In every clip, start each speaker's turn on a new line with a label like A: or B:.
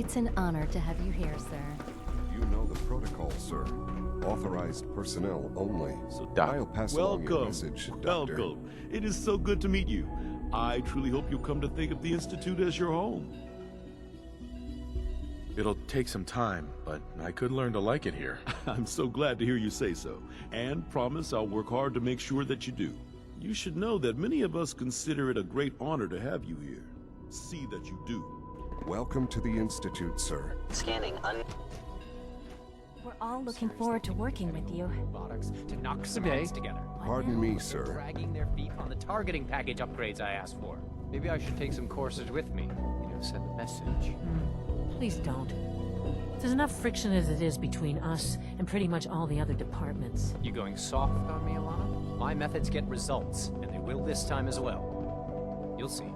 A: It's an honor to have you here, sir.
B: You know the protocol, sir. Authorized personnel only.
C: So,
B: I'll pass along your message, Doctor.
C: Welcome. It is so good to meet you. I truly hope you'll come to think of the Institute as your home.
D: It'll take some time, but I could learn to like it here.
C: I'm so glad to hear you say so, and promise I'll work hard to make sure that you do. You should know that many of us consider it a great honor to have you here. See that you do.
B: Welcome to the Institute, sir.
E: Scanning
A: We're all looking forward to working with you.
F: Robotics to knock some heads together.
B: Pardon me, sir.
F: Dragging their feet on the targeting package upgrades I asked for. Maybe I should take some courses with me. Send a message.
G: Please don't. There's enough friction as it is between us and pretty much all the other departments.
F: You going soft on me, Alana? My methods get results, and they will this time as well. You'll see.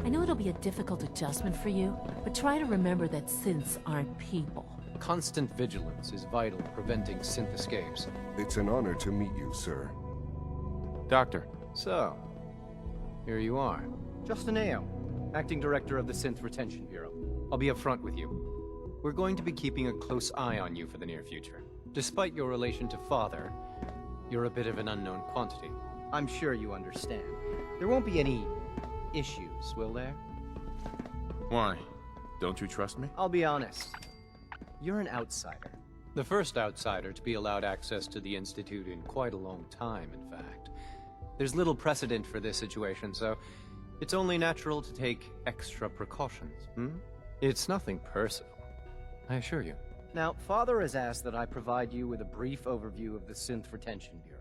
G: I know it'll be a difficult adjustment for you, but try to remember that synths aren't people.
F: Constant vigilance is vital in preventing synth escapes.
B: It's an honor to meet you, sir.
D: Doctor.
F: So, here you are. Justin Ayo, Acting Director of the Synth Retention Bureau. I'll be upfront with you. We're going to be keeping a close eye on you for the near future. Despite your relation to Father, you're a bit of an unknown quantity. I'm sure you understand. There won't be any issues, will there?
D: Why? Don't you trust me?
F: I'll be honest. You're an outsider. The first outsider to be allowed access to the Institute in quite a long time, in fact. There's little precedent for this situation, so it's only natural to take extra precautions, It's nothing personal, I assure you. Now, Father has asked that I provide you with a brief overview of the Synth Retention Bureau.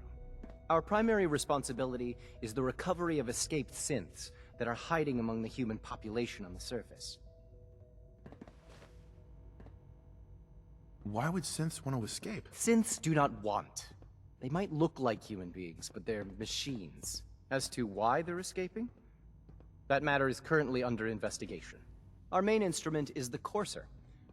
F: Our primary responsibility is the recovery of escaped synths that are hiding among the human population on the surface.
D: Why would synths want to escape?
F: Synths do not want. They might look like human beings, but they're machines. As to why they're escaping? That matter is currently under investigation. Our main instrument is the Courser,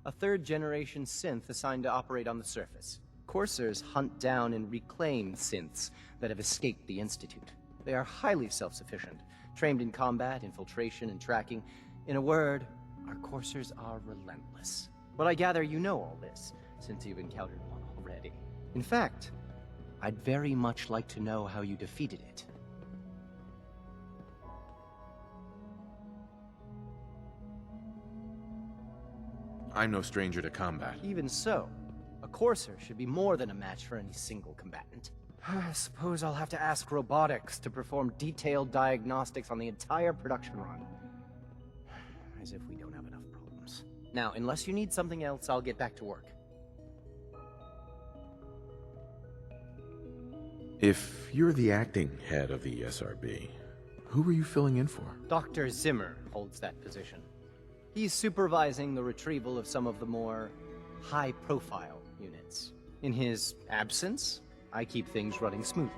F: a third-generation synth assigned to operate on the surface. Coursers hunt down and reclaim synths that have escaped the Institute. They are highly self-sufficient, trained in combat, infiltration, and tracking. In a word, our Coursers are relentless. But I gather you know all this, since you've encountered one already. In fact, I'd very much like to know how you defeated it.
D: I'm no stranger to combat.
F: Even so, a Courser should be more than a match for any single combatant. I suppose I'll have to ask robotics to perform detailed diagnostics on the entire production run. As if we don't have enough problems. Now, unless you need something else, I'll get back to work.
D: If you're the acting head of the SRB, who were you filling in for?
F: Dr. Zimmer holds that position. He's supervising the retrieval of some of the more high-profile units. In his absence, I keep things running smoothly.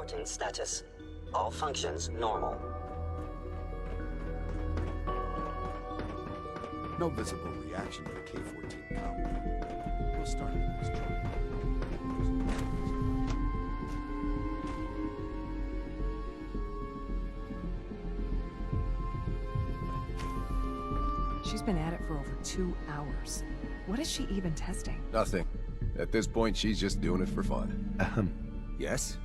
E: reporting status. All functions normal.
B: No visible reaction to the K-14 combat. We'll start the next trial.
H: She's been at it for over 2 hours. What is she even testing?
I: Nothing. At this point, she's just doing it for fun. Yes?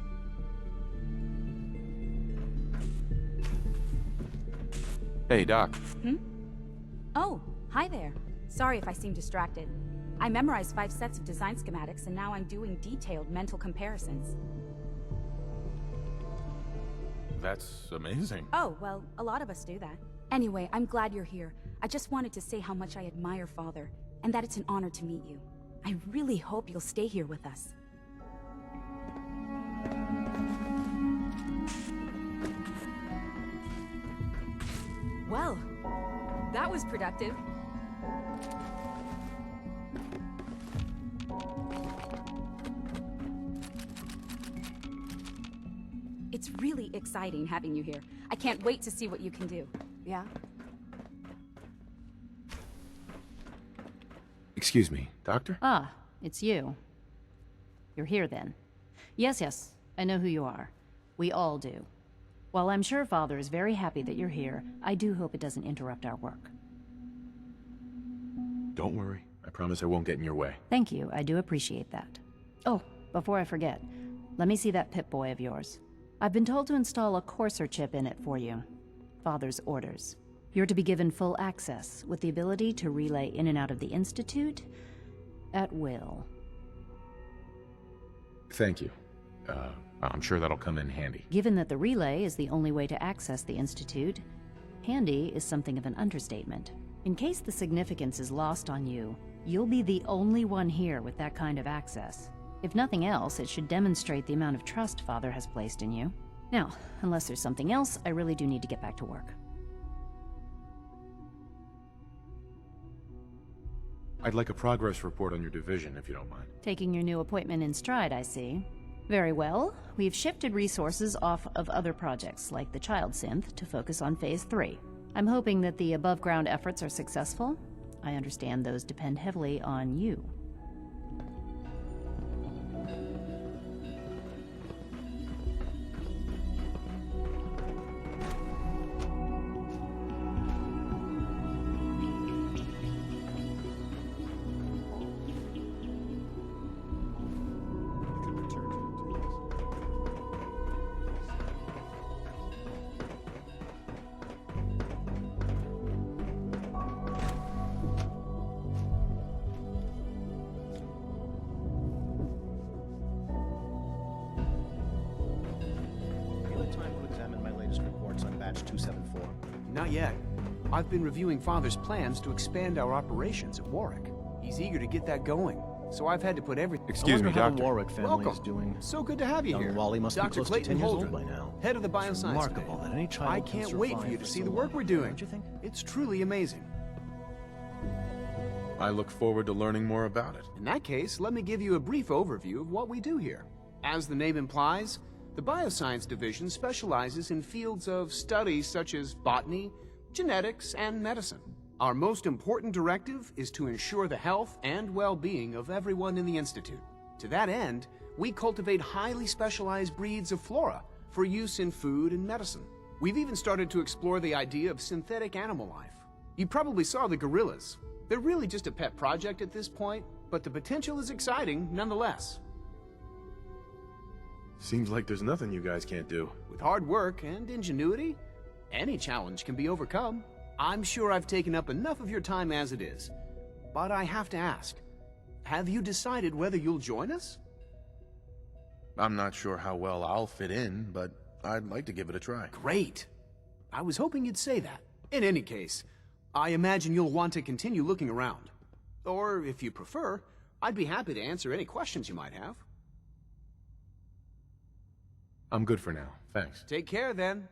D: Hey, Doc.
J: Oh, hi there. Sorry if I seem distracted. I memorized 5 sets of design schematics and now I'm doing detailed mental comparisons.
D: That's amazing.
J: Oh, well, a lot of us do that. Anyway, I'm glad you're here. I just wanted to say how much I admire Father, and that it's an honor to meet you. I really hope you'll stay here with us. Well, that was productive. It's really exciting having you here. I can't wait to see what you can do.
H: Yeah?
D: Excuse me, Doctor?
K: Ah, it's you. You're here then. Yes, I know who you are. We all do. While I'm sure Father is very happy that you're here, I do hope it doesn't interrupt our work.
D: Don't worry. I promise I won't get in your way.
K: Thank you, I do appreciate that. Oh, before I forget, let me see that Pip-Boy of yours. I've been told to install a Courser chip in it for you. Father's orders. You're to be given full access, with the ability to relay in and out of the Institute at will.
D: Thank you. I'm sure that'll come in handy.
K: Given that the relay is the only way to access the Institute, handy is something of an understatement. In case the significance is lost on you, you'll be the only one here with that kind of access. If nothing else, it should demonstrate the amount of trust Father has placed in you. Now, unless there's something else, I really do need to get back to work.
D: I'd like a progress report on your division, if you don't mind.
K: Taking your new appointment in stride, I see. Very well. We've shifted resources off of other projects, like the Child Synth, to focus on Phase 3. I'm hoping that the above-ground efforts are successful. I understand those depend heavily on you.
B: You can return to your duties.
L: Have you had time to examine my latest reports on Batch 274?
M: Not yet. I've been reviewing Father's plans to expand our operations at Warwick. He's eager to get that going, so I've had to put everything...
D: Excuse me,
L: how
D: Doctor.
L: the Warwick family
M: Welcome.
L: is doing.
M: So good to have you
L: Young
M: here.
L: Wally must be
M: Dr.
L: close to
M: Clayton
L: 10 years old
M: Holdren,
L: by now.
M: head of the
L: It's
M: Bioscience
L: remarkable
M: Division.
L: that any child
M: I
L: can
M: can't wait for
L: survive
M: you to
L: for
M: see
L: so
M: the work
L: long,
M: we're doing.
L: don't you think?
M: It's truly amazing.
D: I look forward to learning more about it.
M: In that case, let me give you a brief overview of what we do here. As the name implies, the Bioscience Division specializes in fields of study such as botany, genetics, and medicine. Our most important directive is to ensure the health and well-being of everyone in the Institute. To that end, we cultivate highly specialized breeds of flora for use in food and medicine. We've even started to explore the idea of synthetic animal life. You probably saw the gorillas. They're really just a pet project at this point, but the potential is exciting nonetheless.
D: Seems like there's nothing you guys can't do.
M: With hard work and ingenuity, any challenge can be overcome. I'm sure I've taken up enough of your time as it is, but I have to ask, have you decided whether you'll join us?
D: I'm not sure how well I'll fit in, but I'd like to give it a try.
M: Great. I was hoping you'd say that. In any case, I imagine you'll want to continue looking around. Or, if you prefer, I'd be happy to answer any questions you might have.
D: I'm good for now, thanks.
M: Take care, then.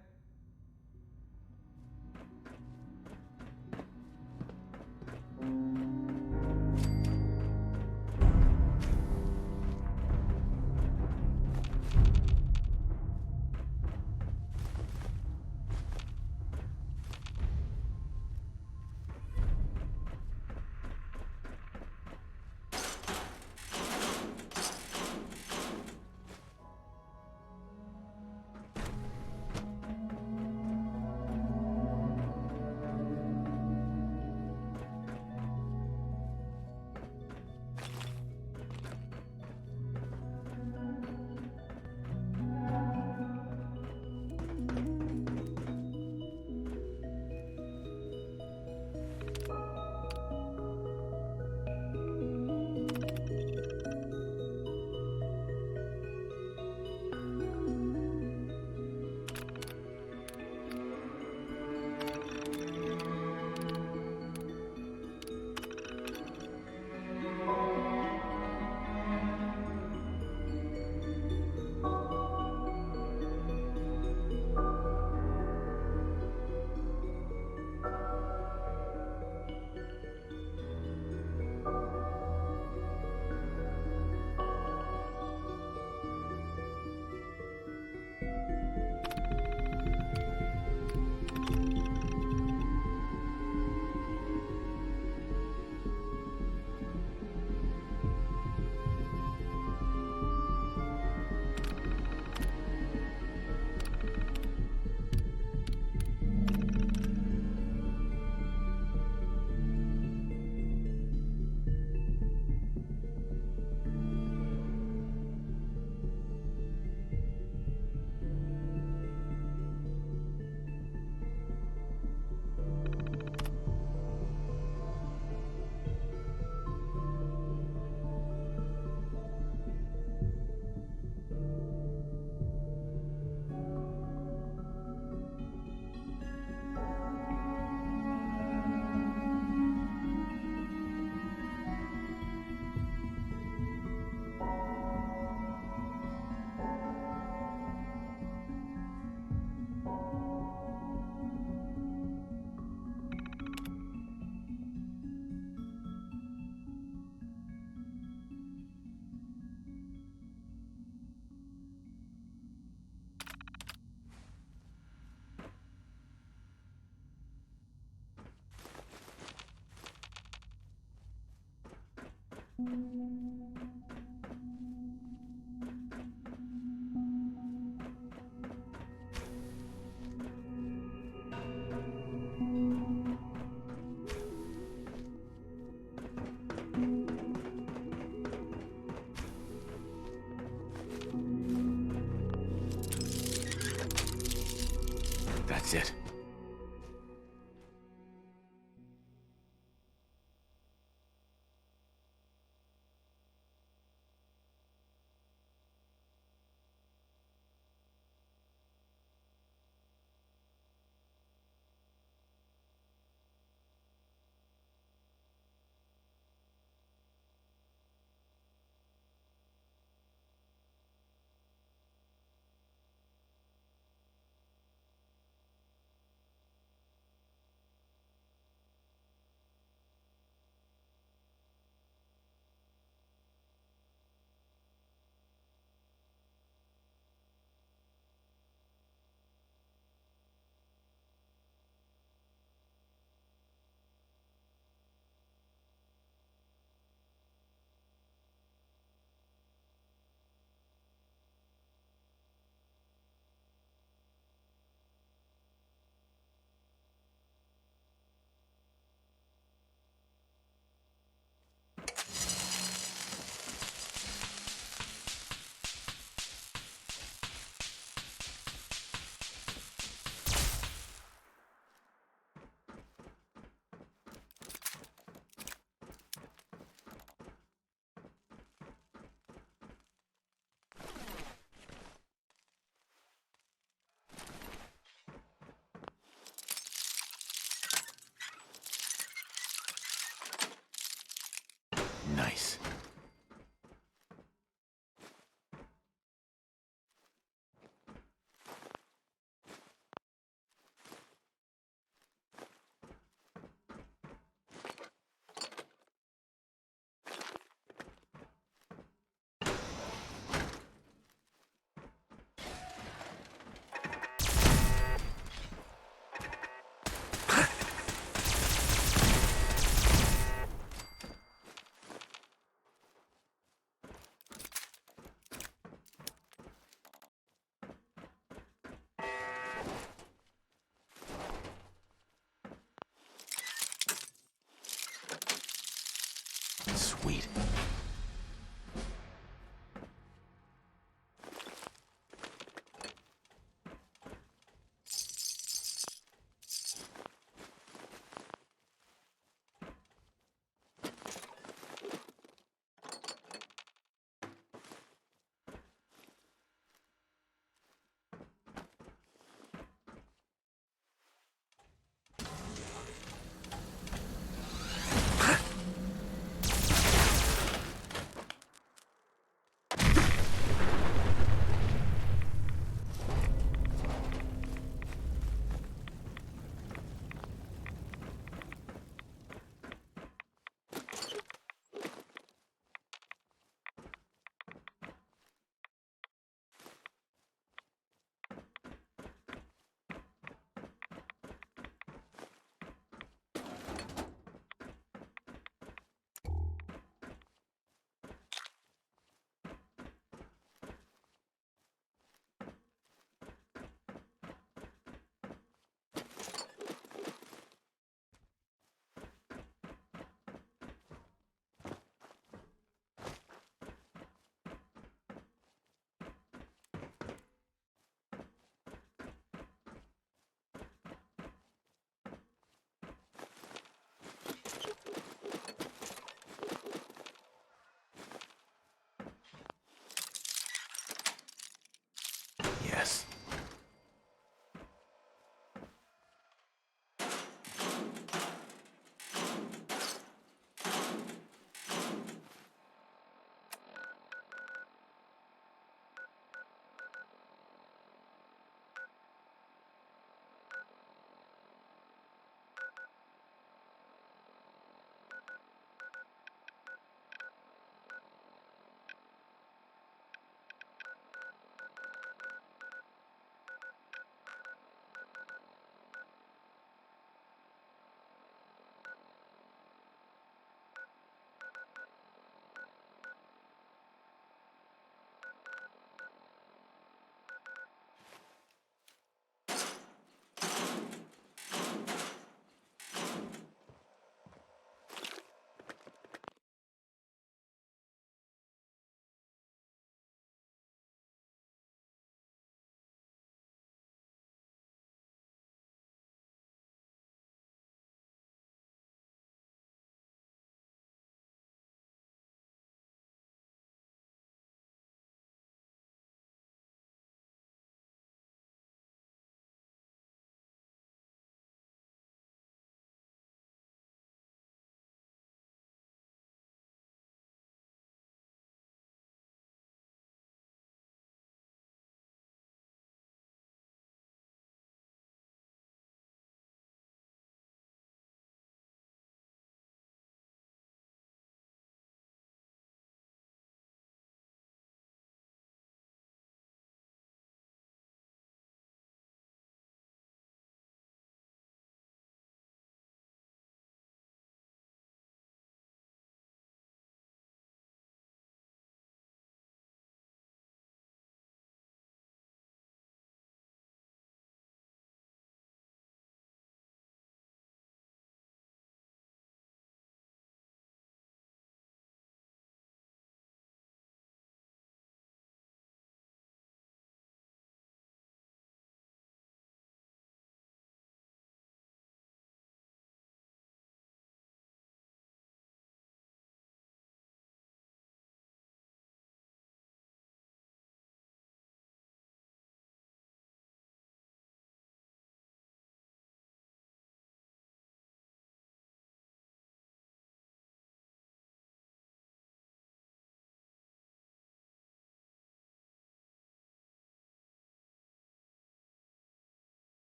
I: That's it.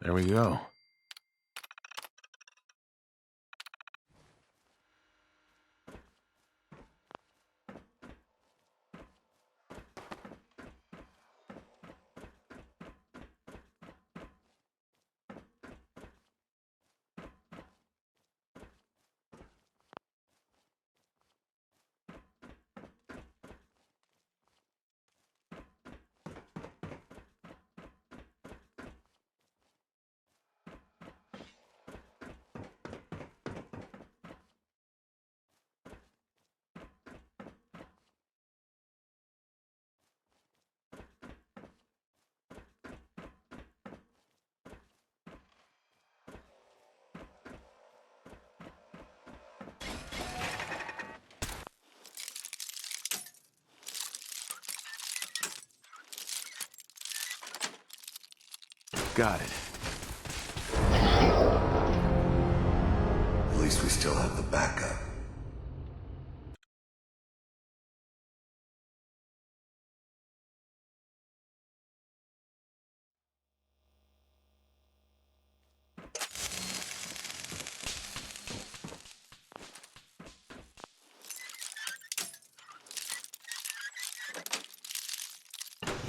D: There we go.
I: Got it.
B: At least we still have the backup.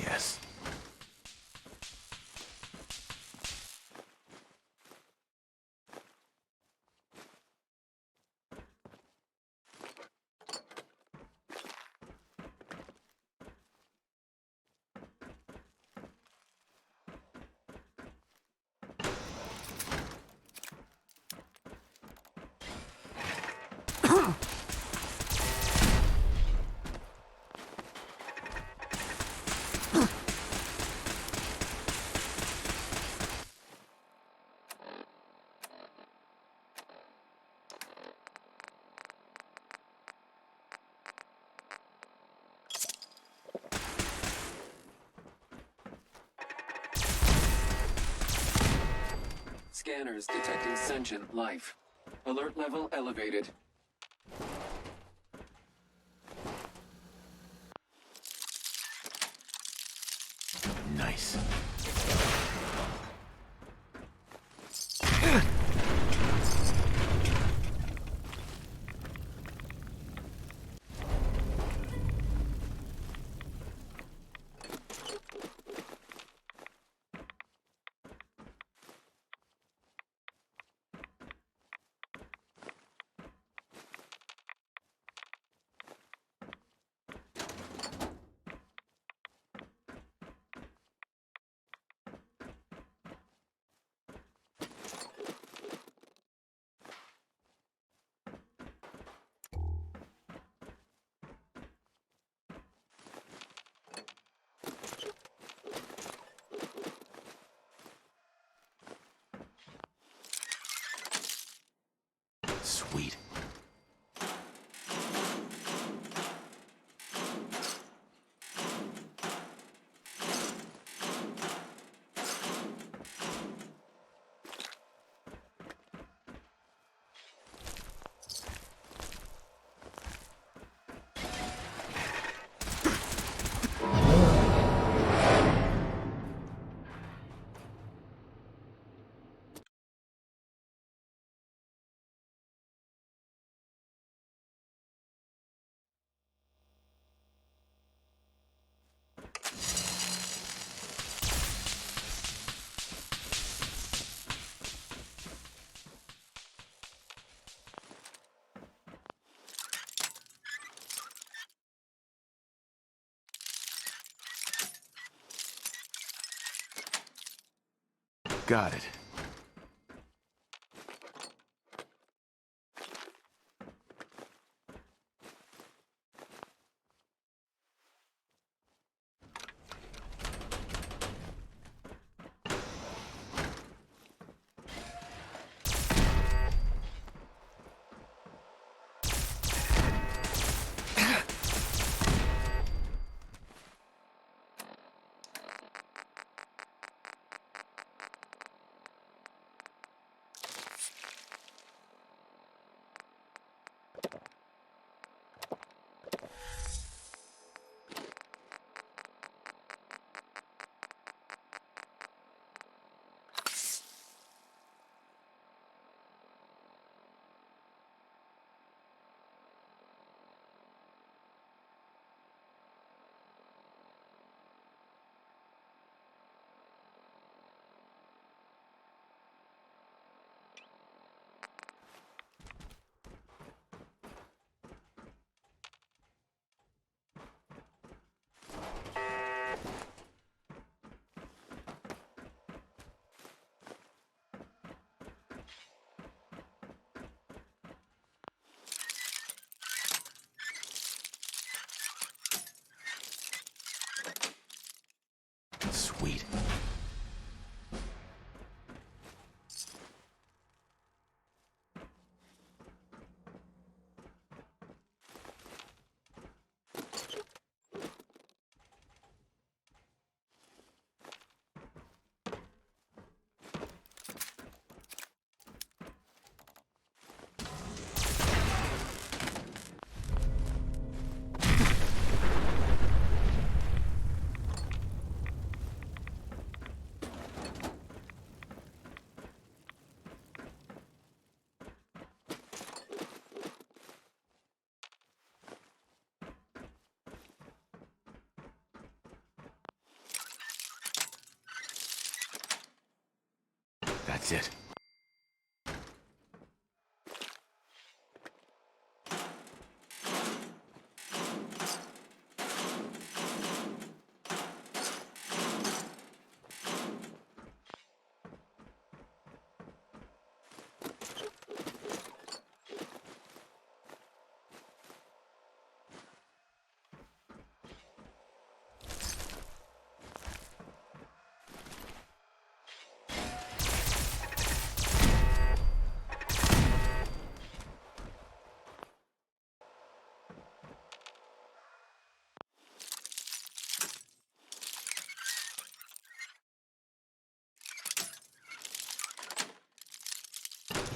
I: Yes.
N: Scanners detecting sentient life. Alert level elevated.
I: Nice. Sweet. Got it.
D: That's it.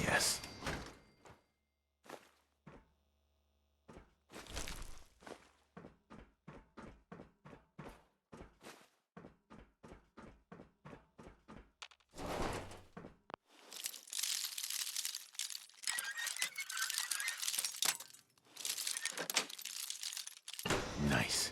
D: Yes. Nice.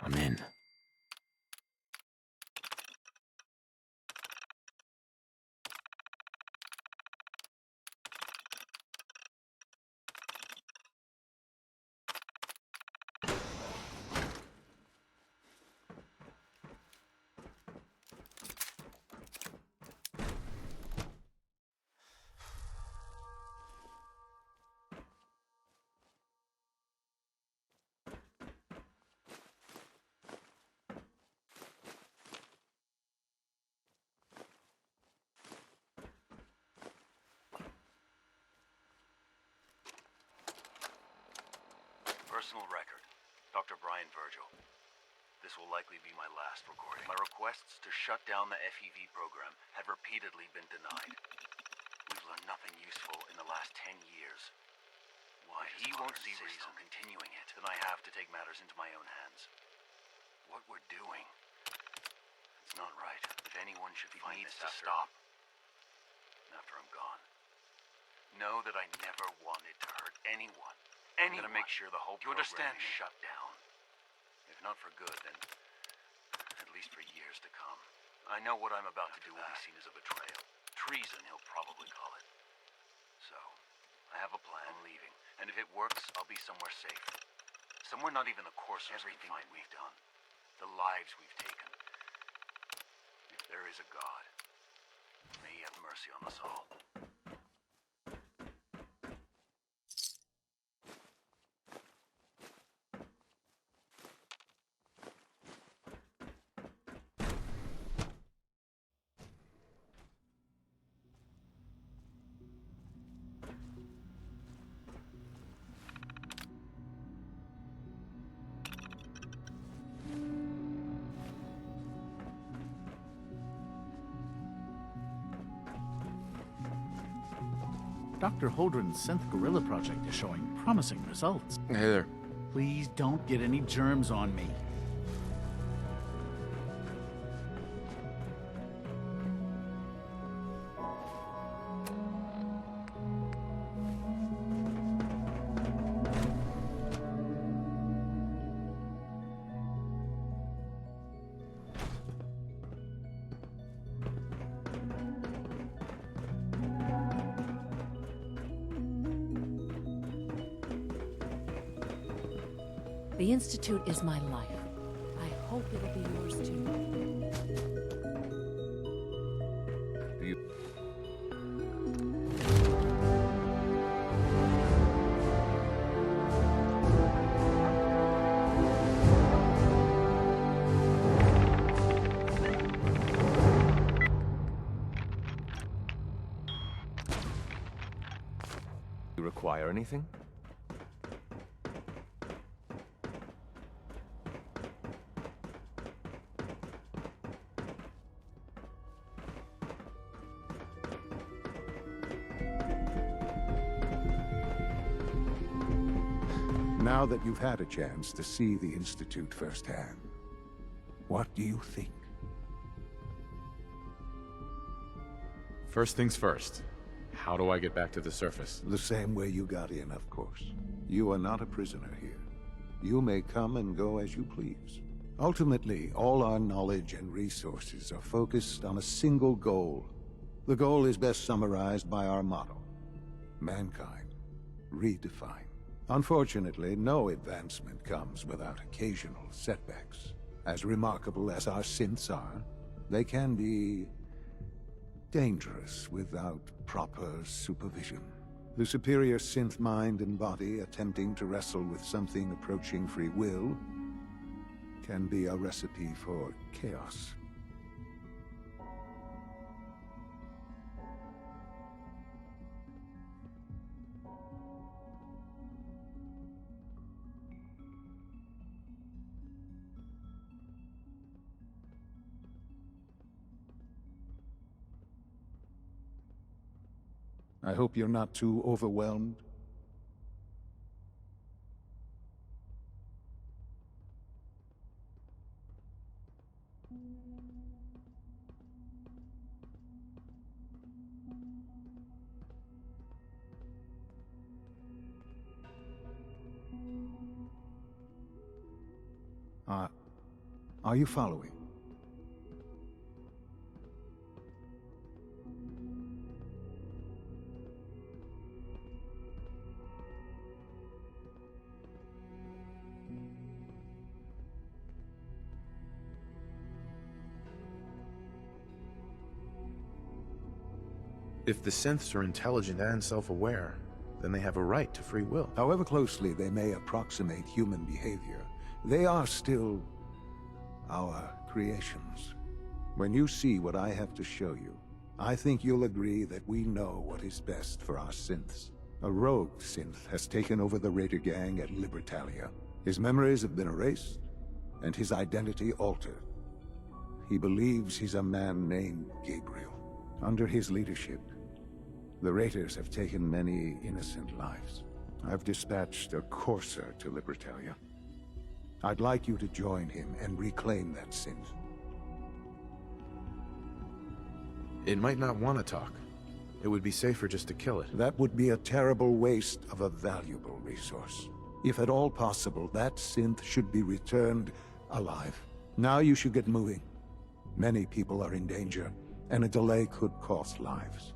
D: I'm in.
O: Personal record. Dr. Brian Virgil. This will likely be my last recording. My requests to shut down the FEV program have repeatedly been denied. We've learned nothing useful in the last 10 years. Why he won't see reason continuing it, then I have to take matters into my own hands. What we're doing, it's not right. If anyone should find this to stop after I'm gone, know that I never wanted to hurt anyone. I'm gonna make sure the whole program is shut down. If not for good, then at least for years to come. I know what I'm about to do will be seen as a betrayal. Treason, he'll probably call it. So, I have a plan. I'm leaving. And if it works, I'll be somewhere safe. Somewhere not even the course of everything that we've done. The lives we've taken. If there is a God, may he have mercy on us all.
P: Dr. Holdren's synth gorilla project is showing promising results.
D: Hey there.
P: Please don't get any germs on me.
G: The Institute is my life. I hope it'll be yours too.
I: there anything?
Q: Now that you've had a chance to see the Institute firsthand, what do you think?
R: First things first. How do I get back to the surface?
Q: The same way you got in, of course. You are not a prisoner here. You may come and go as you please. Ultimately, all our knowledge and resources are focused on a single goal. The goal is best summarized by our motto: mankind, redefined. Unfortunately, no advancement comes without occasional setbacks. As remarkable as our synths are, they can be dangerous without proper supervision. The superior synth mind and body attempting to wrestle with something approaching free will can be a recipe for chaos. I hope you're not too overwhelmed. Are you following?
D: If the synths are intelligent and self-aware, then they have a right to free will.
Q: However closely they may approximate human behavior, they are still our creations. When you see what I have to show you, I think you'll agree that we know what is best for our synths. A rogue synth has taken over the Raider gang at Libertalia. His memories have been erased, and his identity altered. He believes he's a man named Gabriel. Under his leadership, the Raiders have taken many innocent lives. I've dispatched a courser to Libertalia. I'd like you to join him and reclaim that synth.
D: It might not want to talk. It would be safer just to kill it.
Q: That would be a terrible waste of a valuable resource. If at all possible, that synth should be returned alive. Now you should get moving. Many people are in danger, and a delay could cost lives.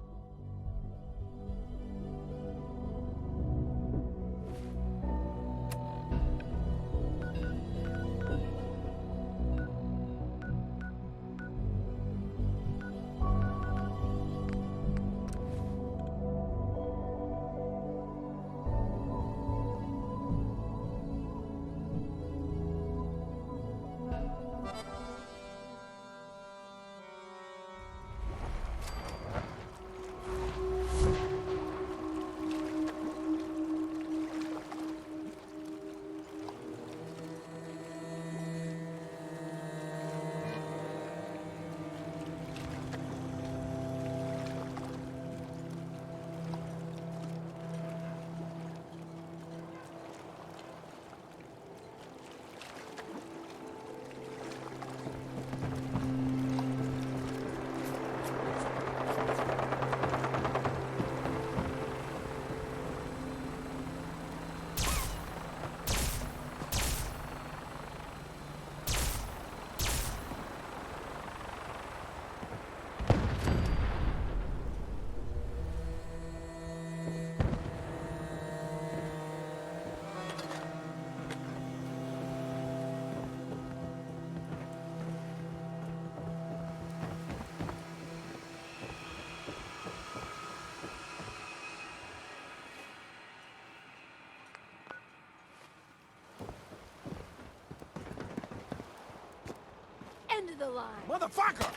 S: End of the line.
B: Motherfucker!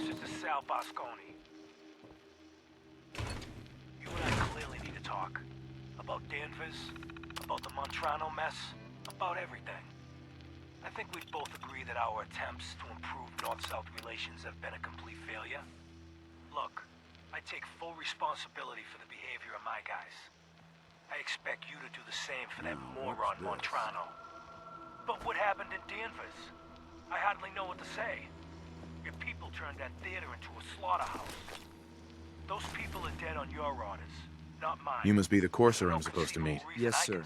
S: message to Sal Bosconi. You and I clearly need to talk. About Danvers, about the Montrano mess, about everything. I think we both agree that our attempts to improve North-South relations have been a complete failure. Look, I take full responsibility for the behavior of my guys. I expect you to do the same for that moron Montrano. But what happened in Danvers? I hardly know what to say. Your people turned that theater into a slaughterhouse. Those people are dead on your orders, not mine.
D: You must be the Courser I'm supposed to meet.
T: Yes, sir.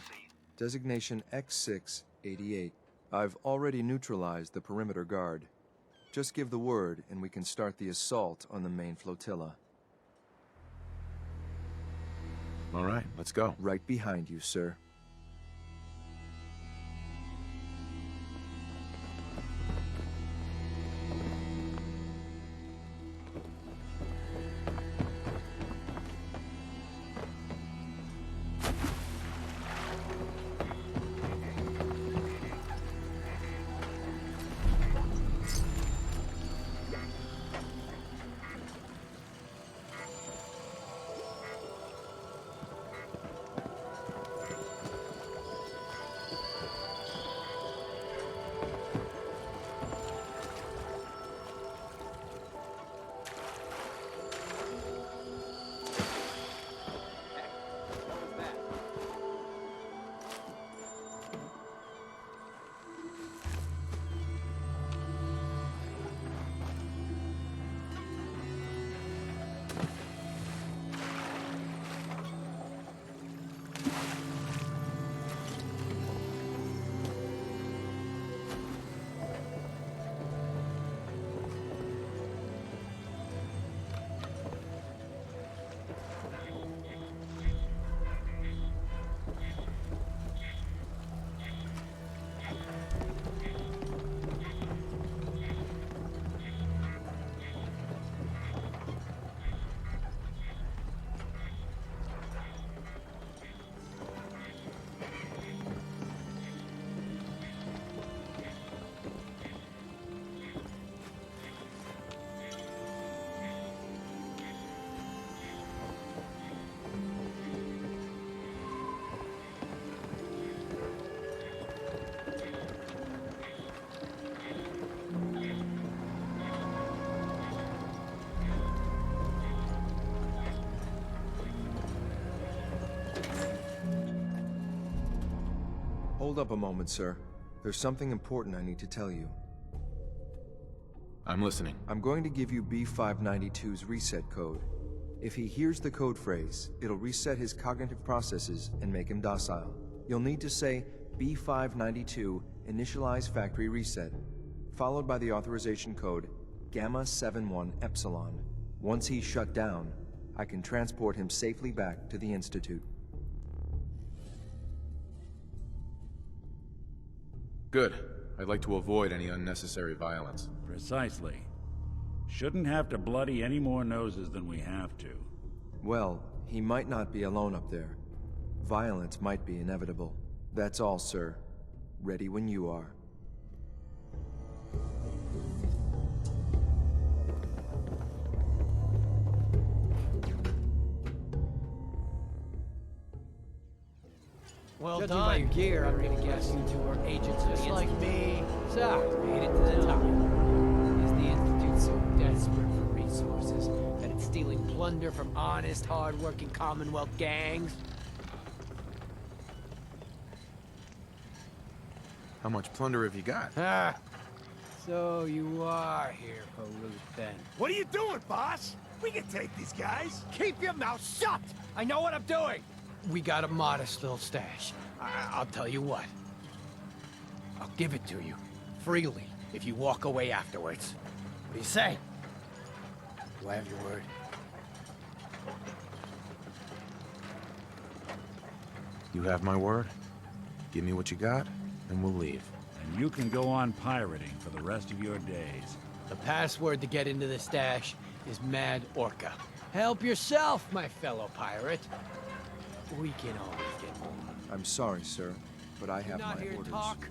T: Designation X688. I've already neutralized the perimeter guard. Just give the word, and we can start the assault on the main flotilla.
D: All right, let's go.
T: Right behind you, sir. Hold up a moment, sir. There's something important I need to tell you.
D: I'm listening.
T: I'm going to give you B592's reset code. If he hears the code phrase, it'll reset his cognitive processes and make him docile. You'll need to say B592 initialize factory reset, followed by the authorization code Gamma 71 Epsilon. Once he's shut down, I can transport him safely back to the Institute.
D: Good. I'd like to avoid any unnecessary violence.
U: Precisely. Shouldn't have to bloody any more noses than we have to.
T: Well, he might not be alone up there. Violence might be inevitable. That's all, sir. Ready when you are.
V: Well Judging by your gear, I'm gonna guess you two are agents just like me. So, made it to the top. Is the Institute so desperate for resources that it's stealing plunder from honest, hard-working Commonwealth gangs?
D: How much plunder have you got?
V: Ah, so you are here for loot then.
S: What are you doing, boss? We can take these guys.
V: Keep your mouth shut! I know what I'm doing! We got a modest little stash. I'll tell you what. I'll give it to you, freely, if you walk away afterwards. What do you say? Do I have your word?
D: You have my word. Give me what you got, and we'll leave.
U: And you can go on pirating for the rest of your days.
V: The password to get into the stash is Mad Orca. Help yourself, my fellow pirate. We can always get more.
T: I'm sorry, sir, but I have my orders.
V: Talk.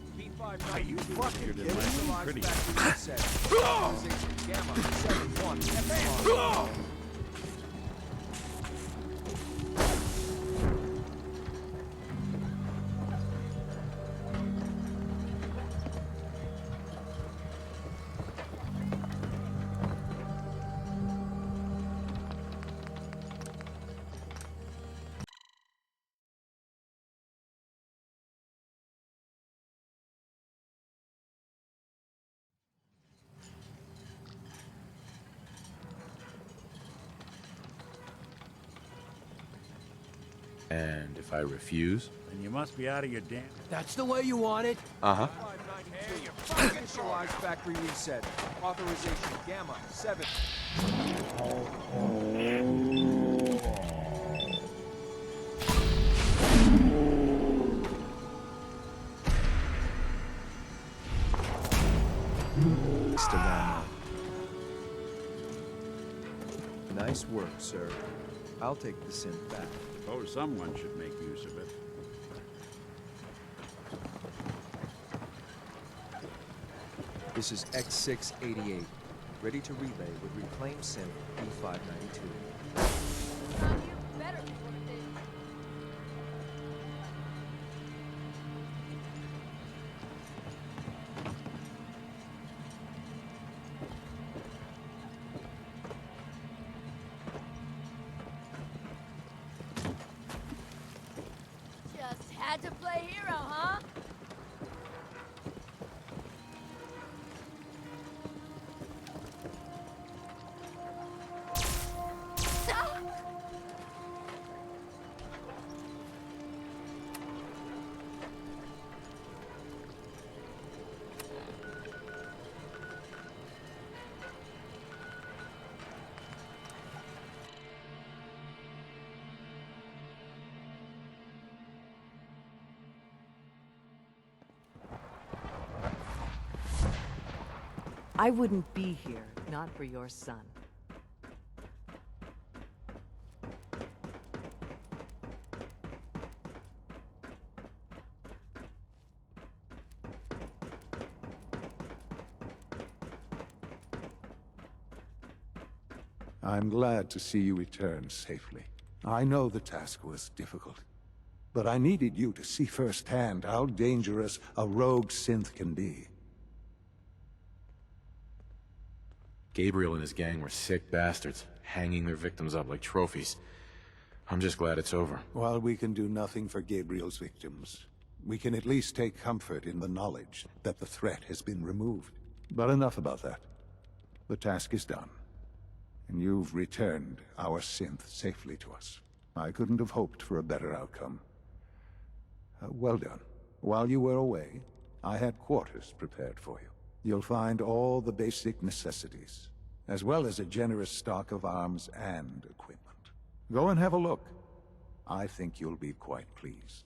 S: Are you fucking kidding me?
U: Pretty.
V: Gamma 71
R: And if I refuse?
U: Then you must be out of your damn...
V: That's the way you want it?
R: Uh-huh.
A: Initialize factory reset. Authorization Gamma 7.
T: Mr. Ramo. Nice work, sir. I'll take the synth back.
U: Suppose someone should make use of it.
T: This is X688, ready to relay with reclaimed synth B592.
C: Just had to play hero, huh?
W: I wouldn't be here, not for your son.
Q: I'm glad to see you return safely. I know the task was difficult, but I needed you to see firsthand how dangerous a rogue synth can be.
R: Gabriel and his gang were sick bastards, hanging their victims up like trophies. I'm just glad it's over.
Q: While we can do nothing for Gabriel's victims, we can at least take comfort in the knowledge that the threat has been removed. But enough about that. The task is done, and you've returned our synth safely to us. I couldn't have hoped for a better outcome. Well done. While you were away, I had quarters prepared for you. You'll find all the basic necessities, as well as a generous stock of arms and equipment. Go and have a look. I think you'll be quite pleased.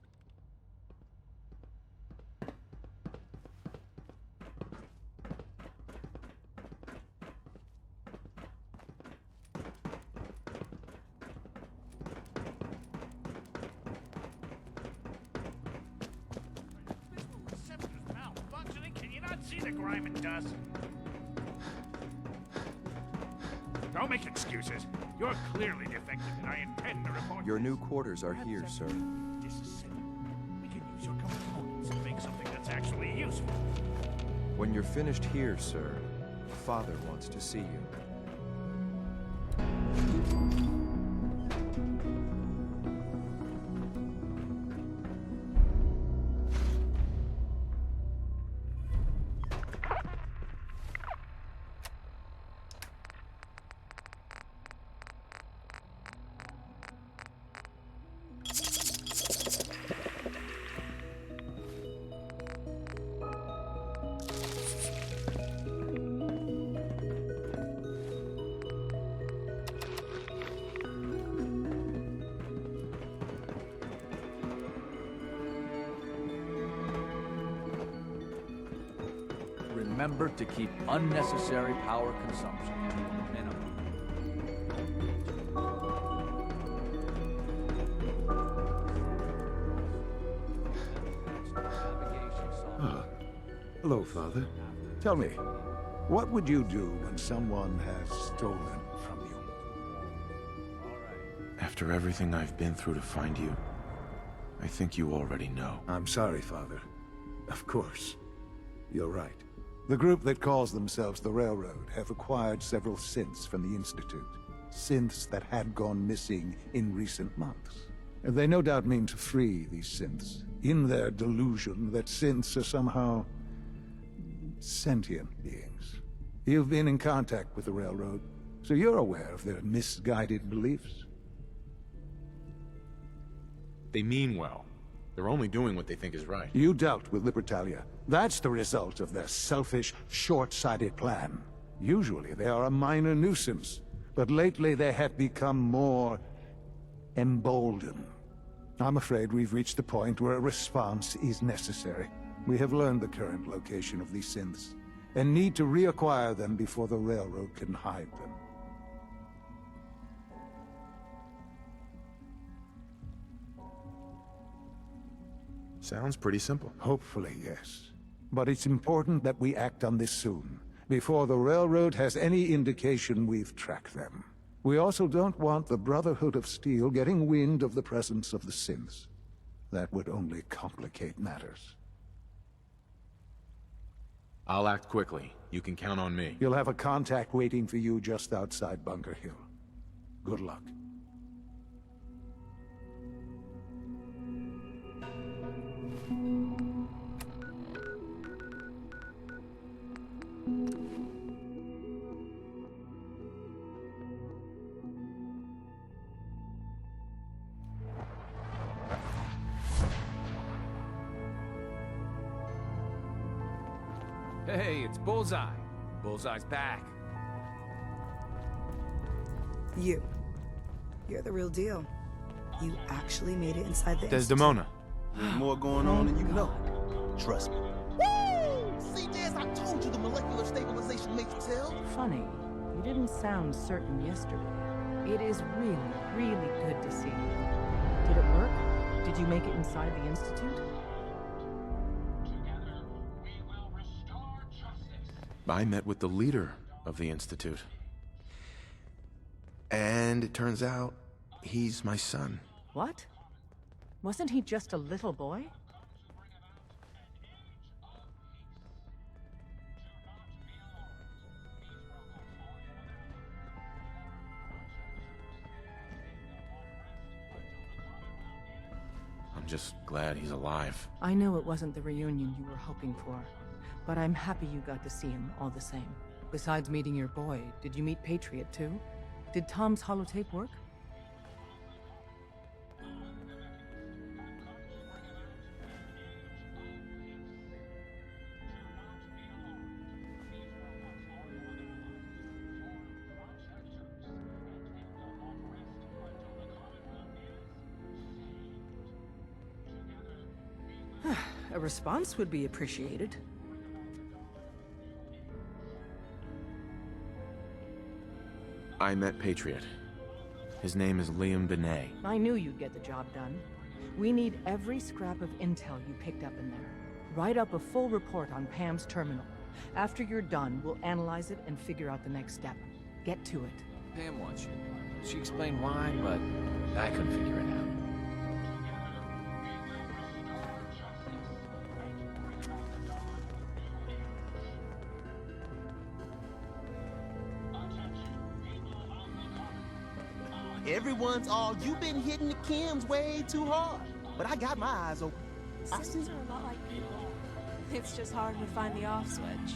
U: See the grime and dust? Don't make excuses. You're clearly defective, and I intend to report.
T: Your new quarters are here, sir.
U: Disassemble. We can use your components and make something that's actually useful.
T: When you're finished here, sir, Father wants to see you.
X: Remember to keep unnecessary power consumption to a minimum.
Q: Hello, Father. Tell me, what would you do when someone has stolen from you?
D: After everything I've been through to find you, I think you already know.
Q: I'm sorry, Father. Of course. You're right. The group that calls themselves the Railroad have acquired several synths from the Institute. Synths that had gone missing in recent months. They no doubt mean to free these synths, in their delusion that synths are somehow sentient beings. You've been in contact with the Railroad, so you're aware of their misguided beliefs.
R: They mean well. They're only doing what they think is right.
Q: You dealt with Libertalia. That's the result of their selfish, short-sighted plan. Usually they are a minor nuisance, but lately they have become more emboldened. I'm afraid we've reached the point where a response is necessary. We have learned the current location of these synths, and need to reacquire them before the Railroad can hide them.
D: Sounds pretty simple.
Q: Hopefully, yes. But it's important that we act on this soon, before the Railroad has any indication we've tracked them. We also don't want the Brotherhood of Steel getting wind of the presence of the synths. That would only complicate matters.
R: I'll act quickly. You can count on me.
Q: You'll have a contact waiting for you just outside Bunker Hill. Good luck.
A: Hey, it's Bullseye. Bullseye's back.
E: You're the real deal. You actually made it inside the
R: Desdemona.
B: There's more going on than you know.
F: Trust me. Woo! CJs, I told you the molecular stabilization matrix held.
W: Funny, you didn't sound certain yesterday. It is really, really good to see you. Did it work? Did you make it inside the Institute?
D: I met with the leader of the Institute. And it turns out, he's my son.
W: What? Wasn't he just a little boy?
D: I'm just glad he's alive.
W: I know it wasn't the reunion you were hoping for, but I'm happy you got to see him all the same. Besides meeting your boy, did you meet Patriot too? Did Tom's holotape work? A response would be appreciated.
D: I met Patriot. His name is Liam Benet.
W: I knew you'd get the job done. We need every scrap of intel you picked up in there. Write up a full report on Pam's terminal. After you're done, we'll analyze it and figure out the next step. Get to it.
A: Pam wants you. She explained why, but I couldn't figure it out.
F: Everyone's all, you've been hitting the chems way too hard. But I got my eyes open.
H: Systems are a lot like people. It's just harder to find the off switch.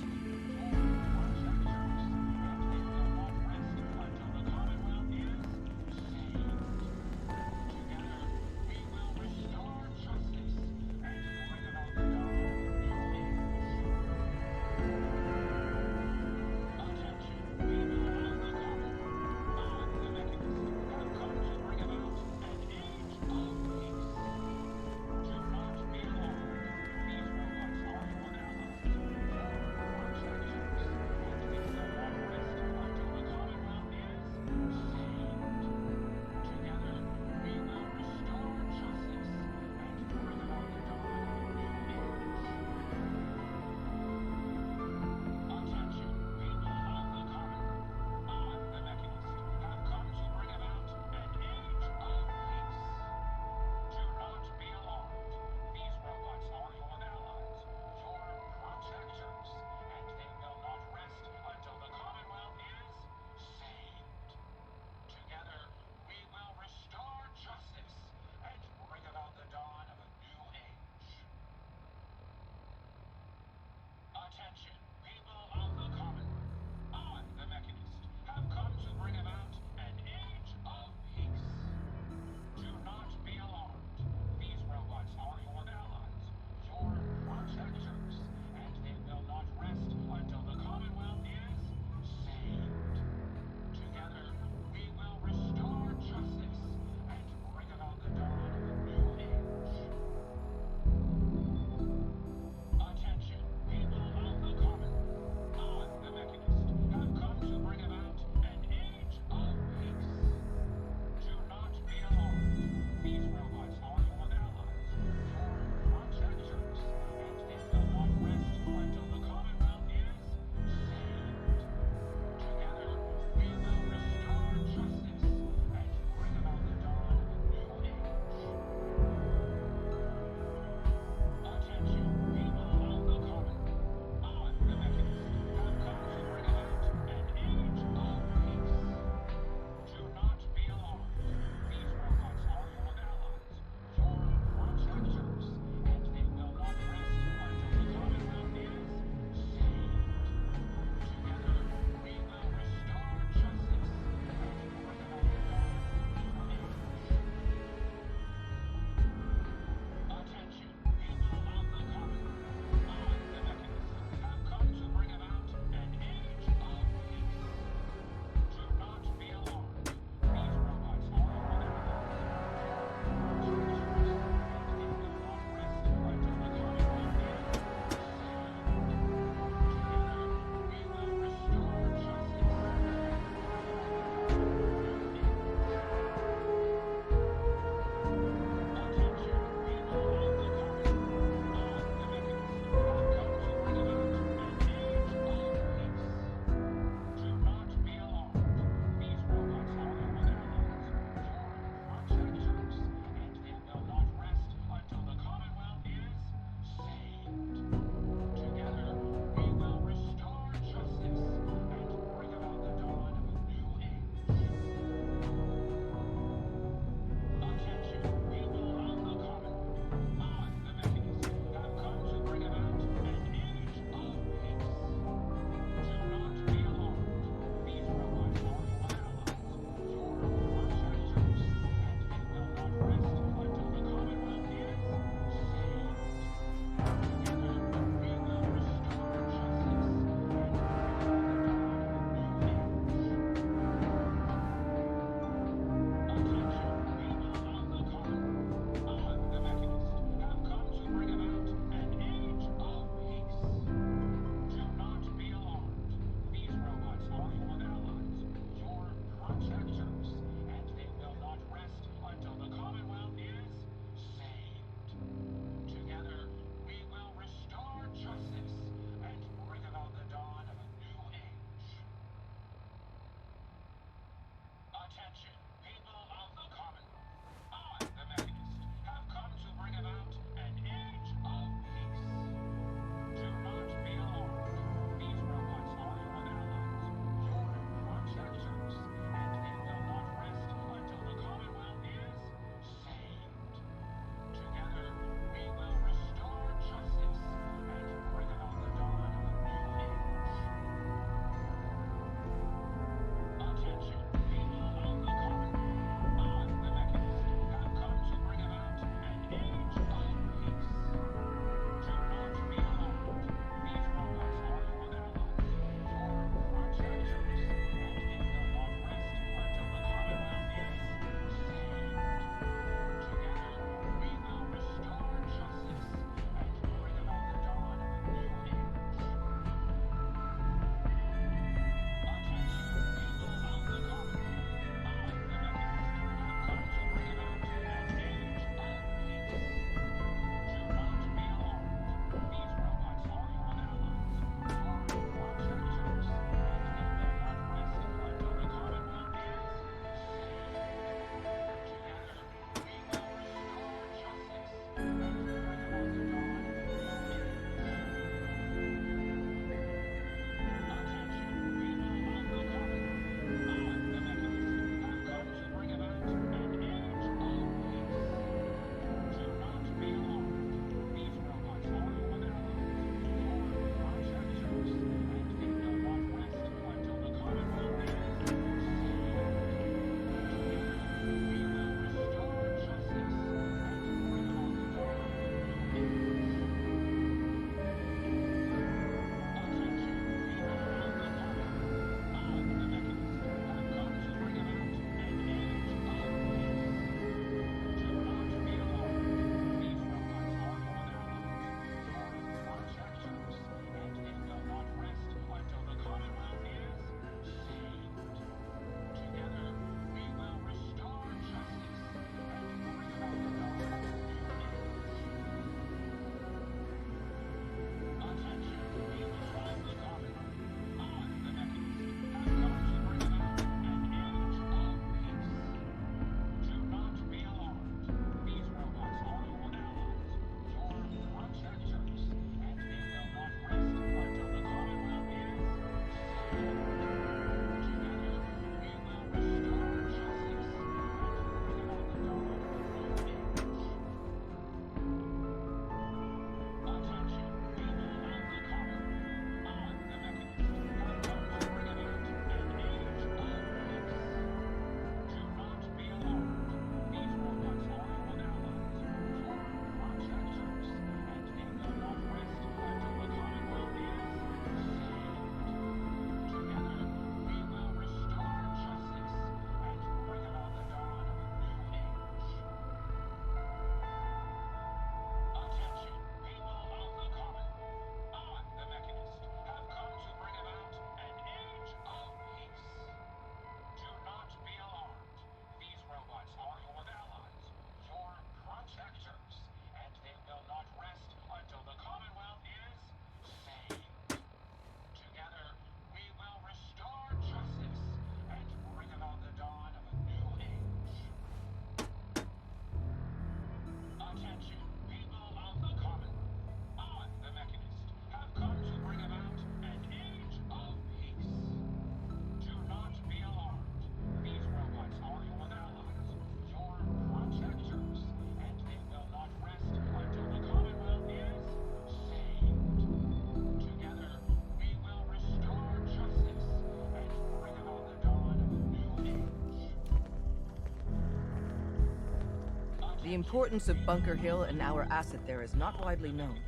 W: The importance of Bunker Hill and our asset there is not widely known.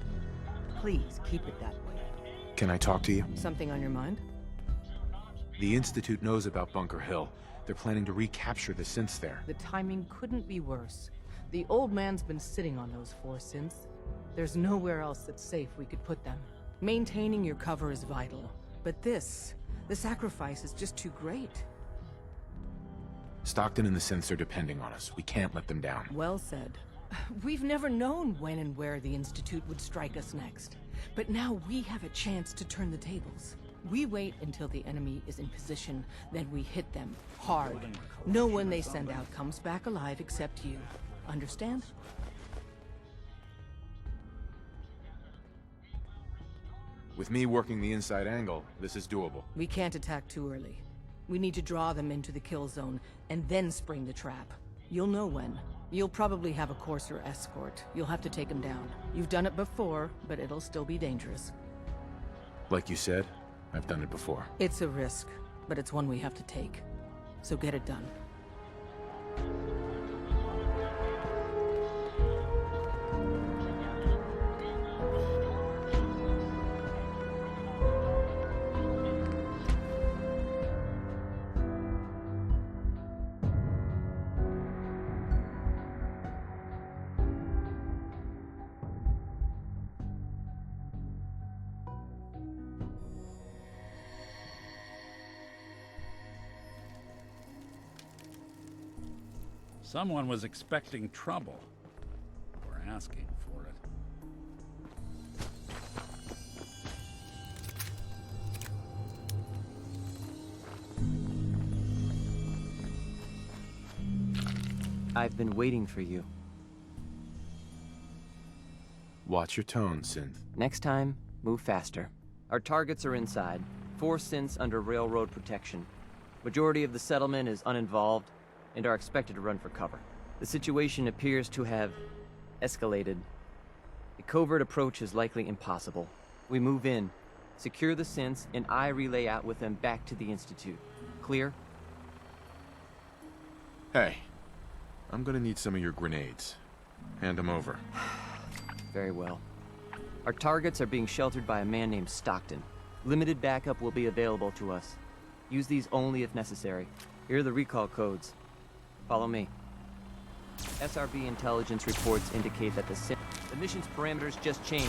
W: Please keep it that way.
R: Can I talk to you?
W: Something on your mind?
R: The Institute knows about Bunker Hill. They're planning to recapture the synths there.
W: The timing couldn't be worse. The old man's been sitting on those 4 synths. There's nowhere else that's safe we could put them. Maintaining your cover is vital. But the sacrifice is just too great.
R: Stockton and the synths are depending on us. We can't let them down.
W: Well said. We've never known when and where the Institute would strike us next. But now we have a chance to turn the tables. We wait until the enemy is in position, then we hit them hard. No one they send out comes back alive except you. Understand?
R: With me working the inside angle, this is doable.
W: We can't attack too early. We need to draw them into the kill zone, and then spring the trap. You'll know when. You'll probably have a Courser escort. You'll have to take them down. You've done it before, but it'll still be dangerous.
R: Like you said, I've done it before.
W: It's a risk, but it's one we have to take. So get it done.
U: Someone was expecting trouble. Or asking for it.
J: I've been waiting for you.
R: Watch your tone, Synth.
J: Next time, move faster. Our targets are inside. 4 synths under railroad protection. Majority of the settlement is uninvolved and are expected to run for cover. The situation appears to have escalated. A covert approach is likely impossible. We move in, secure the synths, and I relay out with them back to the Institute. Clear?
R: Hey, I'm gonna need some of your grenades. Hand them over.
J: Very well. Our targets are being sheltered by a man named Stockton. Limited backup will be available to us. Use these only if necessary. Here are the recall codes. Follow me. SRB intelligence reports indicate that the mission's parameters just changed.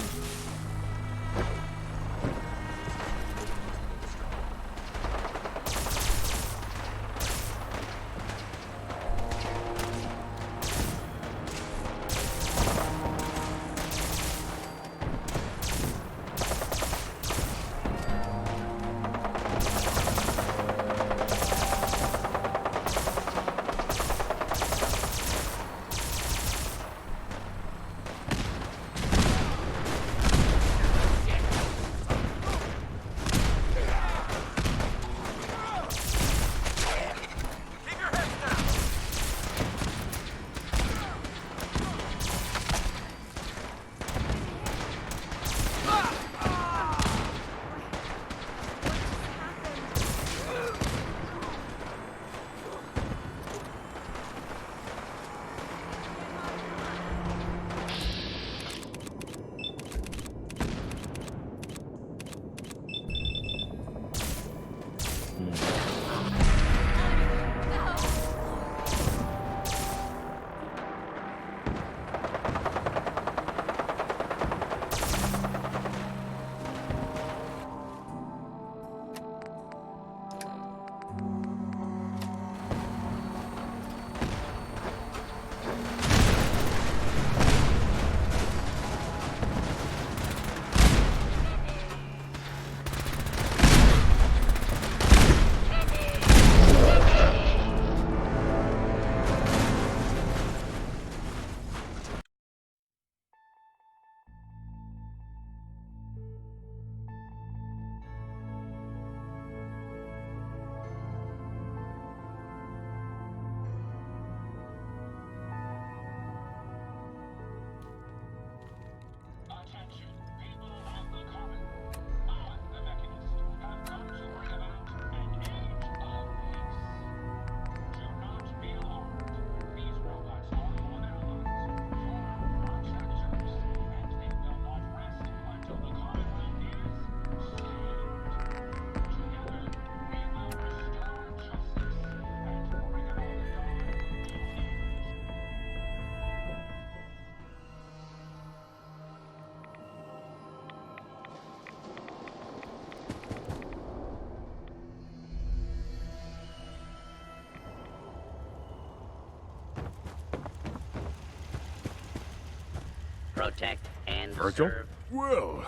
K: Protect and
R: Virgil?
K: serve.
L: Well,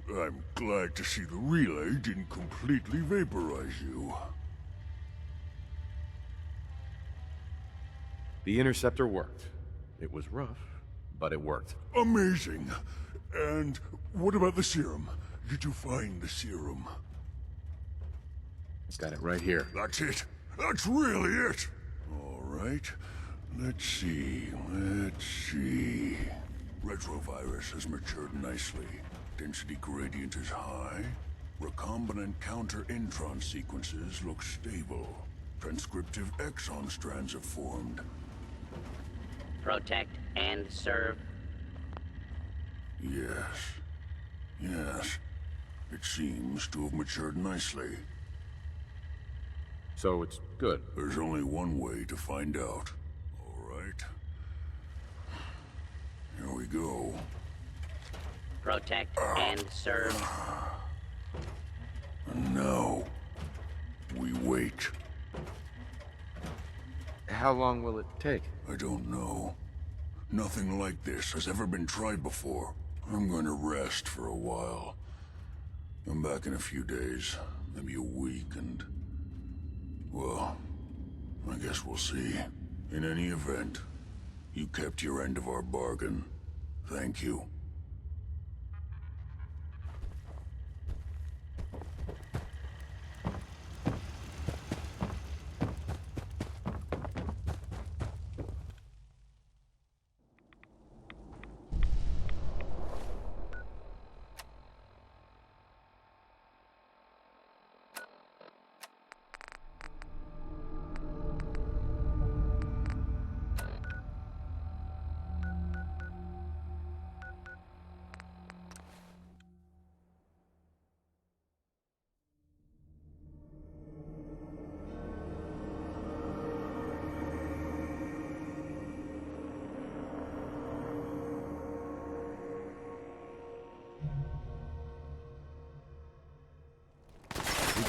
L: I'm glad to see the relay didn't completely vaporize you.
R: The interceptor worked. It was rough, but it worked.
L: Amazing. And what about the serum? Did you find the serum?
R: Got it right here.
L: That's it. That's really it. All right. Let's see. Retrovirus has matured nicely. Density gradient is high. Recombinant counter-intron sequences look stable. Transcriptive exon strands have formed.
K: Protect and serve.
L: Yes. It seems to have matured nicely.
R: So it's good.
L: There's only one way to find out. All right. Here we go.
K: Protect and serve.
L: And now, we wait.
R: How long will it take?
L: I don't know. Nothing like this has ever been tried before. I'm going to rest for a while. I'm back in a few days, maybe a week, and... well, I guess we'll see. In any event, you kept your end of our bargain. Thank you.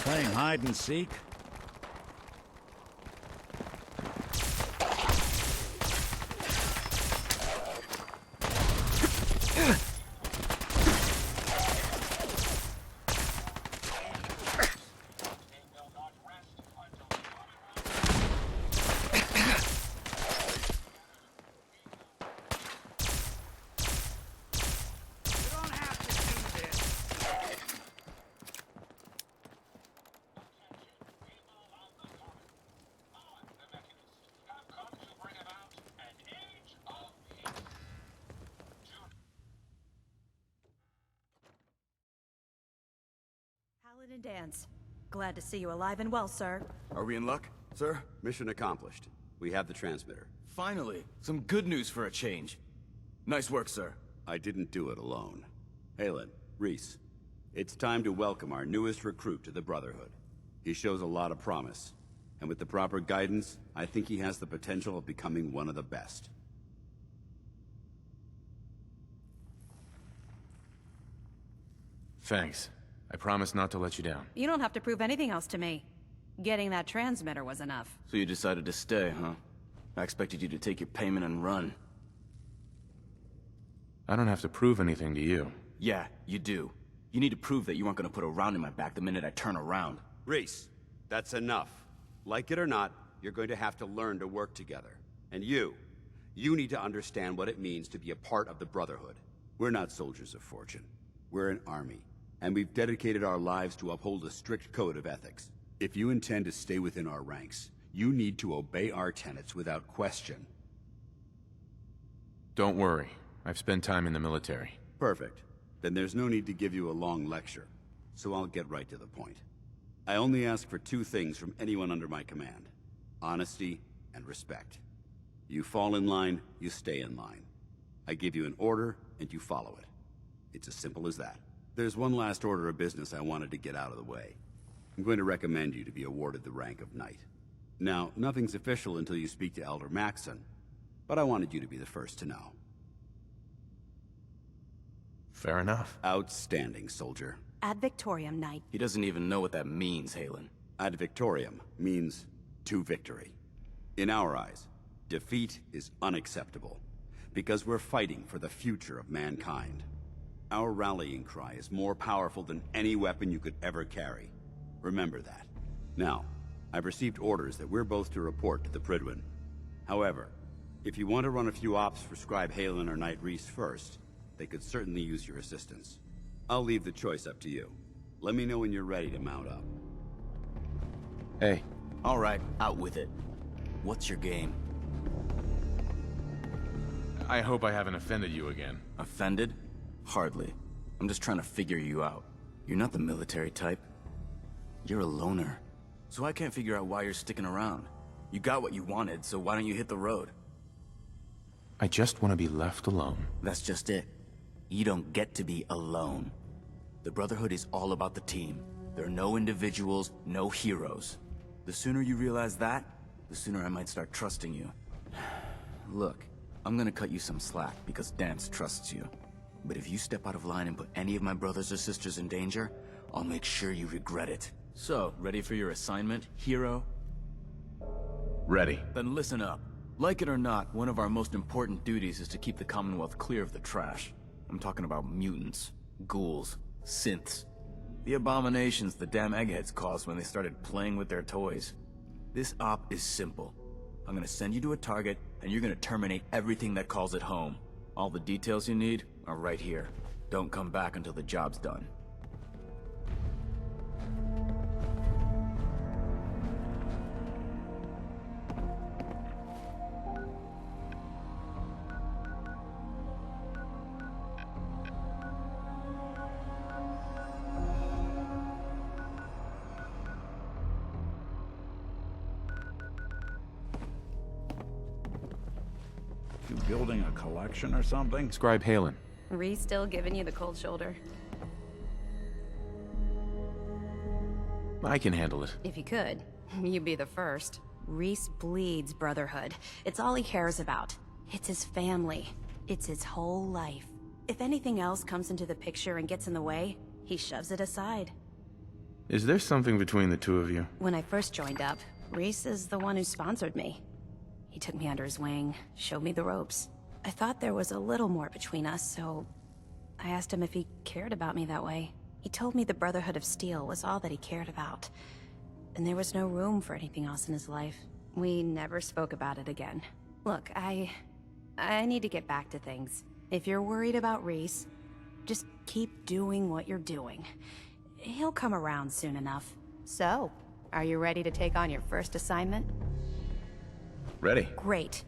U: Playing hide and seek?
M: Paladin Dance. Glad to see you alive and well, sir.
N: Are we in luck, sir? Mission accomplished. We have the transmitter.
Y: Finally, some good news for a change. Nice work, sir.
N: I didn't do it alone. Halen, Reese, it's time to welcome our newest recruit to the Brotherhood. He shows a lot of promise, and with the proper guidance, I think he has the potential of becoming one of the best.
R: Thanks. I promise not to let you down.
M: You don't have to prove anything else to me. Getting that transmitter was enough.
Y: So you decided to stay, huh? I expected you to take your payment and run.
R: I don't have to prove anything to you.
Y: Yeah, you do. You need to prove that you aren't gonna put a round in my back the minute I turn around.
N: Reese, that's enough. Like it or not, you're going to have to learn to work together. And you need to understand what it means to be a part of the Brotherhood. We're not soldiers of fortune. We're an army. And we've dedicated our lives to uphold a strict code of ethics. If you intend to stay within our ranks, you need to obey our tenets without question.
R: Don't worry. I've spent time in the military.
N: Perfect. Then there's no need to give you a long lecture. So I'll get right to the point. I only ask for two things from anyone under my command: honesty and respect. You fall in line, you stay in line. I give you an order, and you follow it. It's as simple as that. There's one last order of business I wanted to get out of the way. I'm going to recommend you to be awarded the rank of Knight. Now, nothing's official until you speak to Elder Maxson, but I wanted you to be the first to know.
R: Fair enough.
N: Outstanding, soldier.
M: Ad Victoriam, Knight.
Y: He doesn't even know what that means, Halen.
N: Ad Victoriam means to victory. In our eyes, defeat is unacceptable. Because we're fighting for the future of mankind. Our rallying cry is more powerful than any weapon you could ever carry. Remember that. Now, I've received orders that we're both to report to the Prydwen. However, if you want to run a few ops for Scribe Halen or Knight Rhys first, they could certainly use your assistance. I'll leave the choice up to you. Let me know when you're ready to mount up.
Y: Hey. All right, out with it. What's your game?
R: I hope I haven't offended you again.
Y: Offended? Hardly. I'm just trying to figure you out. You're not the military type. You're a loner. So I can't figure out why you're sticking around. You got what you wanted, so why don't you hit the road?
R: I just want to be left alone.
Y: That's just it. You don't get to be alone. The Brotherhood is all about the team. There are no individuals, no heroes. The sooner you realize that, the sooner I might start trusting you. Look, I'm gonna cut you some slack because Danse trusts you. But if you step out of line and put any of my brothers or sisters in danger, I'll make sure you regret it. So, ready for your assignment, hero?
R: Ready.
Y: Then listen up. Like it or not, one of our most important duties is to keep the Commonwealth clear of the trash. I'm talking about mutants, ghouls, synths. The abominations the damn eggheads caused when they started playing with their toys. This op is simple. I'm gonna send you to a target, and you're gonna terminate everything that calls it home. All the details you need are right here. Don't come back until the job's done.
U: You building a collection or something?
R: Scribe Halen.
M: Rhys still giving you the cold shoulder?
R: I can handle it.
M: If you could, you'd be the first. Rhys bleeds Brotherhood. It's all he cares about. It's his family. It's his whole life. If anything else comes into the picture and gets in the way, he shoves it aside.
R: Is there something between the two of you?
M: When I first joined up, Rhys is the one who sponsored me. He took me under his wing, showed me the ropes. I thought there was a little more between us, so I asked him if he cared about me that way. He told me the Brotherhood of Steel was all that he cared about, and there was no room for anything else in his life. We never spoke about it again. Look, I need to get back to things. If you're worried about Rhys, just keep doing what you're doing. He'll come around soon enough. So, are you ready to take on your first assignment?
R: Ready.
M: Great.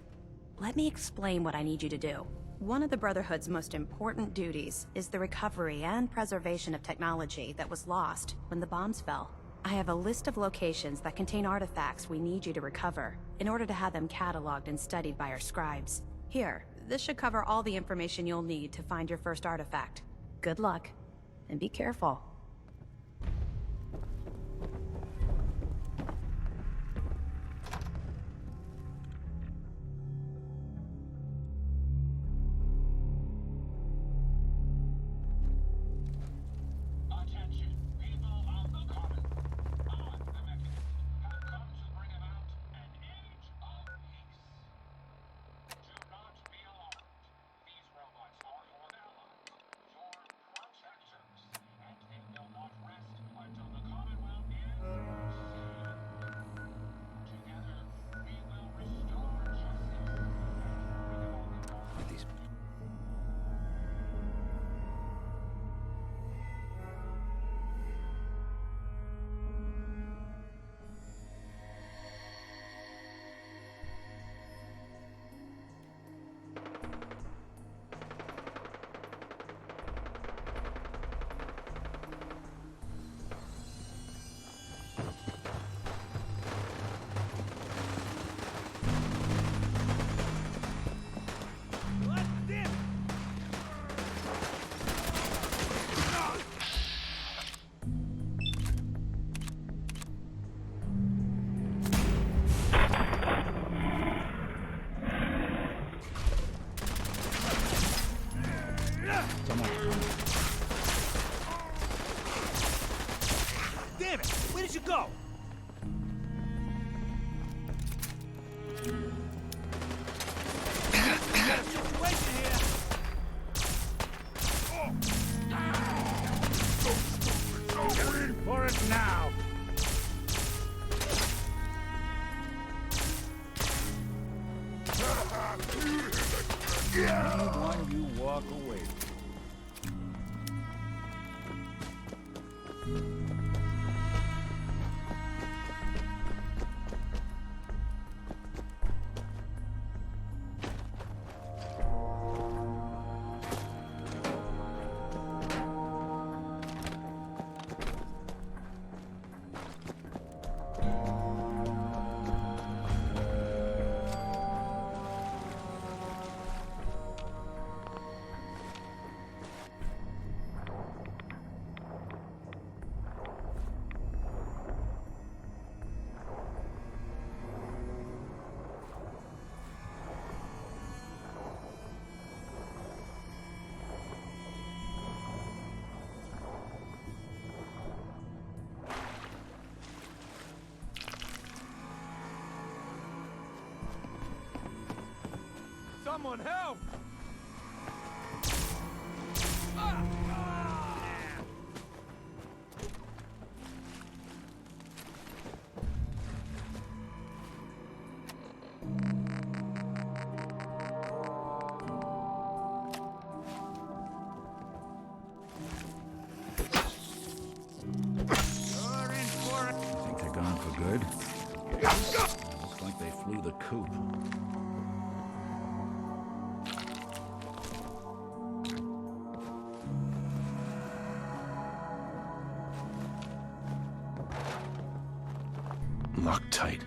M: Let me explain what I need you to do. One of the Brotherhood's most important duties is the recovery and preservation of technology that was lost when the bombs fell. I have a list of locations that contain artifacts we need you to recover in order to have them cataloged and studied by our scribes. Here, this should cover all the information you'll need to find your first artifact. Good luck, and be careful.
U: Anyone you walk away from.
V: Someone help!
U: Think they're gone for good? Looks like they flew the coop.
A: Locked tight.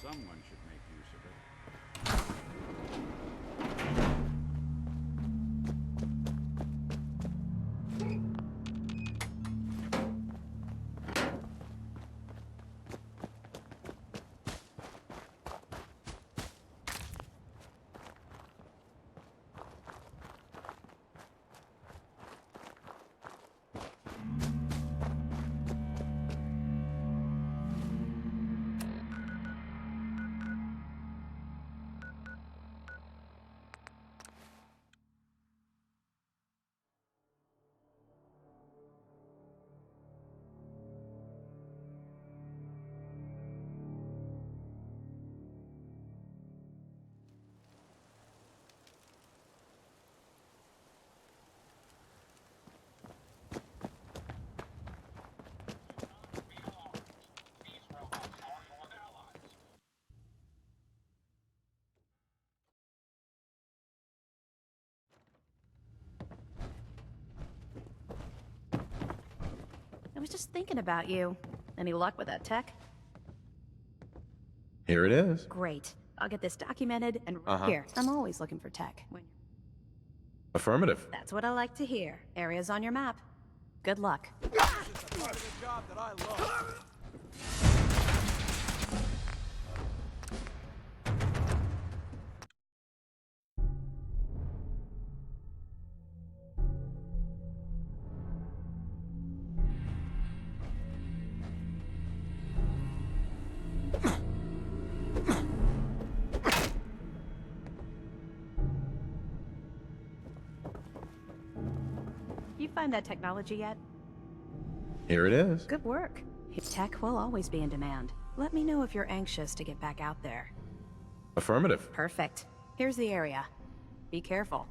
U: Someone should make use of it.
M: I was just thinking about you. Any luck with that tech?
D: Here it is.
M: Great. I'll get this documented and
D: Uh-huh.
M: here. I'm always looking for tech.
D: Affirmative.
M: That's what I like to hear. Areas on your map. Good luck. You find that technology yet?
D: Here it is.
M: Good work. Tech will always be in demand. Let me know if you're anxious to get back out there.
D: Affirmative.
M: Perfect. Here's the area. Be careful.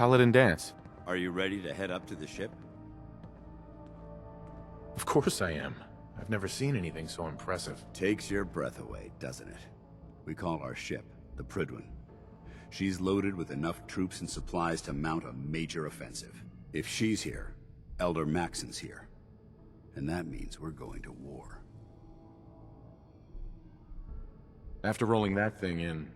D: Paladin Dance.
N: Are you ready to head up to the ship?
D: Of course I am. I've never seen anything so impressive.
N: Takes your breath away, doesn't it? We call our ship the Prydwen. She's loaded with enough troops and supplies to mount a major offensive. If she's here, Elder Maxon's here. And that means we're going to war.
R: After rolling that thing in,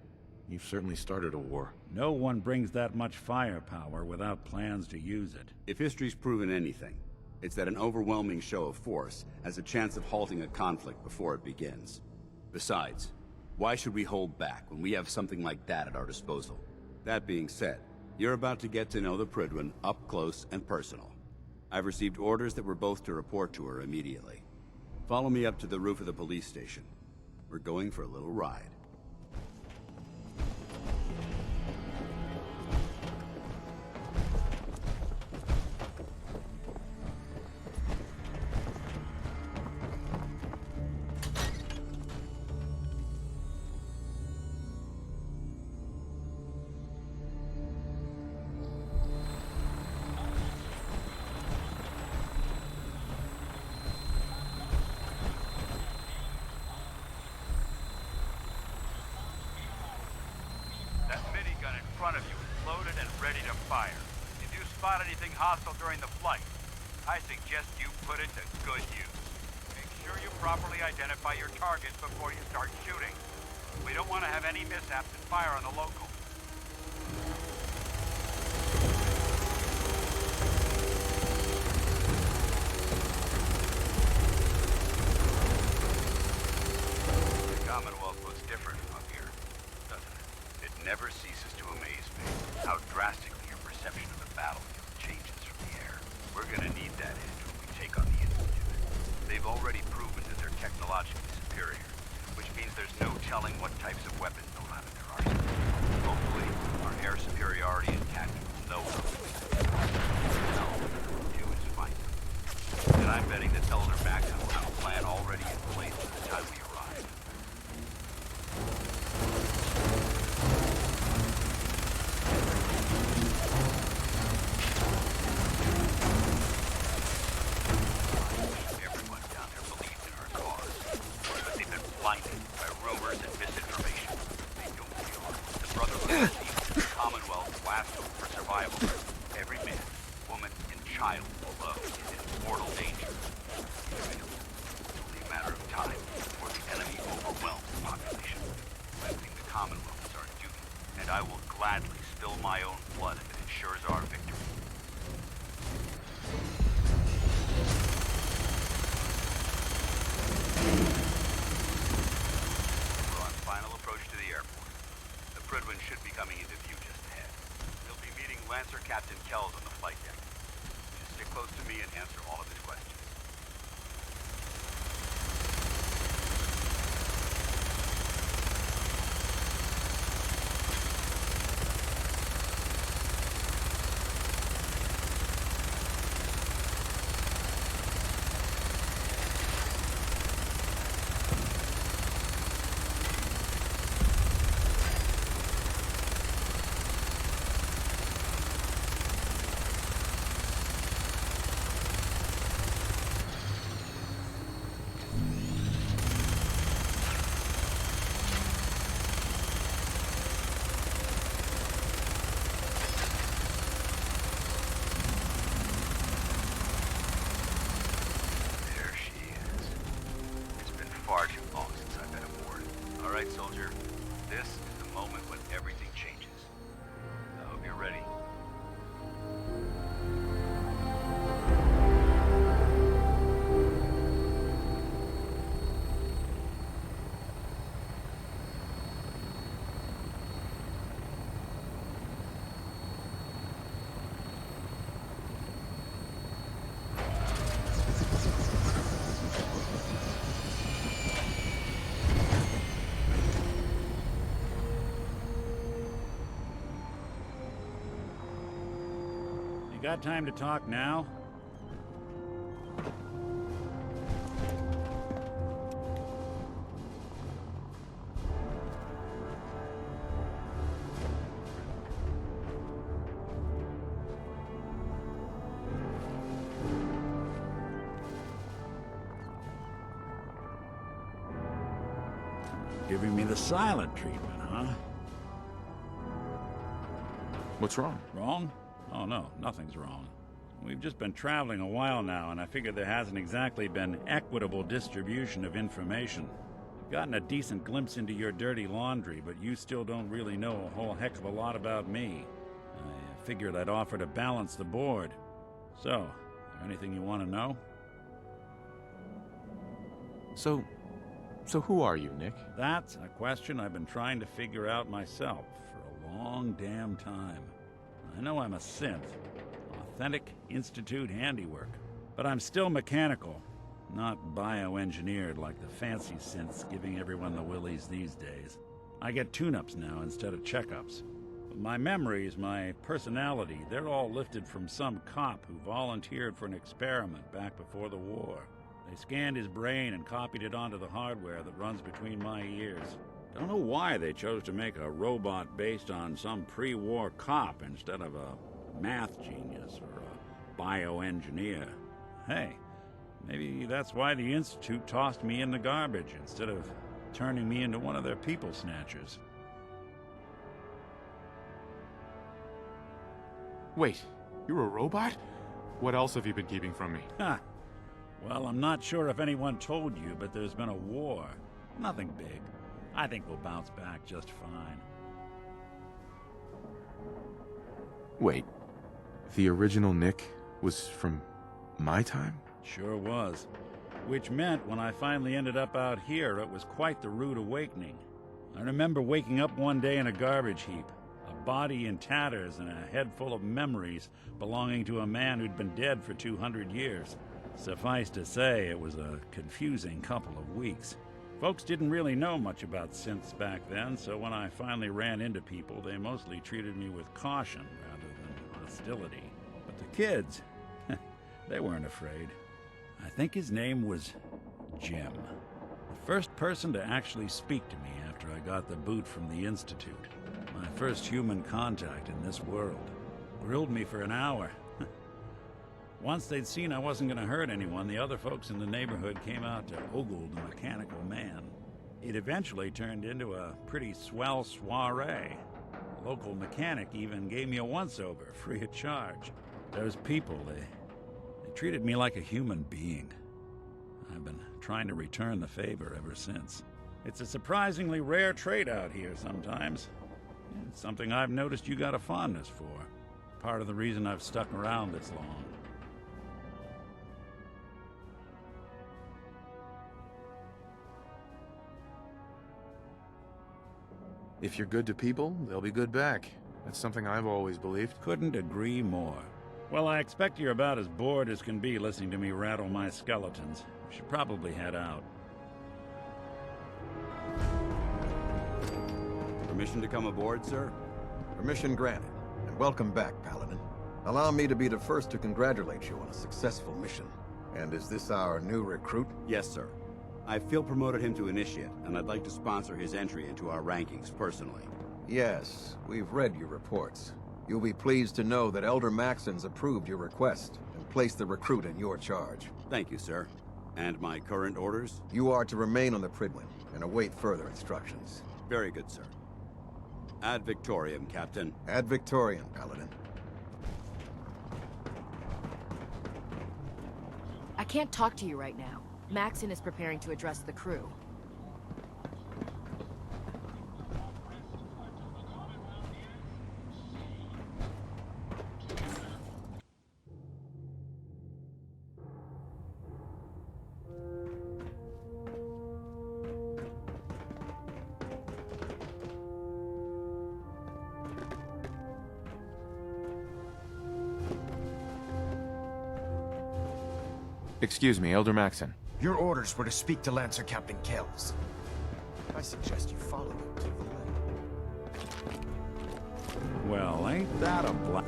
R: you've certainly started a war.
U: No one brings that much firepower without plans to use it.
N: If history's proven anything, it's that an overwhelming show of force has a chance of halting a conflict before it begins. Besides, why should we hold back when we have something like that at our disposal? That being said, you're about to get to know the Prydwen up close and personal. I've received orders that we're both to report to her immediately. Follow me up to the roof of the police station. We're going for a little ride.
G: During the flight, I suggest you put it to good use. Make sure you properly identify your target before you start shooting. We don't want to have any mishaps and fire on the local. The Commonwealth looks different from up here, doesn't it? It never ceases to amaze me how drastically your perception of the battlefield changes from the air. We're gonna need that edge when we take on the Institute. They've already proven that they're technologically superior, which means there's no telling what types of weapons they'll have in their arsenal. Hopefully, our air superiority and tactics will know how to do is find them. And I'm betting that Elder Maxon will have a plan already in place by the time we arrive. answer Captain Kells on the flight deck. Just stick close to me and answer all of his questions. Far too long since I've been aboard. All right, soldier. This is the moment when everything changes. I hope you're ready.
U: Got time to talk now? Giving me the silent treatment, huh?
R: What's wrong?
U: Wrong? Oh no, nothing's wrong. We've just been traveling a while now, and I figure there hasn't exactly been equitable distribution of information. I've gotten a decent glimpse into your dirty laundry, but you still don't really know a whole heck of a lot about me. I figured I'd offer to balance the board. So, is there anything you want to know?
R: So who are you, Nick?
U: That's a question I've been trying to figure out myself for a long damn time. I know I'm a synth, authentic Institute handiwork, but I'm still mechanical, not bioengineered like the fancy synths giving everyone the willies these days. I get tune-ups now instead of checkups. My memories, my personality, they're all lifted from some cop who volunteered for an experiment back before the war. They scanned his brain and copied it onto the hardware that runs between my ears. Don't know why they chose to make a robot based on some pre-war cop instead of a math genius or a bioengineer. Hey, maybe that's why the Institute tossed me in the garbage instead of turning me into one of their people snatchers.
R: Wait, you're a robot? What else have you been keeping from me?
U: Ha! Well, I'm not sure if anyone told you, but there's been a war. Nothing big. I think we'll bounce back just fine.
R: Wait, the original Nick was from my time?
U: Sure was. Which meant when I finally ended up out here, it was quite the rude awakening. I remember waking up one day in a garbage heap, a body in tatters and a head full of memories belonging to a man who'd been dead for 200 years. Suffice to say, it was a confusing couple of weeks. Folks didn't really know much about synths back then, so when I finally ran into people, they mostly treated me with caution rather than hostility. But the kids, they weren't afraid. I think his name was Jim. The first person to actually speak to me after I got the boot from the Institute. My first human contact in this world. Grilled me for an hour. Once they'd seen I wasn't going to hurt anyone, the other folks in the neighborhood came out to ogle the mechanical man. It eventually turned into a pretty swell soiree. The local mechanic even gave me a once-over, free of charge. Those people, they treated me like a human being. I've been trying to return the favor ever since. It's a surprisingly rare trait out here sometimes. It's something I've noticed you got a fondness for. Part of the reason I've stuck around this long.
D: If you're good to people, they'll be good back. That's something I've always believed.
U: Couldn't agree more. Well, I expect you're about as bored as can be listening to me rattle my skeletons. We should probably head out.
N: Permission to come aboard, sir?
C: Permission granted. And welcome back, Paladin. Allow me to be the first to congratulate you on a successful mission. And is this our new recruit?
N: Yes, sir. I feel promoted him to Initiate, and I'd like to sponsor his entry into our rankings personally.
C: Yes, we've read your reports. You'll be pleased to know that Elder Maxon's approved your request and placed the recruit in your charge.
N: Thank you, sir. And my current orders?
C: You are to remain on the Prydwen and await further instructions.
N: Very good, sir. Ad Victoriam, Captain.
C: Ad Victoriam, Paladin.
I: I can't talk to you right now. Maxon is preparing to address the crew.
R: Excuse me, Elder Maxon.
O: Your orders were to speak to Lancer Captain Kells. I suggest you follow him to the lake.
U: Well, ain't that a black...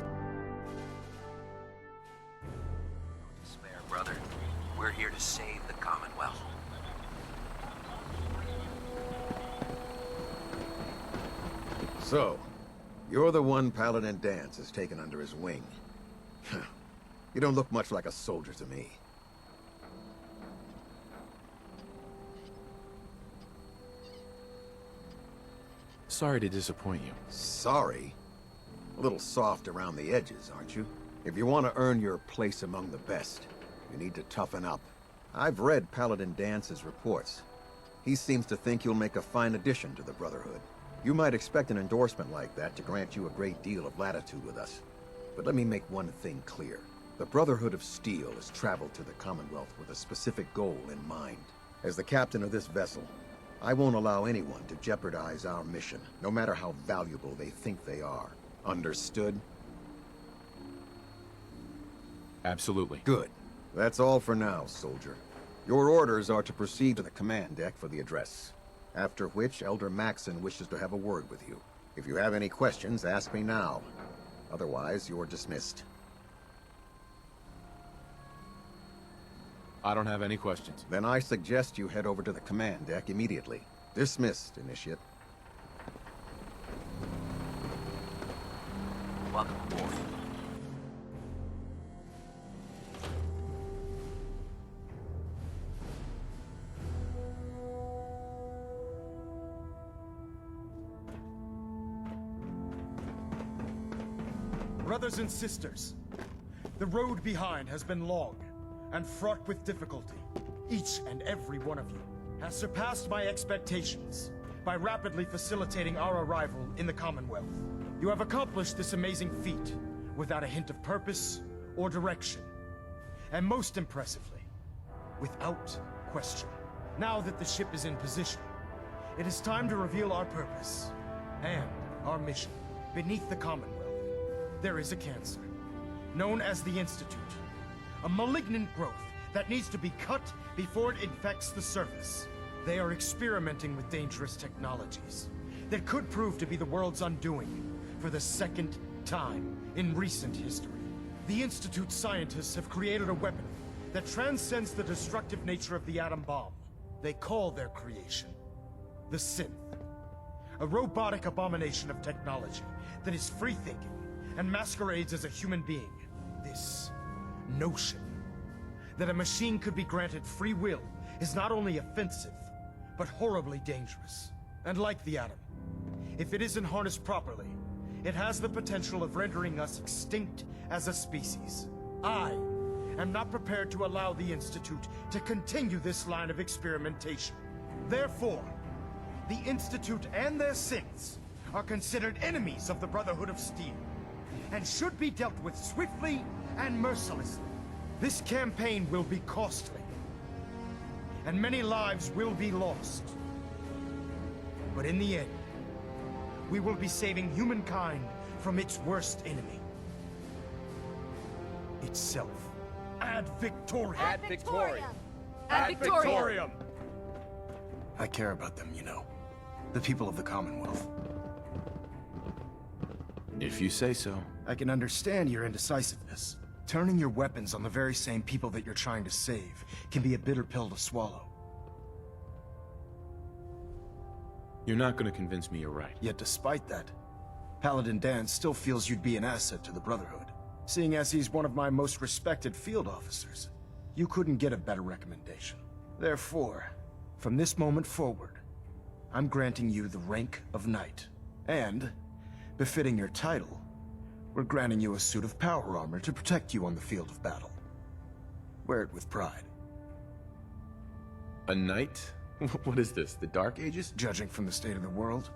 A: Despair, brother. We're here to save the Commonwealth.
C: So, you're the one Paladin Danse has taken under his wing. You don't look much like a soldier to me.
R: Sorry to disappoint you.
C: Sorry? A little soft around the edges, aren't you? If you want to earn your place among the best, you need to toughen up. I've read Paladin Dance's reports. He seems to think you'll make a fine addition to the Brotherhood. You might expect an endorsement like that to grant you a great deal of latitude with us. But let me make one thing clear. The Brotherhood of Steel has traveled to the Commonwealth with a specific goal in mind. As the captain of this vessel, I won't allow anyone to jeopardize our mission, no matter how valuable they think they are. Understood?
R: Absolutely.
C: Good. That's all for now, soldier. Your orders are to proceed to the command deck for the address. After which, Elder Maxon wishes to have a word with you. If you have any questions, ask me now. Otherwise, you're dismissed.
R: I don't have any questions.
C: Then I suggest you head over to the command deck immediately. Dismissed, Initiate.
A: Welcome aboard.
O: Brothers and sisters, the road behind has been long and fraught with difficulty. Each and every one of you has surpassed my expectations by rapidly facilitating our arrival in the Commonwealth. You have accomplished this amazing feat without a hint of purpose or direction. And most impressively, without question. Now that the ship is in position, it is time to reveal our purpose and our mission. Beneath the Commonwealth, there is a cancer, known as the Institute. A malignant growth that needs to be cut before it infects the surface. They are experimenting with dangerous technologies that could prove to be the world's undoing for the second time in recent history. The Institute scientists have created a weapon that transcends the destructive nature of the atom bomb. They call their creation the Synth. A robotic abomination of technology that is free-thinking and masquerades as a human being. This notion that a machine could be granted free will is not only offensive, but horribly dangerous. And like the atom, if it isn't harnessed properly, it has the potential of rendering us extinct as a species. I am not prepared to allow the Institute to continue this line of experimentation. Therefore, the Institute and their synths are considered enemies of the Brotherhood of Steel, and should be dealt with swiftly and mercilessly. This campaign will be costly, and many lives will be lost. But in the end, we will be saving humankind from its worst enemy. Itself. Ad Victoriam!
A: Ad Victoriam!
I: Ad Victoriam!
O: Victoriam! I care about them, you know. The people of the Commonwealth.
R: If you say so.
O: I can understand your indecisiveness. Turning your weapons on the very same people that you're trying to save can be a bitter pill to swallow.
R: You're not gonna convince me you're right.
O: Yet despite that, Paladin Dan still feels you'd be an asset to the Brotherhood. Seeing as he's one of my most respected field officers, you couldn't get a better recommendation. Therefore, from this moment forward, I'm granting you the rank of Knight. And, befitting your title, we're granting you a suit of power armor to protect you on the field of battle. Wear it with pride.
R: A knight? What is this, the Dark Ages?
O: Judging from the state of the world,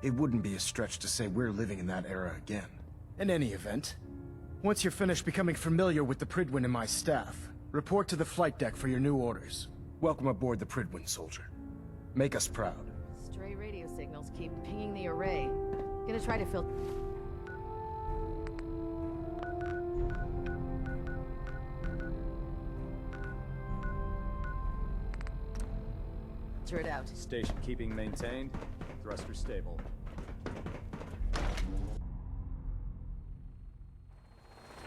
O: it wouldn't be a stretch to say we're living in that era again. In any event, once you're finished becoming familiar with the Prydwen and my staff, report to the flight deck for your new orders. Welcome aboard the Prydwen, soldier. Make us proud.
I: Stray radio signals keep pinging the array. Gonna try to filter it out.
P: Station keeping maintained. Thruster stable.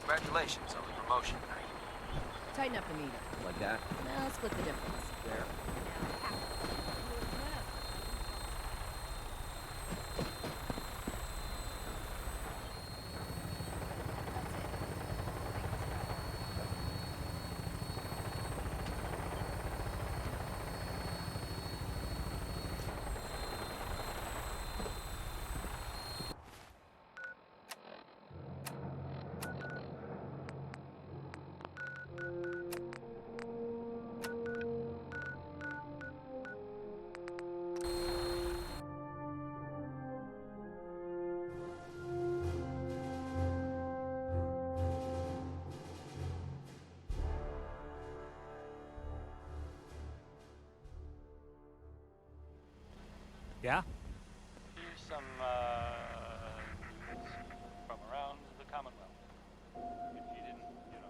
A: Congratulations on the promotion, Knight.
I: Tighten up the meter.
A: Like that?
I: Now split the difference.
A: There.
P: Yeah?
Q: Here's some news from around the Commonwealth. If you didn't, hear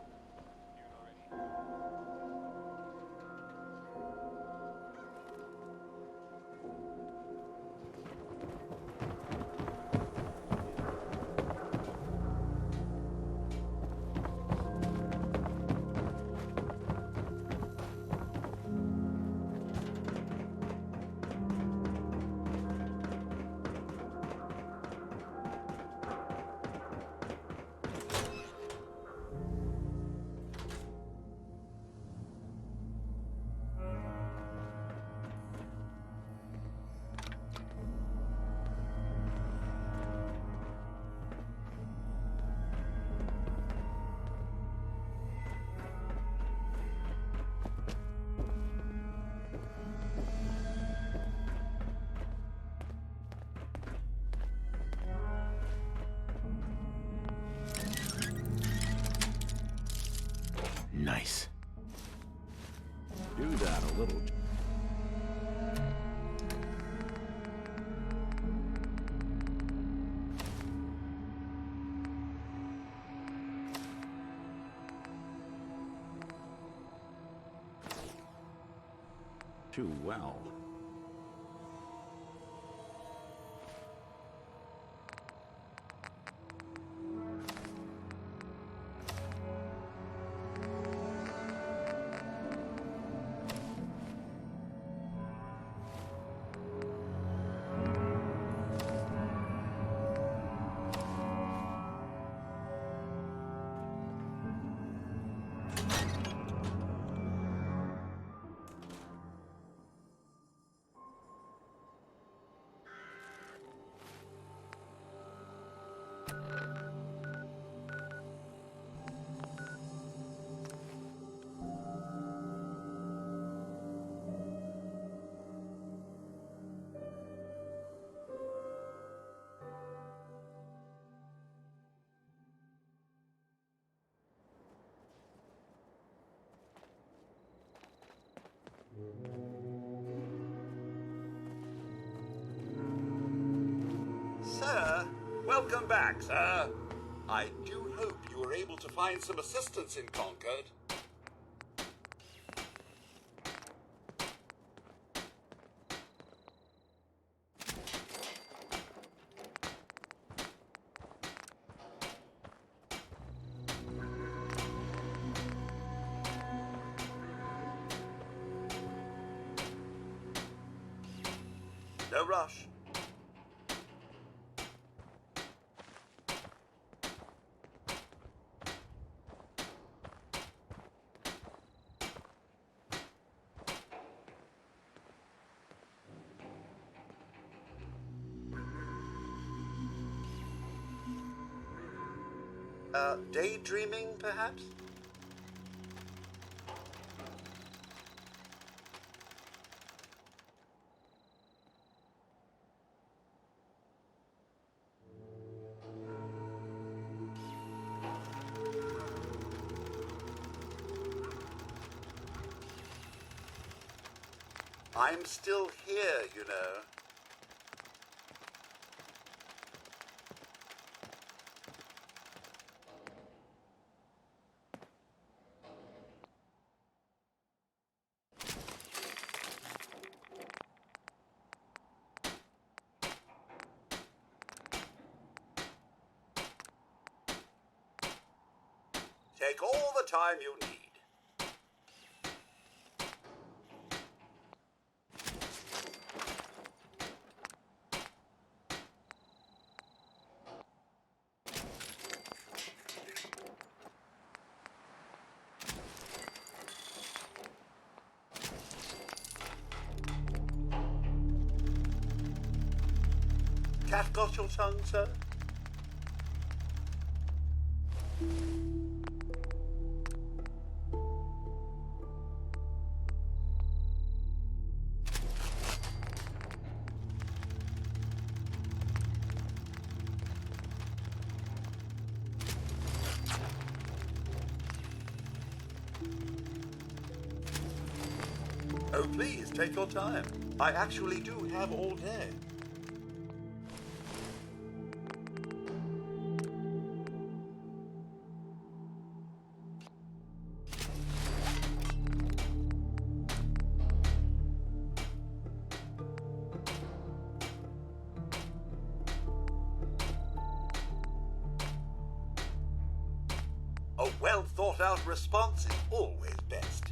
Q: it already.
R: Nice.
P: Do that a little. Too well.
B: Welcome back, sir. I do hope you were able to find some assistance in Concord. No rush. Daydreaming, perhaps? I'm still here, you know. Take all the time you need. Cat got your tongue, sir? Oh, please, take your time. I actually do have all day. A well-thought-out response is always best.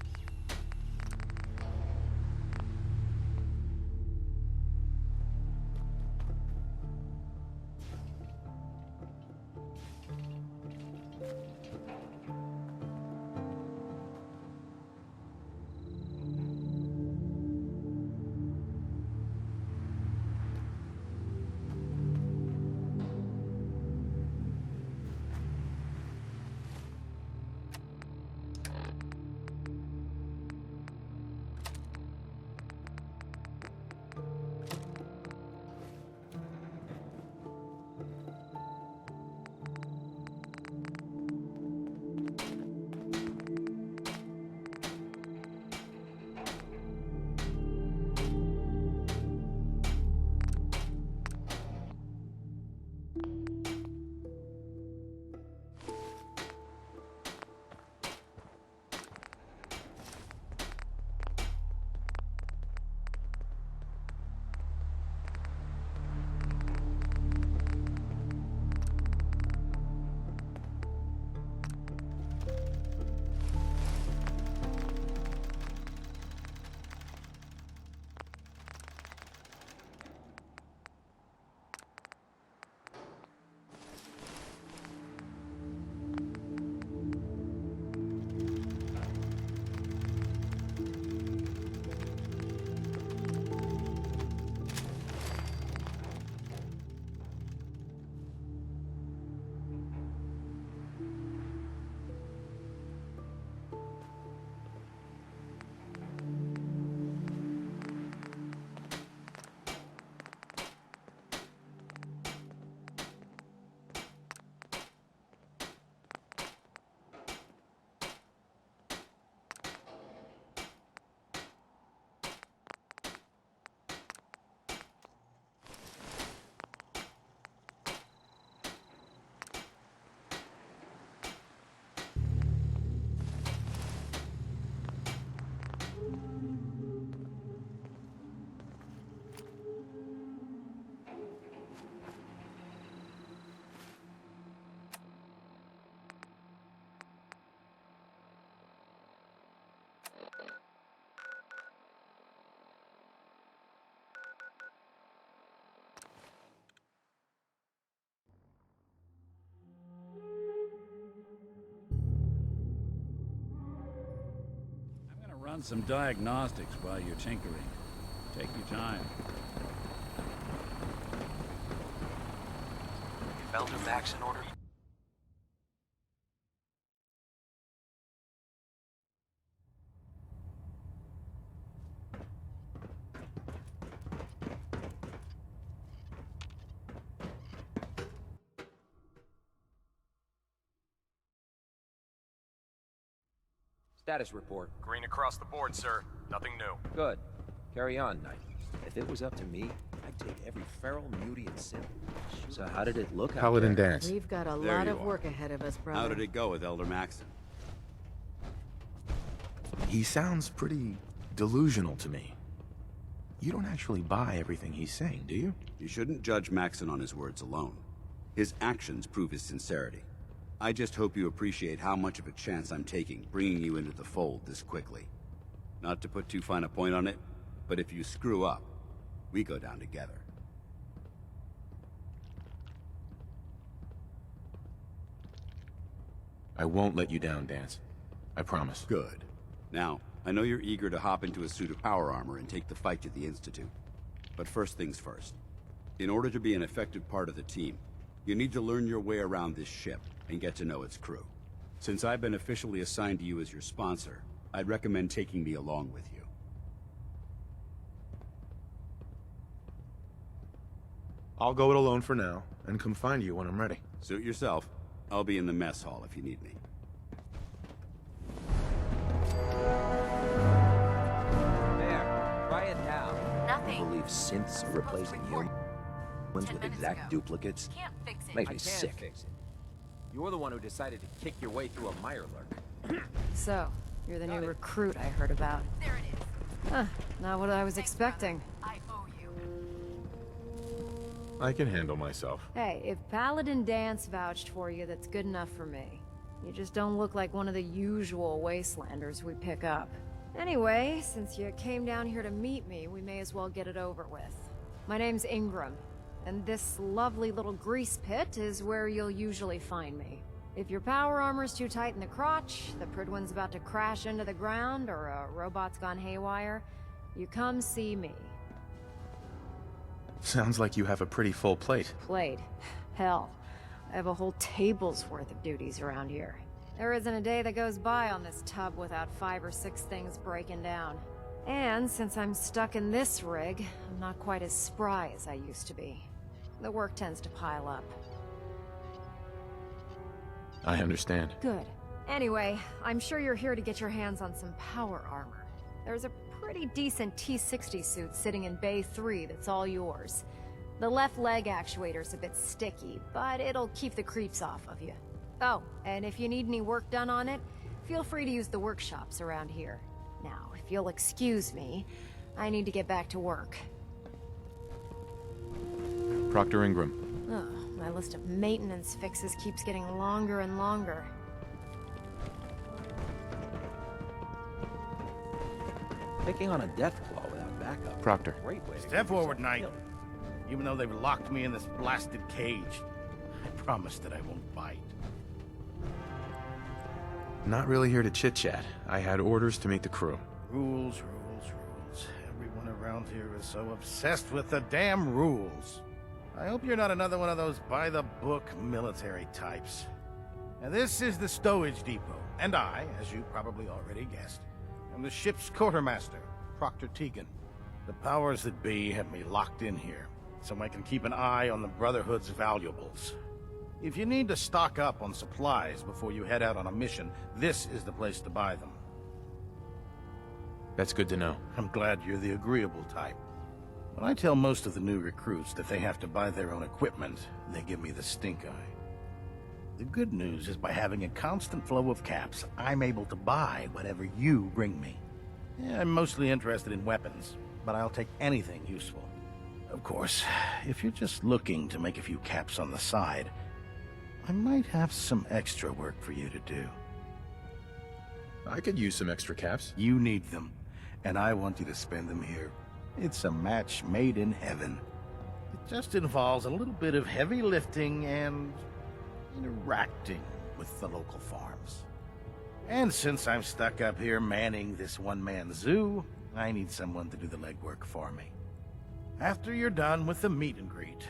U: run some diagnostics while you're tinkering. Take your time.
A: Elder Max in order?
E: Status report.
F: Green across the board, sir. Nothing new.
E: Good. Carry on, Knight. If it was up to me, I'd take every feral mutie and simp. So how did it look out
R: Paladin
E: there?
R: Dance.
I: We've got a
N: There
I: lot
N: you
I: of
N: are.
I: work ahead of us, brother.
N: How did it go with Elder Maxon?
D: He sounds pretty delusional to me. You don't actually buy everything he's saying, do you?
N: You shouldn't judge Maxon on his words alone. His actions prove his sincerity. I just hope you appreciate how much of a chance I'm taking bringing you into the fold this quickly. Not to put too fine a point on it, but if you screw up, we go down together.
D: I won't let you down, Dance. I promise.
N: Good. Now, I know you're eager to hop into a suit of power armor and take the fight to the Institute. But first things first. In order to be an effective part of the team, you need to learn your way around this ship and get to know its crew. Since I've been officially assigned to you as your sponsor, I'd recommend taking me along with you.
D: I'll go it alone for now, and come find you when I'm ready.
N: Suit yourself. I'll be in the mess hall if you need me.
E: There. Try it now.
I: Nothing.
E: I believe synths are replacing humans with exact duplicates.
I: Can't fix it.
E: Makes I me can sick. fix it. You're the one who decided to kick your way through a Mirelurk.
I: So, you're the new recruit I heard about. There it is. Huh, not what I was expecting.
H: I owe you.
R: I can handle myself.
I: Hey, if Paladin Dance vouched for you, that's good enough for me. You just don't look like one of the usual wastelanders we pick up. Anyway, since you came down here to meet me, we may as well get it over with. My name's Ingram, and this lovely little grease pit is where you'll usually find me. If your power armor's too tight in the crotch, the Pridwin's about to crash into the ground, or a robot's gone haywire, you come see me.
D: Sounds like you have a pretty full plate.
I: Plate. Hell, I have a whole table's worth of duties around here. There isn't a day that goes by on this tub without 5 or 6 things breaking down. And since I'm stuck in this rig, I'm not quite as spry as I used to be. The work tends to pile up.
D: I understand.
I: Good. Anyway, I'm sure you're here to get your hands on some power armor. There's a pretty decent T-60 suit sitting in Bay 3 that's all yours. The left leg actuator's a bit sticky, but it'll keep the creeps off of you. Oh, and if you need any work done on it, feel free to use the workshops around here. Now, if you'll excuse me, I need to get back to work.
D: Proctor Ingram.
I: Oh, my list of maintenance fixes keeps getting longer and longer.
E: Taking on a death claw without backup.
D: Proctor.
E: Great way to
S: Step forward, Knight. Even though they've locked me in this blasted cage, I promise that I won't bite.
D: Not really here to chit-chat. I had orders to meet the crew.
S: Rules, rules, rules. Everyone around here is so obsessed with the damn rules. I hope you're not another one of those by-the-book military types. Now, this is the stowage depot, and I, as you probably already guessed, am the ship's quartermaster, Proctor Tegan. The powers that be have me locked in here, so I can keep an eye on the Brotherhood's valuables. If you need to stock up on supplies before you head out on a mission, this is the place to buy them.
D: That's good to know.
S: I'm glad you're the agreeable type. When I tell most of the new recruits that they have to buy their own equipment, they give me the stink eye. The good news is by having a constant flow of caps, I'm able to buy whatever you bring me. Yeah, I'm mostly interested in weapons, but I'll take anything useful. Of course, if you're just looking to make a few caps on the side, I might have some extra work for you to do.
D: I could use some extra caps.
S: You need them, and I want you to spend them here. It's a match made in heaven. It just involves a little bit of heavy lifting and interacting with the local farms. And since I'm stuck up here manning this one-man zoo, I need someone to do the legwork for me. After you're done with the meet and greet,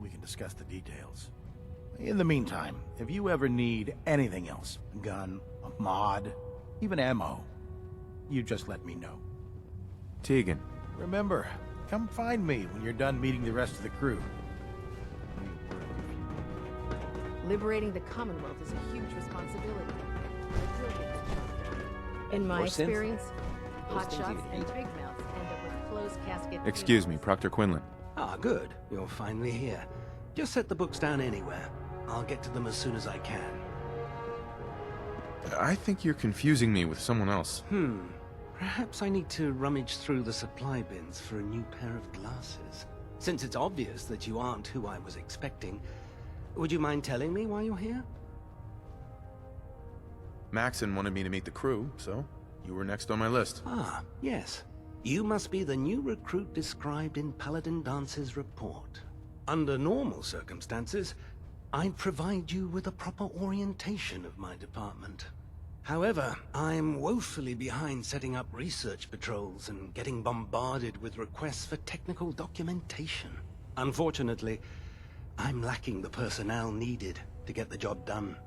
S: we can discuss the details. In the meantime, if you ever need anything else, a gun, a mod, even ammo, you just let me know.
R: Tegan.
S: Remember, come find me when you're done meeting the rest of the crew.
J: Liberating the Commonwealth is a huge responsibility. In my
E: Or synth.
J: experience,
E: Those
J: hot
E: things
J: shots
E: you
J: and
E: hate.
J: big mouths end up with closed casket.
R: Excuse me, Proctor Quinlan.
K: Ah, good. You're finally here. Just set the books down anywhere. I'll get to them as soon as I can.
R: I think you're confusing me with someone else.
K: Perhaps I need to rummage through the supply bins for a new pair of glasses. Since it's obvious that you aren't who I was expecting, would you mind telling me why you're here?
R: Maxon wanted me to meet the crew, so you were next on my list.
K: Ah, yes. You must be the new recruit described in Paladin Dance's report. Under normal circumstances, I'd provide you with a proper orientation of my department. However, I'm woefully behind setting up research patrols and getting bombarded with requests for technical documentation. Unfortunately, I'm lacking the personnel needed to get the job done.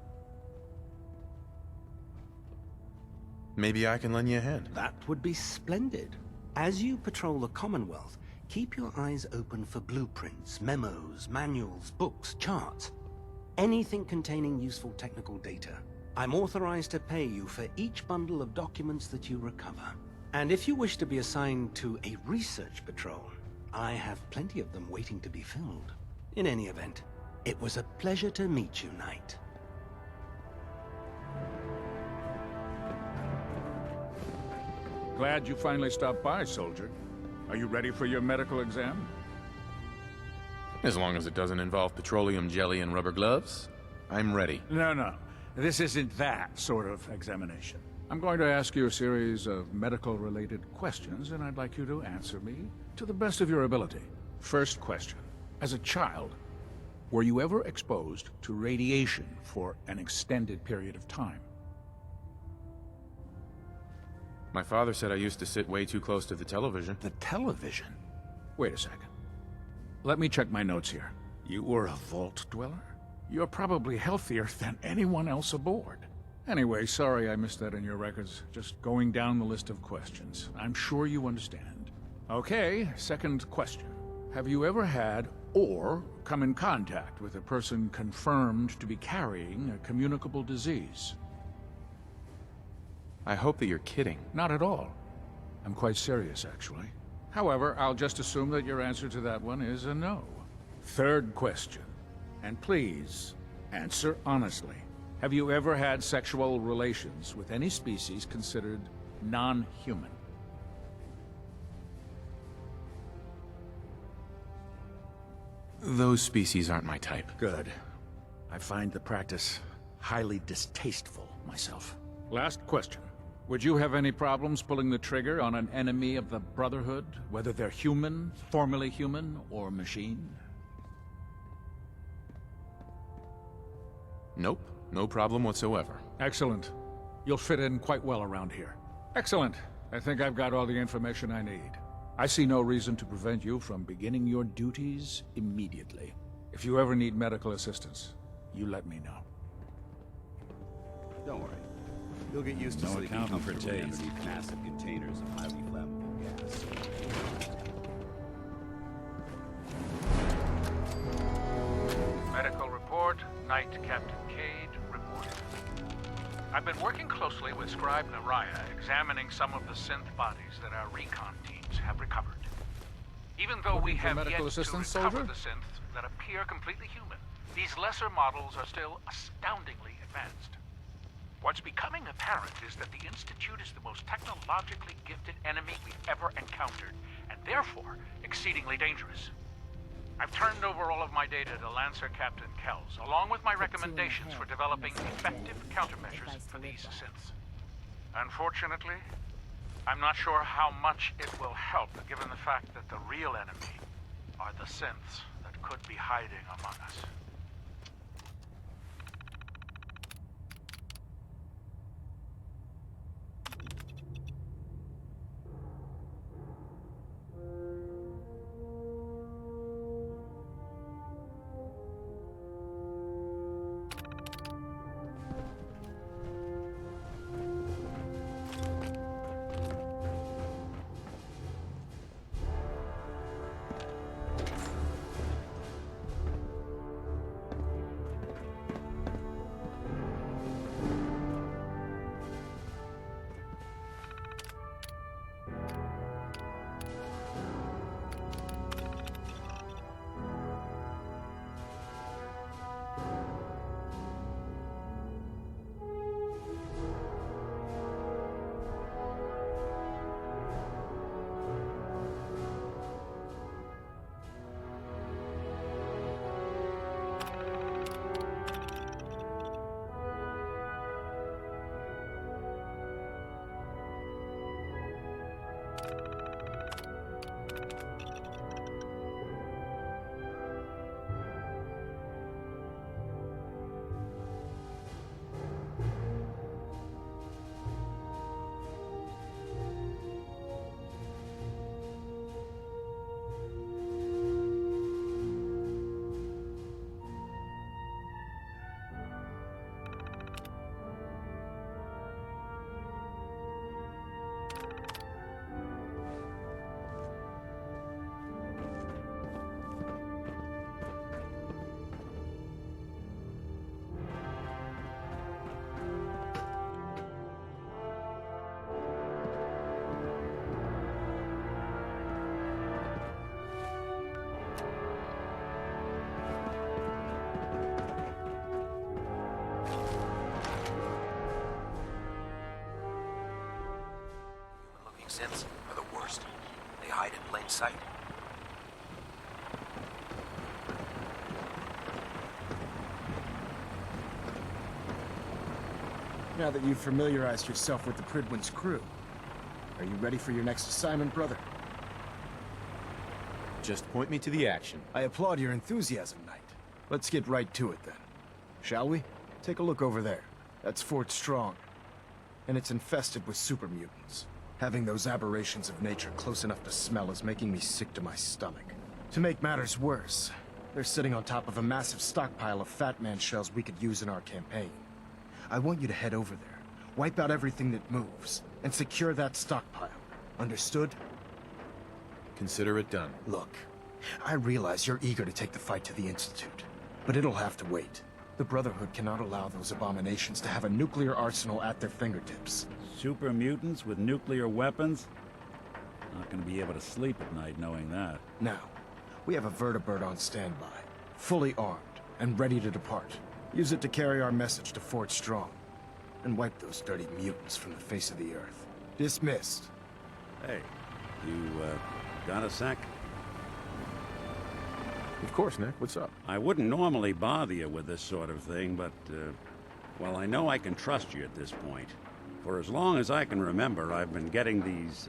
R: Maybe I can lend you a hand.
K: That would be splendid. As you patrol the Commonwealth, keep your eyes open for blueprints, memos, manuals, books, charts. Anything containing useful technical data. I'm authorized to pay you for each bundle of documents that you recover. And if you wish to be assigned to a research patrol, I have plenty of them waiting to be filled. In any event, it was a pleasure to meet you, Knight.
T: Glad you finally stopped by, soldier. Are you ready for your medical exam?
R: As long as it doesn't involve petroleum jelly and rubber gloves, I'm ready.
T: No. This isn't that sort of examination. I'm going to ask you a series of medical-related questions, and I'd like you to answer me to the best of your ability. First question. As a child, were you ever exposed to radiation for an extended period of time?
R: My father said I used to sit way too close to the television.
T: The television? Wait a second. Let me check my notes here. You were a vault dweller? You're probably healthier than anyone else aboard. Anyway, sorry I missed that in your records. Just going down the list of questions. I'm sure you understand. Okay, second question. Have you ever had or come in contact with a person confirmed to be carrying a communicable disease?
R: I hope that you're kidding.
T: Not at all. I'm quite serious, actually. However, I'll just assume that your answer to that one is a no. Third question. And please, answer honestly. Have you ever had sexual relations with any species considered non-human?
R: Those species aren't my type.
T: Good. I find the practice highly distasteful myself. Last question. Would you have any problems pulling the trigger on an enemy of the Brotherhood, whether they're human, formerly human, or machine?
R: Nope. No problem whatsoever.
T: Excellent. You'll fit in quite well around here. Excellent. I think I've got all the information I need. I see no reason to prevent you from beginning your duties immediately. If you ever need medical assistance, you let me know.
N: Don't worry. You'll get used to
U: No
N: sleeping
U: accounting for
N: comfortably
U: taste.
N: underneath massive containers of highly flammable gas.
W: Medical report, Knight Captain Cade reporting. I've been working closely with Scribe Naraya, examining some of the synth bodies that our recon teams have recovered. Even though we
T: Looking for
W: have yet
T: medical
W: to
T: assistance,
W: recover
T: soldier?
W: the synths that appear completely human, these lesser models are still astoundingly advanced. What's becoming apparent is that the Institute is the most technologically gifted enemy we've ever encountered, and therefore exceedingly dangerous. I've turned over all of my data to Lancer Captain Kells, along with my recommendations for developing effective countermeasures for these synths. Unfortunately, I'm not sure how much it will help, given the fact that the real enemy are the synths that could be hiding among us.
E: synths are the worst. They hide in plain sight.
O: Now that you've familiarized yourself with the Prydwen's crew, are you ready for your next assignment, brother?
R: Just point me to the action.
O: I applaud your enthusiasm, Knight. Let's get right to it then. Shall we? Take a look over there. That's Fort Strong. And it's infested with super mutants. Having those aberrations of nature close enough to smell is making me sick to my stomach. To make matters worse, they're sitting on top of a massive stockpile of Fat Man shells we could use in our campaign. I want you to head over there, wipe out everything that moves, and secure that stockpile. Understood?
R: Consider it done.
O: Look, I realize you're eager to take the fight to the Institute, but it'll have to wait. The Brotherhood cannot allow those abominations to have a nuclear arsenal at their fingertips.
U: Super mutants with nuclear weapons? Not gonna be able to sleep at night knowing that.
O: Now, we have a vertibird on standby, fully armed, and ready to depart. Use it to carry our message to Fort Strong, and wipe those dirty mutants from the face of the earth. Dismissed.
U: Hey, you, got a sec?
R: Of course, Nick. What's up?
U: I wouldn't normally bother you with this sort of thing, but, well, I know I can trust you at this point. For as long as I can remember, I've been getting these,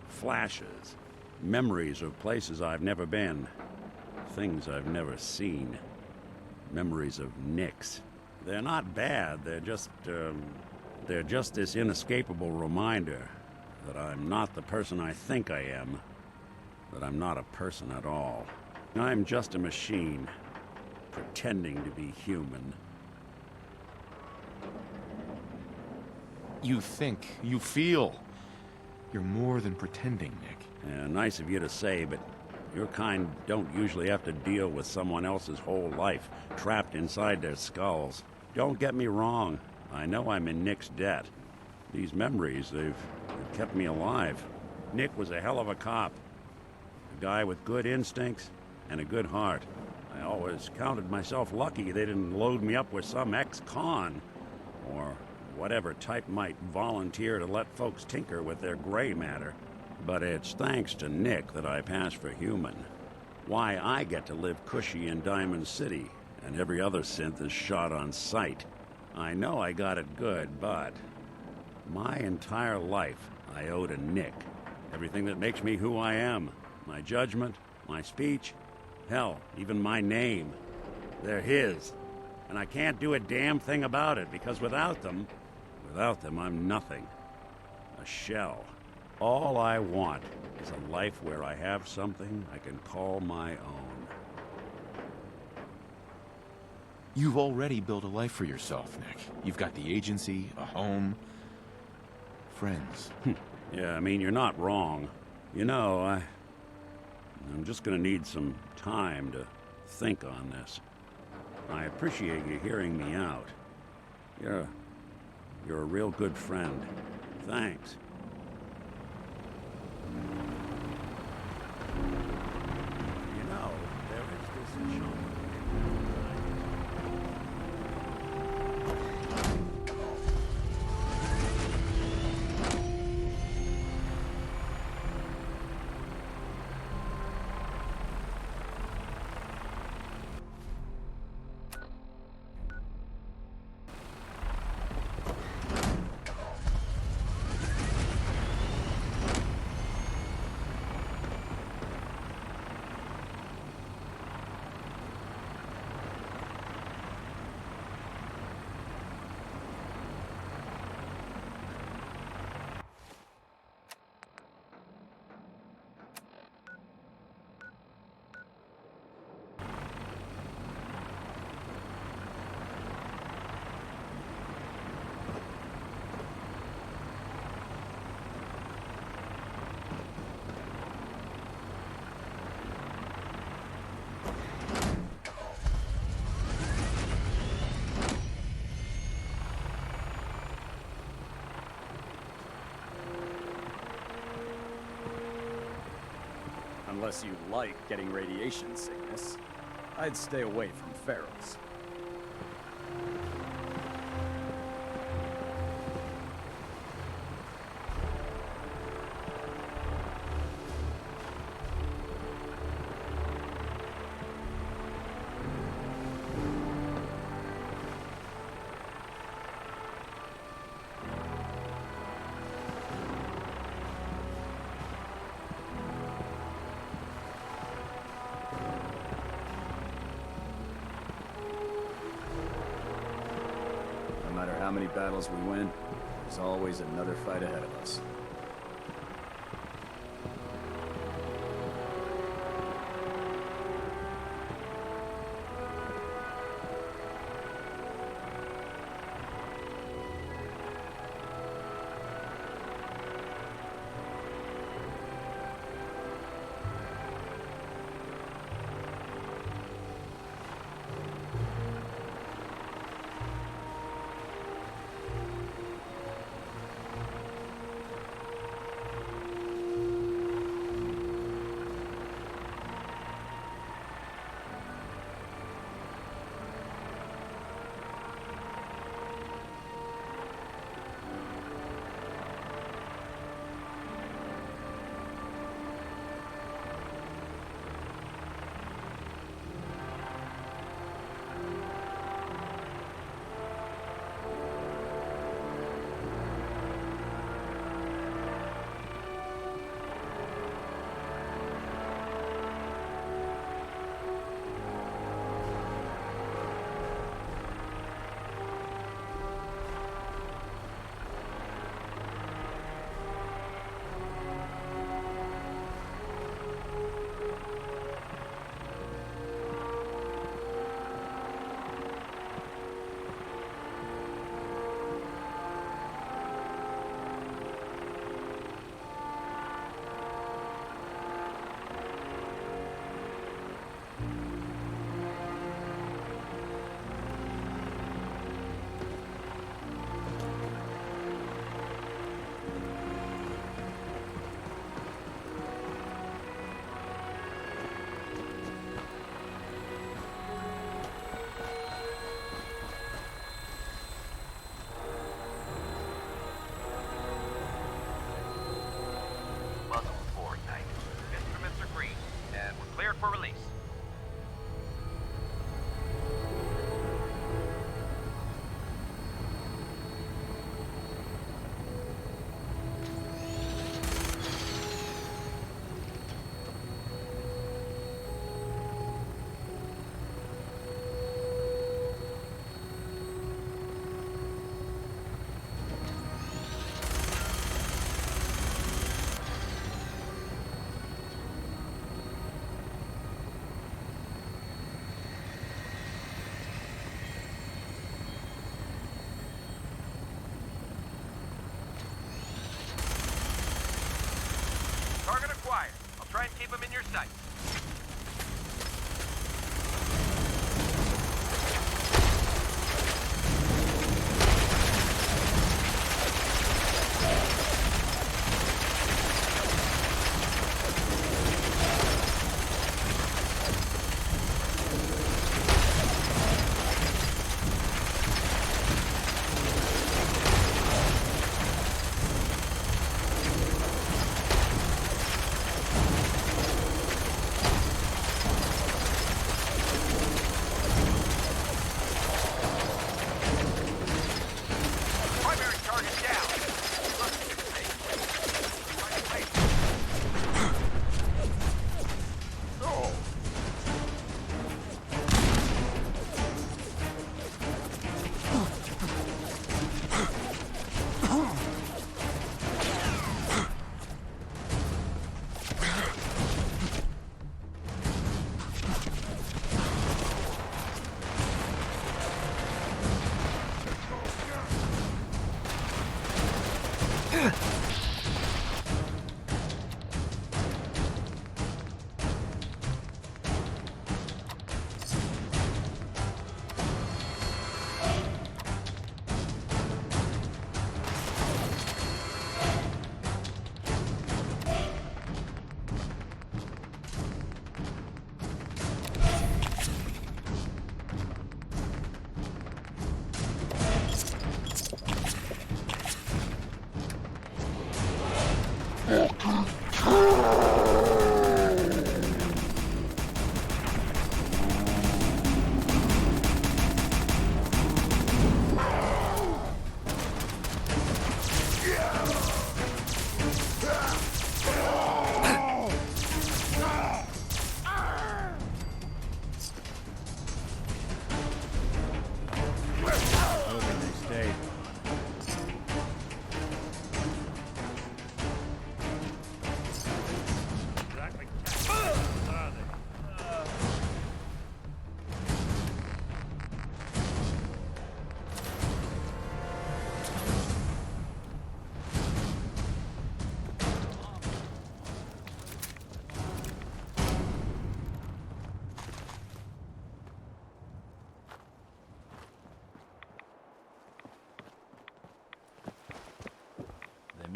U: flashes. Memories of places I've never been. Things I've never seen. Memories of Nix. They're not bad, they're just this inescapable reminder that I'm not the person I think I am. That I'm not a person at all. I'm just a machine, pretending to be human.
R: You think, you feel. You're more than pretending, Nick.
U: Yeah, nice of you to say, but your kind don't usually have to deal with someone else's whole life, trapped inside their skulls. Don't get me wrong, I know I'm in Nick's debt. These memories, they've kept me alive. Nick was a hell of a cop. A guy with good instincts and a good heart. I always counted myself lucky they didn't load me up with some ex-con, or whatever type might volunteer to let folks tinker with their gray matter. But it's thanks to Nick that I pass for human. Why I get to live cushy in Diamond City, and every other synth is shot on sight. I know I got it good, but my entire life I owe to Nick. Everything that makes me who I am. My judgment, my speech, hell, even my name. They're his. And I can't do a damn thing about it, because without them, I'm nothing. A shell. All I want is a life where I have something I can call my own.
R: You've already built a life for yourself, Nick. You've got the agency, a home, friends.
U: Yeah, I mean, you're not wrong. You know, I'm just gonna need some time to think on this. I appreciate you hearing me out. You're a real good friend. Thanks. You know, there is this genre.
P: Unless you like getting radiation sickness, I'd stay away from ferals. how many battles we win, there's always another fight ahead of us.
F: for release.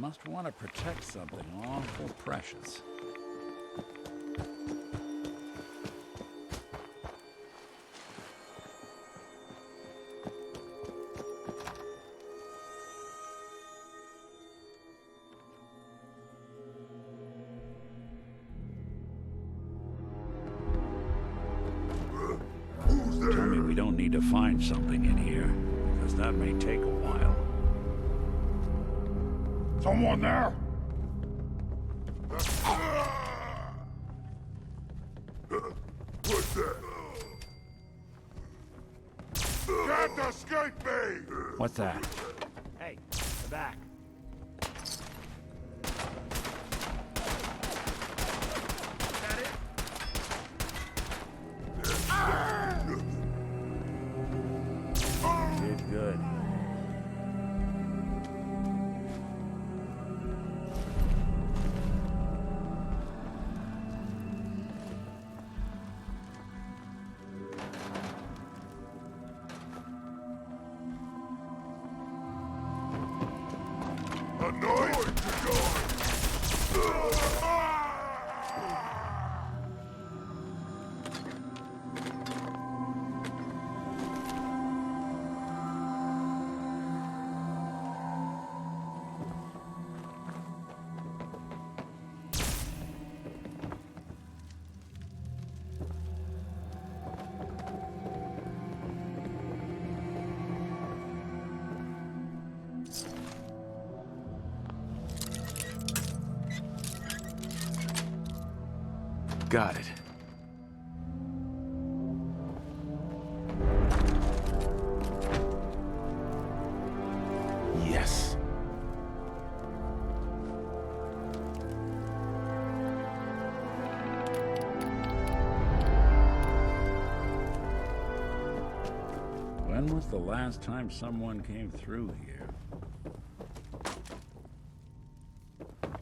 U: must want to protect something awful precious. Tell me we don't need to find something in here, because that may take a while.
L: Someone there? What's that? Can't escape me!
U: What's that?
S: Hey, they're back.
U: Did good.
L: Annoyed to join!
R: Got it. Yes.
U: When was the last time someone came through here?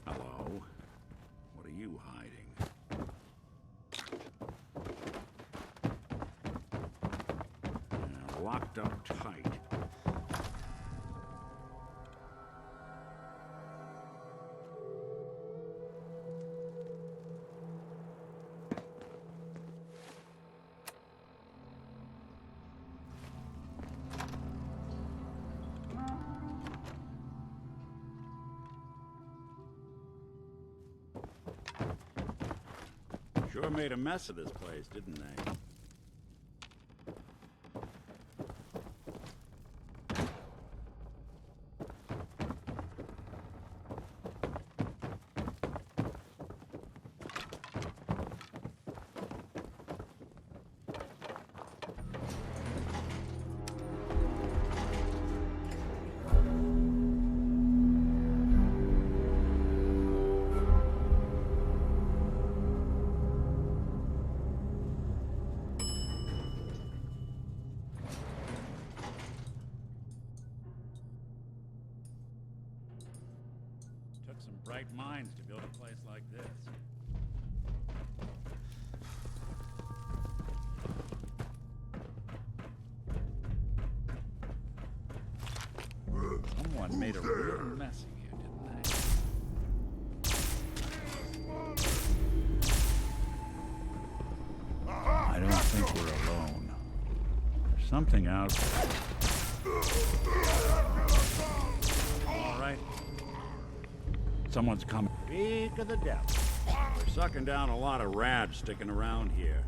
U: Hello? What are you hiding? Locked up tight. Sure made a mess of this place, didn't they? Took some bright minds to build a place like this. Someone made a real mess of you, didn't they? I don't think we're alone. There's something out there. All right. Someone's coming.
S: Speak of the devil.
U: We're sucking down a lot of rats sticking around here.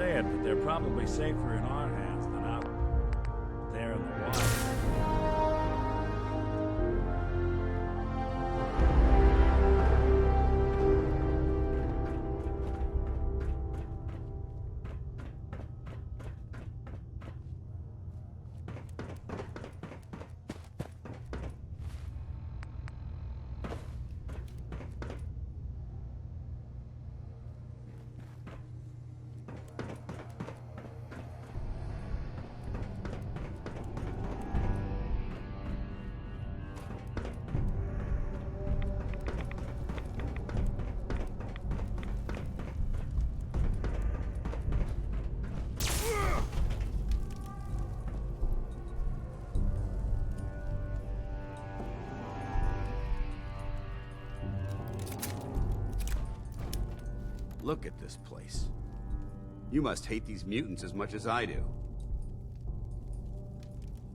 U: say it, but they're probably safer in our hands than out there in the wild.
N: Look at this place. You must hate these mutants as much as I do.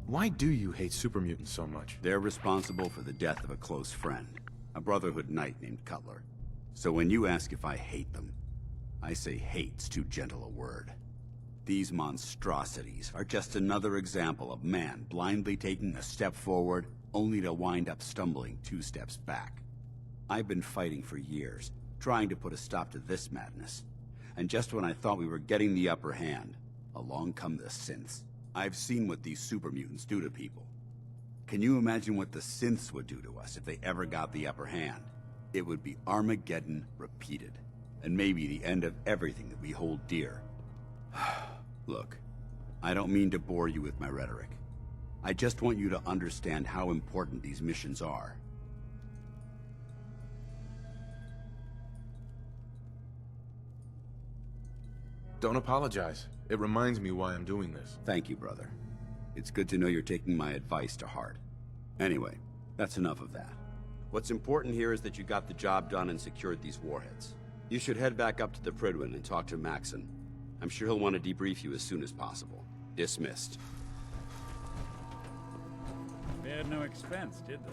R: Why do you hate super mutants so much?
N: They're responsible for the death of a close friend, a Brotherhood knight named Cutler. So when you ask if I hate them, I say hate's too gentle a word. These monstrosities are just another example of man blindly taking a step forward, only to wind up stumbling 2 steps back. I've been fighting for years, trying to put a stop to this madness. And just when I thought we were getting the upper hand, along come the synths. I've seen what these super mutants do to people. Can you imagine what the synths would do to us if they ever got the upper hand? It would be Armageddon repeated, and maybe the end of everything that we hold dear. Look, I don't mean to bore you with my rhetoric. I just want you to understand how important these missions are.
R: Don't apologize. It reminds me why I'm doing this.
N: Thank you, brother. It's good to know you're taking my advice to heart. Anyway, that's enough of that. What's important here is that you got the job done and secured these warheads. You should head back up to the Prydwen and talk to Maxon. I'm sure he'll want to debrief you as soon as possible. Dismissed.
U: They had no expense, did they?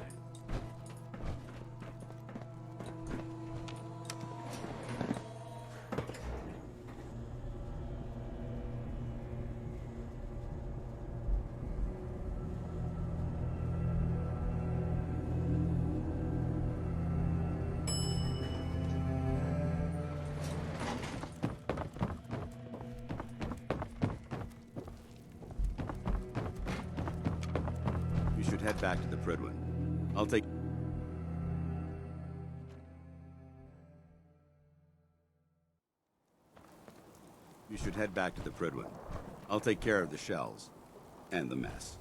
N: You should head back to the Prydwen. I'll take... You should head back to the Prydwen. I'll take care of the shells. And the mess.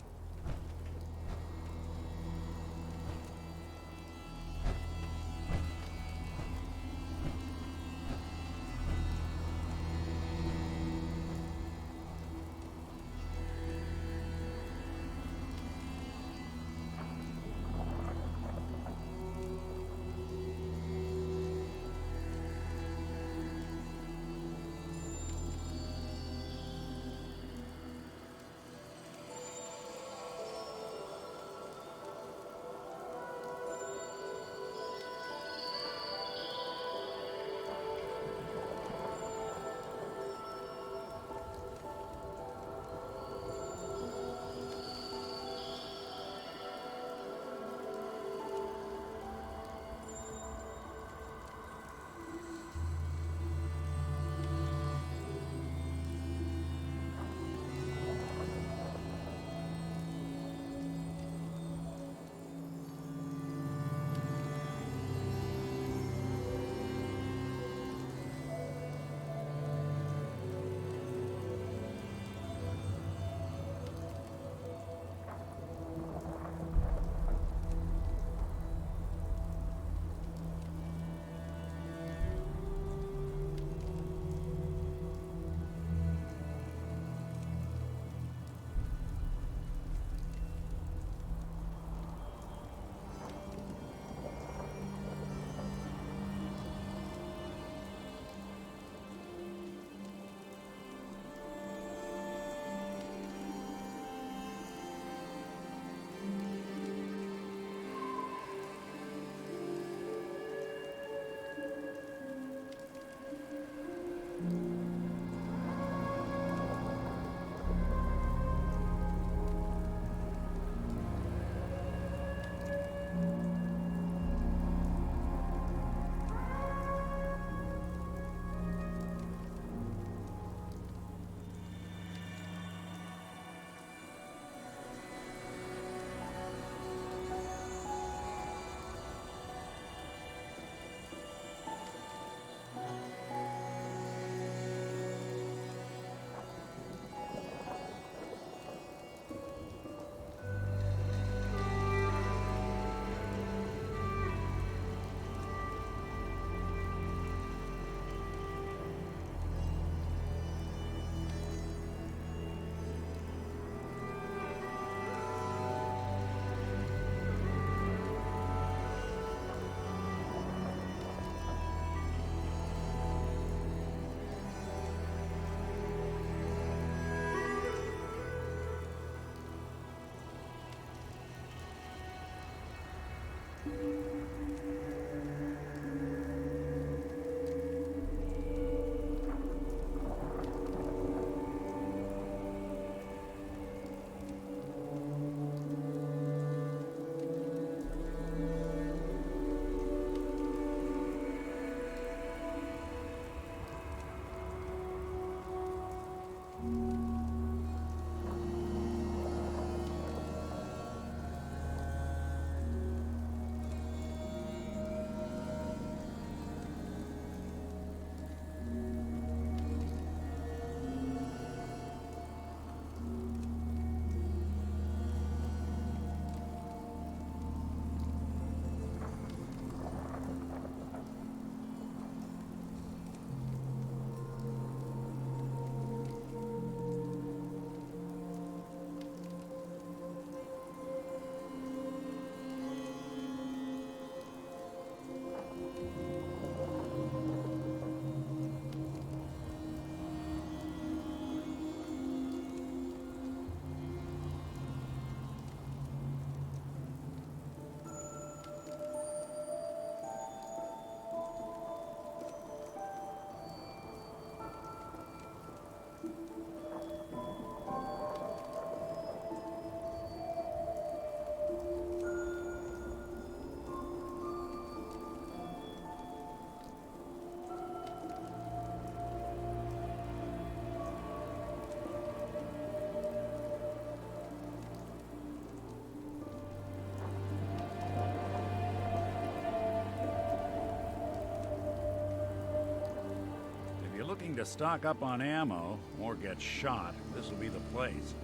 U: looking to stock up on ammo or get shot, this will be the place.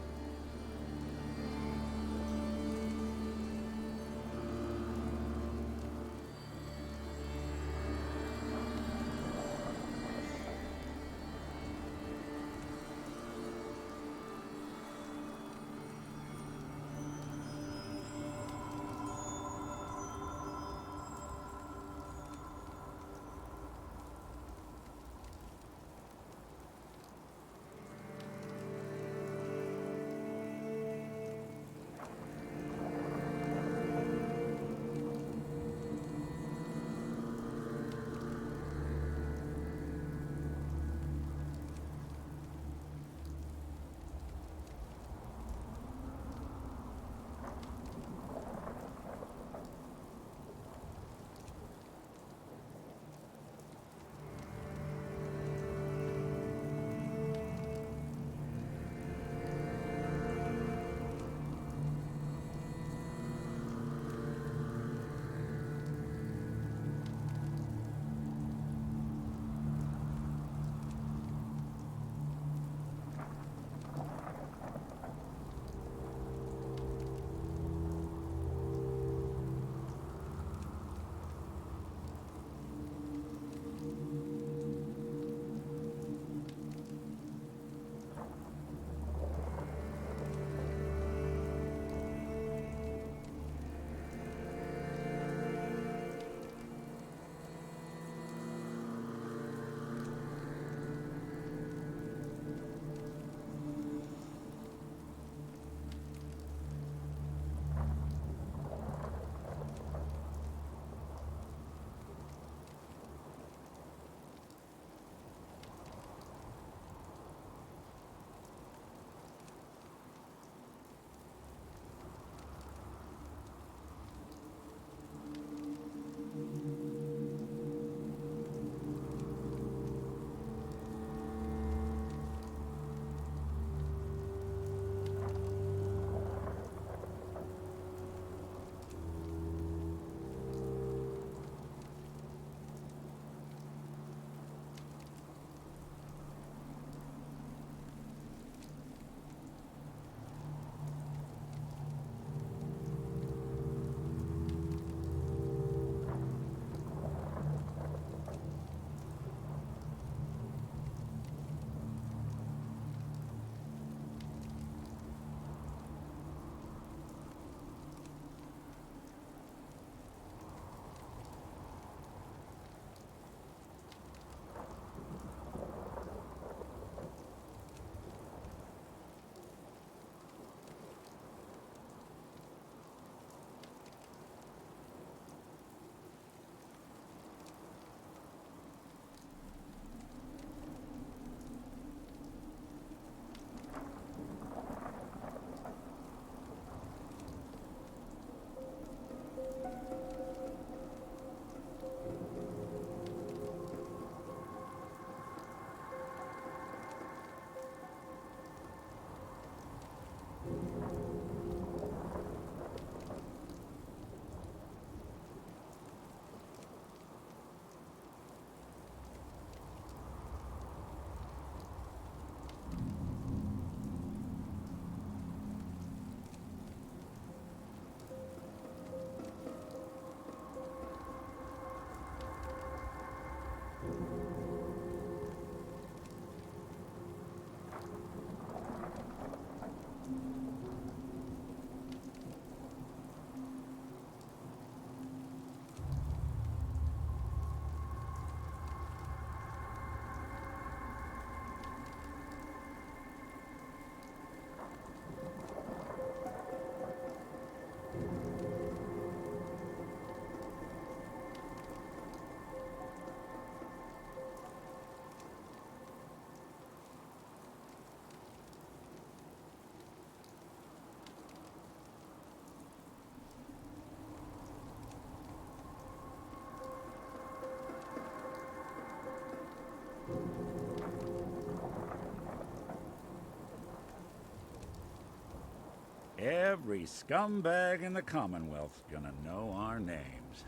U: Every scumbag in the Commonwealth's gonna know our names.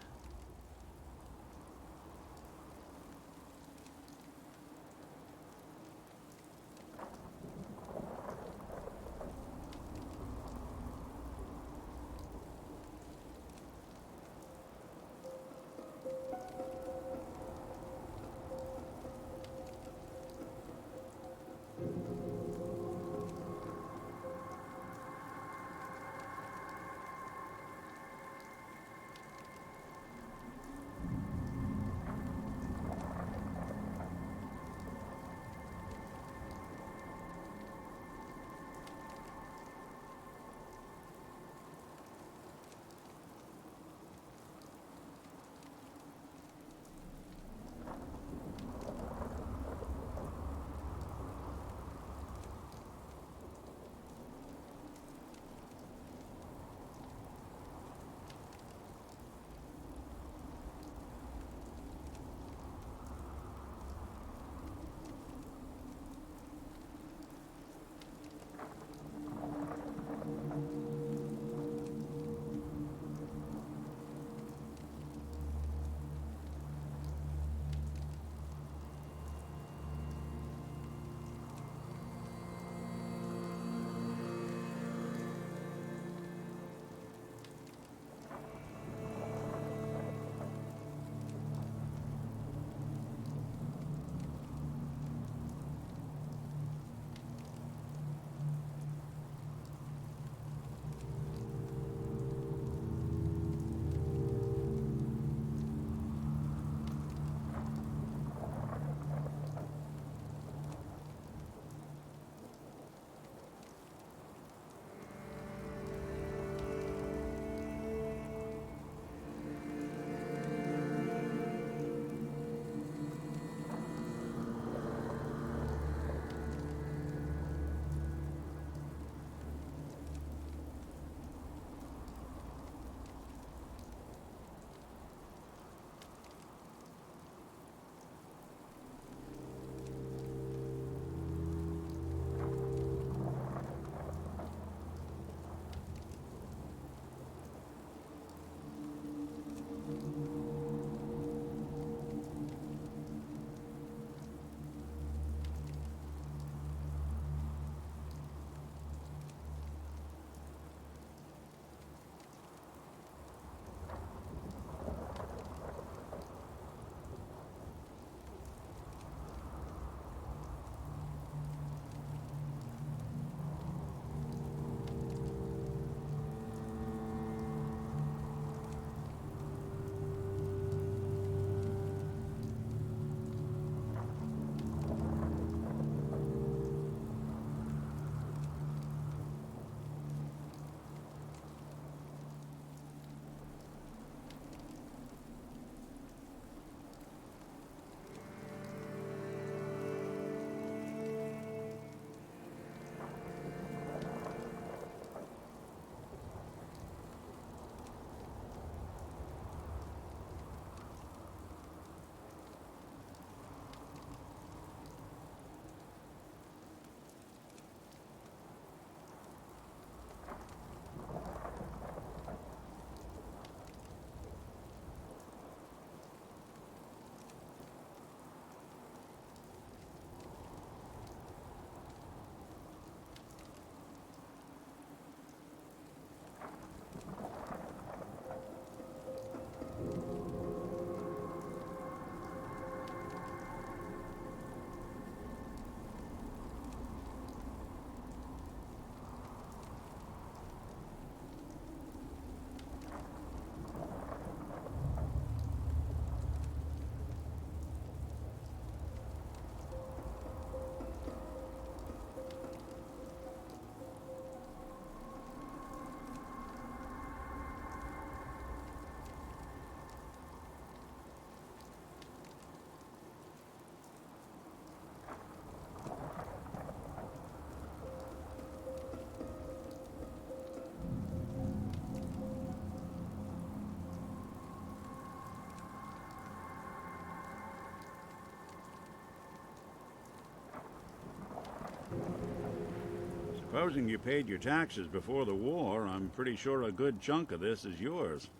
U: Supposing you paid your taxes before the war, I'm pretty sure a good chunk of this is yours.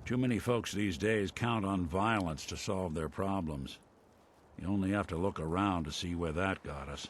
U: Too many folks these days count on violence to solve their problems. You only have to look around to see where that got us.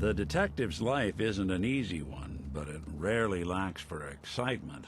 U: The detective's life isn't an easy one, but it rarely lacks for excitement.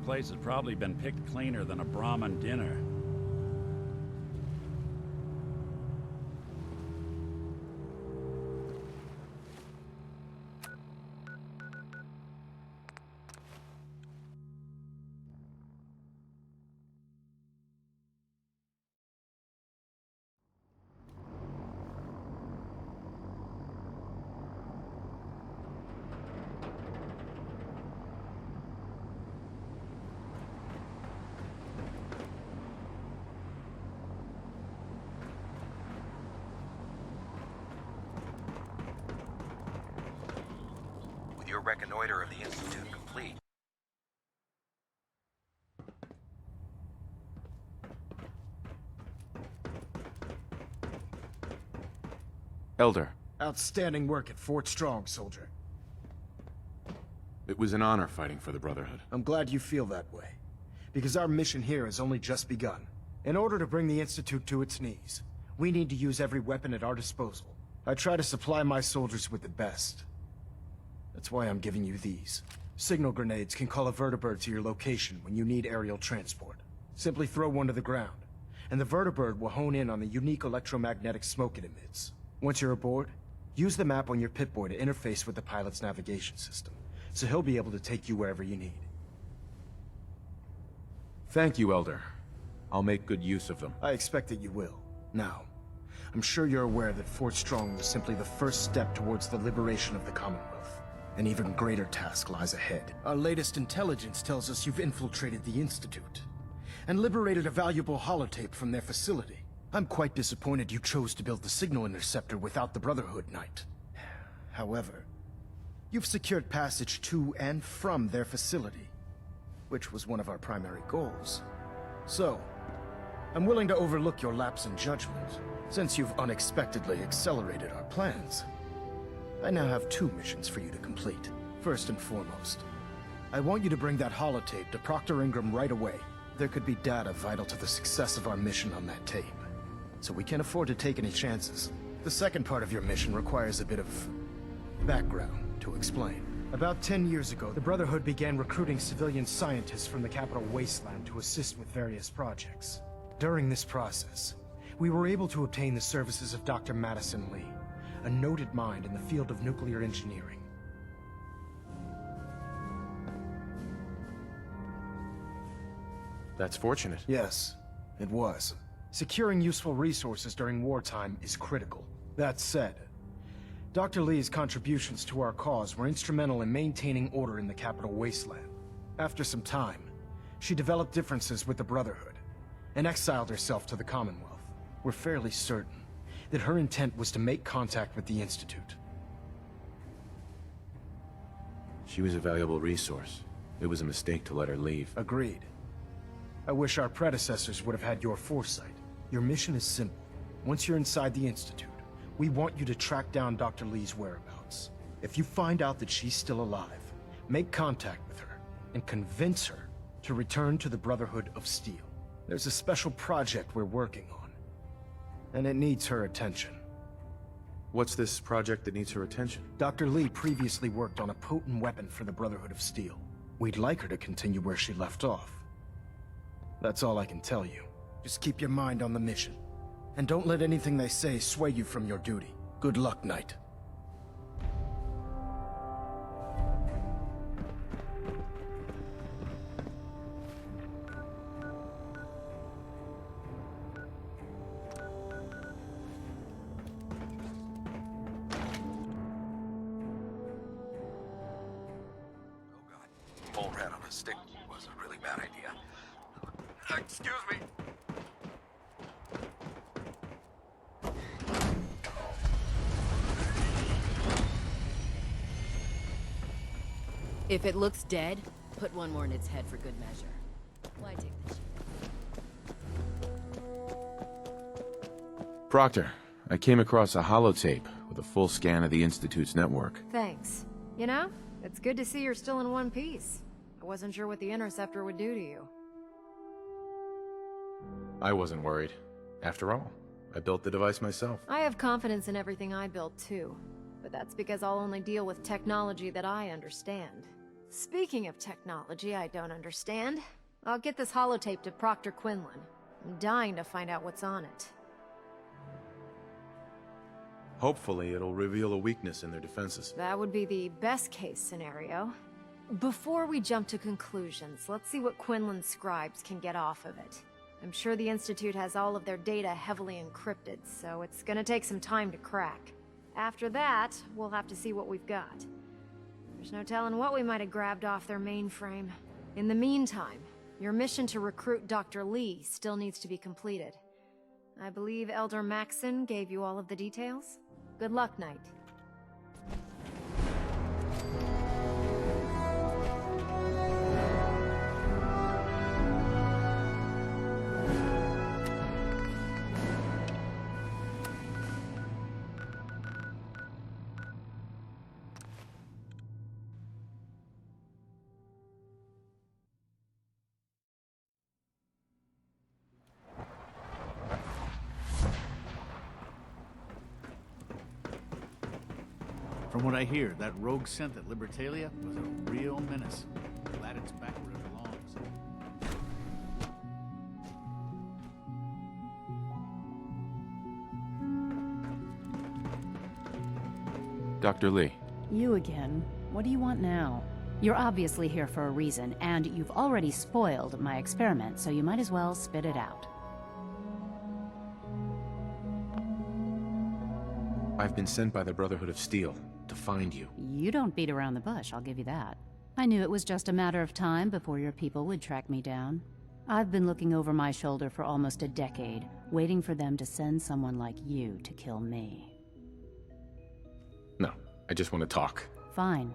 U: Place has probably been picked cleaner than a Brahmin dinner.
E: reconnoiter of the Institute complete.
R: Elder,
O: Outstanding work at Fort Strong, soldier.
R: it was an honor fighting for the Brotherhood.
O: I'm glad you feel that way, because our mission here has only just begun. In order to bring the Institute to its knees, we need to use every weapon at our disposal. I try to supply my soldiers with the best. That's why I'm giving you these. Signal grenades can call a vertibird to your location when you need aerial transport. Simply throw one to the ground, and the vertibird will hone in on the unique electromagnetic smoke it emits. Once you're aboard, use the map on your Pip-Boy to interface with the pilot's navigation system, so he'll be able to take you wherever you need.
R: Thank you, Elder. I'll make good use of them.
O: I expect that you will. Now, I'm sure you're aware that Fort Strong was simply the first step towards the liberation of the Commonwealth. An even greater task lies ahead. Our latest intelligence tells us you've infiltrated the Institute and liberated a valuable holotape from their facility. I'm quite disappointed you chose to build the signal interceptor without the Brotherhood, Knight. However, you've secured passage to and from their facility, which was one of our primary goals. So, I'm willing to overlook your lapse in judgment, since you've unexpectedly accelerated our plans. I now have 2 missions for you to complete. First and foremost, I want you to bring that holotape to Proctor Ingram right away. There could be data vital to the success of our mission on that tape, so we can't afford to take any chances. The second part of your mission requires a bit of background to explain. About 10 years ago, the Brotherhood began recruiting civilian scientists from the capital Wasteland to assist with various projects. During this process, we were able to obtain the services of Dr. Madison Lee, a noted mind in the field of nuclear engineering.
R: That's fortunate.
O: Yes, it was. Securing useful resources during wartime is critical. That said, Dr. Lee's contributions to our cause were instrumental in maintaining order in the capital Wasteland. After some time, she developed differences with the Brotherhood and exiled herself to the Commonwealth. We're fairly certain that her intent was to make contact with the Institute.
R: She was a valuable resource. It was a mistake to let her leave.
O: Agreed. I wish our predecessors would have had your foresight. Your mission is simple. Once you're inside the Institute, we want you to track down Dr. Lee's whereabouts. If you find out that she's still alive, make contact with her and convince her to return to the Brotherhood of Steel. There's a special project we're working on, and it needs her attention.
R: What's this project that needs her attention?
O: Dr. Lee previously worked on a potent weapon for the Brotherhood of Steel. We'd like her to continue where she left off. That's all I can tell you. Just keep your mind on the mission, and don't let anything they say sway you from your duty. Good luck, Knight.
E: Mole rat on a stick was a really bad idea. Excuse me.
J: If it looks dead, put one more in its head for good measure. Why take this?
R: Proctor, I came across a holotape with a full scan of the Institute's network.
I: Thanks. You know, it's good to see you're still in one piece. I wasn't sure what the Interceptor would do to you.
R: I wasn't worried. After all, I built the device myself.
I: I have confidence in everything I built too, but that's because I'll only deal with technology that I understand. Speaking of technology I don't understand, I'll get this holotape to Proctor Quinlan. I'm dying to find out what's on it.
R: Hopefully, it'll reveal a weakness in their defenses.
I: That would be the best case scenario. Before we jump to conclusions, let's see what Quinlan's scribes can get off of it. I'm sure the Institute has all of their data heavily encrypted, so it's gonna take some time to crack. After that, we'll have to see what we've got. There's no telling what we might have grabbed off their mainframe. In the meantime, your mission to recruit Dr. Lee still needs to be completed. I believe Elder Maxson gave you all of the details? Good luck, Knight.
G: From what I hear, that rogue scent at Libertalia was a real menace. Glad it's back where it belongs.
R: Dr. Lee.
M: You again. What do you want now? You're obviously here for a reason, and you've already spoiled my experiment, so you might as well spit it out.
R: I've been sent by the Brotherhood of Steel to find you.
M: You don't beat around the bush, I'll give you that. I knew it was just a matter of time before your people would track me down. I've been looking over my shoulder for almost a decade, waiting for them to send someone like you to kill me.
R: No, I just want to talk.
M: Fine.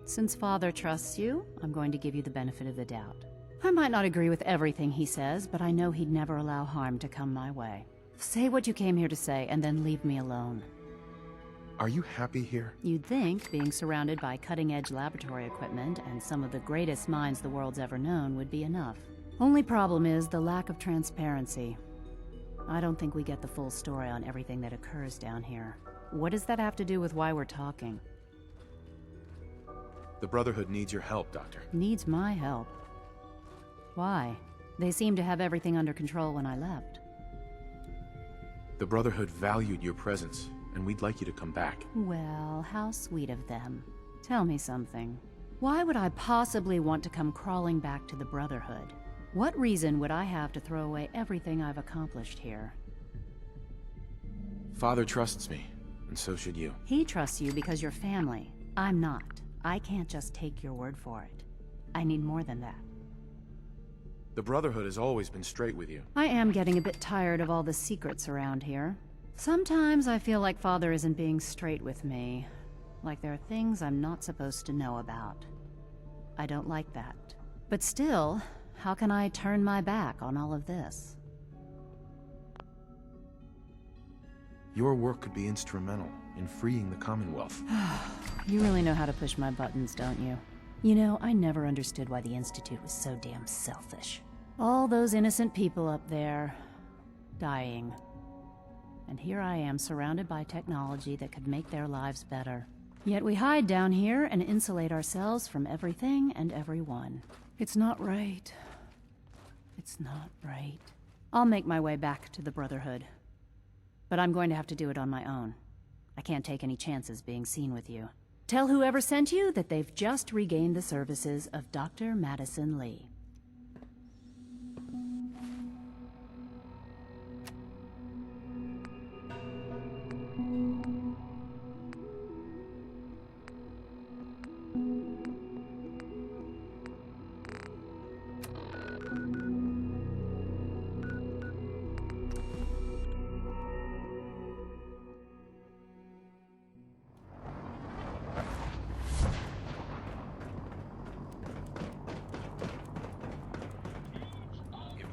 M: Since Father trusts you, I'm going to give you the benefit of the doubt. I might not agree with everything he says, but I know he'd never allow harm to come my way. Say what you came here to say, and then leave me alone.
R: Are you happy here?
M: You'd think being surrounded by cutting-edge laboratory equipment and some of the greatest minds the world's ever known would be enough. Only problem is the lack of transparency. I don't think we get the full story on everything that occurs down here. What does that have to do with why we're talking?
R: The Brotherhood needs your help, Doctor.
M: Needs my help? Why? They seemed to have everything under control when I left.
R: The Brotherhood valued your presence, and we'd like you to come back.
M: Well, how sweet of them. Tell me something. Why would I possibly want to come crawling back to the Brotherhood? What reason would I have to throw away everything I've accomplished here?
R: Father trusts me, and so should you.
M: He trusts you because you're family. I'm not. I can't just take your word for it. I need more than that.
R: The Brotherhood has always been straight with you.
M: I am getting a bit tired of all the secrets around here. Sometimes I feel like Father isn't being straight with me. Like there are things I'm not supposed to know about. I don't like that. But still, how can I turn my back on all of this?
R: Your work could be instrumental in freeing the Commonwealth.
M: You really know how to push my buttons, don't you? You know, I never understood why the Institute was so damn selfish. All those innocent people up there, dying. And here I am, surrounded by technology that could make their lives better. Yet we hide down here and insulate ourselves from everything and everyone. It's not right. It's not right. I'll make my way back to the Brotherhood. But I'm going to have to do it on my own. I can't take any chances being seen with you. Tell whoever sent you that they've just regained the services of Dr. Madison Lee.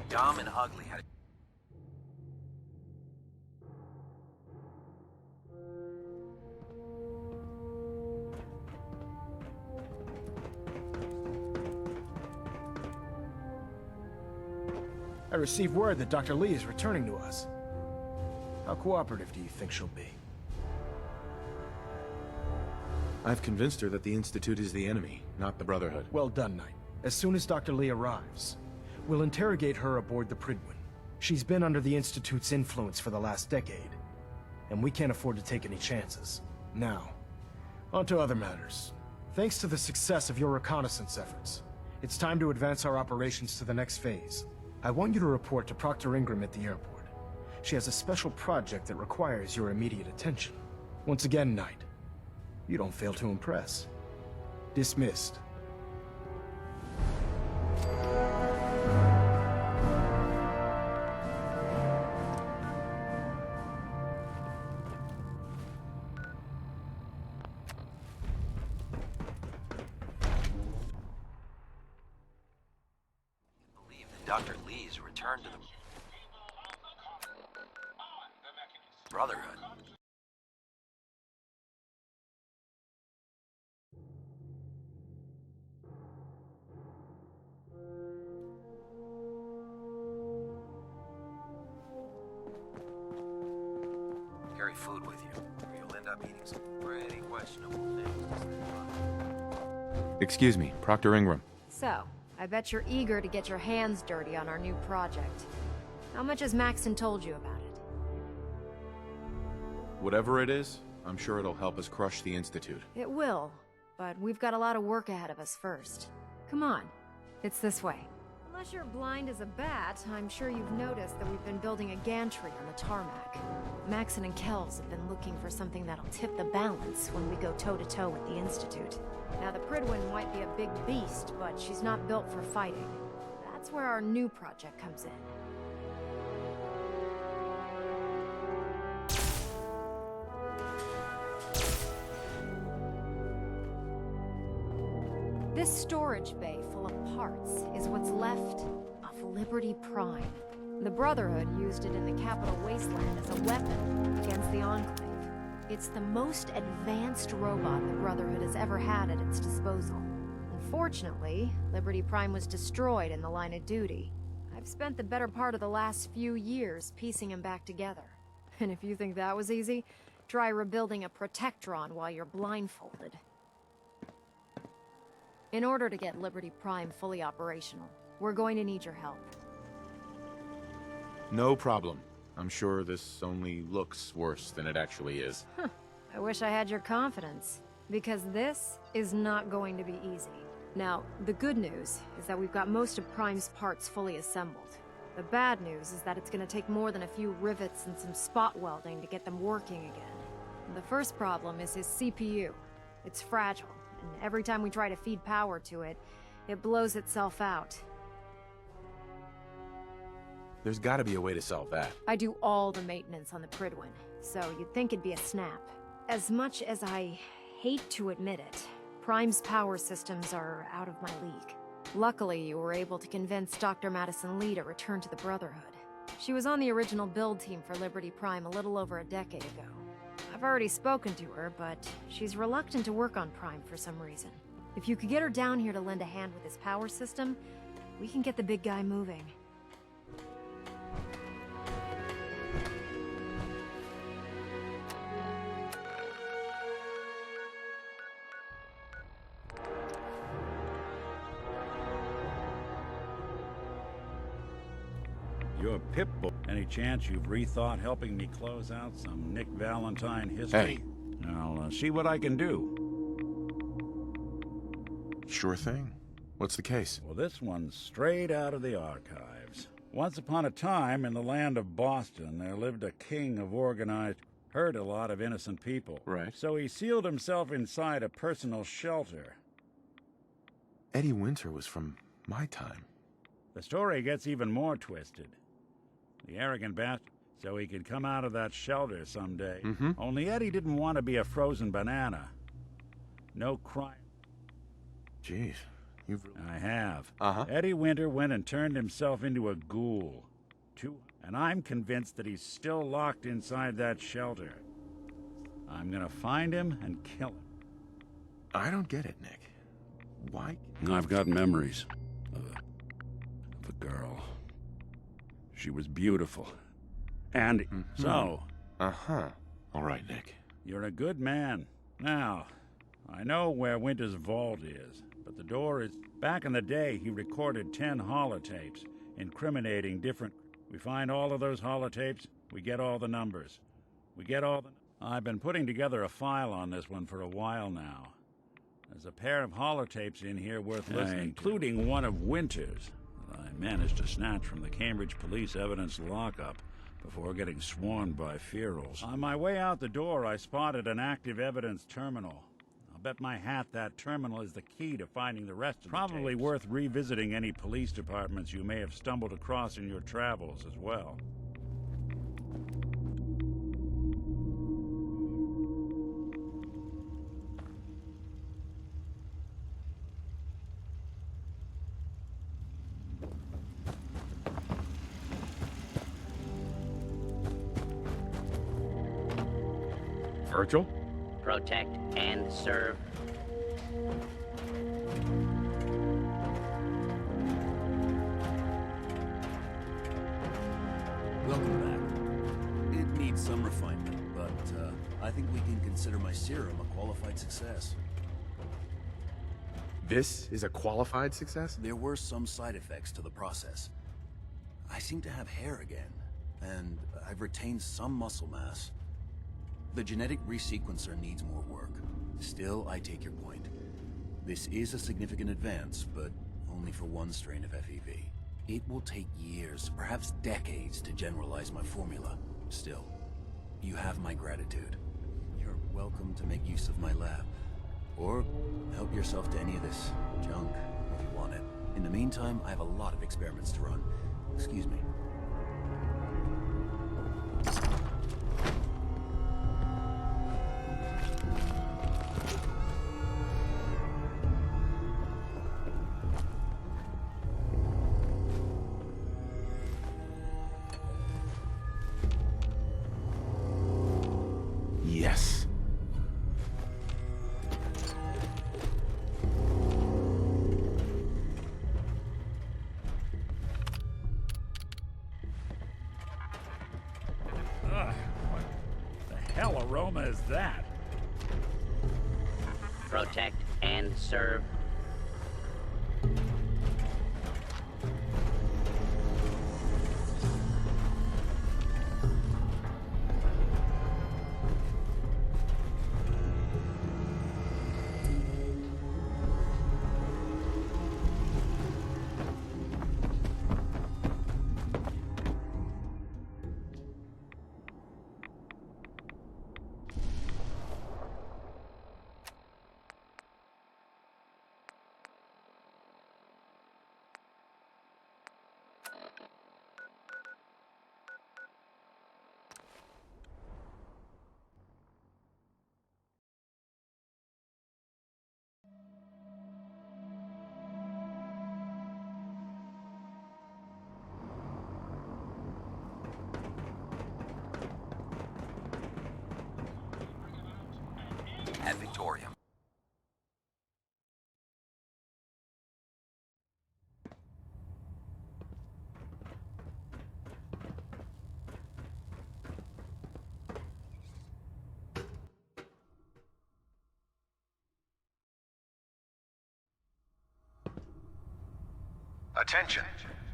E: Dumb and ugly had
O: I received word that Dr. Lee is returning to us. How cooperative do you think she'll be?
R: I've convinced her that the Institute is the enemy, not the Brotherhood.
O: Well done, Knight. As soon as Dr. Lee arrives, we'll interrogate her aboard the Prydwen. She's been under the Institute's influence for the last decade, and we can't afford to take any chances. Now, on to other matters. Thanks to the success of your reconnaissance efforts, it's time to advance our operations to the next phase. I want you to report to Proctor Ingram at the airport. She has a special project that requires your immediate attention. Once again, Knight, you don't fail to impress. Dismissed.
E: Dr. Lee's return to the Brotherhood. Carry food with you, or you'll end up eating some pretty questionable things.
R: Excuse me, Proctor Ingram.
I: So, I bet you're eager to get your hands dirty on our new project. How much has Maxon told you about it?
R: Whatever it is, I'm sure it'll help us crush the Institute.
I: It will, but we've got a lot of work ahead of us first. Come on, it's this way. Unless you're blind as a bat, I'm sure you've noticed that we've been building a gantry on the tarmac. Maxon and Kells have been looking for something that'll tip the balance when we go toe-to-toe with the Institute. Now, the Prydwen might be a big beast, but she's not built for fighting. That's where our new project comes in. This storage bay full of parts is what's left of Liberty Prime. The Brotherhood used it in the Capital Wasteland as a weapon against the Enclave. It's the most advanced robot the Brotherhood has ever had at its disposal. Unfortunately, Liberty Prime was destroyed in the line of duty. I've spent the better part of the last few years piecing him back together. And if you think that was easy, try rebuilding a Protectron while you're blindfolded. In order to get Liberty Prime fully operational, we're going to need your help.
R: No problem. I'm sure this only looks worse than it actually is.
I: Huh. I wish I had your confidence, because this is not going to be easy. Now, the good news is that we've got most of Prime's parts fully assembled. The bad news is that it's going to take more than a few rivets and some spot welding to get them working again. The first problem is his CPU. It's fragile, and every time we try to feed power to it, it blows itself out.
R: There's gotta be a way to solve that.
I: I do all the maintenance on the Prydwen, so you'd think it'd be a snap. As much as I hate to admit it, Prime's power systems are out of my league. Luckily, you were able to convince Dr. Madison Lee to return to the Brotherhood. She was on the original build team for Liberty Prime a little over a decade ago. I've already spoken to her, but she's reluctant to work on Prime for some reason. If you could get her down here to lend a hand with his power system, we can get the big guy moving.
U: You're Pip-Boy. Any chance you've rethought helping me close out some Nick Valentine history?
R: Hey.
U: I'll see what I can do.
R: Sure thing. What's the case?
U: Well, this one's straight out of the archives. Once upon a time, in the land of Boston, there lived a king of organized... hurt a lot of innocent people.
R: Right.
U: So he sealed himself inside a personal shelter.
R: Eddie Winter was from my time.
U: The story gets even more twisted. The arrogant bastard, so he could come out of that shelter someday. Only Eddie didn't want to be a frozen banana. No crime.
R: Jeez, you've...
U: I have.
R: Uh-huh.
U: Eddie Winter went and turned himself into a ghoul. And I'm convinced that he's still locked inside that shelter. I'm gonna find him and kill him.
R: I don't get it, Nick. Why?
U: I've got memories of a girl. She was beautiful. And so...
R: Uh-huh. All right, Nick.
U: You're a good man. Now, I know where Winter's vault is, but the door is... Back in the day, he recorded 10 holotapes, incriminating different... We find all of those holotapes, we get all the numbers. We get all the... I've been putting together a file on this one for a while now. There's a pair of holotapes in here worth listening to. Including one of Winter's that I managed to snatch from the Cambridge Police Evidence lockup before getting swarmed by ferals. On my way out the door, I spotted an active evidence terminal. I'll bet my hat that terminal is the key to finding the rest of the Probably tapes. Worth revisiting any police departments you may have stumbled across in your travels as well.
R: Virgil?
C: Protect and serve.
A: Welcome back. It needs some refinement, but
B: think we can consider my serum a qualified success.
R: This is a qualified success?
B: There were some side effects to the process. I seem to have hair again, and I've retained some muscle mass. The genetic resequencer needs more work. Still, I take your point. This is a significant advance, but only for one strain of FEV. It will take years, perhaps decades, to generalize my formula. Still, you have my gratitude. You're welcome to make use of my lab. Or help yourself to any of this junk, if you want it. In the meantime, I have a lot of experiments to run. Excuse me.
R: Yes.
U: Ugh, what the hell aroma is that?
C: Protect and serve.
B: At Victorium.
Q: Attention.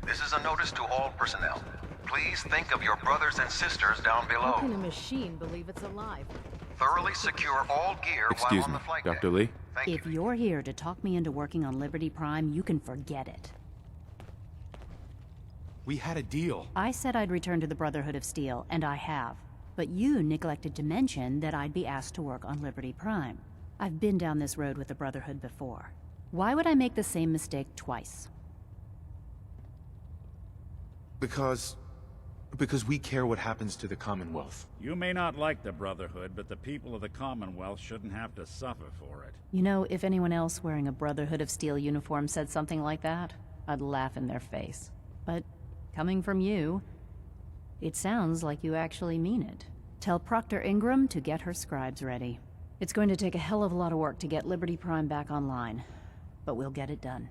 Q: This is a notice to all personnel. Please think of your brothers and sisters down
J: How can
Q: below.
J: a machine believe it's alive?
Q: Thoroughly secure all gear
R: Excuse
Q: while on
R: me,
Q: the flight
R: Dr.
Q: deck.
R: Lee?
M: If you're here to talk me into working on Liberty Prime, you can forget it.
D: We had a deal.
M: I said I'd return to the Brotherhood of Steel, and I have. But you neglected to mention that I'd be asked to work on Liberty Prime. I've been down this road with the Brotherhood before. Why would I make the same mistake twice?
D: Because we care what happens to the Commonwealth.
U: You may not like the Brotherhood, but the people of the Commonwealth shouldn't have to suffer for it.
M: You know, if anyone else wearing a Brotherhood of Steel uniform said something like that, I'd laugh in their face. But coming from you, it sounds like you actually mean it. Tell Proctor Ingram to get her scribes ready. It's going to take a hell of a lot of work to get Liberty Prime back online, but we'll get it done.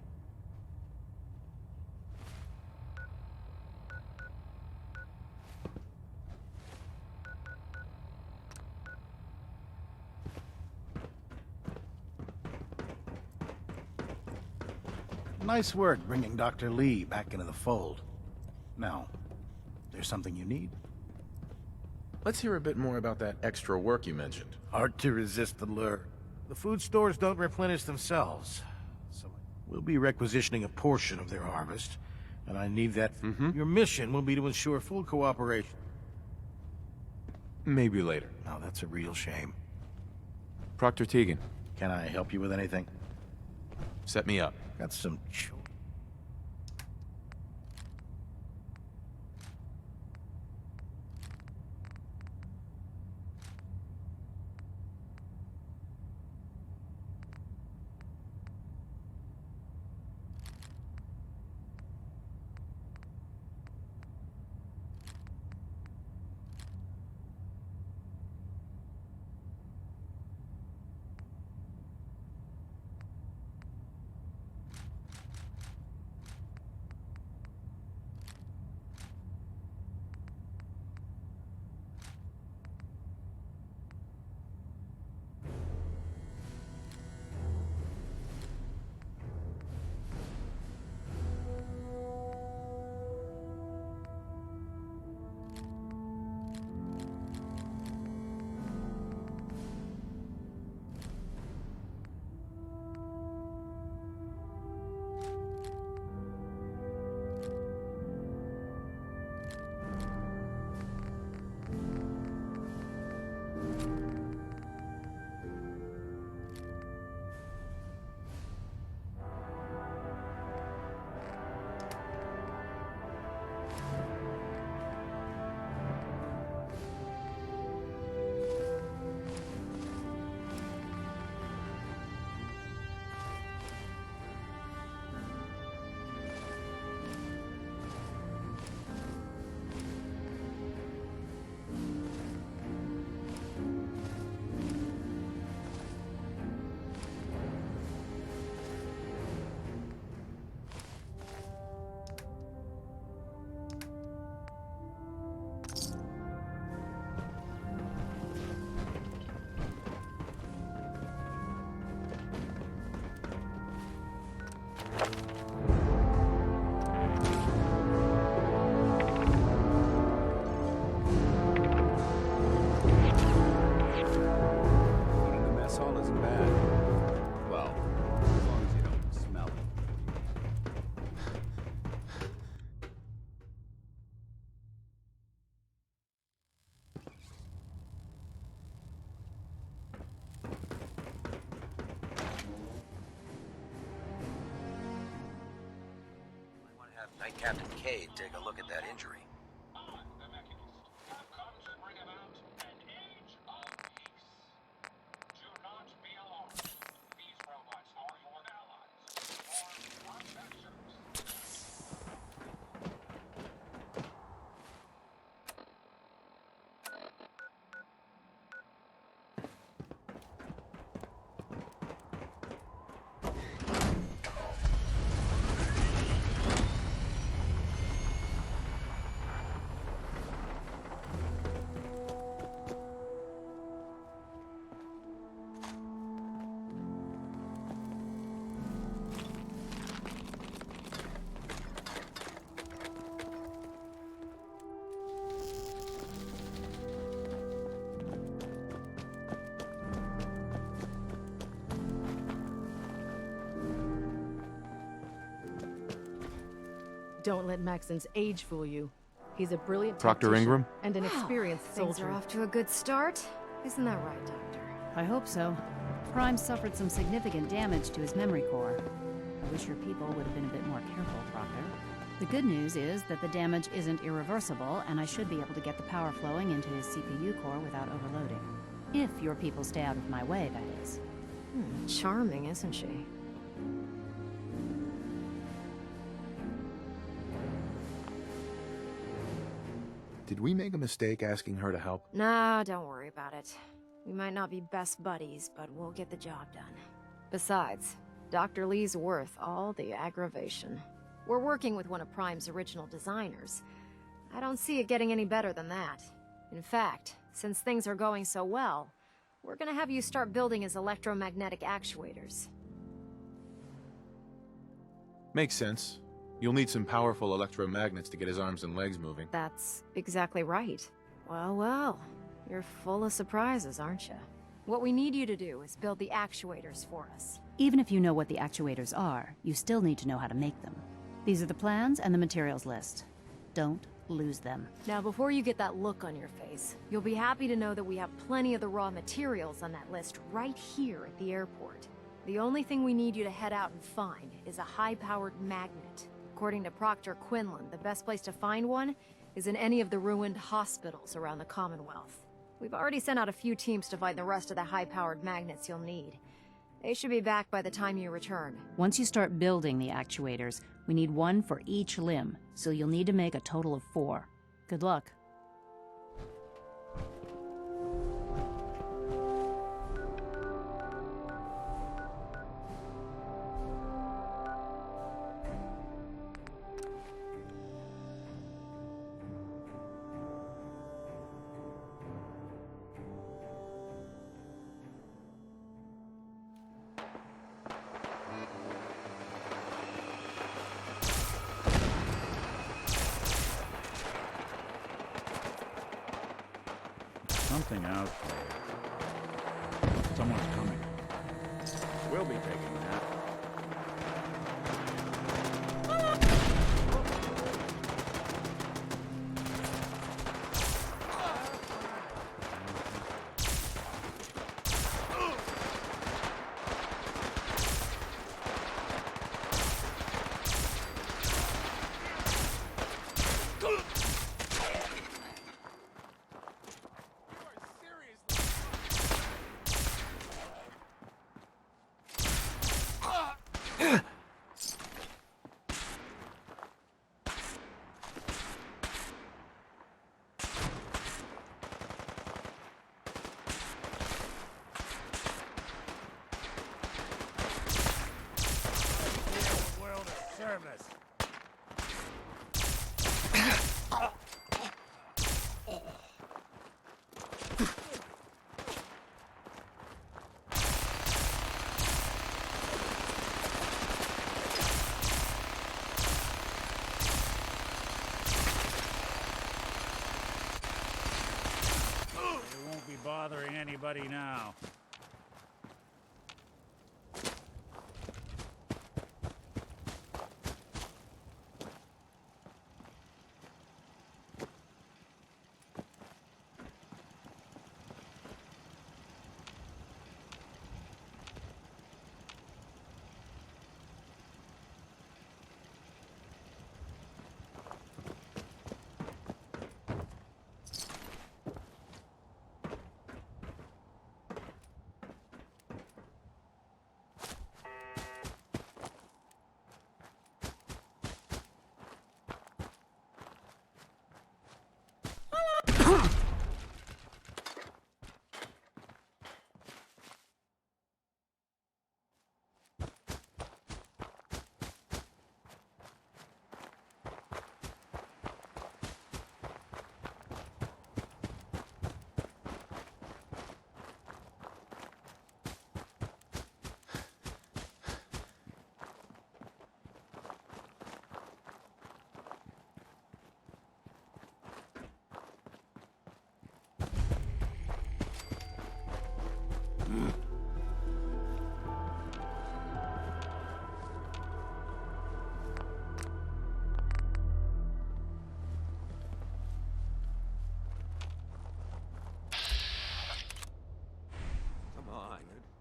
S: Nice work bringing Dr. Lee back into the fold. Now, there's something you need?
R: Let's hear a bit more about that extra work you mentioned.
S: Hard to resist the lure. The food stores don't replenish themselves, so we'll be requisitioning a portion of their harvest, and I need that. Your mission will be to ensure full cooperation.
R: Maybe later.
S: Now, that's a real shame.
R: Proctor Tegan.
S: Can I help you with anything?
R: Set me up.
S: Got some
U: But the mess hall isn't bad.
N: Well, as long as you don't smell it.
B: I want to have Night Captain Cade take a look at that injury.
J: Don't let Maxon's age fool you. He's a brilliant
R: Dr.
J: tactician
R: Ingram?
J: and an experienced
I: Things
J: soldier.
I: are off to a good start. Isn't that right, Doctor?
M: I hope so. Prime suffered some significant damage to his memory core. I wish your people would have been a bit more careful, Proctor. The good news is that the damage isn't irreversible, and I should be able to get the power flowing into his CPU core without overloading. If your people stay out of my way, that is.
I: Charming, isn't she?
D: Did we make a mistake asking her to help?
I: Nah, don't worry about it. We might not be best buddies, but we'll get the job done. Besides, Dr. Lee's worth all the aggravation. We're working with one of Prime's original designers. I don't see it getting any better than that. In fact, since things are going so well, we're gonna have you start building his electromagnetic actuators.
R: Makes sense. You'll need some powerful electromagnets to get his arms and legs moving.
I: That's exactly right. Well, well, you're full of surprises, aren't you? What we need you to do is build the actuators for us.
M: Even if you know what the actuators are, you still need to know how to make them. These are the plans and the materials list. Don't lose them.
I: Now, before you get that look on your face, you'll be happy to know that we have plenty of the raw materials on that list right here at the airport. The only thing we need you to head out and find is a high-powered magnet. According to Proctor Quinlan, the best place to find one is in any of the ruined hospitals around the Commonwealth. We've already sent out a few teams to find the rest of the high-powered magnets you'll need. They should be back by the time you return.
M: Once you start building the actuators, we need one for each limb, so you'll need to make a total of 4. Good luck.
U: Something out there. Someone's coming. We'll be taking that. everybody now.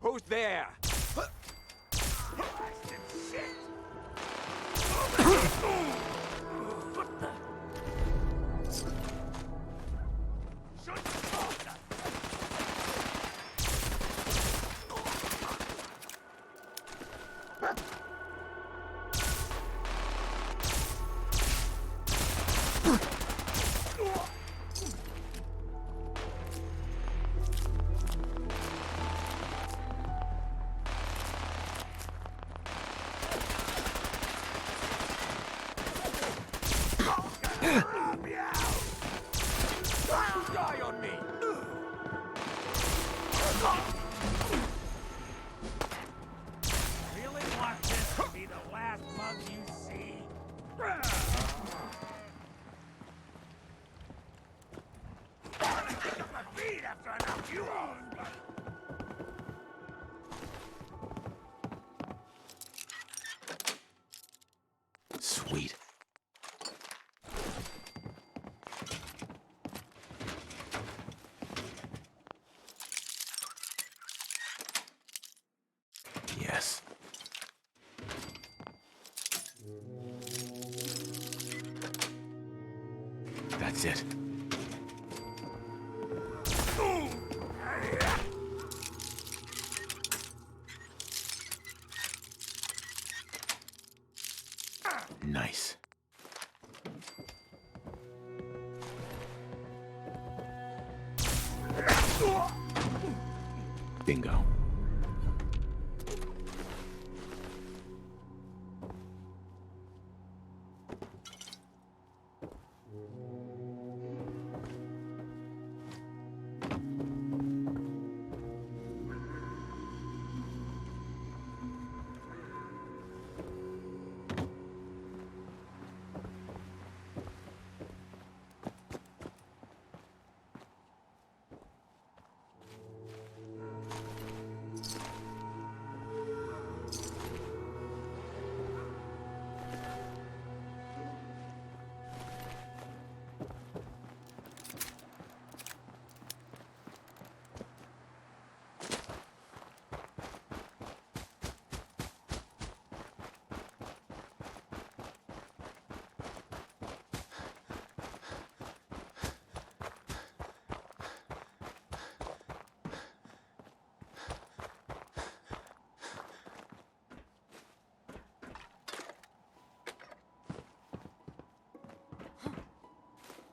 E: Who's there? Die on me!
U: Really want this to be the last mug you see? My feet after I knock you on!
D: Sweet. Yes. That's it. Nice. Bingo.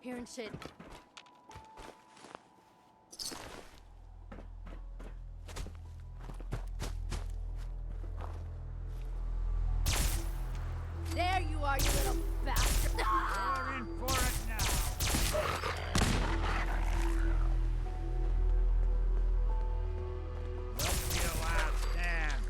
J: Hearing shit. There you are, you little bastard!
U: We're in for it now! Welcome to your last stand.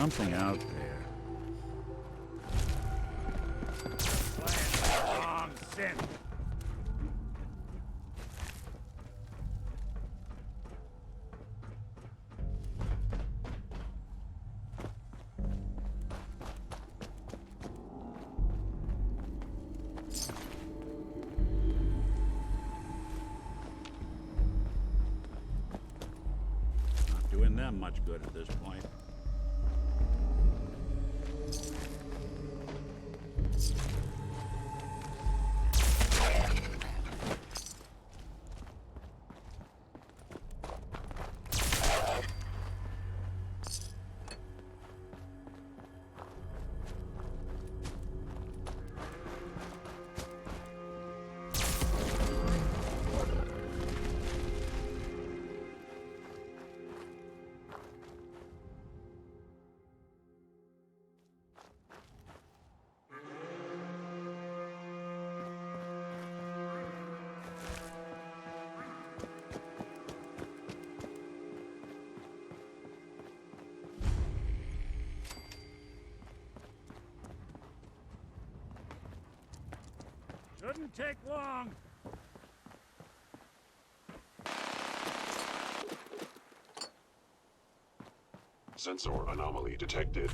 U: something out there.
L: Wrong synth.
U: Not doing them much good at this point. Shouldn't take long.
L: Sensor anomaly detected.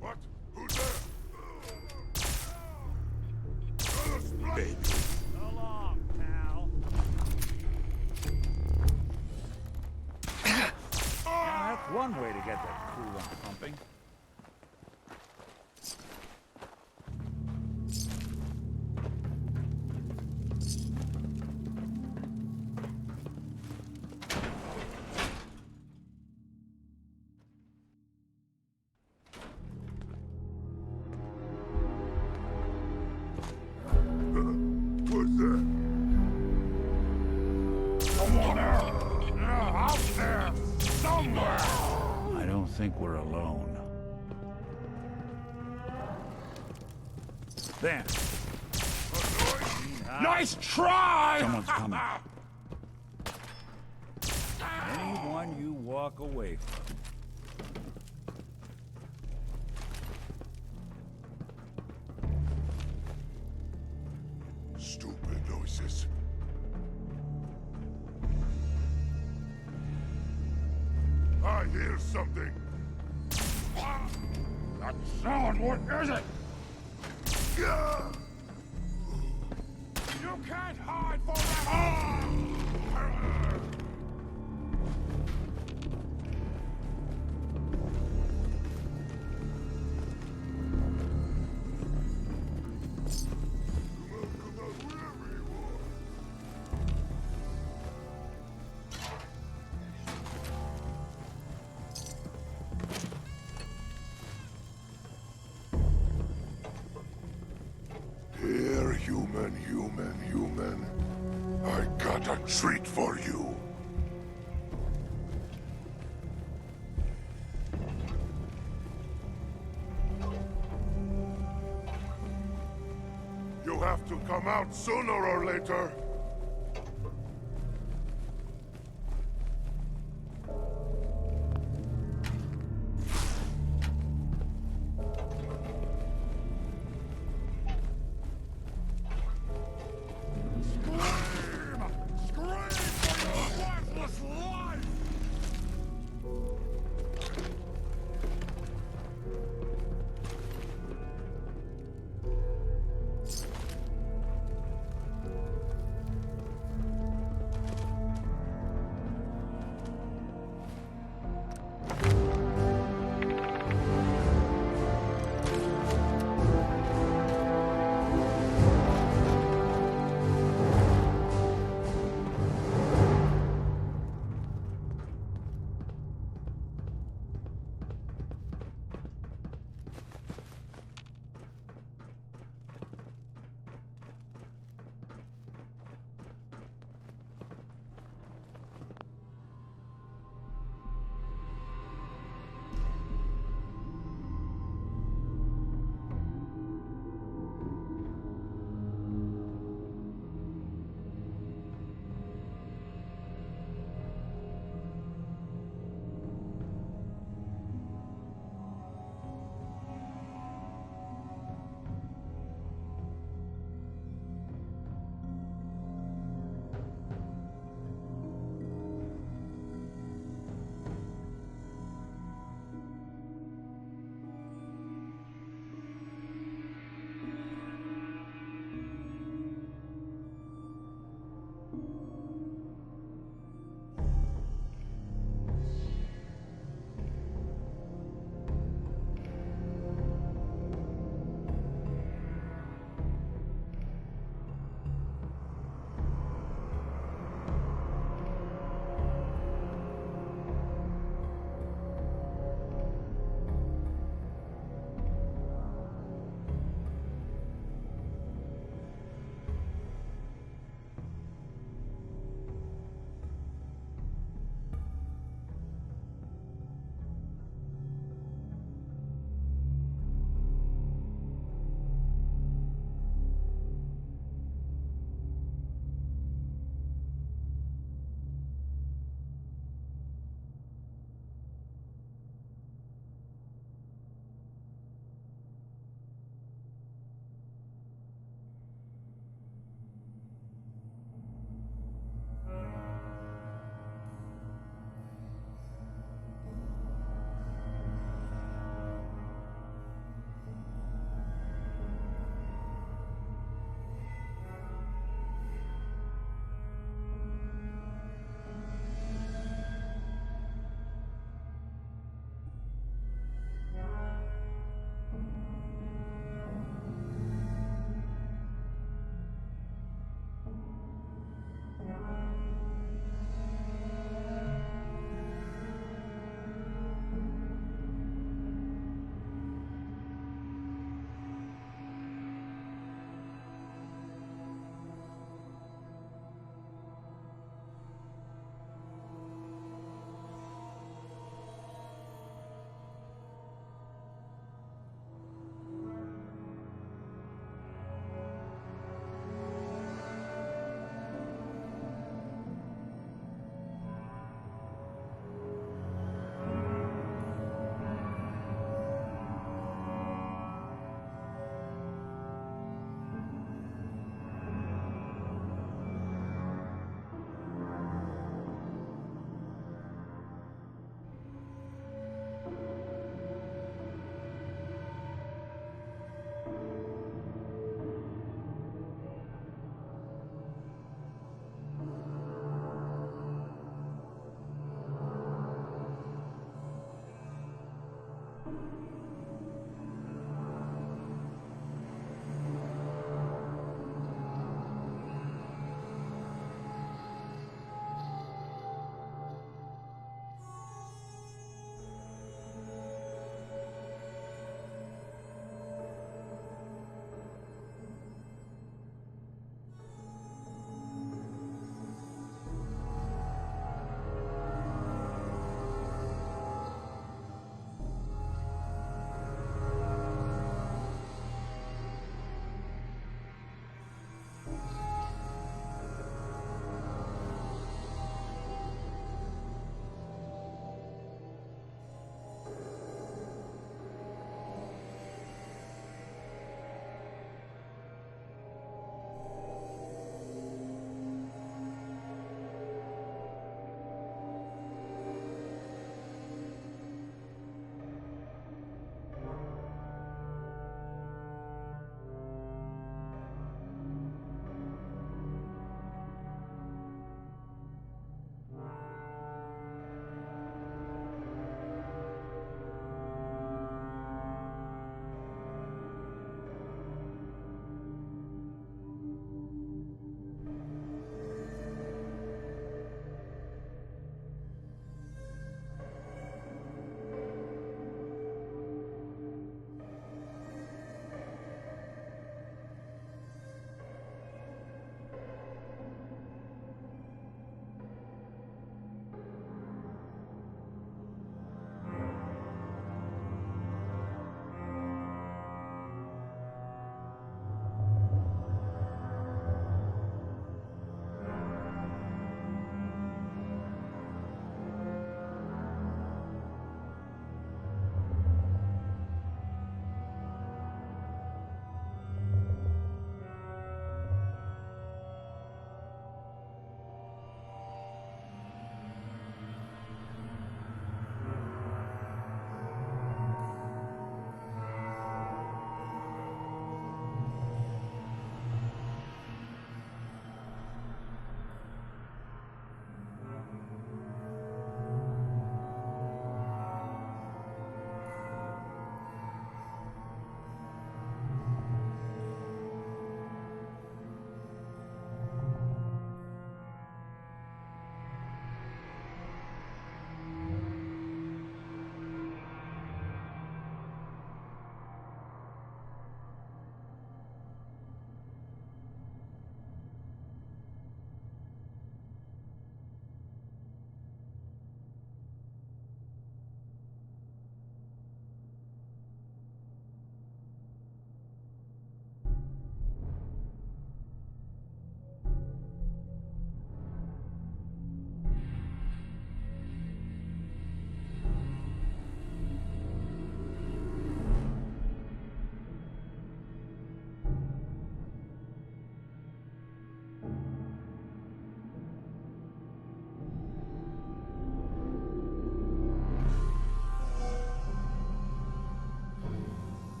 L: What? Who's there? Baby.
U: So long, pal. Yeah, that's one way to get that coolant pumping.
L: What's that? Someone there! Yeah, out there! Somewhere!
U: I don't think we're alone. There.
L: Nice try!
U: Someone's coming. Anyone you walk away from.
L: Stupid noises. I hear something. That sound, what is it? You can't hide forever! Here, human. I got a treat for you. You have to come out sooner or later.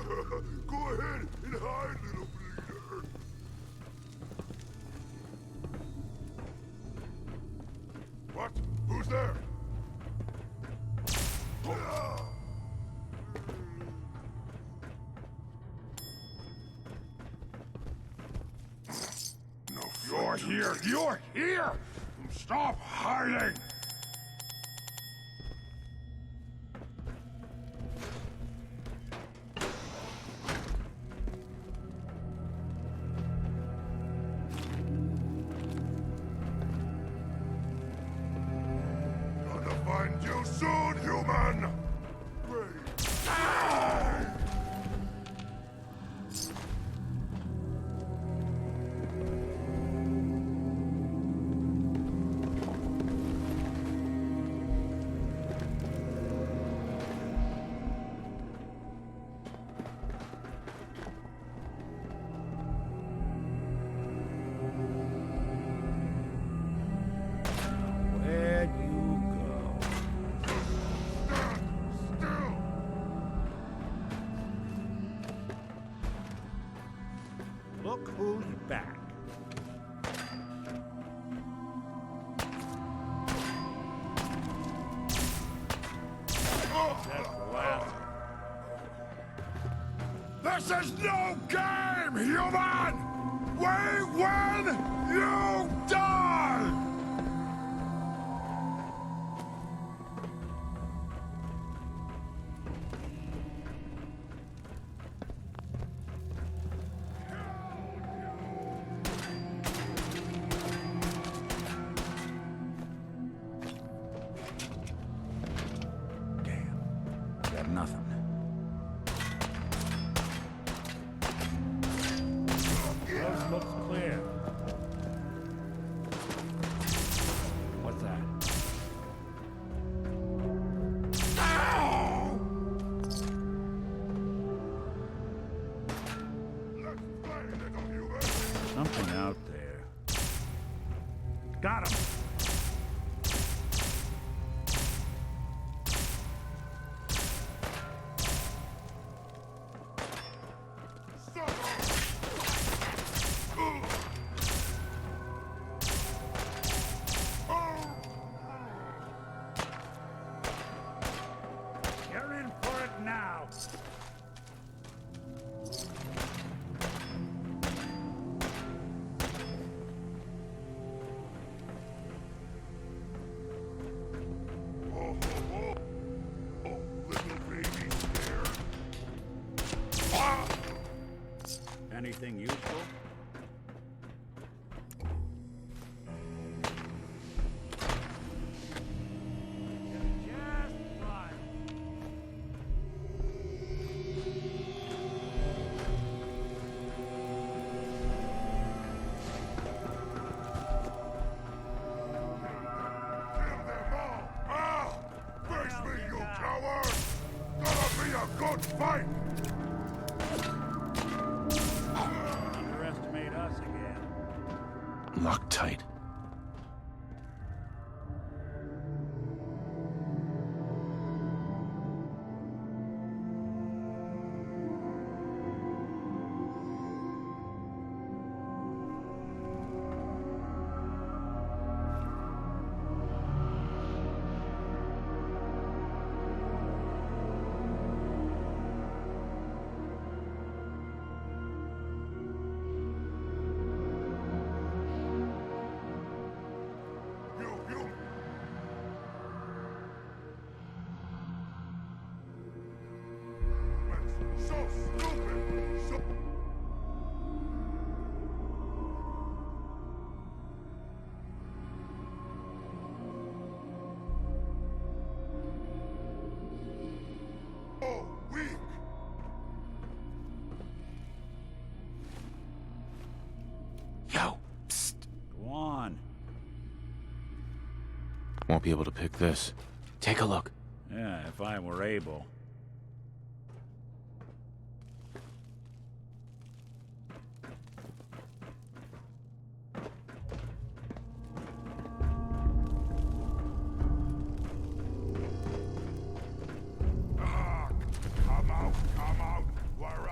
L: Go ahead and hide, little bleeder. What? Who's there? No, you're here! You're here! Stop hiding! Gonna find you soon, human!
U: Where'd you go? Look who's back. That's the last.
L: This is no game, human! We win, you die!
U: Got nothing. Coast looks clear. What's that? Something out there. Got him! You're in for it now! Anything useful?
L: Face me, you coward! Gonna be a good fight!
U: Underestimate us again.
D: Loctite.
L: So stupid! So... Oh, weak!
D: Yo, psst.
U: Go on.
D: Won't be able to pick this. Take a look.
U: Yeah, if I were able.
L: Come out, come out! We're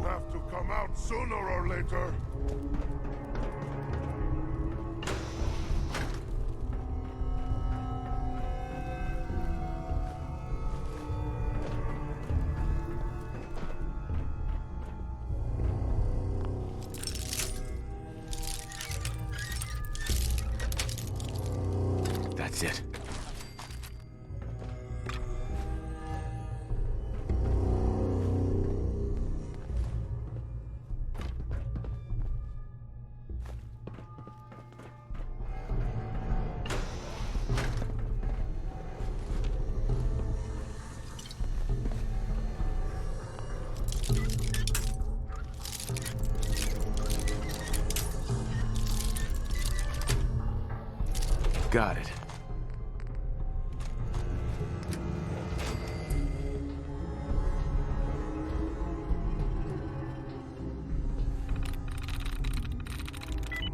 L: have to come out sooner or later.
R: That's it. Got it.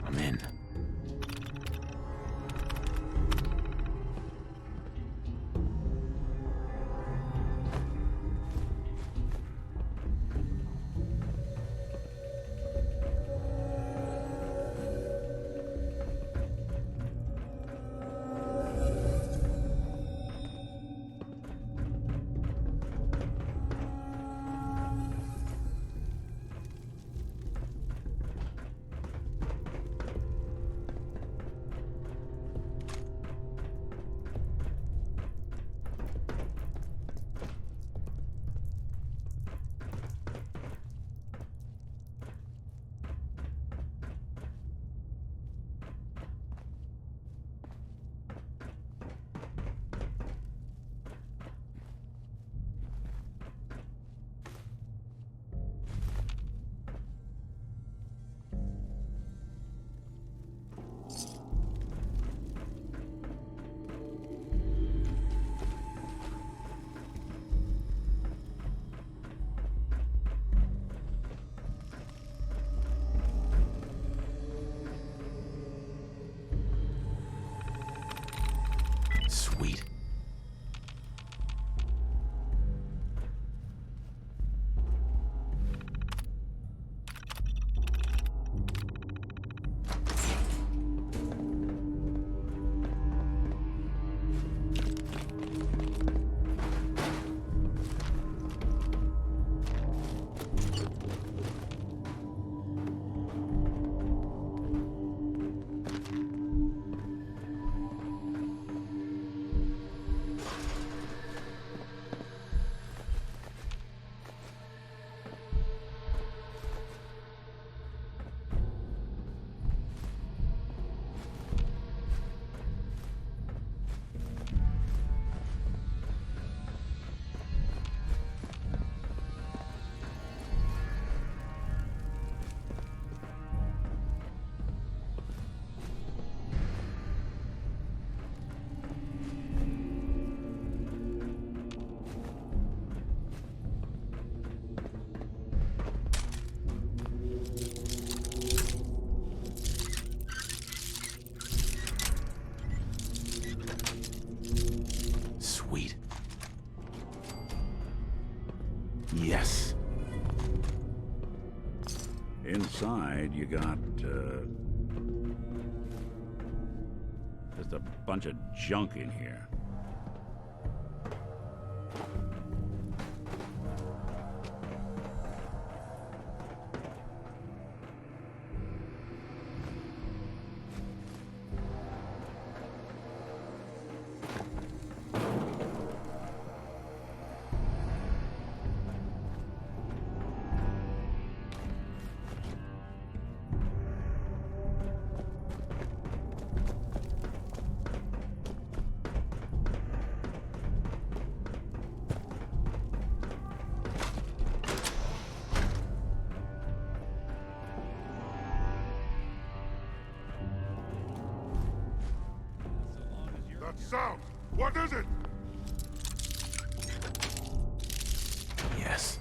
R: I'm in. Sweet. Sweet. Yes.
U: Inside, you got, just a bunch of junk in here.
L: That sound! What is it?
R: Yes.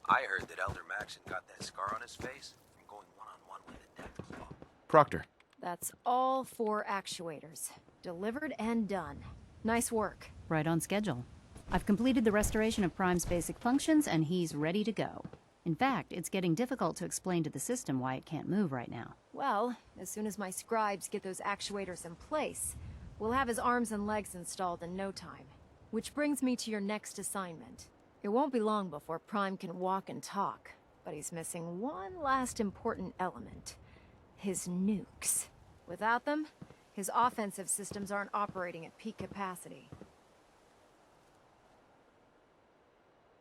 B: I heard that Elder Maxon got that scar on his face from going one-on-one with a death claw.
R: Proctor.
I: That's all 4 actuators. Delivered and done. Nice work.
M: Right on schedule. I've completed the restoration of Prime's basic functions, and he's ready to go. In fact, it's getting difficult to explain to the system why it can't move right now.
I: Well, as soon as my scribes get those actuators in place, we'll have his arms and legs installed in no time. Which brings me to your next assignment. It won't be long before Prime can walk and talk, but he's missing one last important element. His nukes. Without them, his offensive systems aren't operating at peak capacity.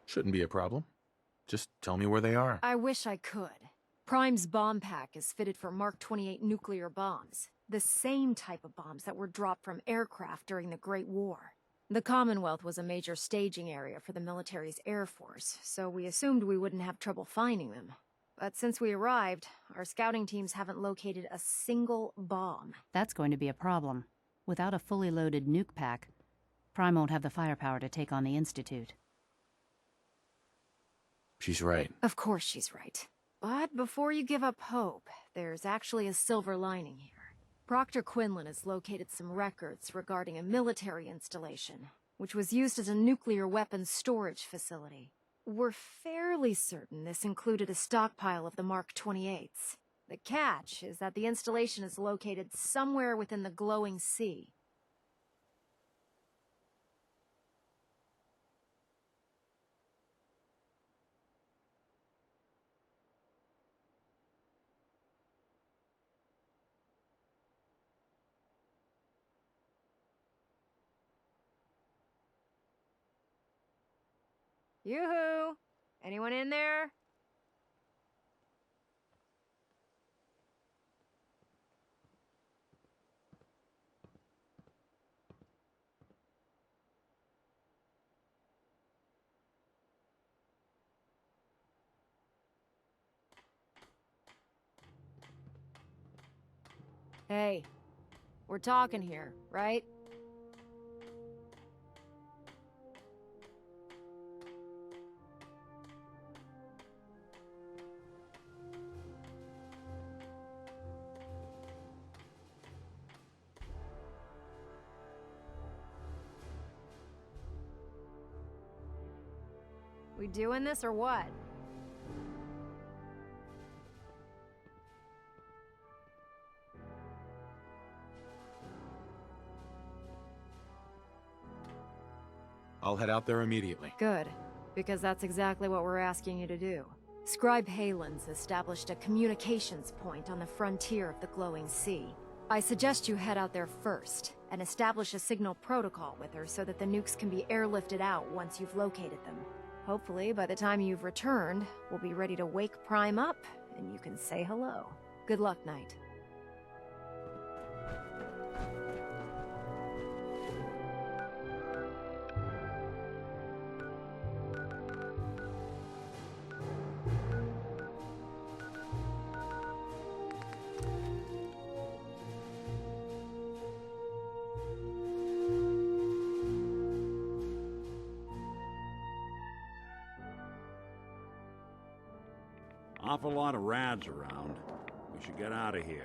R: Shouldn't be a problem. Just tell me where they are.
I: I wish I could. Prime's bomb pack is fitted for Mark 28 nuclear bombs. The same type of bombs that were dropped from aircraft during the Great War. The Commonwealth was a major staging area for the military's air force, so we assumed we wouldn't have trouble finding them. But since we arrived, our scouting teams haven't located a single bomb.
M: That's going to be a problem. Without a fully loaded nuke pack, Prime won't have the firepower to take on the Institute.
R: She's right.
I: Of course she's right. But before you give up hope, there's actually a silver lining here. Proctor Quinlan has located some records regarding a military installation, which was used as a nuclear weapons storage facility. We're fairly certain this included a stockpile of the Mark 28s. The catch is that the installation is located somewhere within the glowing sea. Yoo-hoo! Anyone in there? Hey, we're talking here, right? We doing this or what?
R: I'll head out there immediately.
I: Good, because that's exactly what we're asking you to do. Scribe Halen's established a communications point on the frontier of the glowing sea. I suggest you head out there first, and establish a signal protocol with her so that the nukes can be airlifted out once you've located them. Hopefully, by the time you've returned, we'll be ready to wake Prime up, and you can say hello. Good luck, Knight.
U: Awful lot of rads around. We should get out of here.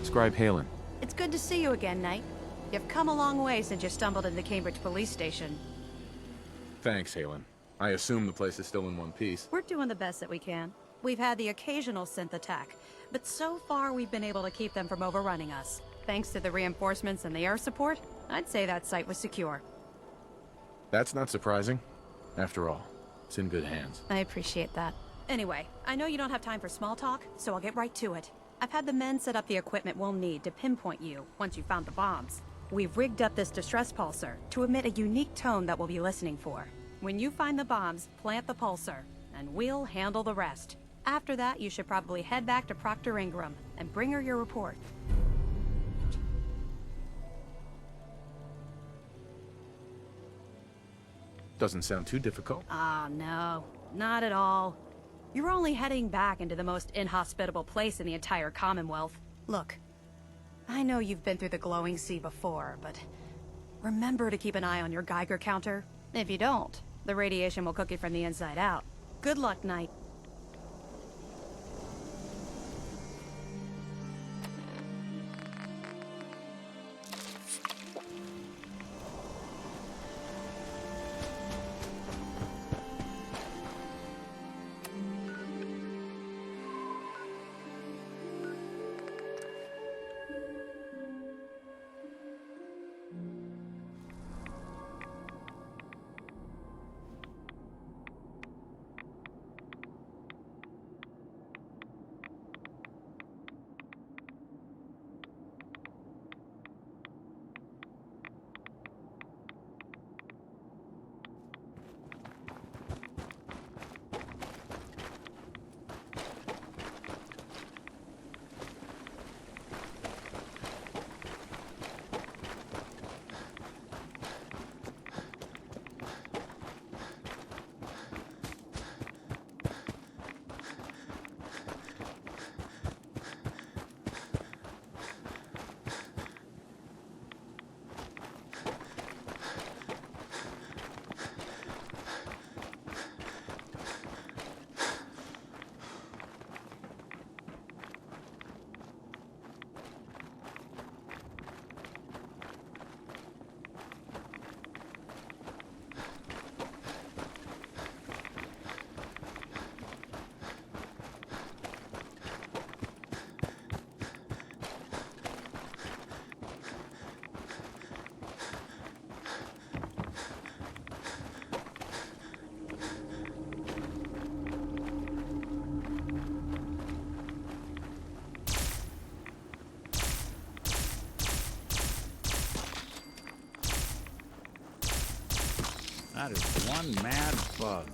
R: Scribe Halen.
H: It's good to see you again, Knight. You've come a long way since you stumbled into the Cambridge police station.
R: Thanks, Halen. I assume the place is still in one piece.
H: We're doing the best that we can. We've had the occasional synth attack, but so far we've been able to keep them from overrunning us. Thanks to the reinforcements and the air support, I'd say that site was secure.
R: That's not surprising. After all, it's in good hands.
H: I appreciate that. Anyway, I know you don't have time for small talk, so I'll get right to it. I've had the men set up the equipment we'll need to pinpoint you once you found the bombs. We've rigged up this distress pulsar to emit a unique tone that we'll be listening for. When you find the bombs, plant the pulsar, and we'll handle the rest. After that, you should probably head back to Proctor Ingram and bring her your report.
R: Doesn't sound too difficult.
H: Ah, no. Not at all. You're only heading back into the most inhospitable place in the entire Commonwealth. Look, I know you've been through the glowing sea before, but remember to keep an eye on your Geiger counter. If you don't, the radiation will cook you from the inside out. Good luck, Knight.
U: That is one mad bug.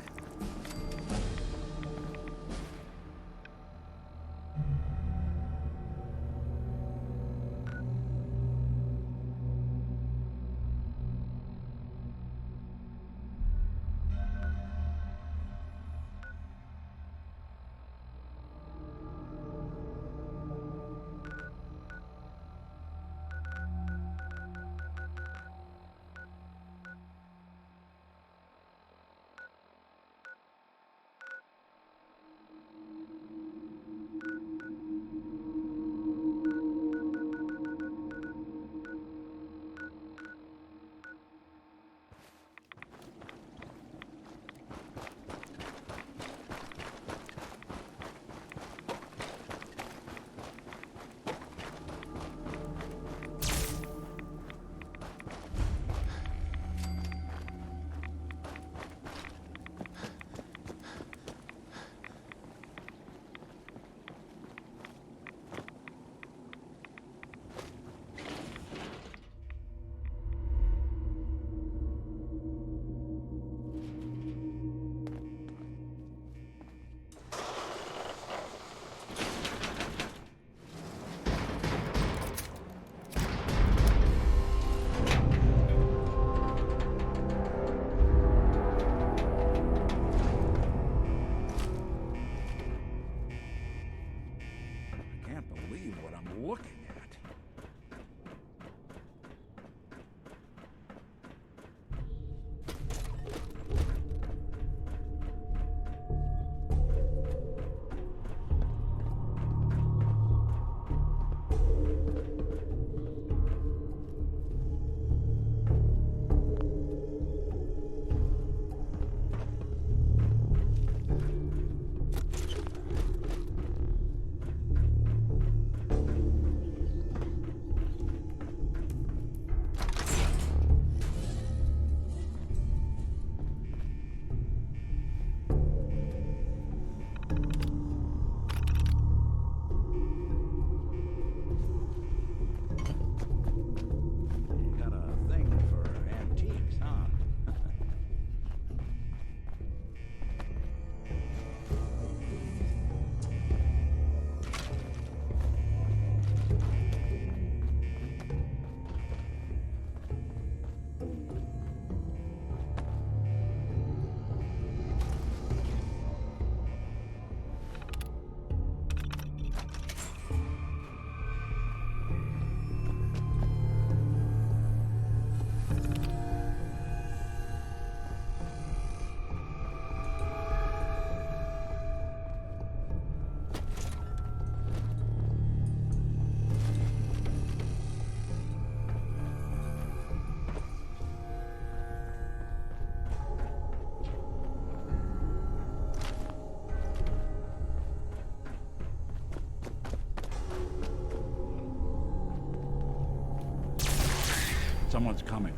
U: Someone's coming.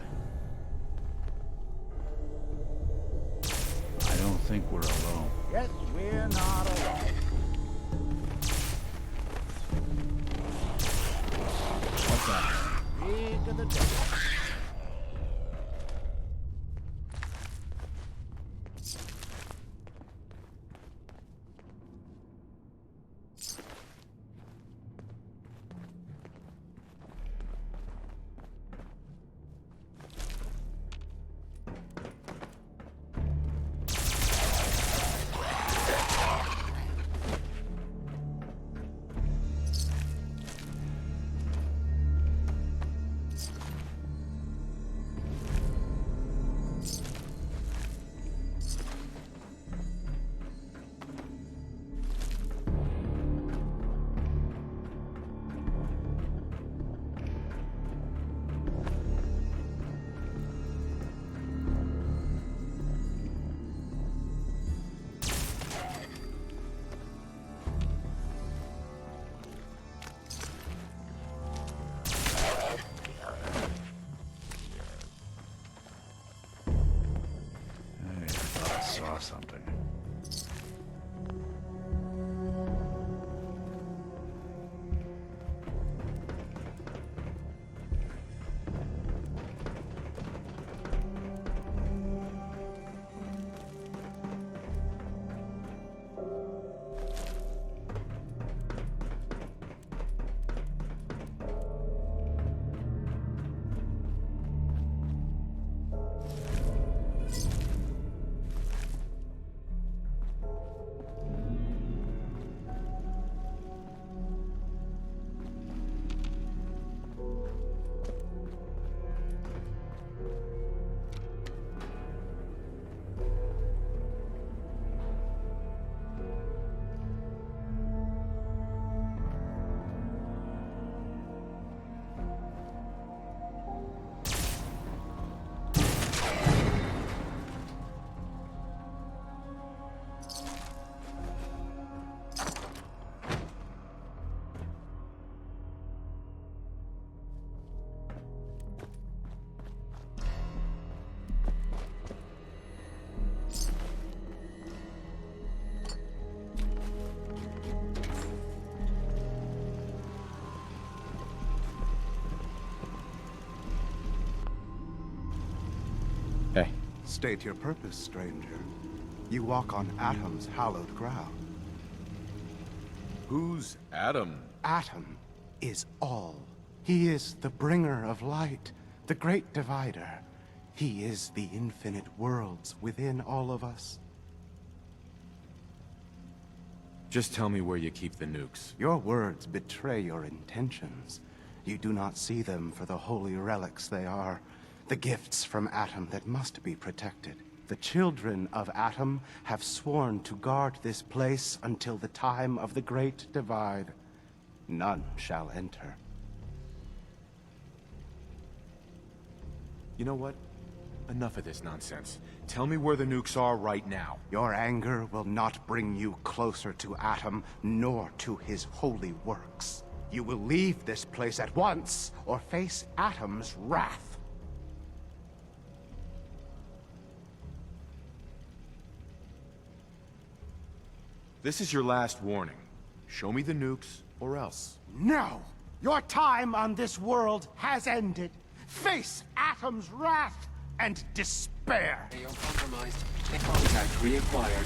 U: I don't think we're alone.
S: Yes, we're not alone.
U: What's that?
S: Big of the devil. Saw something.
R: Hey.
K: State your purpose, stranger. You walk on Atom's hallowed ground.
R: Who's Atom?
K: Atom is all. He is the bringer of light, the great divider. He is the infinite worlds within all of us.
R: Just tell me where you keep the nukes.
K: Your words betray your intentions. You do not see them for the holy relics they are, the gifts from Atom that must be protected. The children of Atom have sworn to guard this place until the time of the Great Divide. None shall enter.
R: You know what? Enough of this nonsense. Tell me where the nukes are right now.
K: Your anger will not bring you closer to Atom, nor to his holy works. You will leave this place at once, or face Atom's wrath.
R: This is your last warning. Show me the nukes, or else.
K: No! Your time on this world has ended. Face Atom's wrath and despair.
A: You're compromised. Contact reacquired.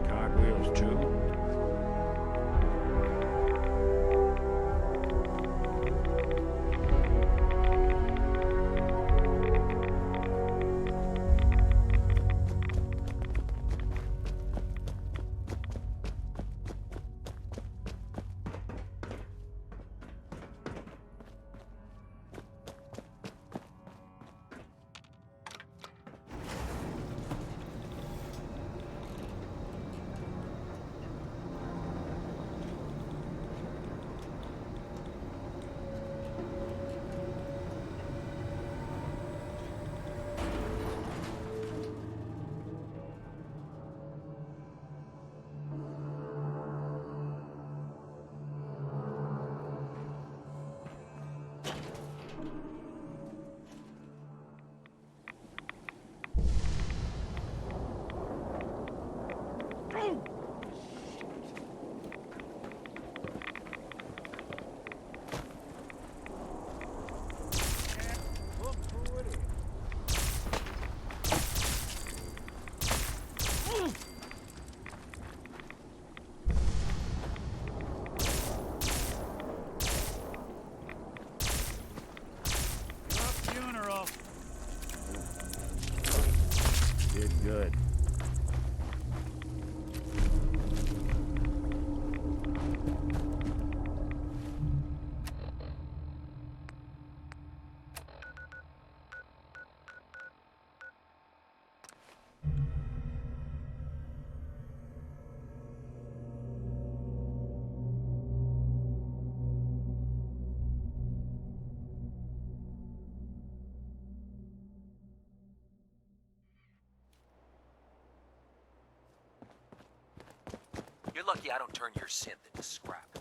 U: cartwheels too.
S: Did good.
A: You're lucky I don't turn your synth into scrap.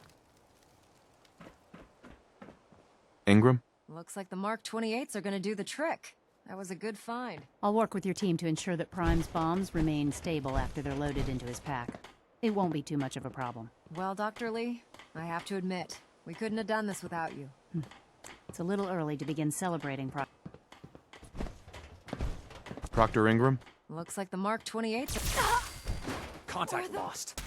R: Ingram?
I: Looks like the Mark 28s are gonna do the trick. That was a good find.
M: I'll work with your team to ensure that Prime's bombs remain stable after they're loaded into his pack. It won't be too much of a problem.
I: Well, Dr. Lee, I have to admit, we couldn't have done this without you.
M: It's a little early to begin celebrating
R: Proctor Ingram?
I: Looks like the Mark 28s are...
A: Contact lost.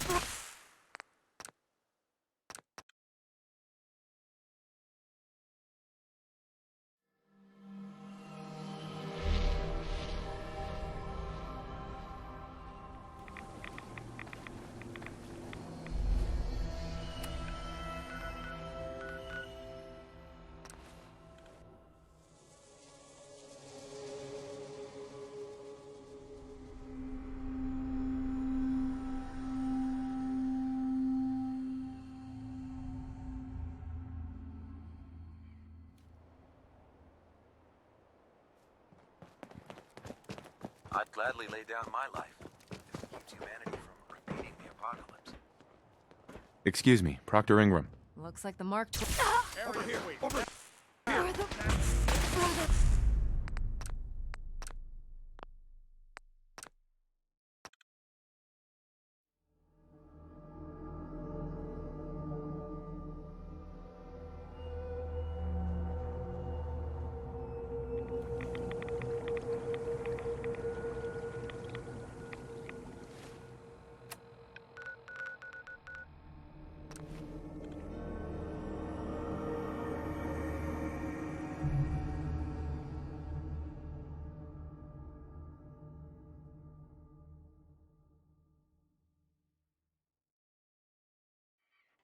A: I'd gladly lay down my life if it keeps humanity from repeating the apocalypse.
R: Excuse me, Proctor Ingram.
I: Looks like the Mark...
L: Over here, over here.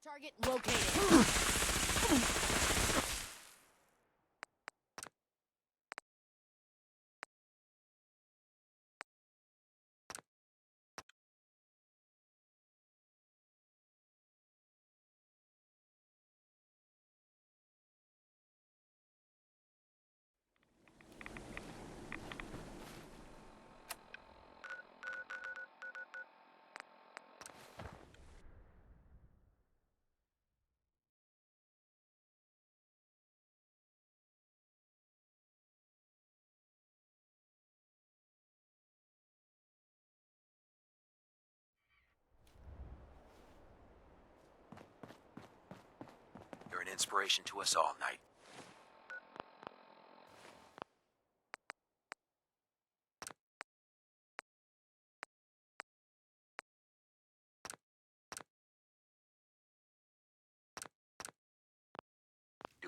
J: Target located.
A: You're an inspiration to us all, Knight.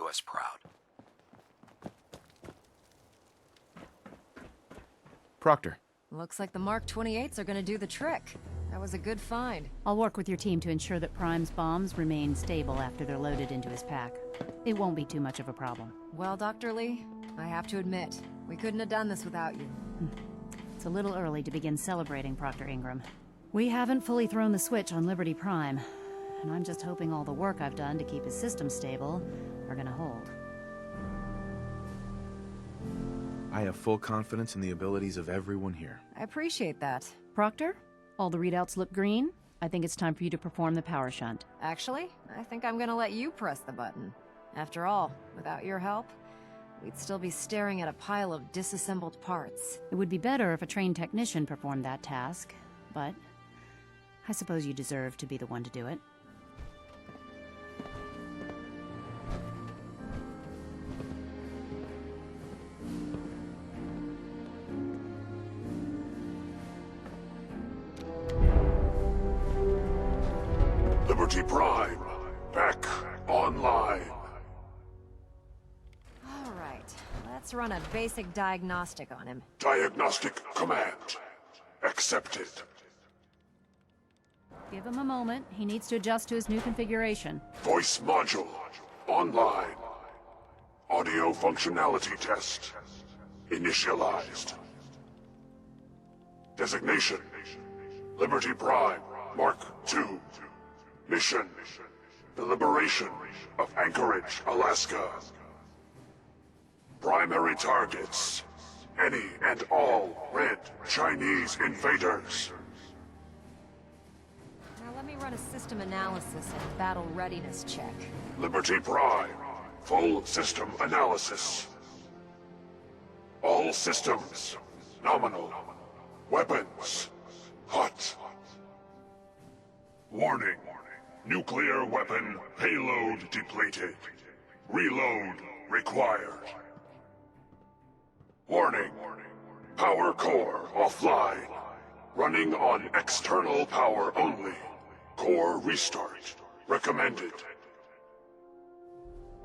A: do us proud.
D: Proctor.
I: Looks like the Mark 28s are gonna do the trick. That was a good find.
M: I'll work with your team to ensure that Prime's bombs remain stable after they're loaded into his pack. It won't be too much of a problem.
I: Well, Dr. Lee, I have to admit, we couldn't have done this without you.
M: It's a little early to begin celebrating, Proctor Ingram. We haven't fully thrown the switch on Liberty Prime, and I'm just hoping all the work I've done to keep his system stable are gonna hold.
D: I have full confidence in the abilities of everyone here.
I: I appreciate that.
M: Proctor, all the readouts look green. I think it's time for you to perform the power shunt.
I: Actually, I think I'm gonna let you press the button. After all, without your help, we'd still be staring at a pile of disassembled parts.
M: It would be better if a trained technician performed that task, but I suppose you deserve to be the one to do it.
L: Liberty Prime, back online.
I: All right, let's run a basic diagnostic on him.
L: Diagnostic command accepted.
M: Give him a moment. He needs to adjust to his new configuration.
L: Voice module online. Audio functionality test initialized. Designation: Liberty Prime Mark II. Mission: the liberation of Anchorage, Alaska. Primary targets: any and all red Chinese invaders.
I: Now let me run a system analysis and battle readiness check.
L: Liberty Prime, full system analysis. All systems nominal. Weapons hot. Warning. Nuclear weapon payload depleted. Reload required. Warning. Power core offline. Running on external power only. Core restart recommended.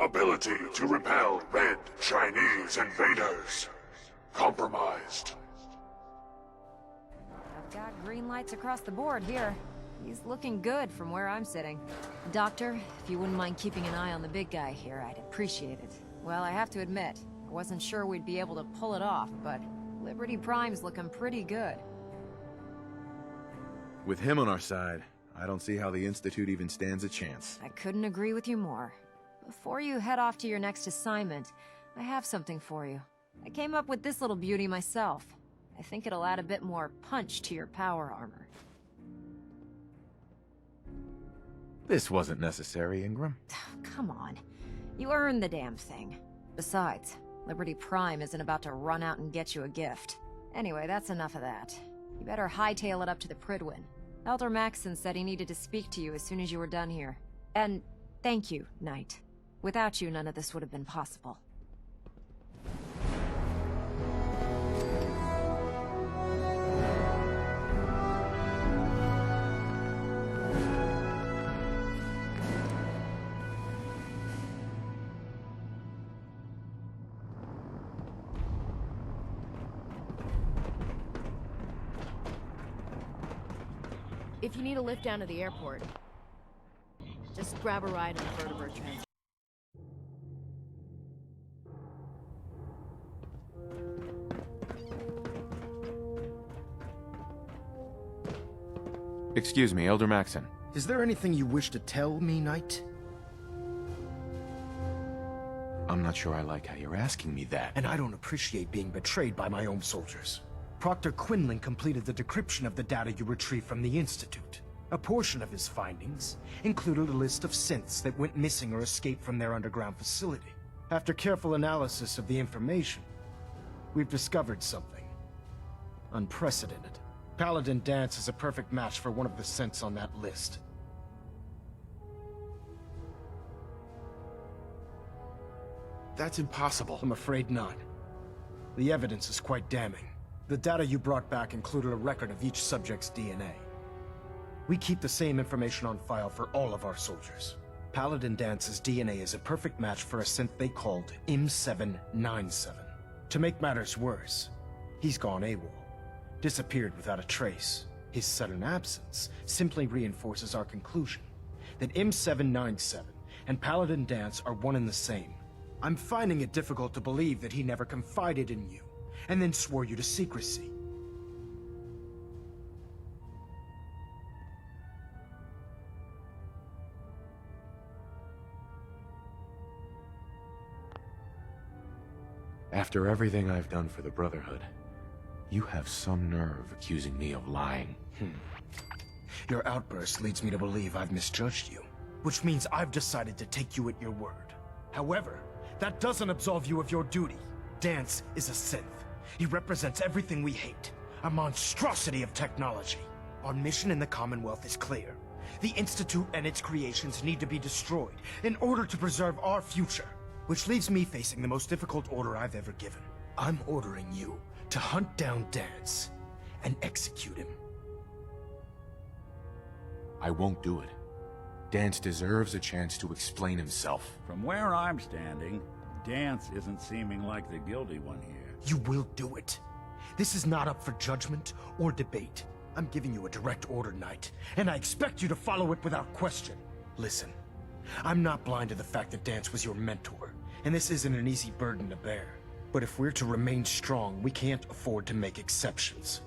L: Ability to repel red Chinese invaders compromised.
I: I've got green lights across the board here. He's looking good from where I'm sitting. Doctor, if you wouldn't mind keeping an eye on the big guy here, I'd appreciate it. Well, I have to admit, I wasn't sure we'd be able to pull it off, but Liberty Prime's looking pretty good.
D: With him on our side, I don't see how the Institute even stands a chance.
I: I couldn't agree with you more. Before you head off to your next assignment, I have something for you. I came up with this little beauty myself. I think it'll add a bit more punch to your power armor.
D: This wasn't necessary, Ingram.
I: Come on. You earned the damn thing. Besides, Liberty Prime isn't about to run out and get you a gift. Anyway, that's enough of that. You better hightail it up to the Prydwen. Elder Maxson said he needed to speak to you as soon as you were done here. And thank you, Knight. Without you, none of this would have been possible.
J: If you need a lift down to the airport, just grab a ride on the vertibird transit.
D: Excuse me, Elder Maxson.
O: Is there anything you wish to tell me, Knight?
D: I'm not sure I like how you're asking me that.
O: And I don't appreciate being betrayed by my own soldiers. Proctor Quinlan completed the decryption of the data you retrieved from the Institute. A portion of his findings included a list of synths that went missing or escaped from their underground facility. After careful analysis of the information, we've discovered something unprecedented. Paladin Danse is a perfect match for one of the synths on that list.
D: That's impossible.
O: I'm afraid not. The evidence is quite damning. The data you brought back included a record of each subject's DNA. We keep the same information on file for all of our soldiers. Paladin Dance's DNA is a perfect match for a synth they called M797. To make matters worse, he's gone AWOL, disappeared without a trace. His sudden absence simply reinforces our conclusion that M797 and Paladin Dance are one and the same. I'm finding it difficult to believe that he never confided in you, and then swore you to secrecy.
R: After everything I've done for the Brotherhood, you have some nerve accusing me of lying.
O: Your outburst leads me to believe I've misjudged you, which means I've decided to take you at your word. However, that doesn't absolve you of your duty. Dance is a synth. He represents everything we hate, a monstrosity of technology. Our mission in the Commonwealth is clear. The Institute and its creations need to be destroyed in order to preserve our future, which leaves me facing the most difficult order I've ever given. I'm ordering you to hunt down Dance and execute him.
R: I won't do it. Dance deserves a chance to explain himself.
U: From where I'm standing, Dance isn't seeming like the guilty one here.
O: You will do it. This is not up for judgment or debate. I'm giving you a direct order, Knight, and I expect you to follow it without question. Listen, I'm not blind to the fact that Dance was your mentor, and this isn't an easy burden to bear. But if we're to remain strong, we can't afford to make exceptions.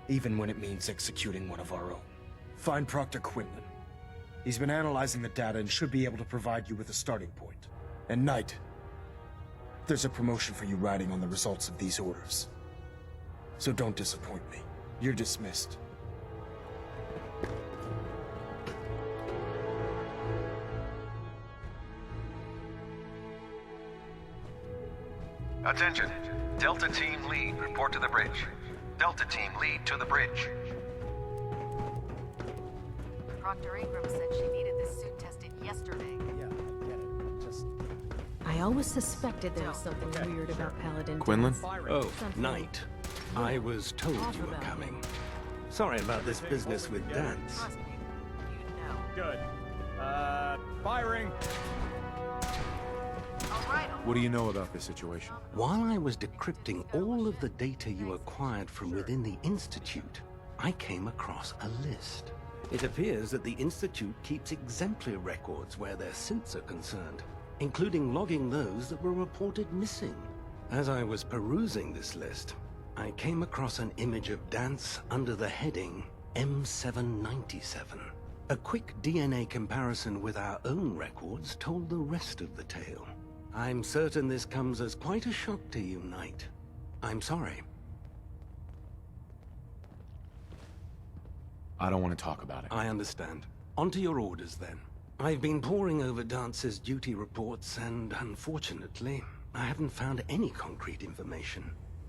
O: Even when it means executing one of our own. Find Proctor Quinlan. He's been analyzing the data and should be able to provide you with a starting point. And Knight, there's a promotion for you riding on the results of these orders. So don't disappoint me. You're dismissed.
Q: Attention. Delta Team Lead, report to the bridge. Delta Team Lead to the bridge.
J: Proctor Abrams said she needed this suit tested yesterday.
S: Yeah, I get it. Just...
J: I always suspected there was something weird about Paladin.
R: Quinlan?
T: Oh, Knight. I was told you were coming. Sorry about this business with Dance.
P: Good. Firing!
R: What do you know about this situation?
T: While I was decrypting all of the data you acquired from within the Institute, I came across a list. It appears that the Institute keeps exemplary records where their synths are concerned, including logging those that were reported missing. As I was perusing this list, I came across an image of Dance under the heading M797. A quick DNA comparison with our own records told the rest of the tale. I'm certain this comes as quite a shock to you, Knight. I'm sorry.
R: I don't want to talk about it.
T: I understand. On to your orders, then. I've been poring over Dance's duty reports, and unfortunately, I haven't found any concrete information.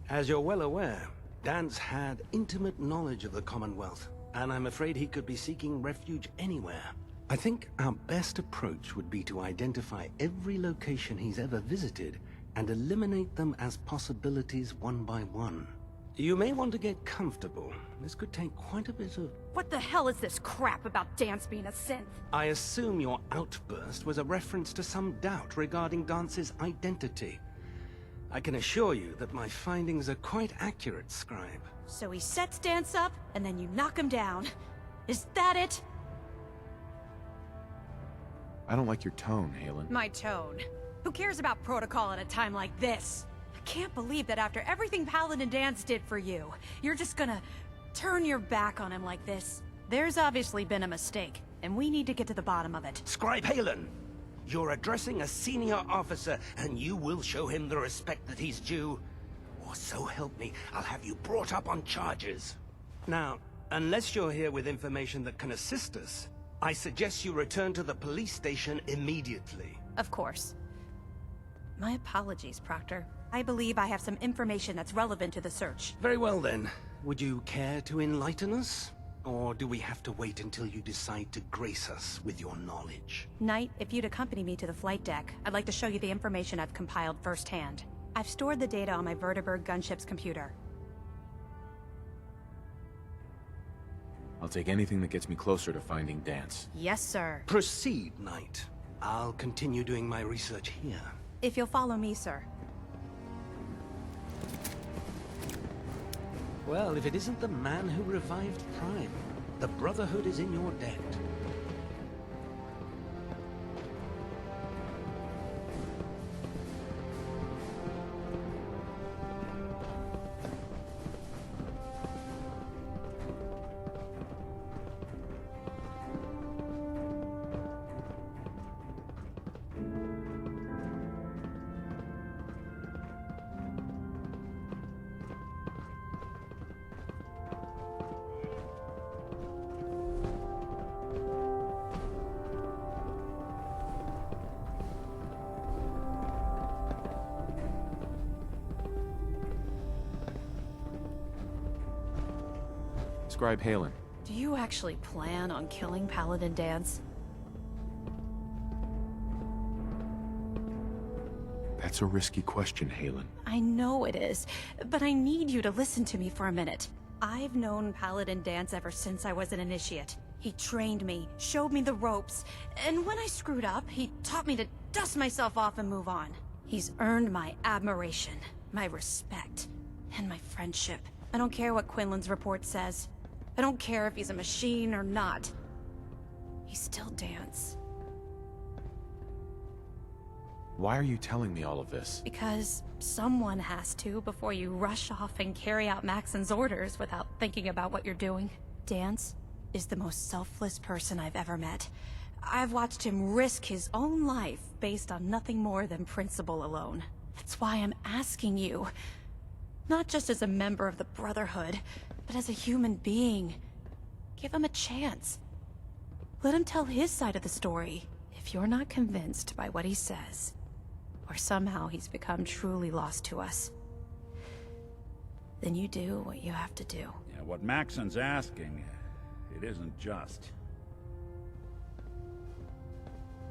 T: As you're well aware, Dance had intimate knowledge of the Commonwealth, and I'm afraid he could be seeking refuge anywhere. I think our best approach would be to identify every location he's ever visited and eliminate them as possibilities one by one. You may want to get comfortable. This could take quite a bit of...
H: What the hell is this crap about Dance being a synth?
T: I assume your outburst was a reference to some doubt regarding Dance's identity. I can assure you that my findings are quite accurate, Scribe.
H: So he sets Dance up, and then you knock him down. Is that it?
R: I don't like your tone, Halen.
H: My tone. Who cares about protocol at a time like this? I can't believe that after everything Paladin Dance did for you, you're just gonna turn your back on him like this. There's obviously been a mistake, and we need to get to the bottom of it.
T: Scribe Halen! You're addressing a senior officer, and you will show him the respect that he's due. Or so help me, I'll have you brought up on charges. Now, unless you're here with information that can assist us, I suggest you return to the police station immediately.
H: Of course. My apologies, Proctor. I believe I have some information that's relevant to the search.
T: Very well then. Would you care to enlighten us? Or do we have to wait until you decide to grace us with your knowledge?
H: Knight, if you'd accompany me to the flight deck, I'd like to show you the information I've compiled firsthand. I've stored the data on my Vertibird gunship's computer.
R: I'll take anything that gets me closer to finding Dance.
H: Yes, sir.
T: Proceed, Knight. I'll continue doing my research here.
H: If you'll follow me, sir.
T: Well, if it isn't the man who revived Prime, the Brotherhood is in your debt.
R: Scribe Halen.
H: Do you actually plan on killing Paladin Dance?
R: That's a risky question, Halen.
H: I know it is, but I need you to listen to me for a minute. I've known Paladin Dance ever since I was an initiate. He trained me, showed me the ropes, and when I screwed up, he taught me to dust myself off and move on. He's earned my admiration, my respect, and my friendship. I don't care what Quinlan's report says. I don't care if he's a machine or not. He's still Dance.
R: Why are you telling me all of this?
H: Because someone has to before you rush off and carry out Maxon's orders without thinking about what you're doing. Dance is the most selfless person I've ever met. I've watched him risk his own life based on nothing more than principle alone. That's why I'm asking you. Not just as a member of the Brotherhood, but as a human being. Give him a chance. Let him tell his side of the story. If you're not convinced by what he says, or somehow he's become truly lost to us, then you do what you have to do.
U: Yeah, what Maxon's asking, it isn't just.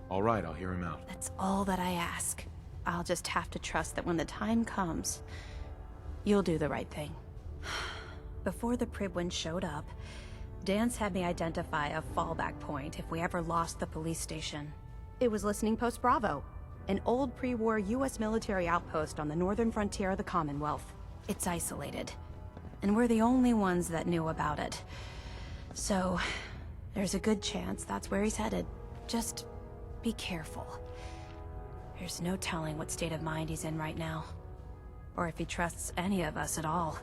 R: All right, I'll hear him out.
H: That's all that I ask. I'll just have to trust that when the time comes, you'll do the right thing. Before the Pribwin showed up, Dance had me identify a fallback point if we ever lost the police station. It was Listening Post Bravo, an old pre-war US military outpost on the northern frontier of the Commonwealth. It's isolated, and we're the only ones that knew about it. So, there's a good chance that's where he's headed. Just be careful. There's no telling what state of mind he's in right now, or if he trusts any of us at all.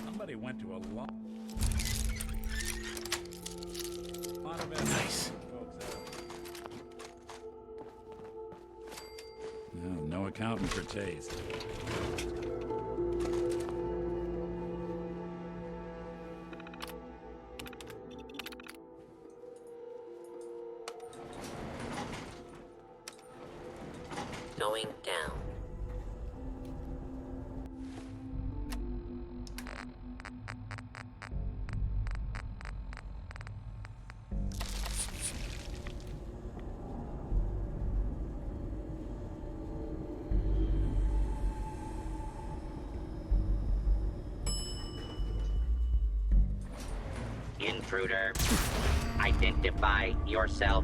U: Somebody went to a lot of it.
R: Nice.
U: No accountant for taste.
C: Going down. Intruder, identify yourself.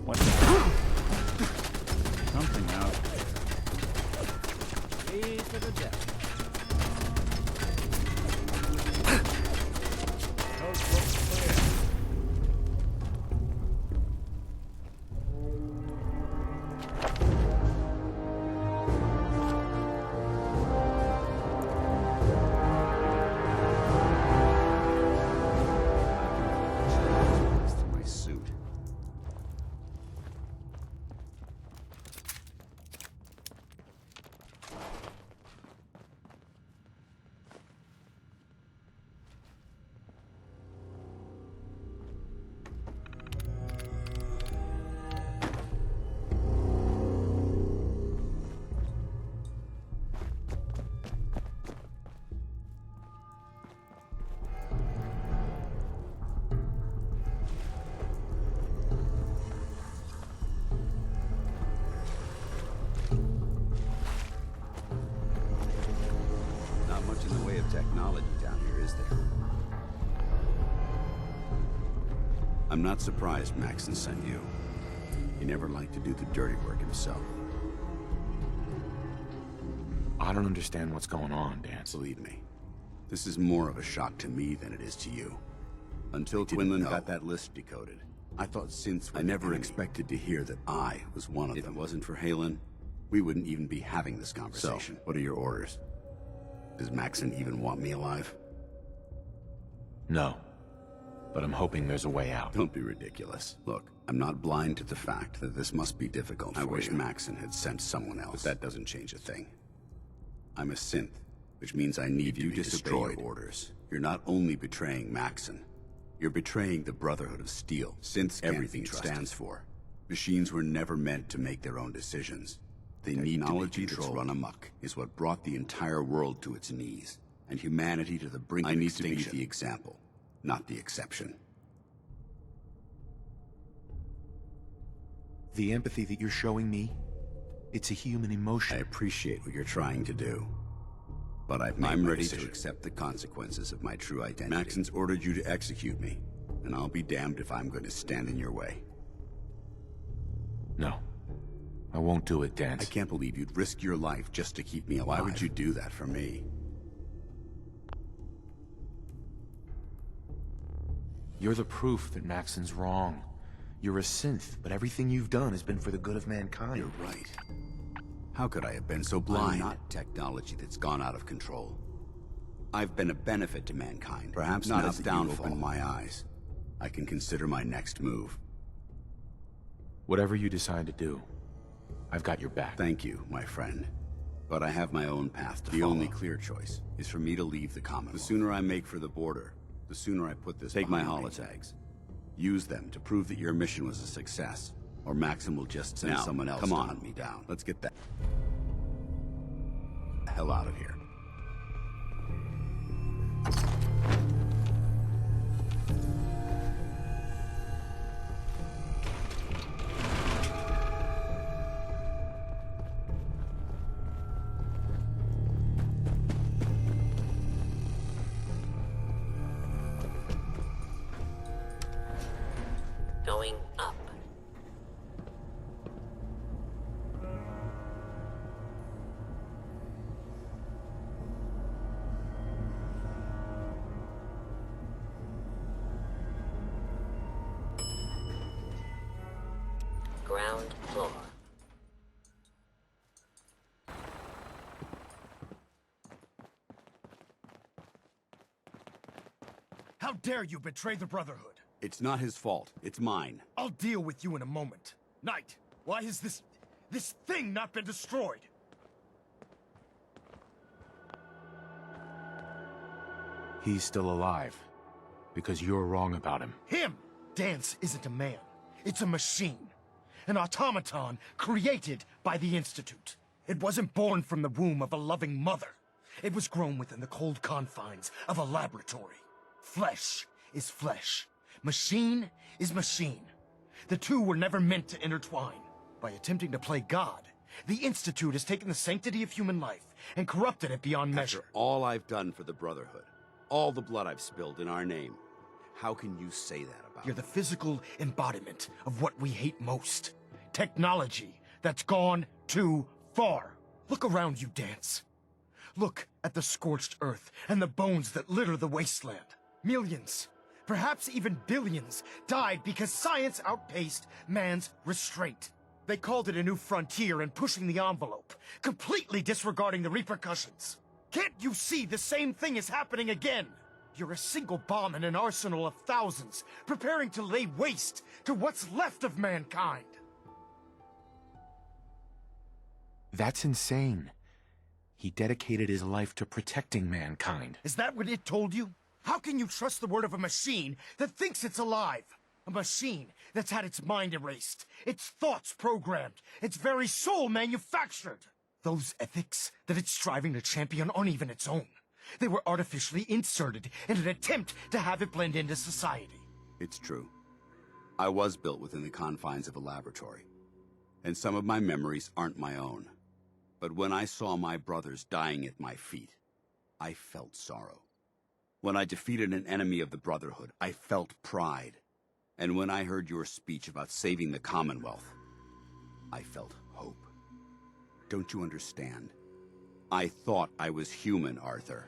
U: What's that? Something out.
G: Way to the death.
N: My suit. Not much in the way of technology down here, is there? I'm not surprised Maxon sent you. He never liked to do the dirty work himself.
R: I don't understand what's going on, Danse.
N: Believe me, this is more of a shock to me than it is to you. Until Quinlan got that list decoded, I thought synths were I never expected to hear that I was one of them. If it wasn't for Halen, we wouldn't even be having this conversation. So, what are your orders? Does Maxon even want me alive?
R: No. But I'm hoping there's a way out.
N: Don't be ridiculous. Look, I'm not blind to the fact that this must be difficult. I wish Maxon had sent someone else. But that doesn't change a thing. I'm a synth, which means I need you to disobey your orders. You're not only betraying Maxon, you're betraying the Brotherhood of Steel. Synths everything it stands for. Machines were never meant to make their own decisions. They need technology that's run amok is what brought the entire world to its knees, and humanity to the brink of extinction. I need to be the example, not the exception.
D: The empathy that you're showing me, it's a human emotion.
N: I appreciate what you're trying to do, but I'm ready to accept the consequences of my true identity. Maxon's ordered you to execute me, and I'll be damned if I'm going to stand in your way.
R: No. I won't do it, Danse.
N: I can't believe you'd risk your life just to keep me alive. Why would you do that for me?
R: You're the proof that Maxon's wrong. You're a synth, but everything you've done has been for the good of mankind.
N: You're right. How could I have been so blind? I'm not technology that's gone out of control. I've been a benefit to mankind. Perhaps not as downfall. Opened my eyes, I can consider my next move.
R: Whatever you decide to do, I've got your back.
N: Thank you, my friend. But I have my own path to follow. The only clear choice is for me to leave the Commonwealth. The sooner I make for the border, the sooner I put this behind me. Take my holotags. Use them to prove that your mission was a success, or Maxon will just send someone else to hunt me down. Let's get that hell out of here.
C: Going up. Ground floor.
O: How dare you betray the Brotherhood?
N: It's not his fault. It's mine.
O: I'll deal with you in a moment. Knight, why has this thing not been destroyed?
R: He's still alive. Because you're wrong about him.
O: Him! Danse isn't a man. It's a machine. An automaton created by the Institute. It wasn't born from the womb of a loving mother. It was grown within the cold confines of a laboratory. Flesh is flesh. Machine is machine. The two were never meant to intertwine. By attempting to play God, the Institute has taken the sanctity of human life and corrupted it beyond measure.
N: After all I've done for the Brotherhood, all the blood I've spilled in our name, How can you say that about
O: You're the physical embodiment of what we hate most. Technology that's gone too far. Look around you, Dance. Look at the scorched earth and the bones that litter the wasteland. Millions, perhaps even billions, died because science outpaced man's restraint. They called it a new frontier and pushing the envelope, completely disregarding the repercussions. Can't you see the same thing is happening again? You're a single bomb in an arsenal of thousands, preparing to lay waste to what's left of mankind.
D: That's insane. He dedicated his life to protecting mankind.
O: Is that what it told you? How can you trust the word of a machine that thinks it's alive? A machine that's had its mind erased, its thoughts programmed, its very soul manufactured. Those ethics that it's striving to champion aren't even its own. They were artificially inserted in an attempt to have it blend into society.
N: It's true. I was built within the confines of a laboratory, and some of my memories aren't my own. But when I saw my brothers dying at my feet, I felt sorrow. When I defeated an enemy of the Brotherhood, I felt pride. And when I heard your speech about saving the Commonwealth, I felt hope. Don't you understand? I thought I was human, Arthur.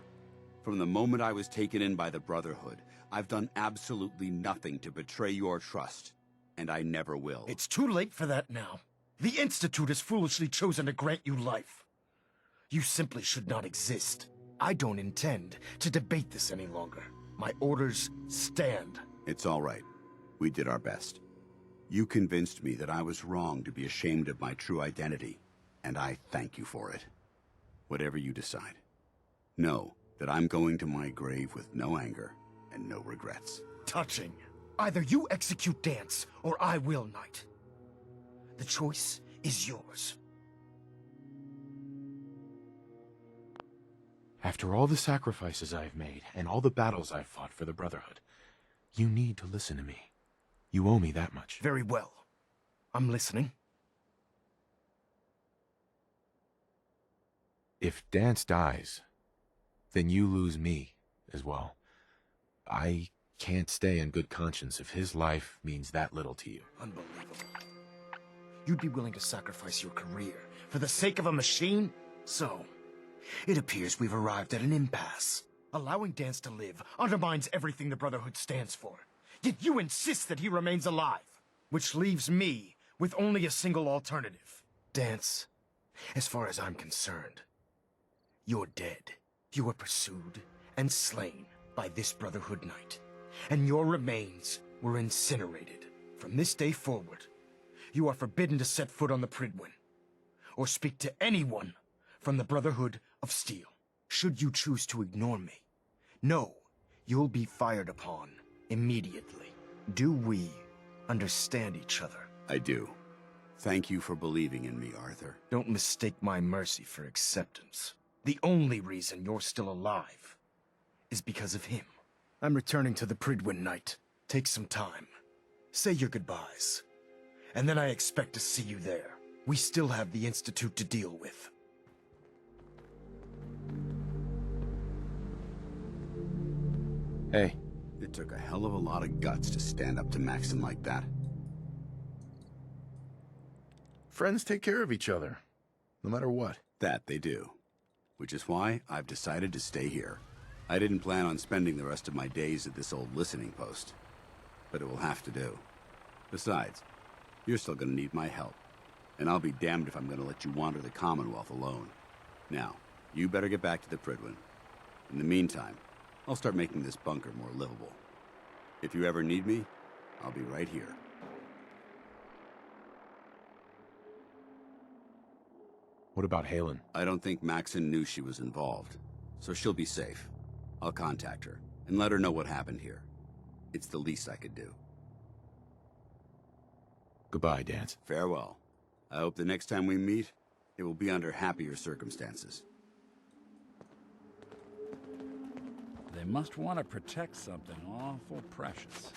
N: From the moment I was taken in by the Brotherhood, I've done absolutely nothing to betray your trust, and I never will.
O: It's too late for that now. The Institute has foolishly chosen to grant you life. You simply should not exist. I don't intend to debate this any longer. My orders stand.
N: It's all right. We did our best. You convinced me that I was wrong to be ashamed of my true identity, and I thank you for it. Whatever you decide, know that I'm going to my grave with no anger and no regrets.
O: Touching. Either you execute Dance, or I will, Knight. The choice is yours.
R: After all the sacrifices I've made, and all the battles I've fought for the Brotherhood, you need to listen to me. You owe me that much.
O: Very well. I'm listening.
R: If Dance dies, then you lose me as well. I can't stay in good conscience if his life means that little to you.
O: Unbelievable. You'd be willing to sacrifice your career for the sake of a machine? So, it appears we've arrived at an impasse. Allowing Dance to live undermines everything the Brotherhood stands for. Yet you insist that he remains alive, which leaves me with only a single alternative. Dance, as far as I'm concerned, you're dead. You were pursued and slain by this Brotherhood Knight, and your remains were incinerated. From this day forward, you are forbidden to set foot on the Prydwen, or speak to anyone from the Brotherhood of Steel. Should you choose to ignore me, know you'll be fired upon immediately. Do we understand each other?
N: I do. Thank you for believing in me, Arthur.
O: Don't mistake my mercy for acceptance. The only reason you're still alive is because of him. I'm returning to the Prydwen, Knight. Take some time. Say your goodbyes. And then I expect to see you there. We still have the Institute to deal with.
R: Hey.
N: It took a hell of a lot of guts to stand up to Maxon like that.
R: Friends take care of each other, no matter what.
N: That they do. Which is why I've decided to stay here. I didn't plan on spending the rest of my days at this old listening post, but it will have to do. Besides, you're still gonna need my help, and I'll be damned if I'm gonna let you wander the Commonwealth alone. Now, you better get back to the Prydwen. In the meantime, I'll start making this bunker more livable. If you ever need me, I'll be right here.
R: What about Halen?
N: I don't think Maxon knew she was involved, so she'll be safe. I'll contact her and let her know what happened here. It's the least I could do.
R: Goodbye, Dance.
N: Farewell. I hope the next time we meet, it will be under happier circumstances.
U: They must want to protect something awful precious.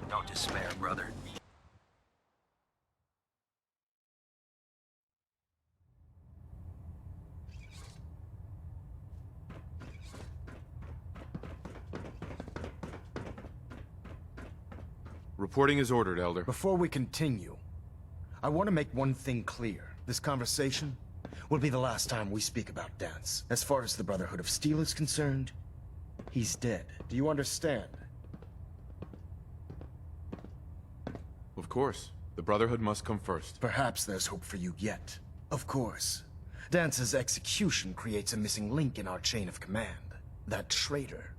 B: Don't despair, brother.
R: Reporting is ordered, Elder.
O: Before we continue, I want to make one thing clear. This conversation will be the last time we speak about Dance. As far as the Brotherhood of Steel is concerned, he's dead. Do you understand?
R: Of course. The Brotherhood must come first.
O: Perhaps there's hope for you yet. Of course. Dance's execution creates a missing link in our chain of command. That traitor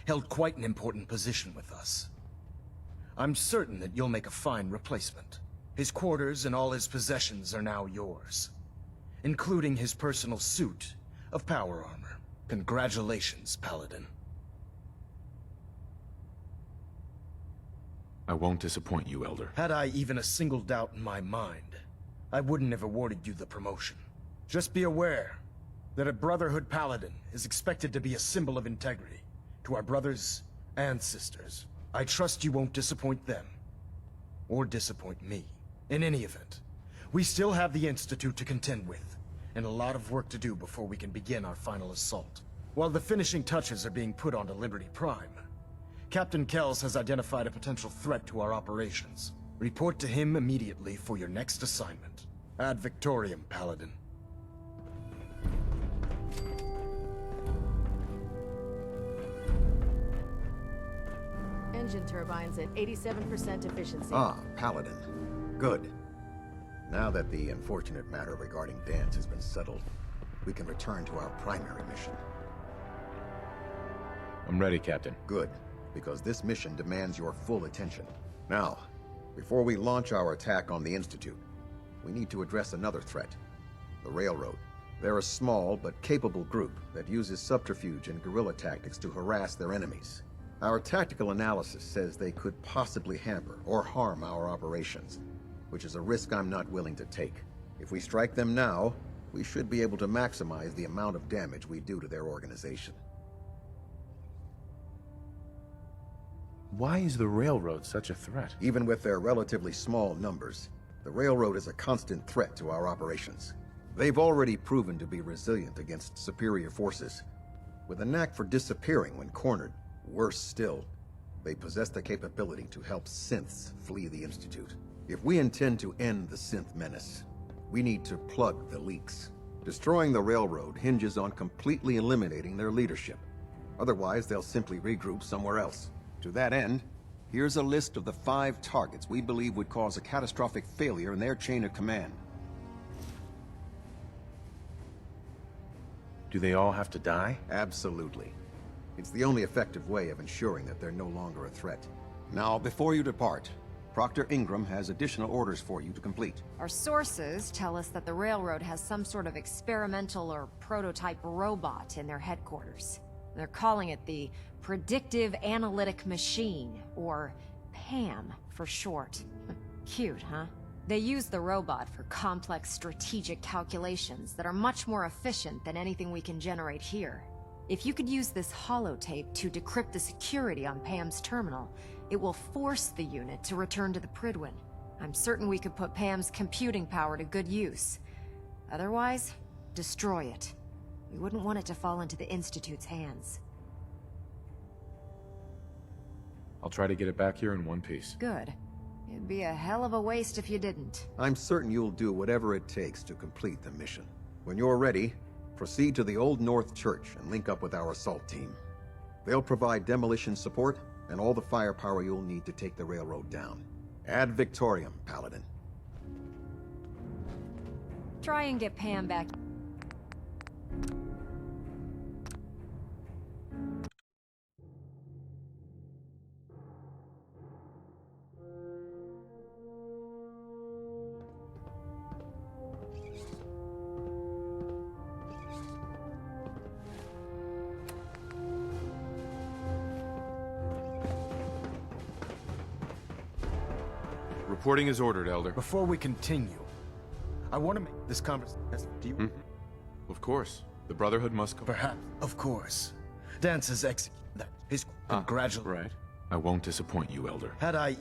O: held quite an important position with us. I'm certain that you'll make a fine replacement. His quarters and all his possessions are now yours, including his personal suit of power armor. Congratulations, Paladin.
R: I won't disappoint you, Elder.
O: Had I even a single doubt in my mind, I wouldn't have awarded you the promotion. Just be aware that a Brotherhood Paladin is expected to be a symbol of integrity to our brothers and sisters. I trust you won't disappoint them, or disappoint me. In any event, we still have the Institute to contend with, and a lot of work to do before we can begin our final assault. While the finishing touches are being put onto Liberty Prime, Captain Kells has identified a potential threat to our operations. Report to him immediately for your next assignment. Ad Victoriam, Paladin.
J: Engine turbines at 87% efficiency.
F: Ah, Paladin. Good. Now that the unfortunate matter regarding Dance has been settled, we can return to our primary mission.
R: I'm ready, Captain.
F: Good, because this mission demands your full attention. Now, before we launch our attack on the Institute, we need to address another threat. The Railroad. They're a small but capable group that uses subterfuge and guerrilla tactics to harass their enemies. Our tactical analysis says they could possibly hamper or harm our operations, which is a risk I'm not willing to take. If we strike them now, we should be able to maximize the amount of damage we do to their organization.
R: Why is the Railroad such a threat?
F: Even with their relatively small numbers, the Railroad is a constant threat to our operations. They've already proven to be resilient against superior forces, with a knack for disappearing when cornered. Worse still, they possess the capability to help synths flee the Institute. If we intend to end the synth menace, we need to plug the leaks. Destroying the Railroad hinges on completely eliminating their leadership. Otherwise, they'll simply regroup somewhere else. To that end, here's a list of the 5 targets we believe would cause a catastrophic failure in their chain of command.
R: Do they all have to die?
F: Absolutely. It's the only effective way of ensuring that they're no longer a threat. Now, before you depart, Proctor Ingram has additional orders for you to complete.
I: Our sources tell us that the Railroad has some sort of experimental or prototype robot in their headquarters. They're calling it the Predictive Analytic Machine, or PAM for short. Cute, huh? They use the robot for complex strategic calculations that are much more efficient than anything we can generate here. If you could use this holotape to decrypt the security on Pam's terminal, it will force the unit to return to the Prydwen. I'm certain we could put Pam's computing power to good use. Otherwise, destroy it. We wouldn't want it to fall into the Institute's hands.
R: I'll try to get it back here in one piece.
I: Good. It'd be a hell of a waste if you didn't.
F: I'm certain you'll do whatever it takes to complete the mission. When you're ready, proceed to the Old North Church and link up with our assault team. They'll provide demolition support and all the firepower you'll need to take the Railroad down. Ad Victoriam, Paladin.
I: Try and get Pam back.
R: Reporting is ordered, Elder.
O: Before we continue, I want to make this conversation. Do you?
R: Of course. The Brotherhood must go.
O: Perhaps. Of course. Dance is his congratulations.
R: Right. I won't disappoint you, Elder.
O: Had I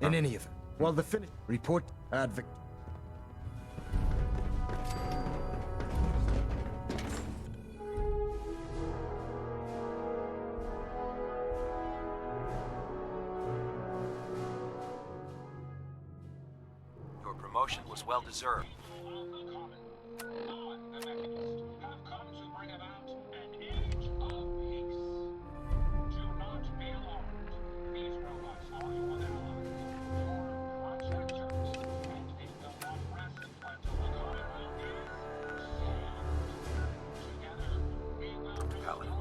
O: in any event, while the finish report Advic.
A: promotion was well deserved. Paladin.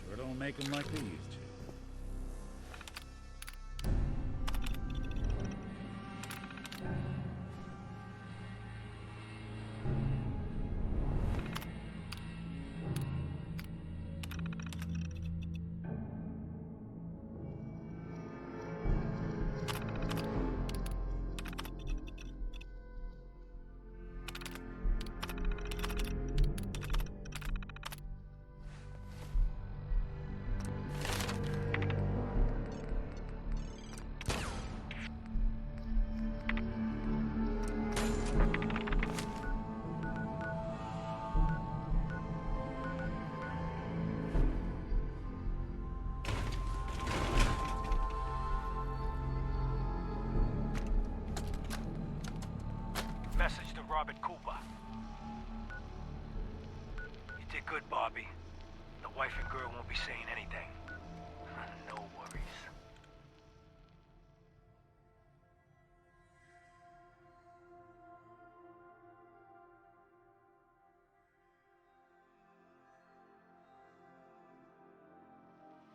U: Sure don't make them like they used to.
E: Message to Robert Cooper. You did good, Bobby. The wife and girl won't be saying anything. No worries.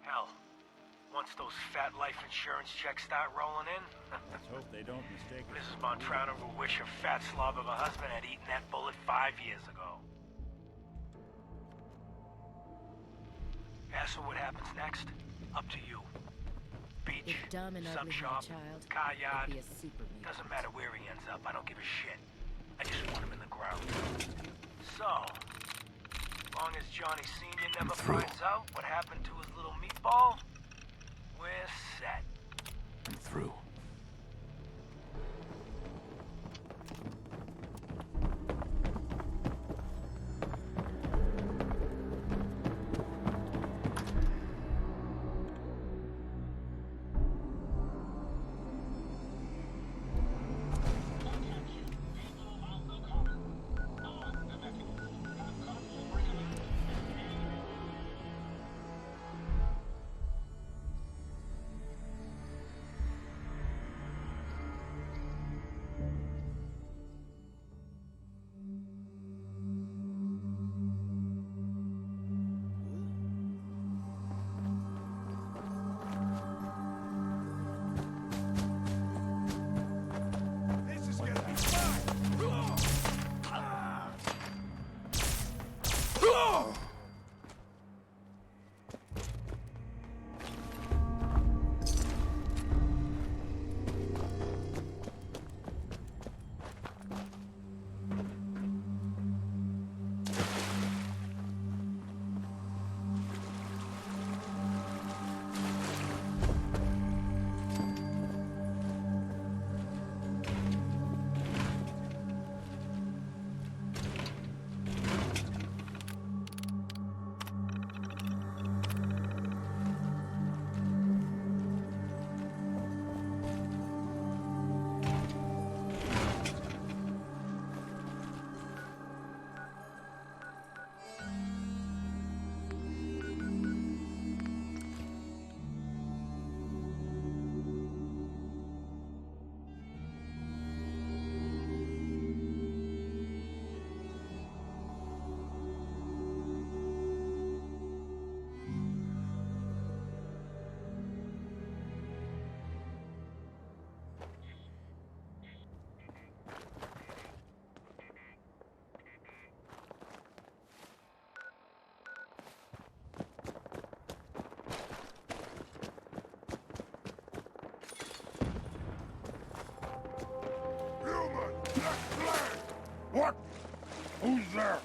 E: Hell, once those fat life insurance checks start rolling in,
U: Let's hope they don't mistake us.
E: Mrs. Montrano will wish her fat slob of a husband had eaten that bullet 5 years ago. As for what happens next, up to you. Beach,
J: If dumb and
E: some
J: ugly
E: shop,
J: had a child,
E: car yard,
J: I'd be a super mutant.
E: doesn't matter where he ends up, I don't give a shit. I just want him in the ground. So, long as Johnny Sr. never finds out what happened to his little meatball, we're set.
R: I'm through.
L: What? Who's there?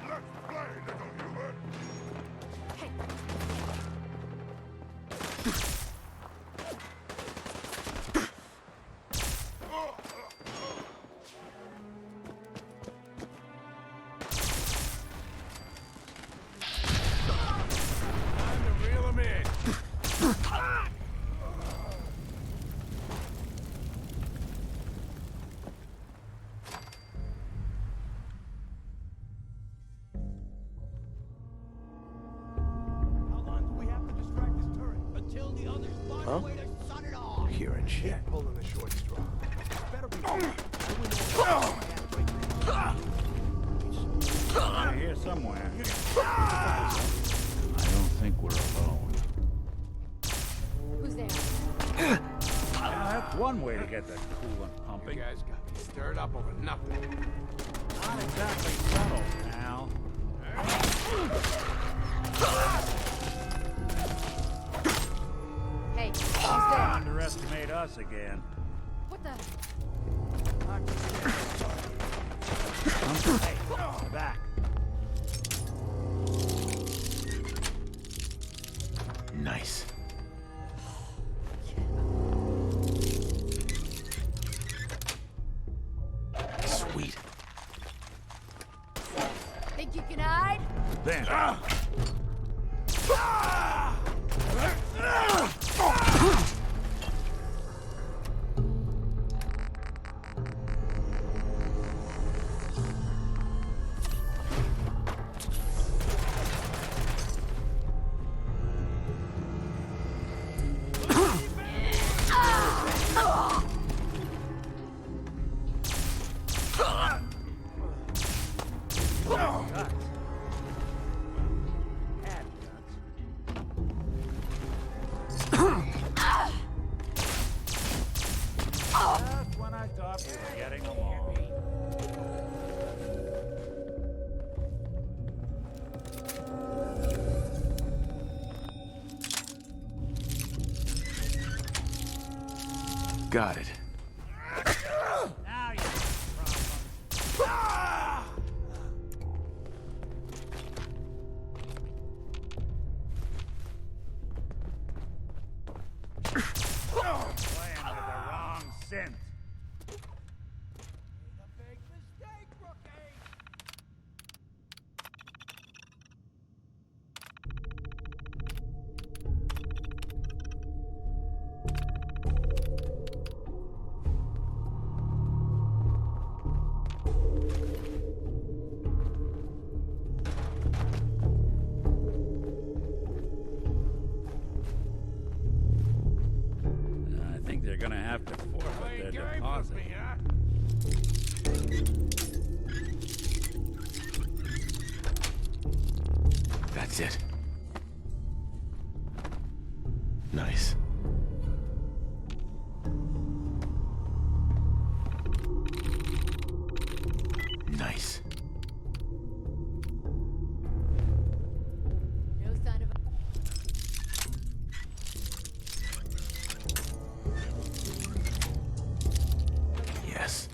L: Let's play, little human. Time to reel him in.
S: Huh? Hearing shit.
L: Pulling the short straw. Better be.
U: They're here somewhere. I don't think we're alone.
I: Who's there?
U: Yeah, that's one way to get the coolant pumping.
L: You guys got me stirred up over nothing.
U: Not exactly subtle, pal.
I: Hey, who's there?
U: Underestimate us again.
I: What the?
U: Hey, back.
D: Nice. Sweet.
I: Think you can hide?
U: Then. Just when I thought we were getting along.
D: Got it.
U: Now you have a problem. Playing with the wrong synth. I think they're gonna have to forfeit their deposit.
D: That's it. Nice. Nice.
I: No sign of.
D: Yes.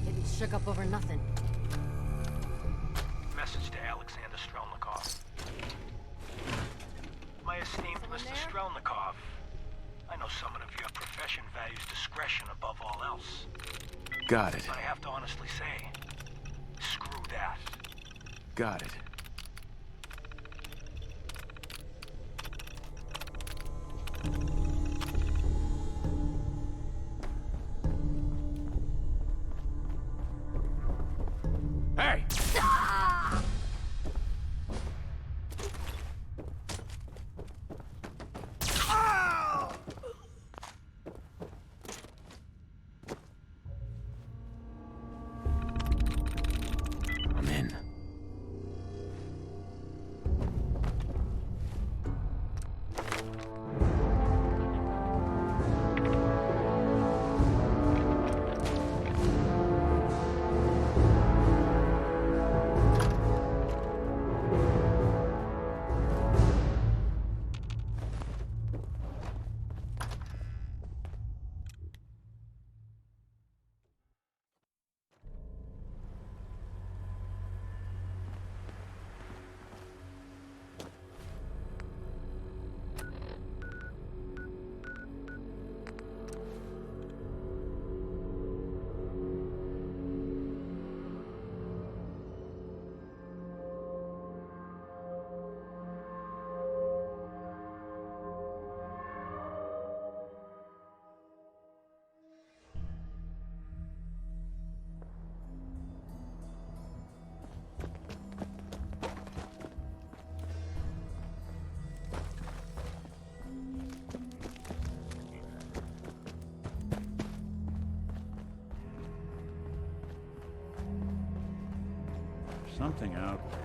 I: Getting shook up over nothing.
E: Message to Alexander Strelnikov. My esteemed Mr. Strelnikov, I know someone of your profession values discretion above all else.
D: Got it.
E: But I have to honestly say, screw that.
D: Got it.
L: Hey!
U: something out there.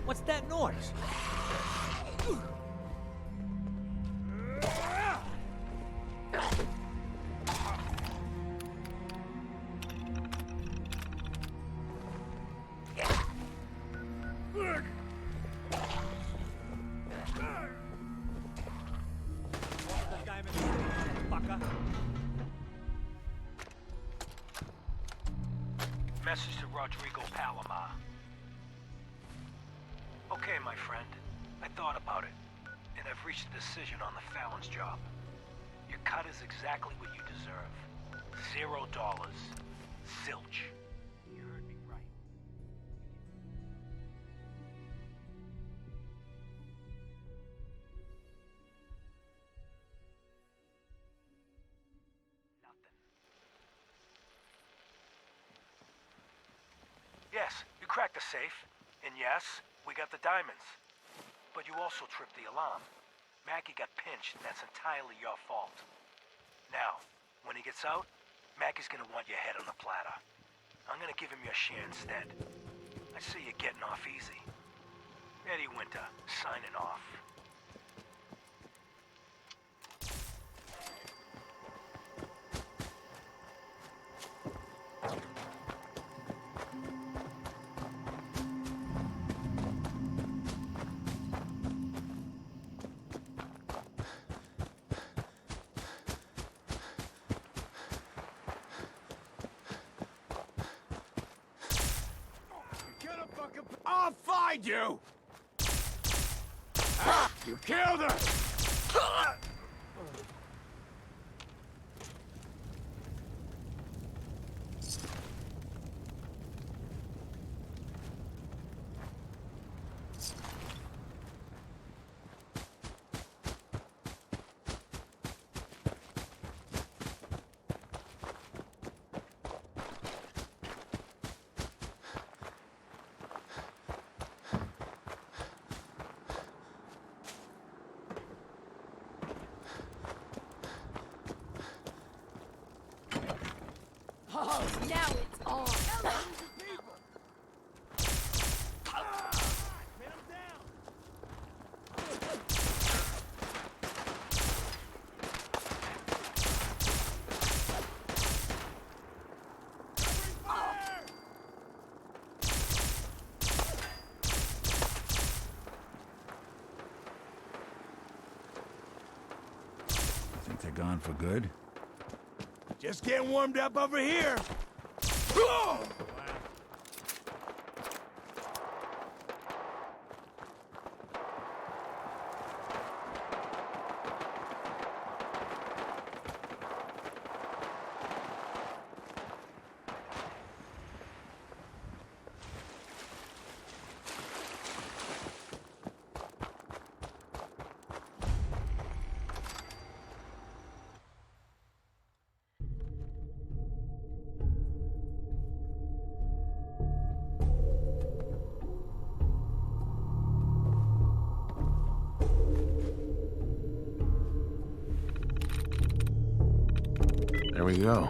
E: What's that noise? Message to Rodrigo Palomar. Okay, my friend. I thought about it, and I've reached a decision on the Fallon's job. Your cut is exactly what you deserve. $0. Zilch. You heard me right. Nothing. Yes, you cracked the safe. And yes, we got the diamonds. But you also tripped the alarm. Mackie got pinched, and that's entirely your fault. Now, when he gets out, Mackie's gonna want your head on a platter. I'm gonna give him your share instead. I see you're getting off easy. Eddie Winter, signing off.
L: I'll find you! Ah, you killed her!
J: Oh, now it's on.
U: Think they're gone for good?
L: Just getting warmed up over here.
R: There we go.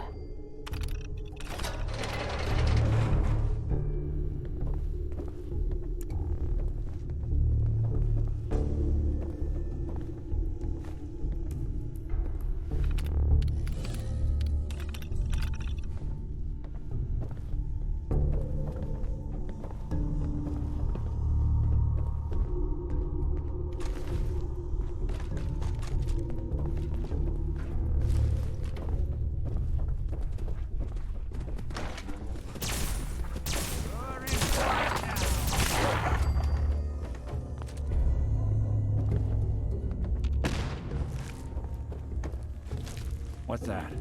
U: What's that?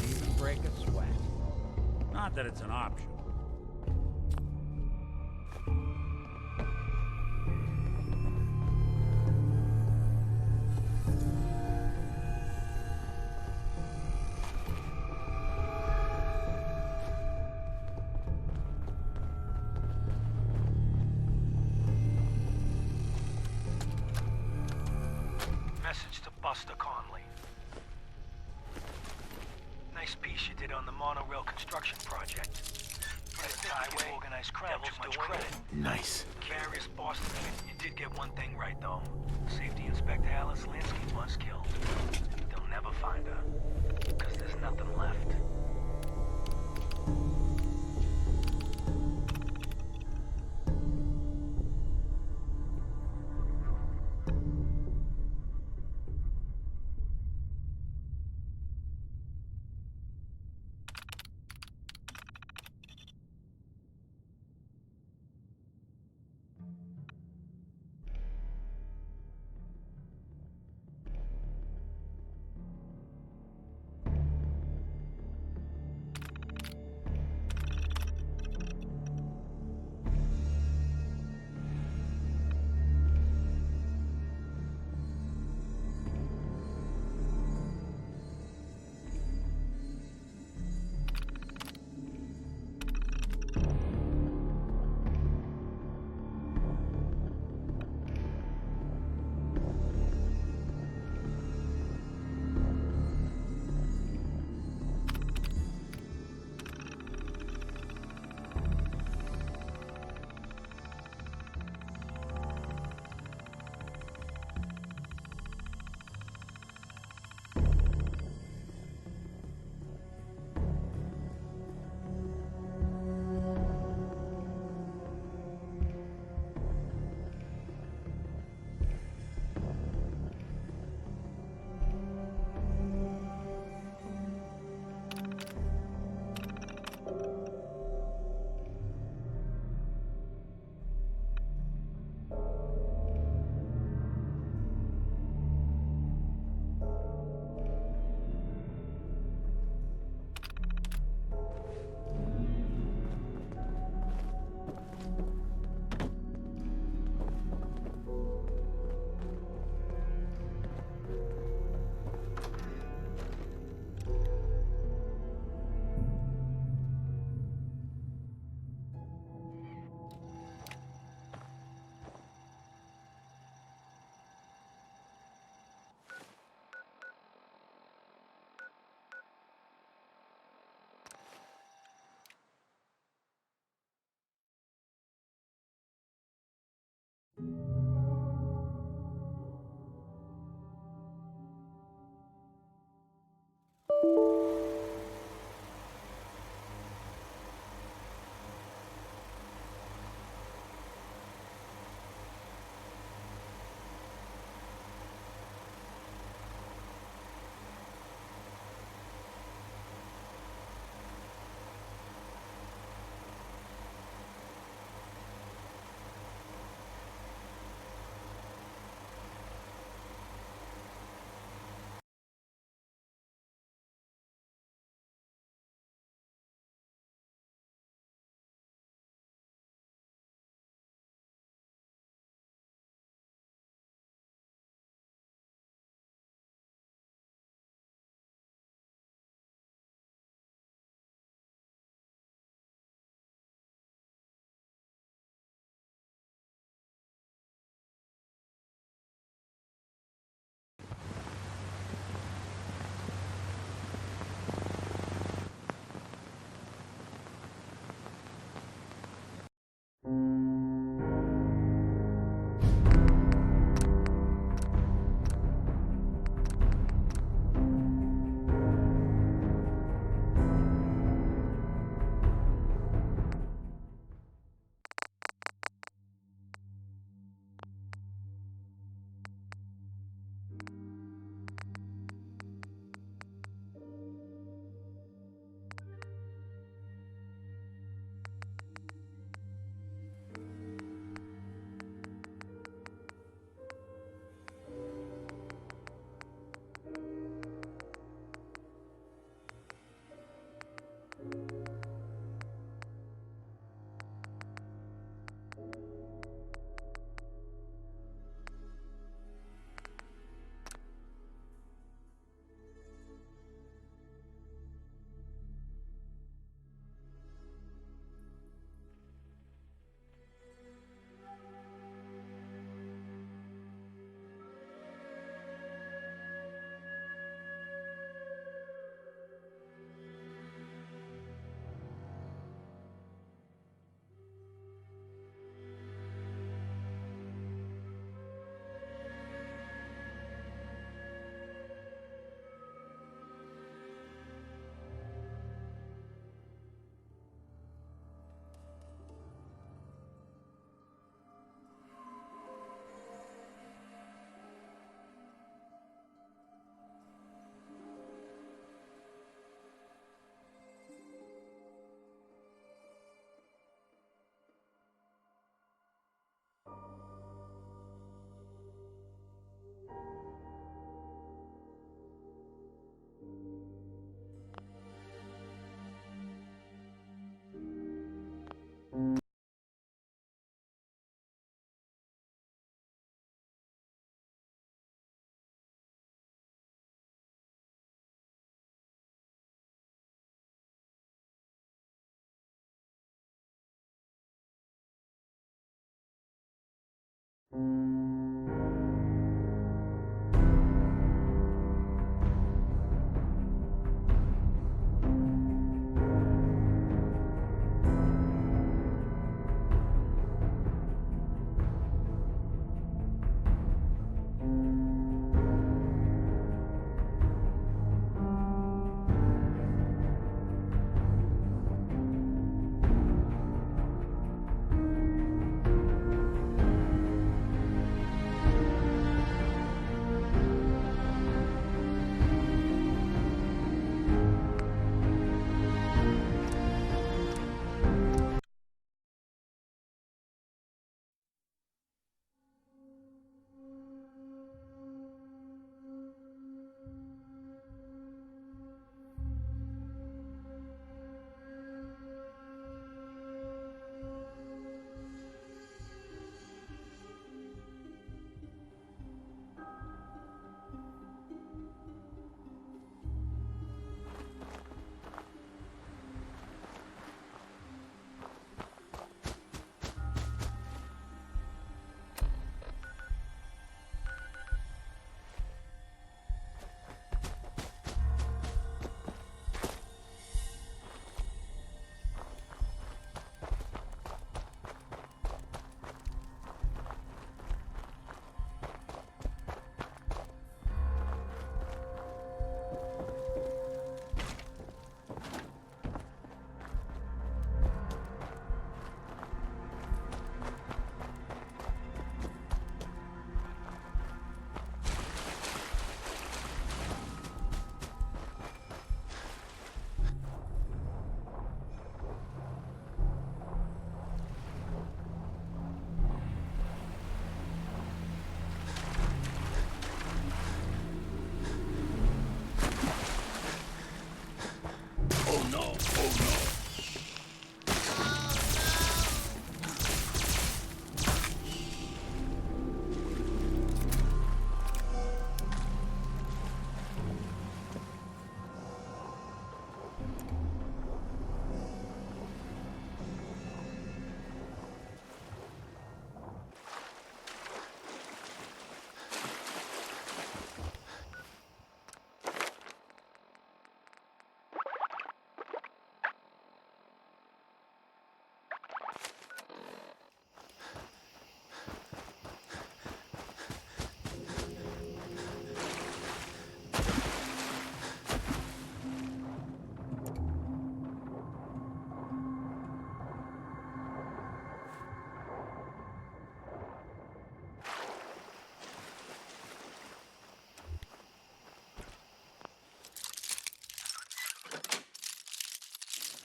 E: Even break a sweat.
U: Not that it's an option.
E: monorail construction project. But I think we can organize crime too much credit.
D: Nice.
E: Carius Boston, you did get one thing right, though. Safety Inspector Alice Linsky was killed. They'll never find her, because there's nothing left.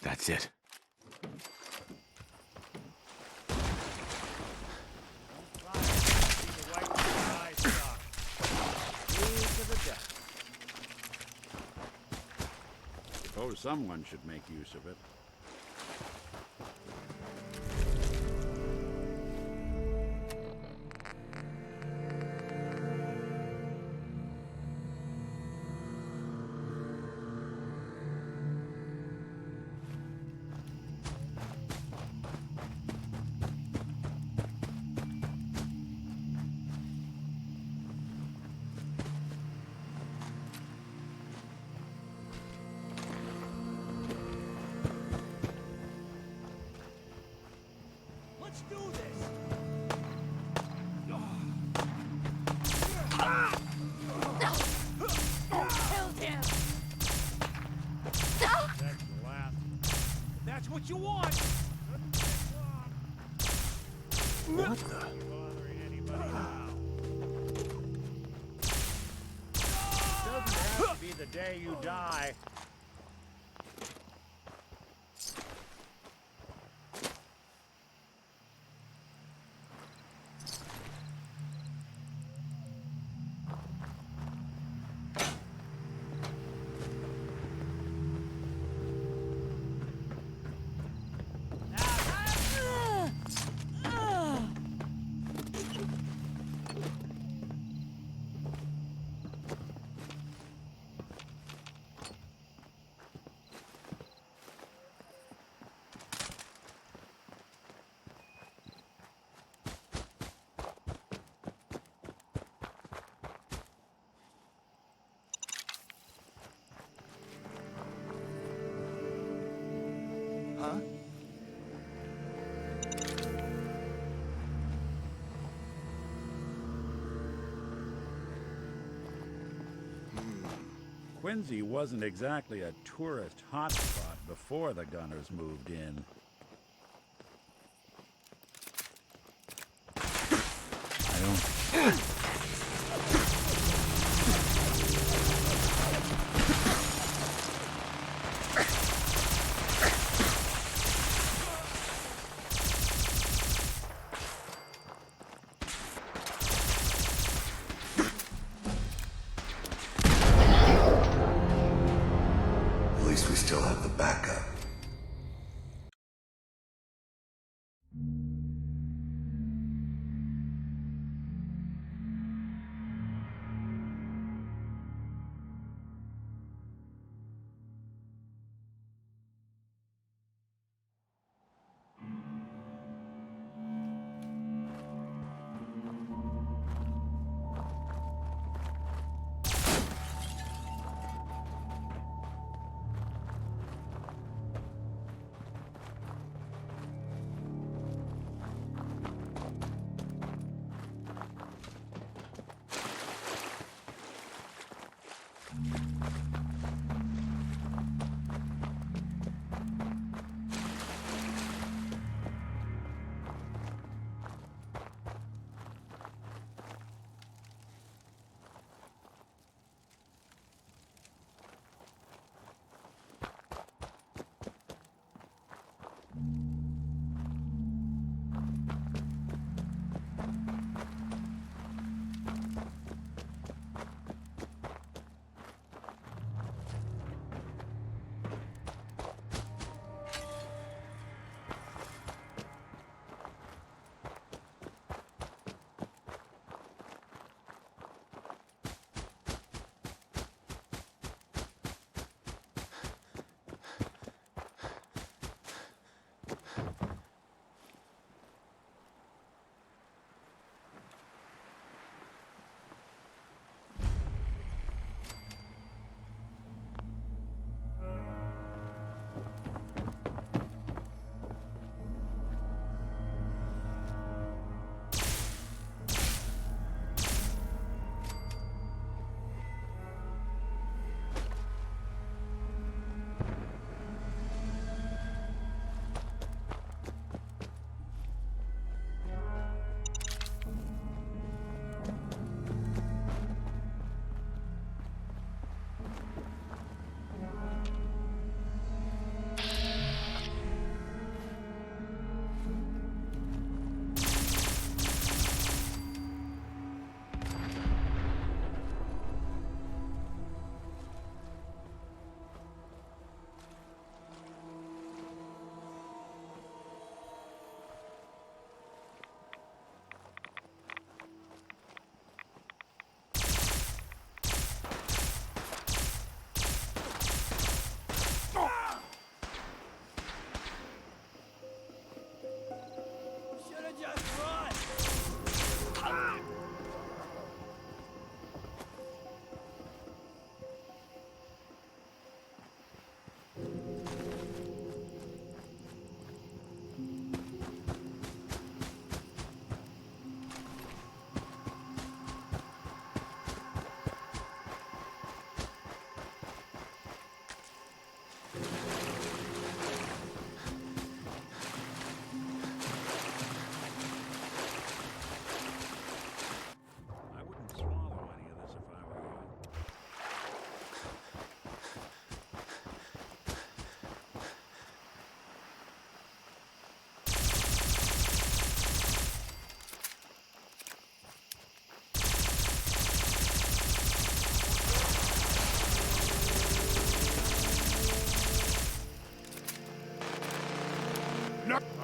R: That's it.
U: Suppose someone should make use of it.
E: What you want?
R: What the?
E: Doesn't have to be the day you die.
U: Quincy wasn't exactly a tourist hotspot before the Gunners moved in. I don't...
K: At least we still have the backup.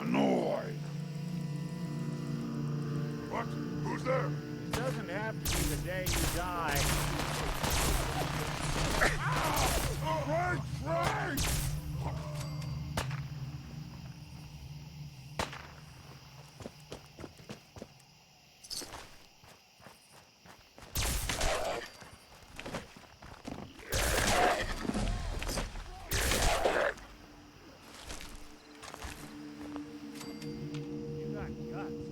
L: Annoyed. What? Who's there?
S: It doesn't have to be the day you die.
L: Right, right!
S: You got guts.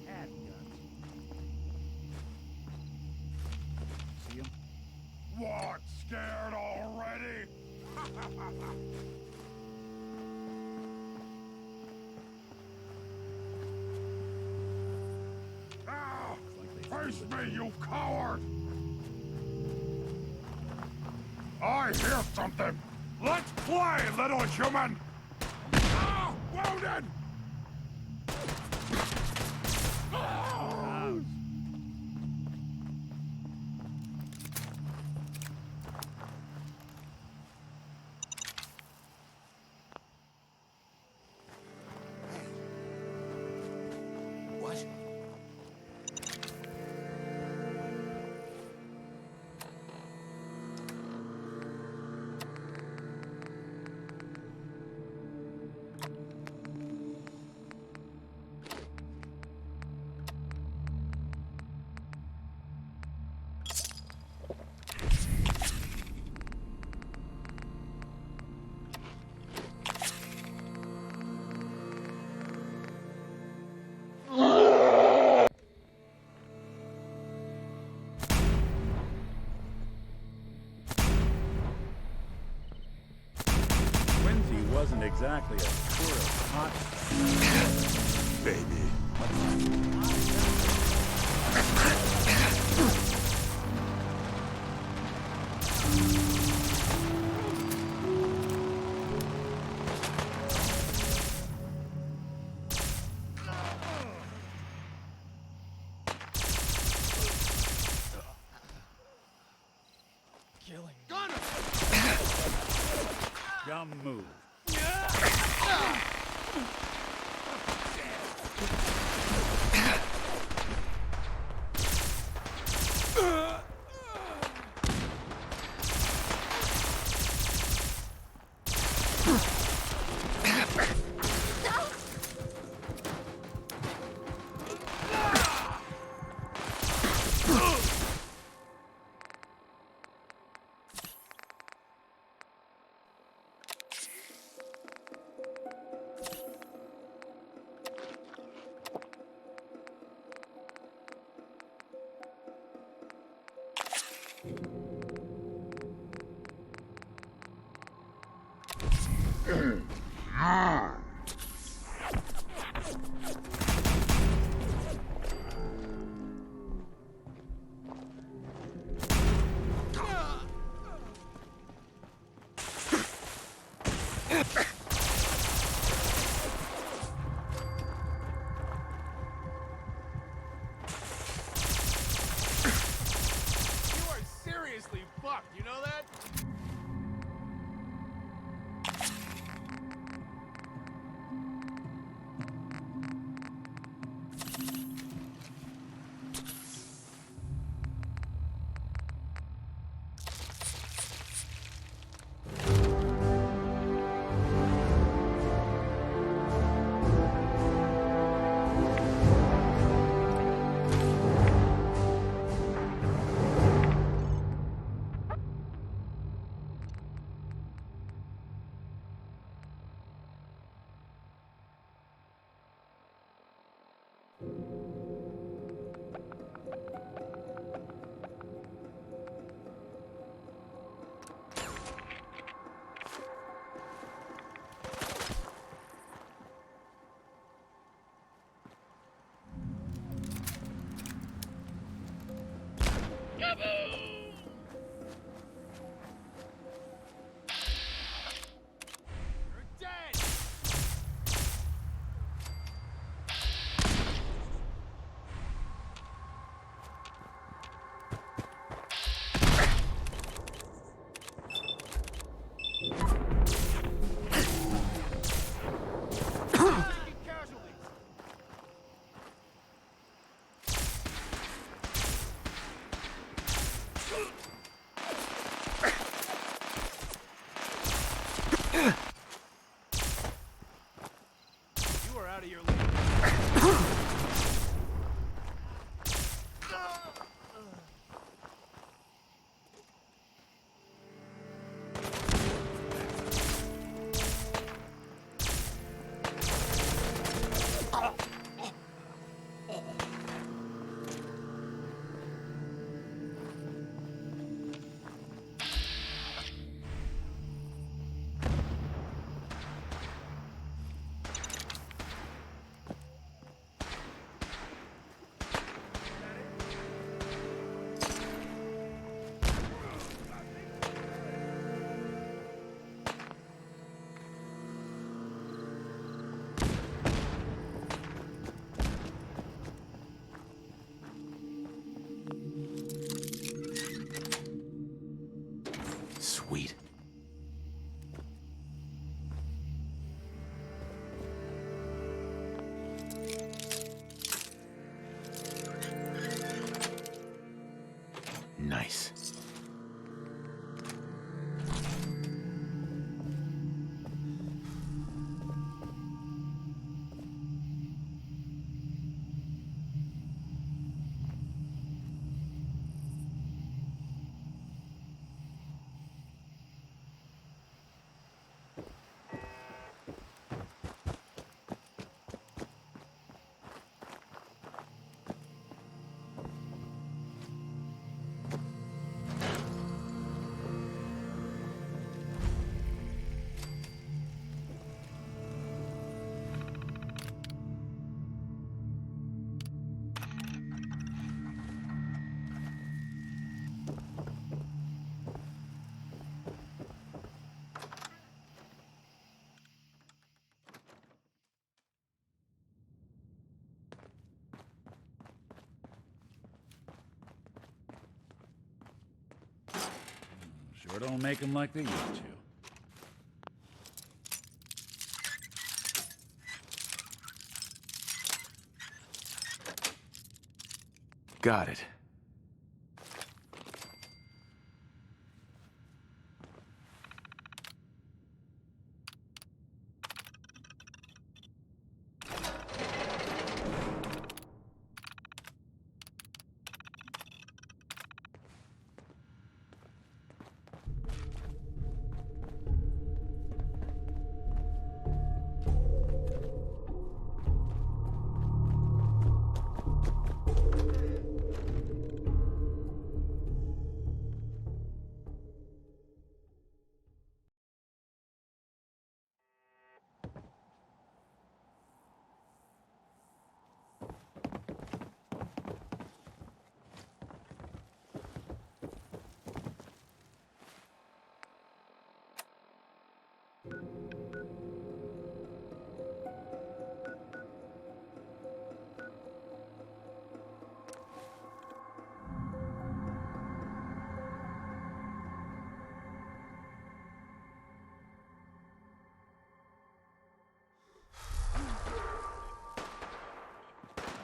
S: Had guts. See him?
L: Release me, you coward! I hear something! Let's play, little human! Ah! Wounded!
B: What?
U: Quincy wasn't exactly a tourist hot
L: Baby.
U: Dumb move.
D: Nice.
U: Sure don't make them like they used to.
D: Got it.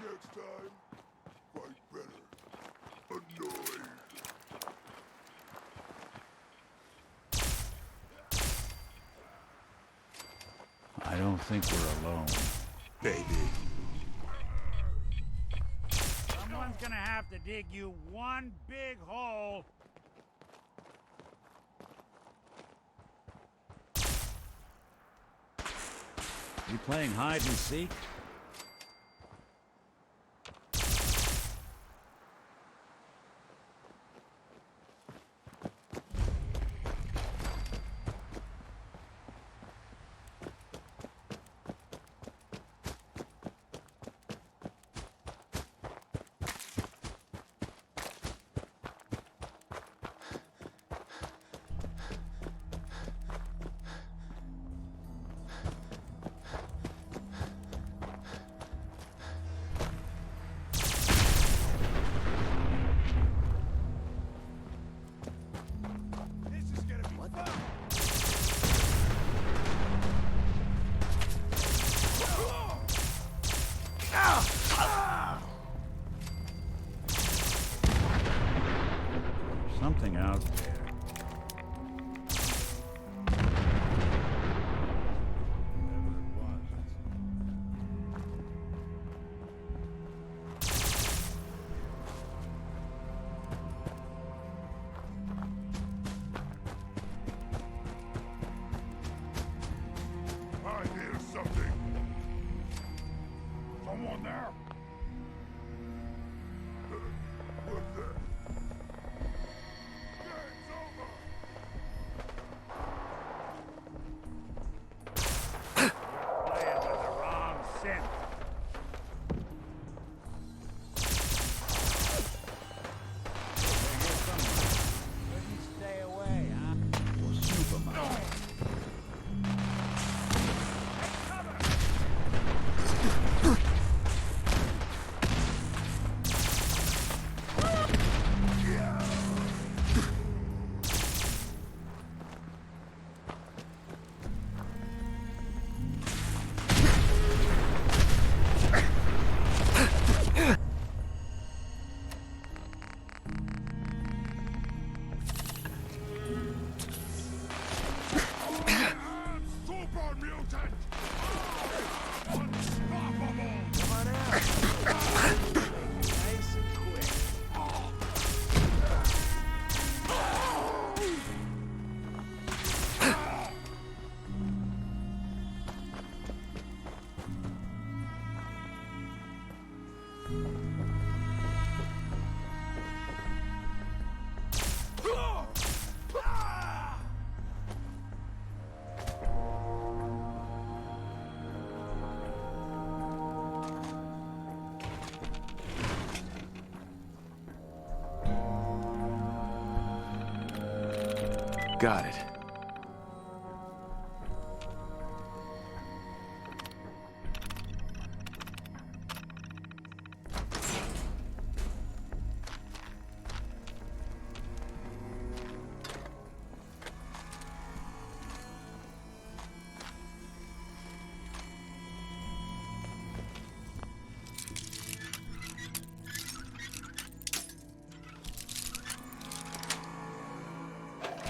L: Next time, fight better. Annoyed.
U: I don't think we're alone.
L: Baby.
U: Someone's gonna have to dig you one big hole. You playing hide and seek? Something out there.
L: I hear something. Someone there? What's that? Gangs
R: Got it.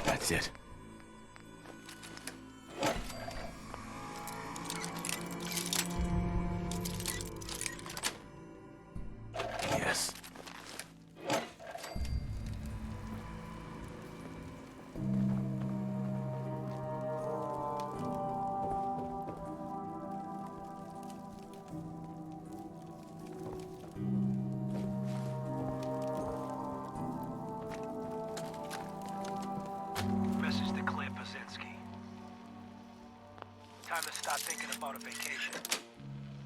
R: That's it. Yes.
E: Message to Claire Pazinski. Time to start thinking about a vacation.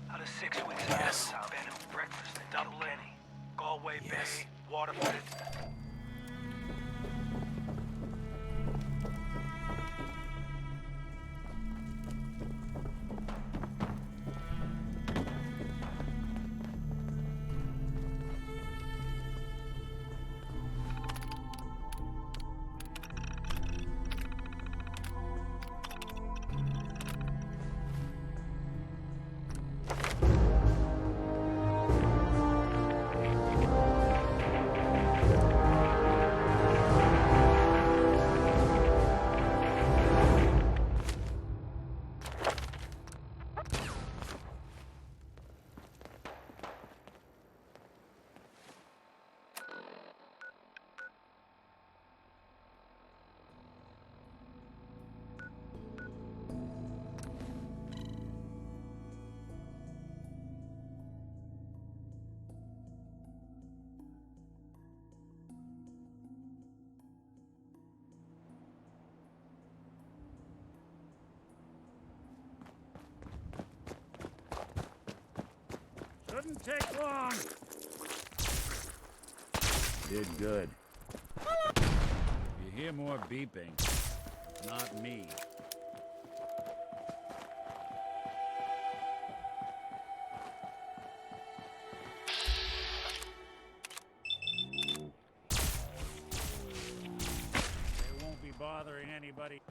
E: How does 6 weeks sound? Bed and breakfast in Dublin, Galway Bay, Waterford.
U: Shouldn't take long. Did good. You hear more beeping. Not me. They won't be bothering anybody.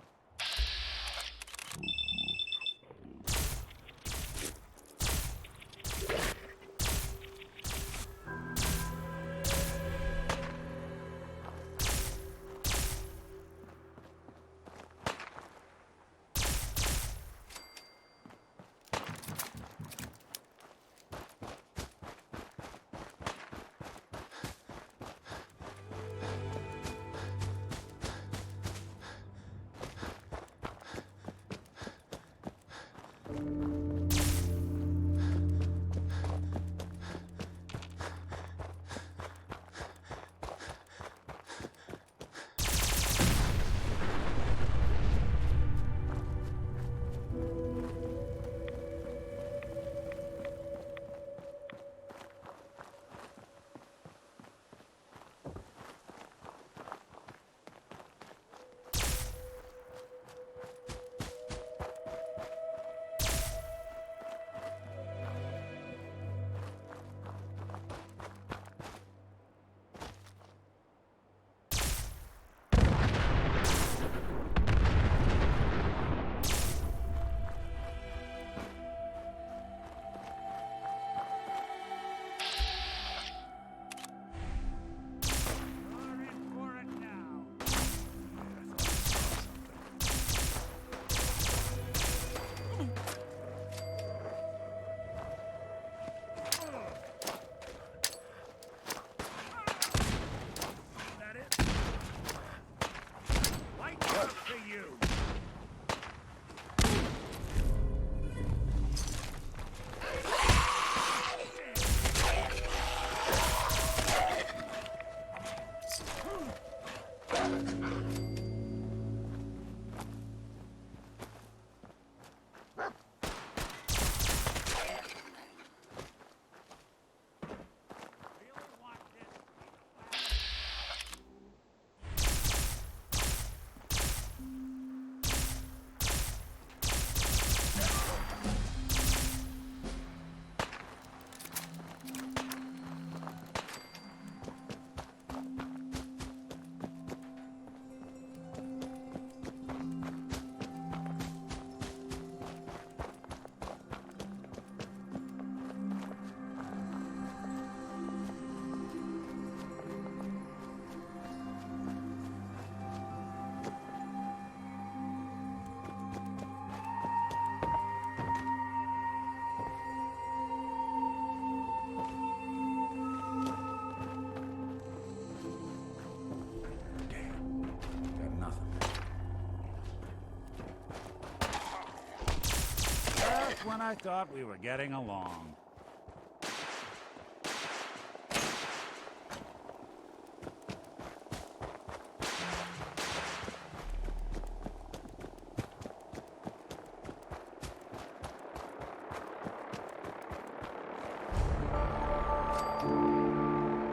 U: And I thought we were getting along.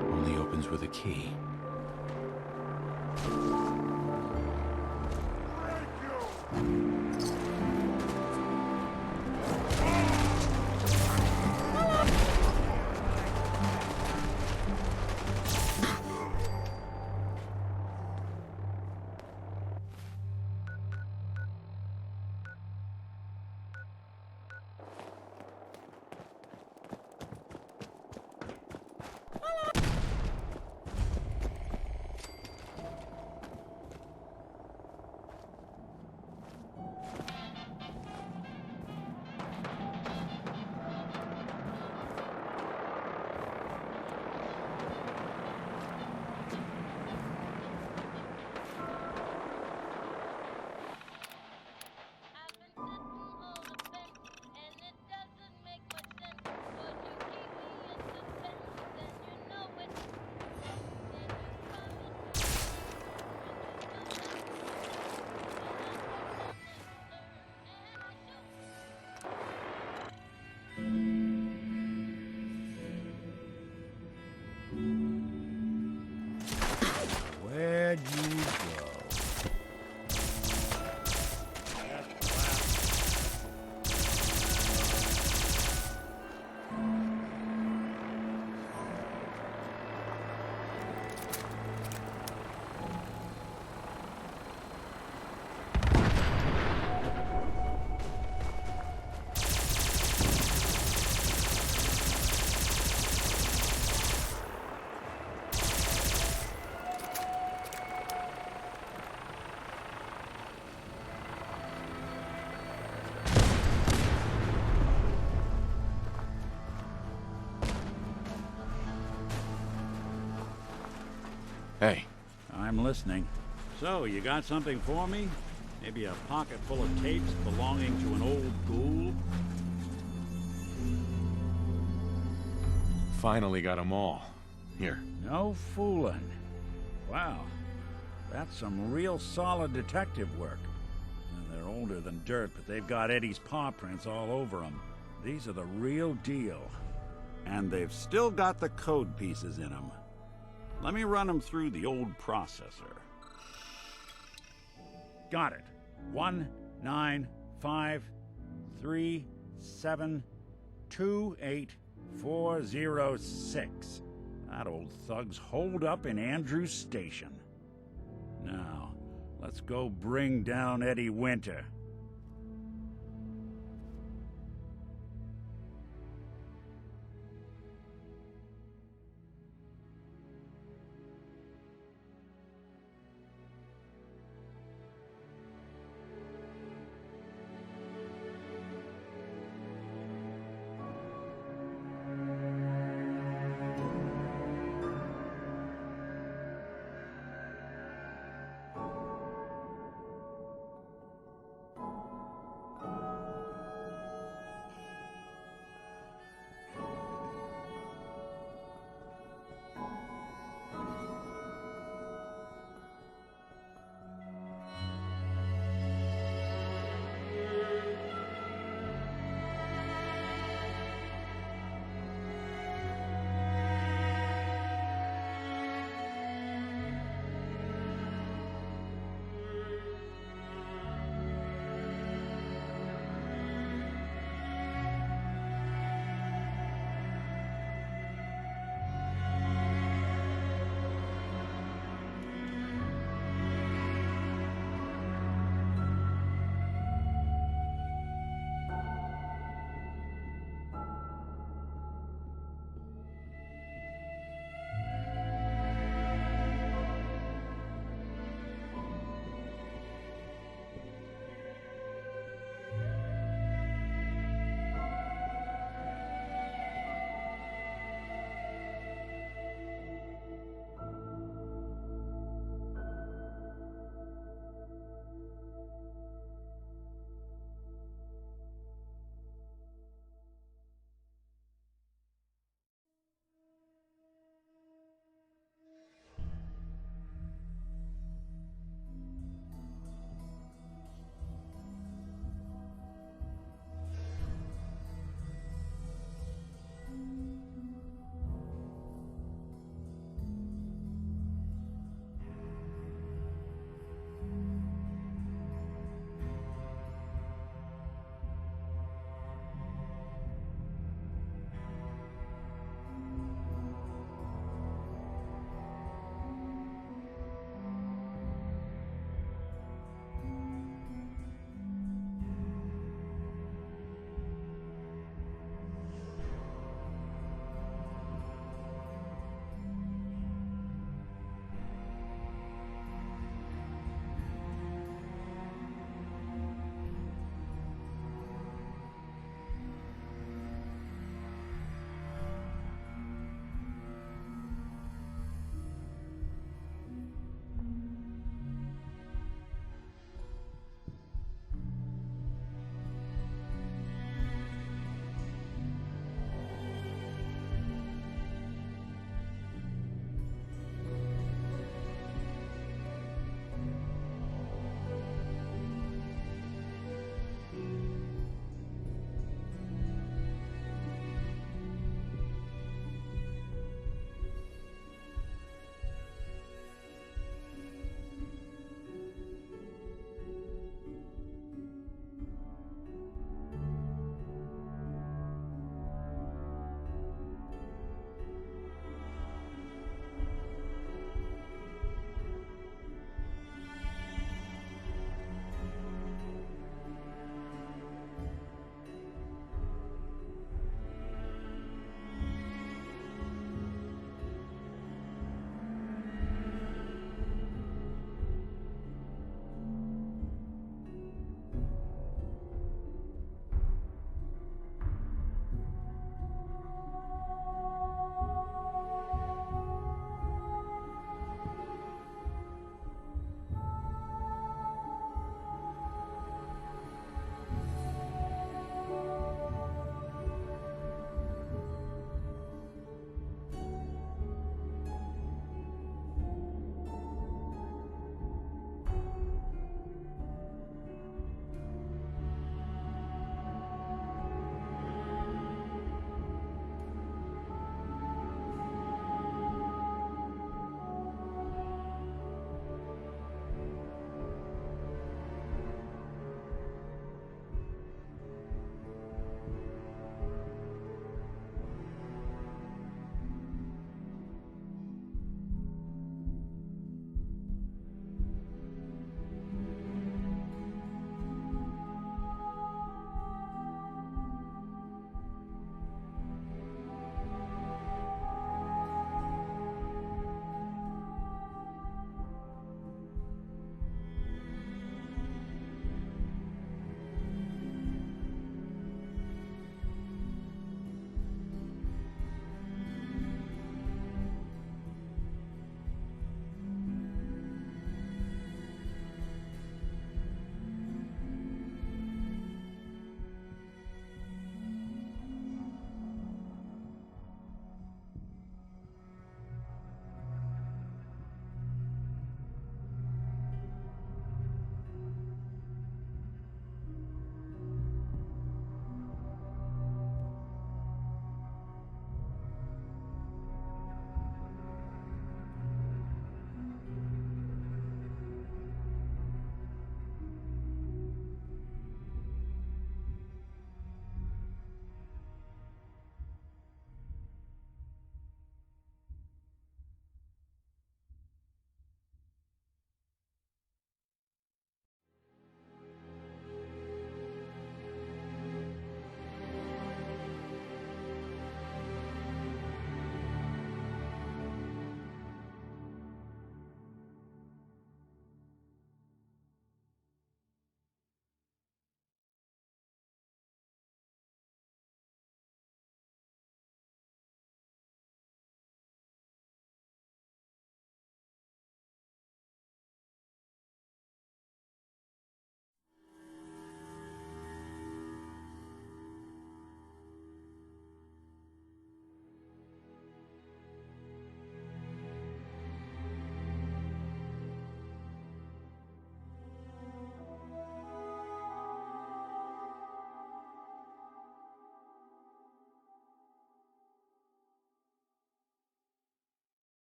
R: Only opens with a key.
U: Where'd you go?
R: Hey.
U: I'm listening. So, you got something for me? Maybe a pocket full of tapes belonging to an old ghoul?
R: Finally got them all. Here.
U: No fooling. Wow. That's some real solid detective work. They're older than dirt, but they've got Eddie's paw prints all over them. These are the real deal. And they've still got the code pieces in them. Let me run them through the old processor. Got it. 19553728406. That old thug's holed up in Andrews Station. Now, let's go bring down Eddie Winter.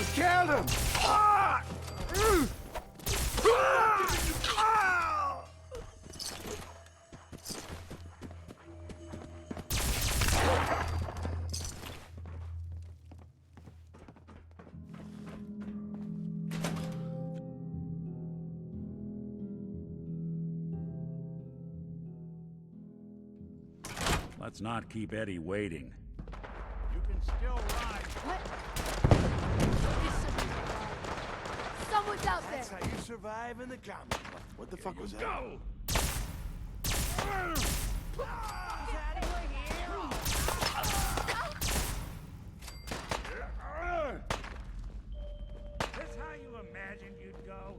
L: just killed him! Ah!
U: Let's not keep Eddie waiting.
G: You can still ride.
J: What? Someone's out there.
L: That's how you survive in the Commonwealth. What the fuck was that?
E: Go! That's how you imagined you'd go?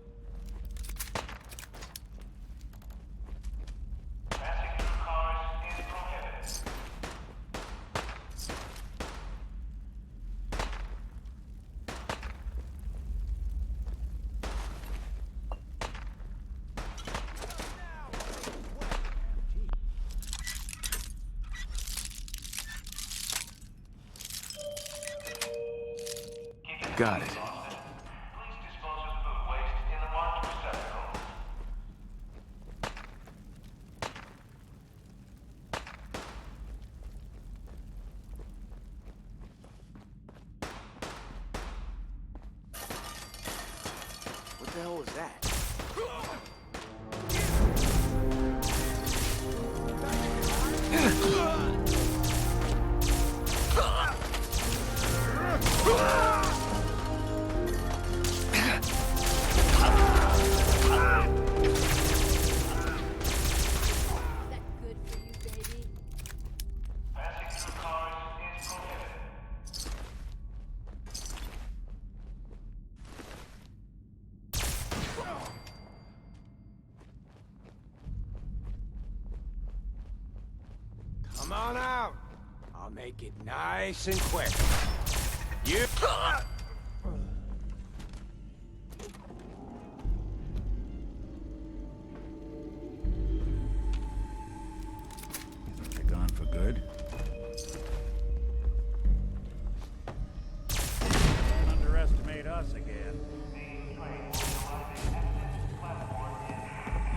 D: Got it.
L: What the hell was that?
E: Come on out. I'll make it nice and quick. You...
U: They're gone for good. Underestimate us again.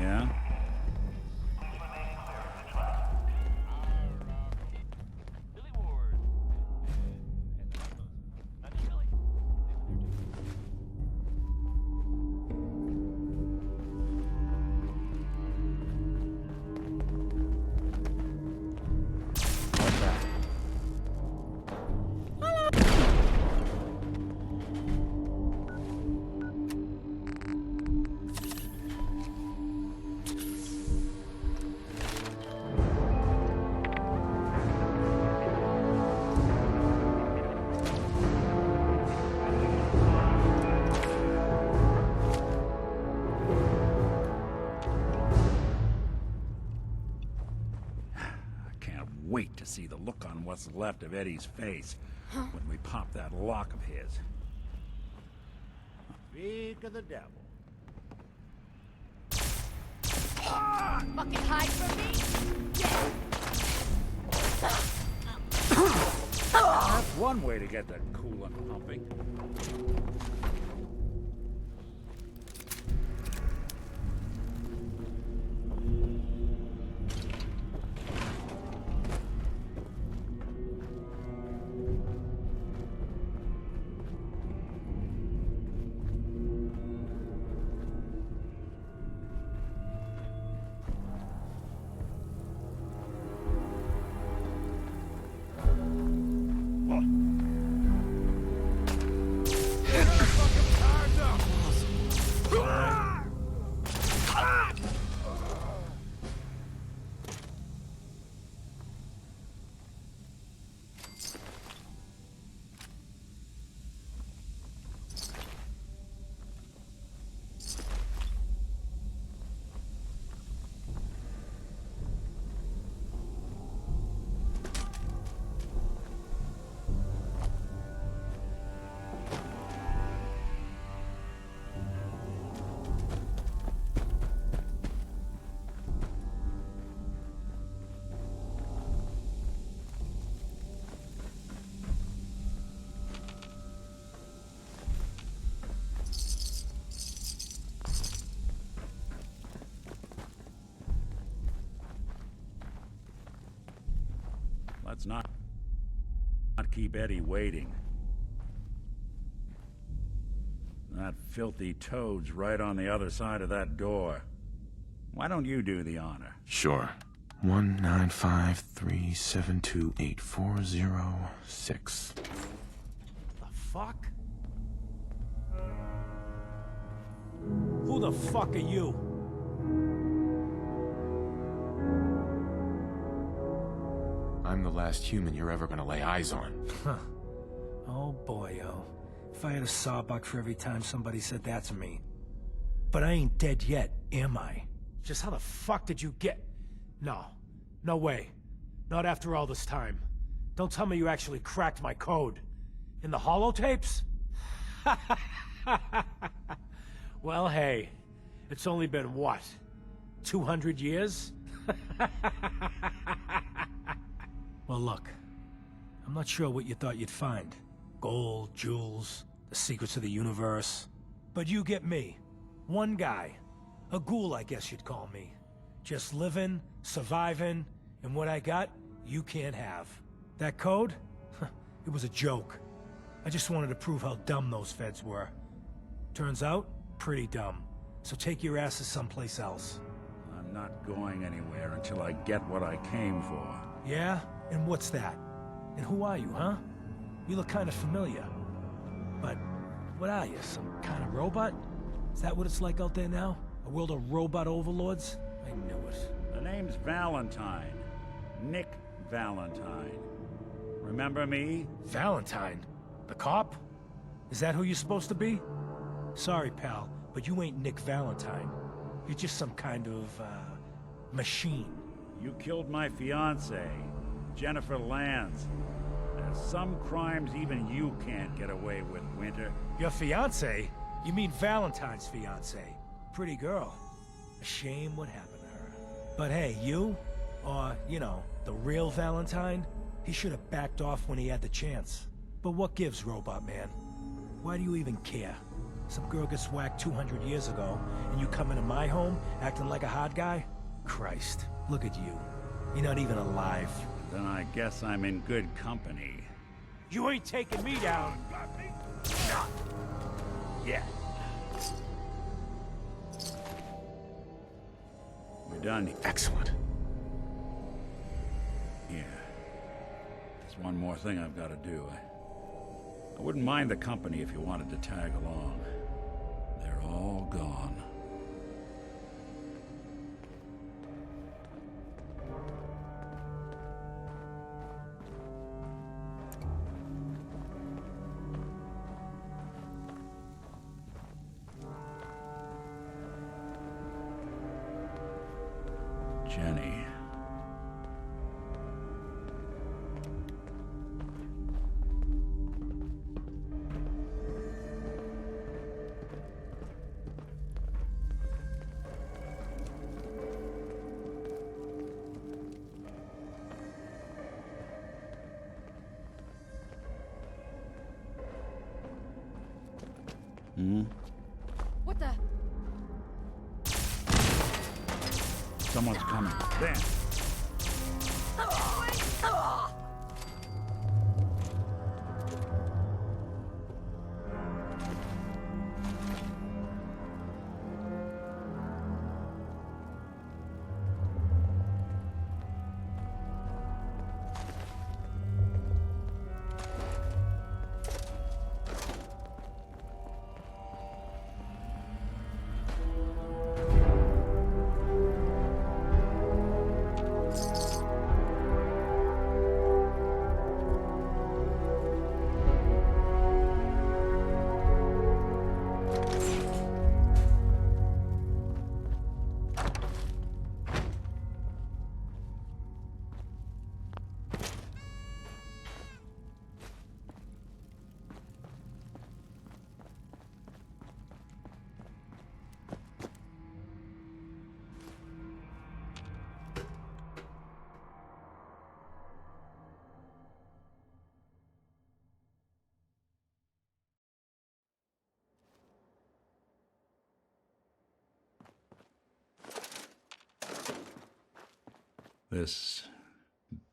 U: Yeah? Wait to see the look on what's left of Eddie's face when we pop that lock of his.
E: Speak of the devil.
J: Fucking hide from me!
U: That's one way to get the coolant pumping. Let's not keep Eddie waiting. That filthy toad's right on the other side of that door. Why don't you do the honor?
R: Sure. 19537284006.
S: The fuck? Who the fuck are you?
R: I'm the last human you're ever gonna lay eyes on.
E: Huh. Oh boy, oh. If I had a sawbuck for every time somebody said that to me. But I ain't dead yet, am I? Just how the fuck did you get... No. No way. Not after all this time. Don't tell me you actually cracked my code. In the holotapes? Well, hey. It's only been, what? 200 years? Well, look. I'm not sure what you thought you'd find. Gold, jewels, the secrets of the universe. But you get me. One guy. A ghoul, I guess you'd call me. Just living, surviving, and what I got, you can't have. That code? It was a joke. I just wanted to prove how dumb those feds were. Turns out, pretty dumb. So take your asses someplace else.
U: I'm not going anywhere until I get what I came for.
E: Yeah? And what's that? And who are you, huh? You look kind of familiar. But what are you, some kind of robot? Is that what it's like out there now? A world of robot overlords? I knew it.
U: The name's Valentine. Nick Valentine. Remember me?
E: Valentine? The cop? Is that who you're supposed to be? Sorry, pal, but you ain't Nick Valentine. You're just some kind of, machine.
U: You killed my fiancée, Jennifer Lands. There's some crimes even you can't get away with, Winter.
E: Your fiancée? You mean Valentine's fiancée? Pretty girl. A shame what happened to her. But hey, you? Or, you know, the real Valentine? He should have backed off when he had the chance. But what gives, Robot Man? Why do you even care? Some girl gets whacked 200 years ago, and you come into my home acting like a hot guy? Christ, look at you. You're not even alive.
U: Then I guess I'm in good company.
E: You ain't taking me down. Yeah.
U: We're done.
R: Excellent.
U: Yeah. There's one more thing I've got to do. I wouldn't mind the company if you wanted to tag along. They're all gone. Jenny.
J: What the?
U: Someone's coming. There.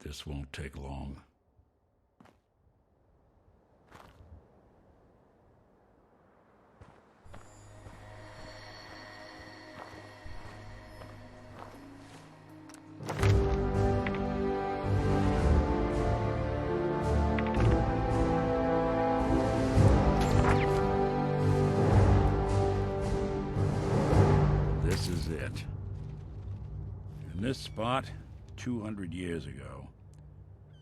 U: this won't take long. This is it. In this spot, 200 years ago,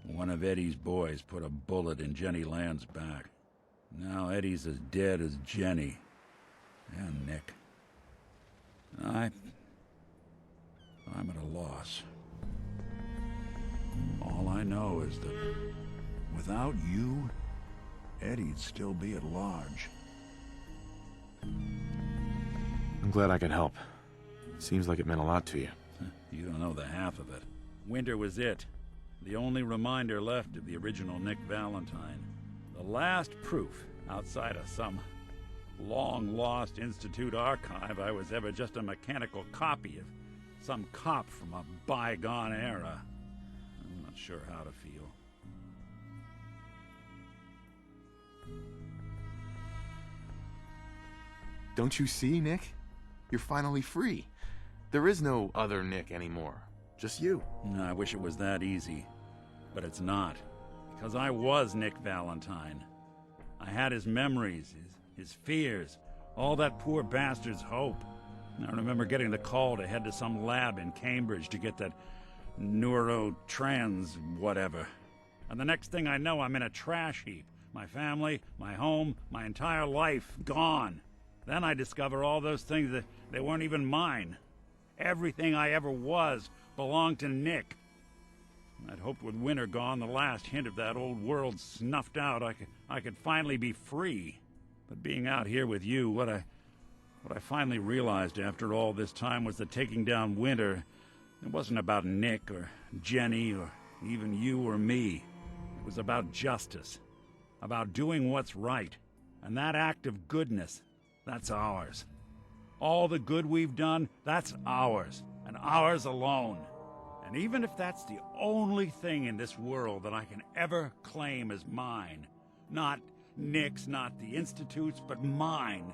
U: one of Eddie's boys put a bullet in Jenny Land's back. Now Eddie's as dead as Jenny. And Nick. I'm at a loss. All I know is that without you, Eddie'd still be at large.
R: I'm glad I could help. Seems like it meant a lot to you.
U: You don't know the half of it. Winter was it. The only reminder left of the original Nick Valentine. The last proof, outside of some long-lost Institute archive, I was ever just a mechanical copy of some cop from a bygone era. I'm not sure how to feel.
R: Don't you see, Nick? You're finally free. There is no other Nick anymore. Just you.
U: I wish it was that easy. But it's not. Because I was Nick Valentine. I had his memories, his fears, all that poor bastard's hope. I remember getting the call to head to some lab in Cambridge to get that neurotrans whatever. And the next thing I know, I'm in a trash heap. My family, my home, my entire life gone. Then I discover all those things that they weren't even mine. Everything I ever was belonged to Nick. I'd hoped with Winter gone, the last hint of that old world snuffed out, I could finally be free. But being out here with you, what I finally realized after all this time was that taking down Winter, it wasn't about Nick or Jenny or even you or me. It was about justice, about doing what's right. And that act of goodness, that's ours. All the good we've done, that's ours, and ours alone. And even if that's the only thing in this world that I can ever claim as mine, not Nick's, not the Institute's, but mine,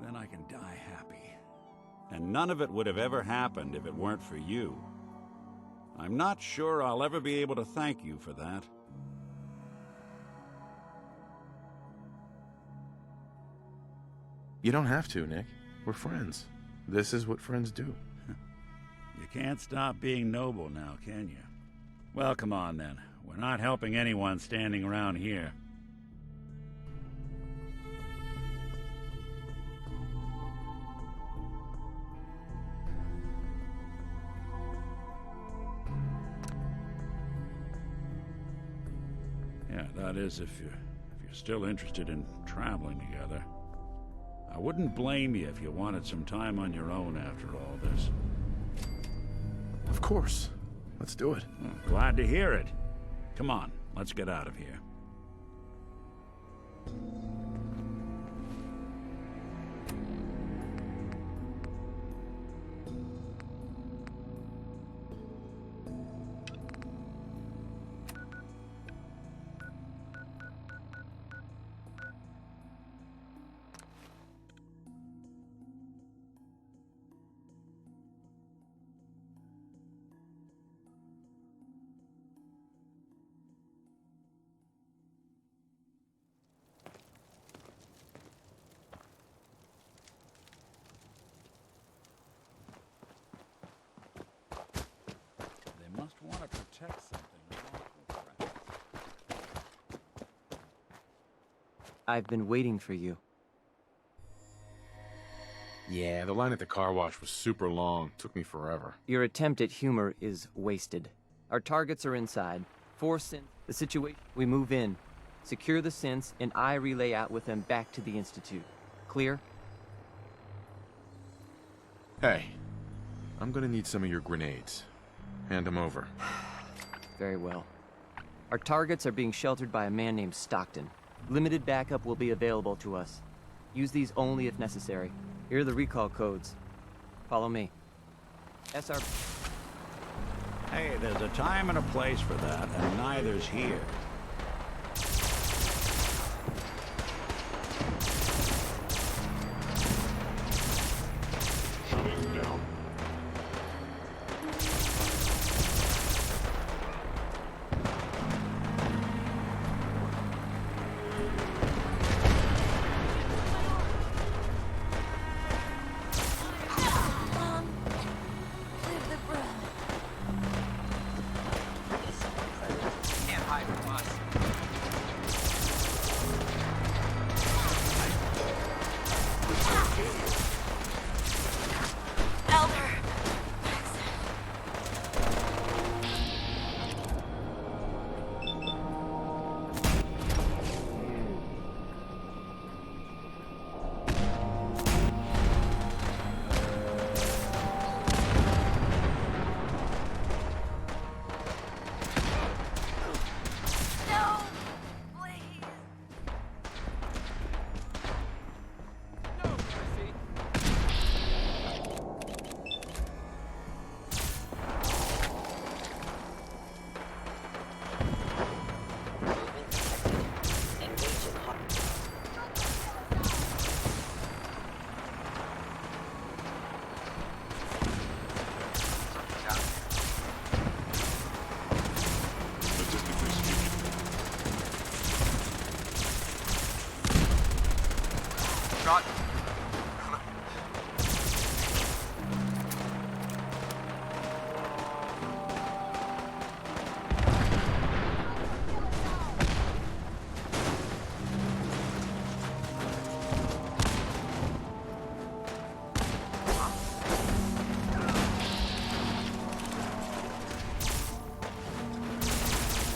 U: then I can die happy. And none of it would have ever happened if it weren't for you. I'm not sure I'll ever be able to thank you for that.
R: You don't have to, Nick. We're friends. This is what friends do.
U: You can't stop being noble now, can you? Well, come on then. We're not helping anyone standing around here. Yeah, that is if you're still interested in traveling together. I wouldn't blame you if you wanted some time on your own after all this.
R: Of course. Let's do it.
U: Well, glad to hear it. Come on, let's get out of here. Must want to protect something.
M: I've been waiting for you.
R: Yeah, the line at the car wash was super long. Took me forever.
M: Your attempt at humor is wasted. Our targets are inside. 4 synths. The situation. We move in. Secure the synths, and I relay out with them back to the Institute. Clear?
R: Hey, I'm gonna need some of your grenades. Hand them over.
M: Very well. Our targets are being sheltered by a man named Stockton. Limited backup will be available to us. Use these only if necessary. Here are the recall codes. Follow me. SR...
U: Hey, there's a time and a place for that, and neither's here.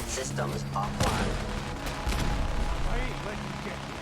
C: Systems offline.
S: I ain't letting you get me.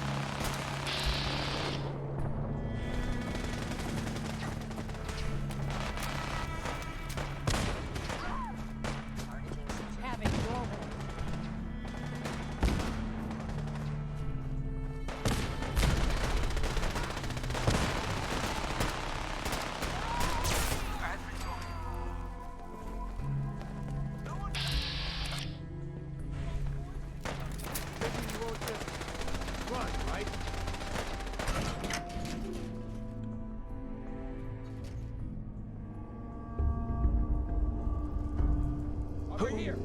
L: Over here.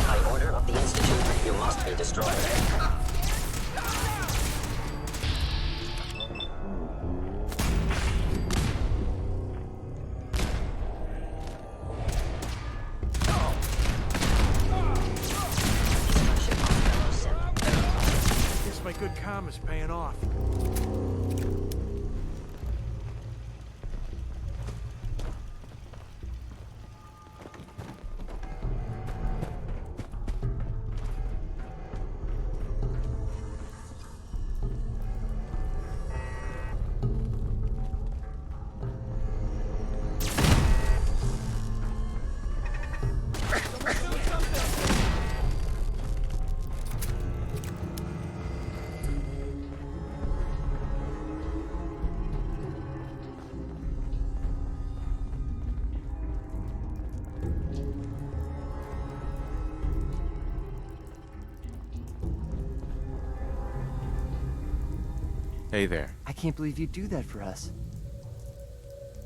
C: By order of the Institute, you must be destroyed.
S: Guess my good karma's paying off.
R: Hey there.
M: I can't believe you do that for us.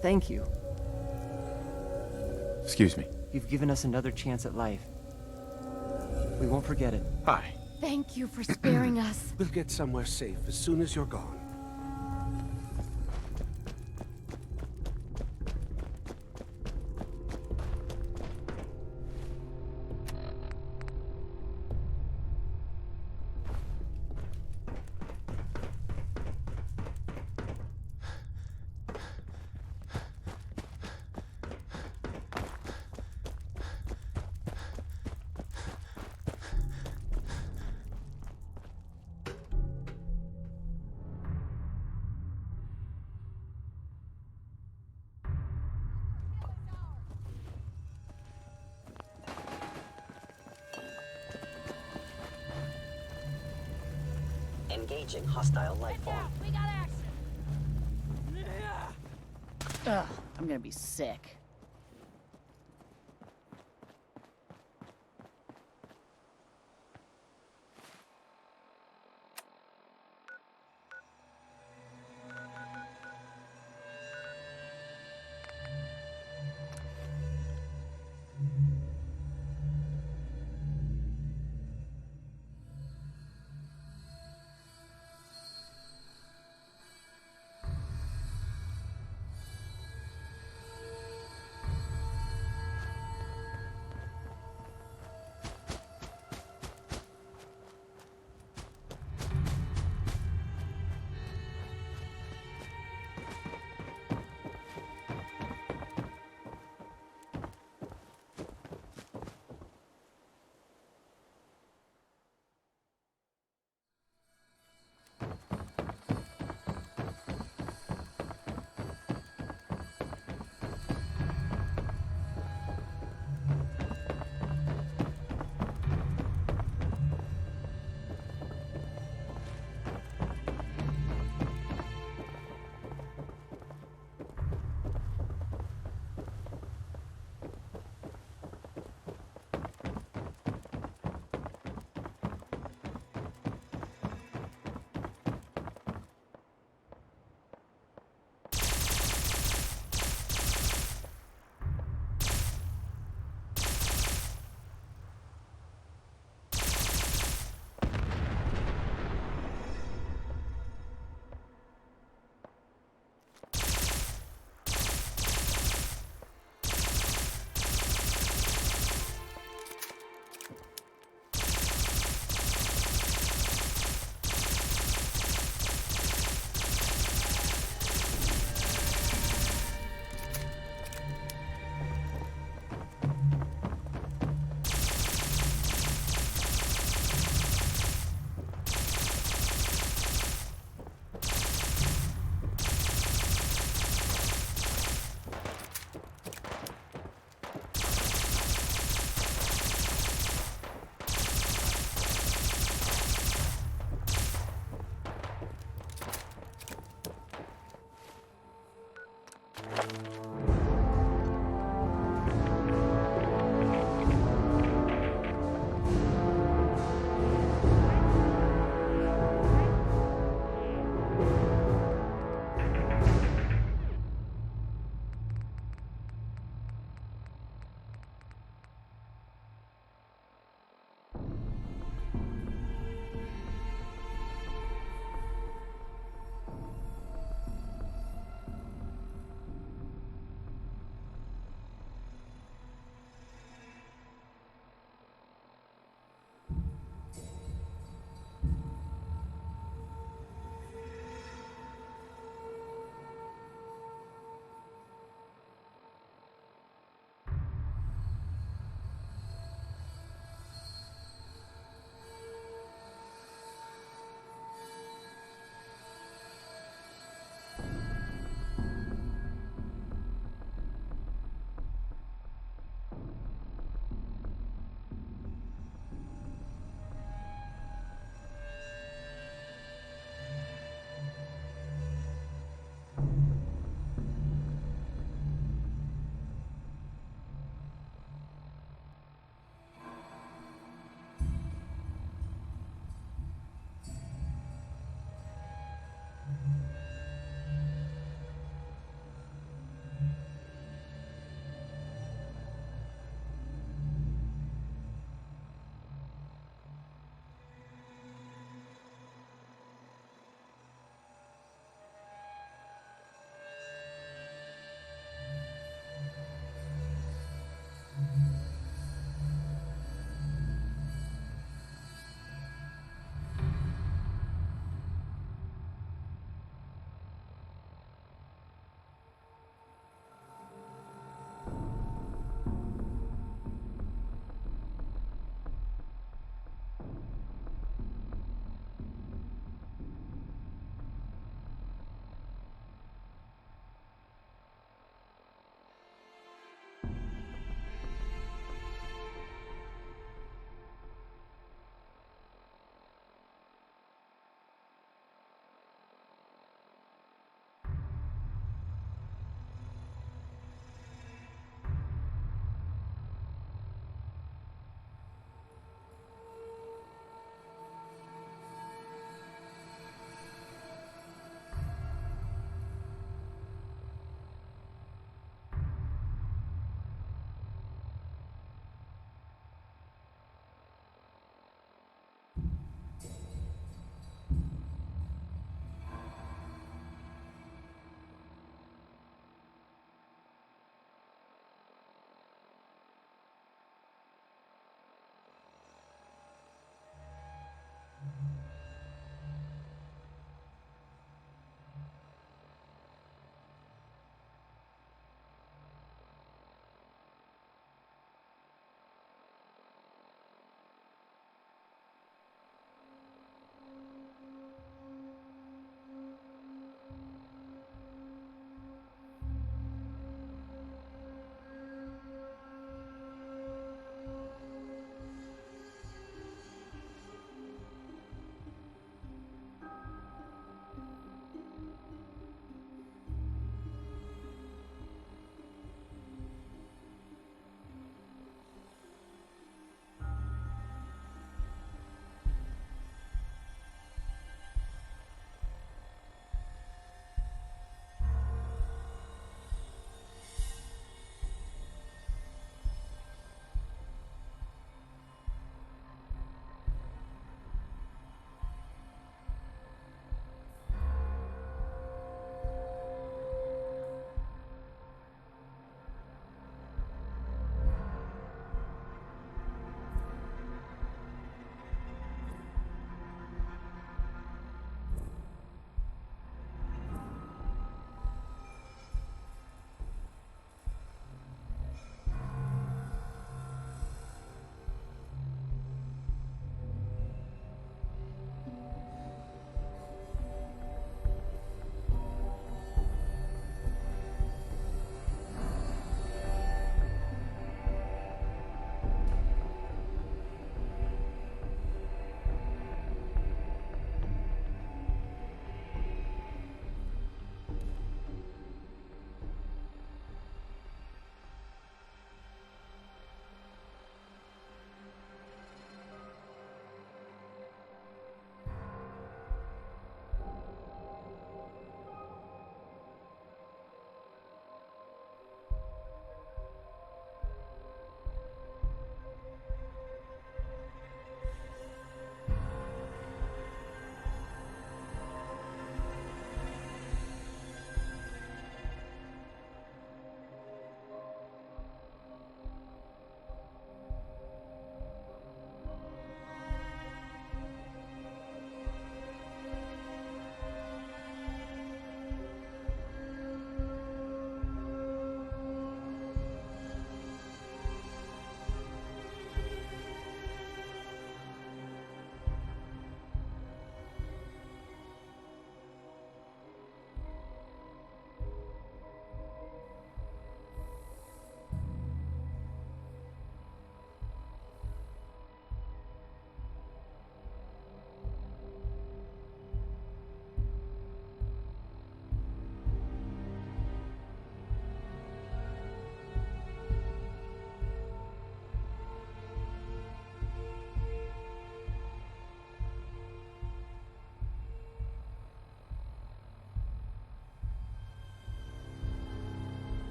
M: Thank you.
R: Excuse me.
M: You've given us another chance at life. We won't forget it.
R: Hi.
J: Thank you for sparing us.
T: We'll get somewhere safe as soon as you're gone.
C: engaging hostile life form.
J: Ugh, I'm gonna be sick.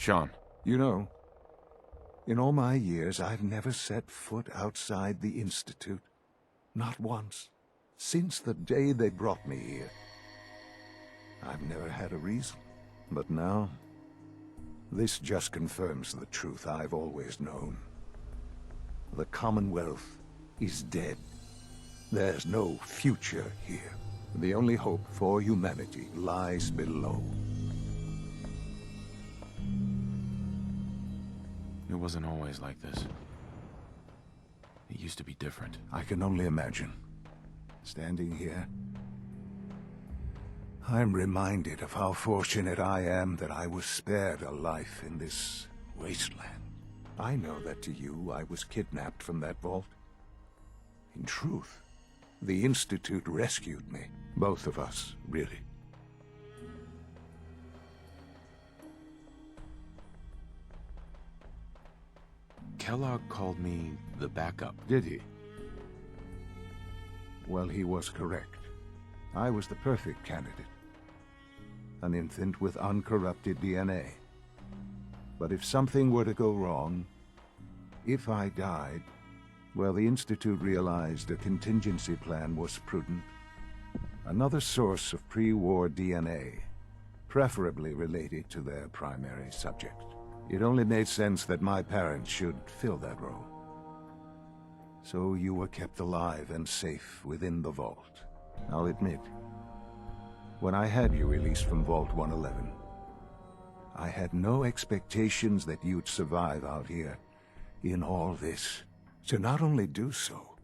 R: Sean.
Q: You know, in all my years, I've never set foot outside the Institute. Not once. Since the day they brought me here. I've never had a reason. But now, this just confirms the truth I've always known. The Commonwealth is dead. There's no future here. The only hope for humanity lies below.
R: It wasn't always like this. It used to be different.
Q: I can only imagine. Standing here, I'm reminded of how fortunate I am that I was spared a life in this wasteland. I know that to you, I was kidnapped from that vault. In truth, the Institute rescued me. Both of us, really.
R: Kellogg called me the backup.
Q: Did he? Well, he was correct. I was the perfect candidate. An infant with uncorrupted DNA. But if something were to go wrong, if I died, well, the Institute realized a contingency plan was prudent. Another source of pre-war DNA, preferably related to their primary subject. It only made sense that my parents should fill that role. So you were kept alive and safe within the vault. I'll admit, when I had you released from Vault 111, I had no expectations that you'd survive out here in all this. To not only do so,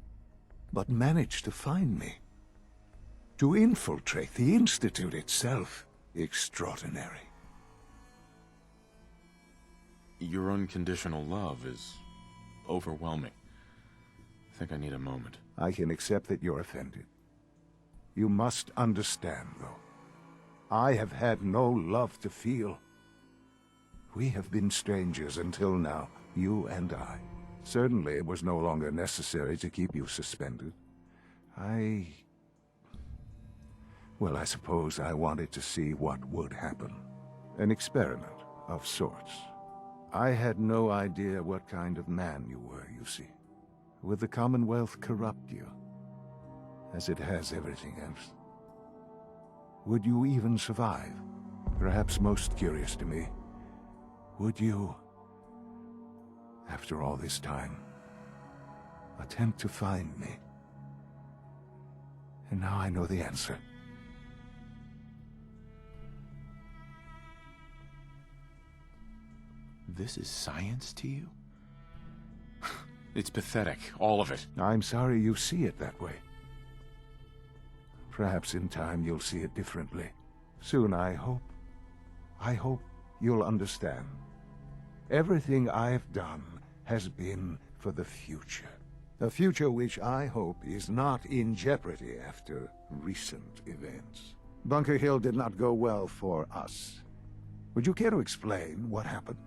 Q: but manage to find me. To infiltrate the Institute itself. Extraordinary.
R: Your unconditional love is overwhelming. I think I need a moment.
Q: I can accept that you're offended. You must understand, though. I have had no love to feel. We have been strangers until now, you and I. Certainly it was no longer necessary to keep you suspended. Well, I suppose I wanted to see what would happen. An experiment of sorts. I had no idea what kind of man you were, you see. Would the Commonwealth corrupt you, as it has everything else? Would you even survive? Perhaps most curious to me, would you, after all this time, attempt to find me? And now I know the answer.
R: This is science to you? It's pathetic, all of it.
Q: I'm sorry you see it that way. Perhaps in time you'll see it differently. Soon, I hope. I hope you'll understand. Everything I've done has been for the future. A future which I hope is not in jeopardy after recent events. Bunker Hill did not go well for us. Would you care to explain what happened?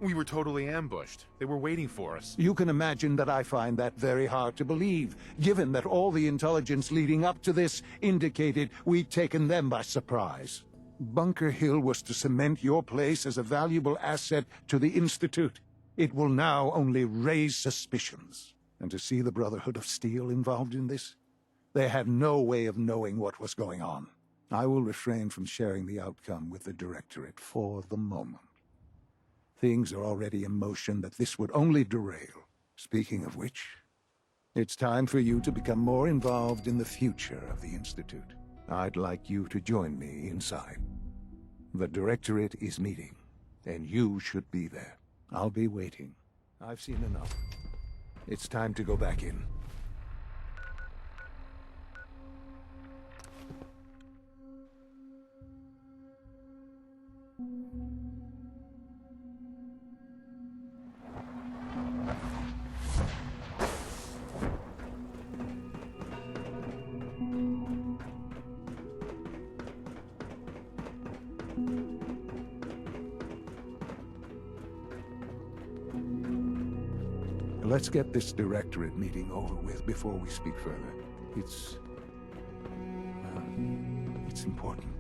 R: We were totally ambushed. They were waiting for us.
Q: You can imagine that I find that very hard to believe, given that all the intelligence leading up to this indicated we'd taken them by surprise. Bunker Hill was to cement your place as a valuable asset to the Institute. It will now only raise suspicions. And to see the Brotherhood of Steel involved in this? They had no way of knowing what was going on. I will refrain from sharing the outcome with the Directorate for the moment. Things are already in motion that this would only derail. Speaking of which, it's time for you to become more involved in the future of the Institute. I'd like you to join me inside. The Directorate is meeting, and you should be there. I'll be waiting. I've seen enough. It's time to go back in. Let's get this Directorate meeting over with before we speak further. It's important.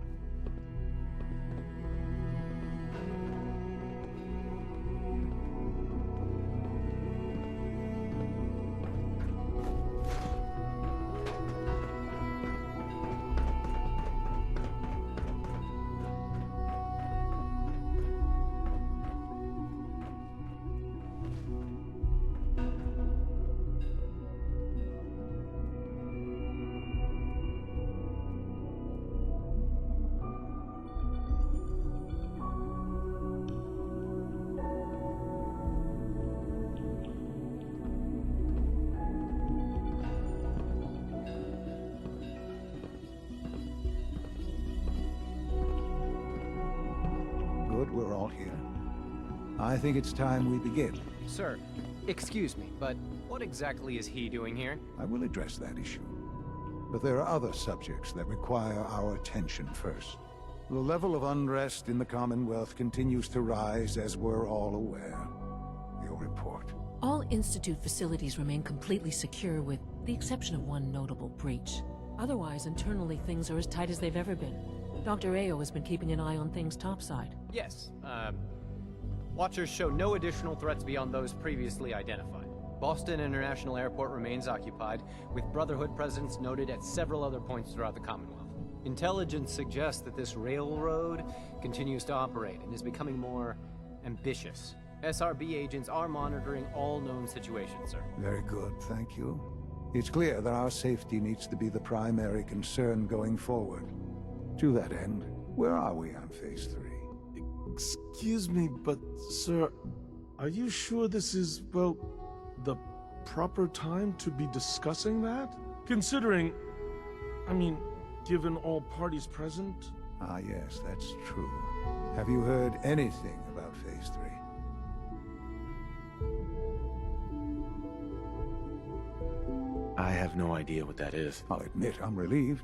Q: I think it's time we begin.
P: Sir, excuse me, but what exactly is he doing here?
Q: I will address that issue. But there are other subjects that require our attention first. The level of unrest in the Commonwealth continues to rise, as we're all aware. Your report.
V: All Institute facilities remain completely secure with the exception of one notable breach. Otherwise, internally things are as tight as they've ever been. Dr. Ayo has been keeping an eye on things topside.
P: Yes, Watchers show no additional threats beyond those previously identified. Boston International Airport remains occupied, with Brotherhood presence noted at several other points throughout the Commonwealth. Intelligence suggests that this railroad continues to operate and is becoming more ambitious. SRB agents are monitoring all known situations, sir.
Q: Very good, thank you. It's clear that our safety needs to be the primary concern going forward. To that end, where are we on Phase 3?
W: Excuse me, but sir, are you sure this is, well, the proper time to be discussing that? Considering, I mean, given all parties present?
Q: Ah, yes, that's true. Have you heard anything about Phase 3?
R: I have no idea what that is.
Q: I'll admit I'm relieved.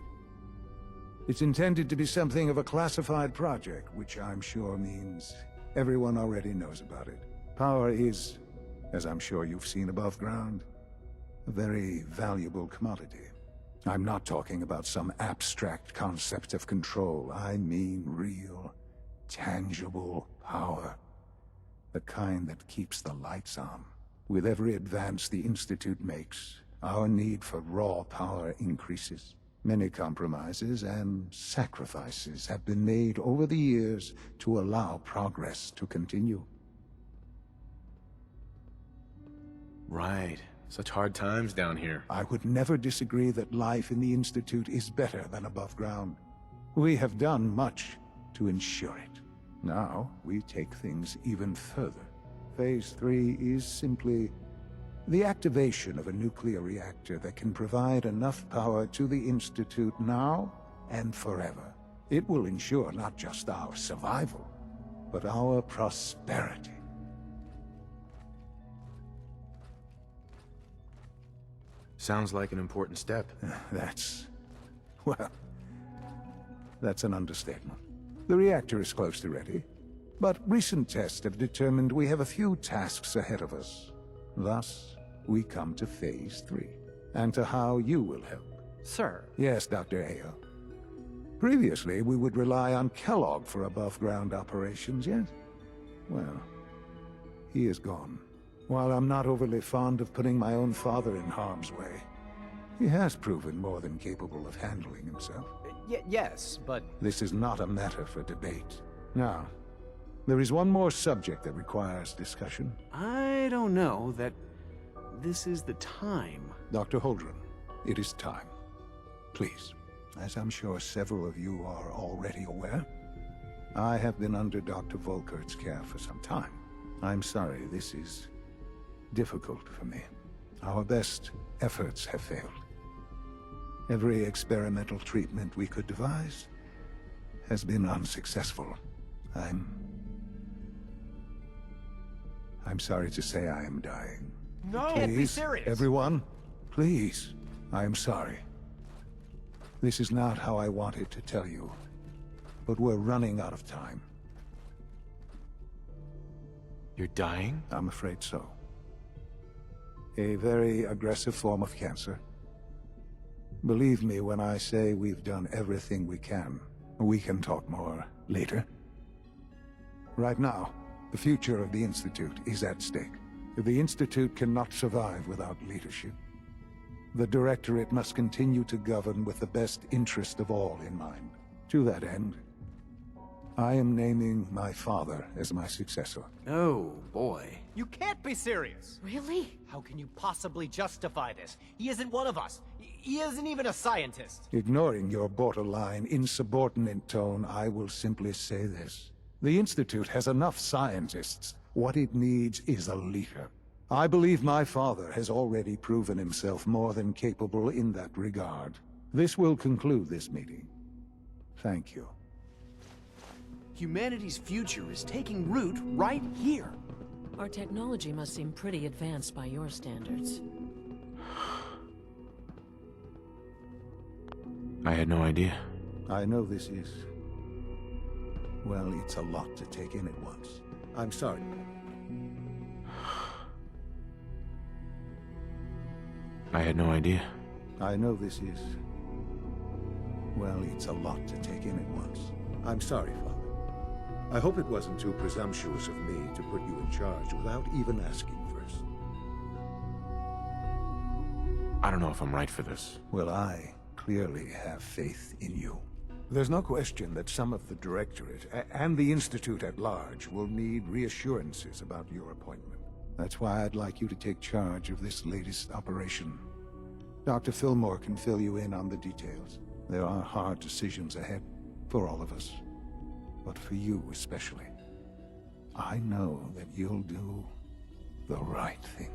Q: It's intended to be something of a classified project, which I'm sure means everyone already knows about it. Power is, as I'm sure you've seen above ground, a very valuable commodity. I'm not talking about some abstract concept of control. I mean real, tangible power. The kind that keeps the lights on. With every advance the Institute makes, our need for raw power increases. Many compromises and sacrifices have been made over the years to allow progress to continue.
R: Right. Such hard times down here.
Q: I would never disagree that life in the Institute is better than above ground. We have done much to ensure it. Now, we take things even further. Phase 3 is simply the activation of a nuclear reactor that can provide enough power to the Institute now and forever. It will ensure not just our survival, but our prosperity.
R: Sounds like an important step.
Q: That's an understatement. The reactor is close to ready, but recent tests have determined we have a few tasks ahead of us. Thus, we come to Phase 3, and to how you will help.
P: Sir?
Q: Yes, Dr. Ayo. Previously, we would rely on Kellogg for above-ground operations, yet? Well, he is gone. While I'm not overly fond of putting my own father in harm's way, he has proven more than capable of handling himself.
P: Yes, but...
Q: This is not a matter for debate. Now, there is one more subject that requires discussion.
B: I don't know that this is the time.
Q: Dr. Holdren, it is time. Please, as I'm sure several of you are already aware, I have been under Dr. Volkert's care for some time. I'm sorry, this is difficult for me. Our best efforts have failed. Every experimental treatment we could devise has been unsuccessful. I'm sorry to say I am dying.
P: No! Can't be serious!
Q: Everyone, please. I am sorry. This is not how I wanted to tell you, but we're running out of time.
R: You're dying?
Q: I'm afraid so. A very aggressive form of cancer. Believe me when I say we've done everything we can. We can talk more later. Right now, the future of the Institute is at stake. The Institute cannot survive without leadership. The Directorate must continue to govern with the best interest of all in mind. To that end, I am naming my father as my successor.
B: Oh, boy.
P: You can't be serious!
V: Really?
P: How can you possibly justify this? He isn't one of us. He isn't even a scientist.
Q: Ignoring your borderline, insubordinate tone, I will simply say this. The Institute has enough scientists. What it needs is a leader. I believe my father has already proven himself more than capable in that regard. This will conclude this meeting. Thank you.
B: Humanity's future is taking root right here.
V: Our technology must seem pretty advanced by your standards.
R: I had no idea.
Q: I know this is... well, it's a lot to take in at once. I'm sorry.
R: I had no idea.
Q: I know this is... well, it's a lot to take in at once. I'm sorry, Father. I hope it wasn't too presumptuous of me to put you in charge without even asking first.
R: I don't know if I'm right for this.
Q: Well, I clearly have faith in you. There's no question that some of the Directorate and the Institute at large will need reassurances about your appointment. That's why I'd like you to take charge of this latest operation. Dr. Fillmore can fill you in on the details. There are hard decisions ahead for all of us, but for you especially. I know that you'll do the right thing.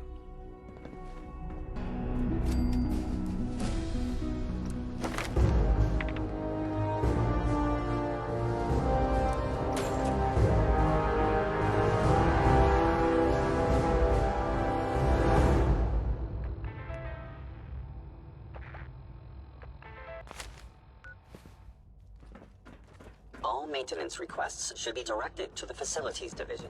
C: All maintenance requests should be directed to the Facilities Division.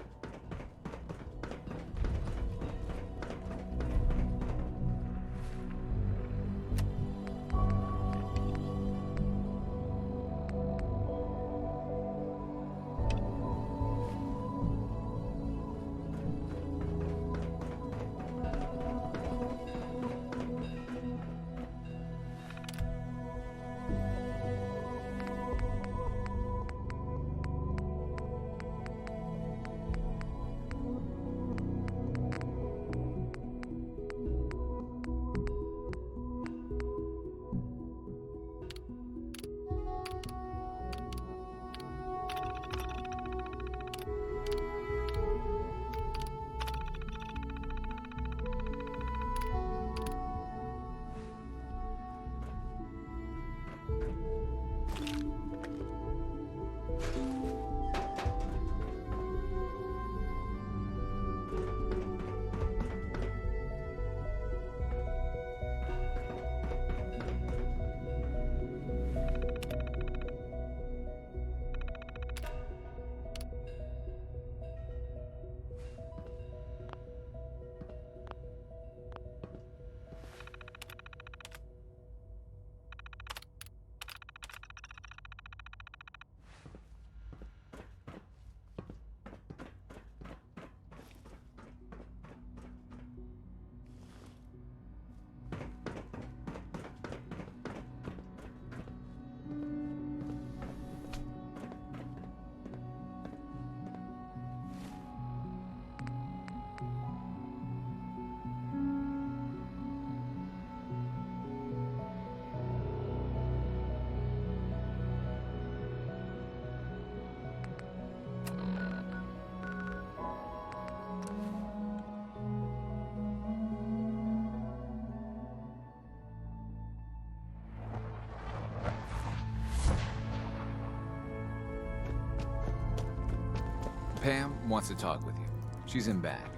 F: Pam wants to talk with you. She's in back.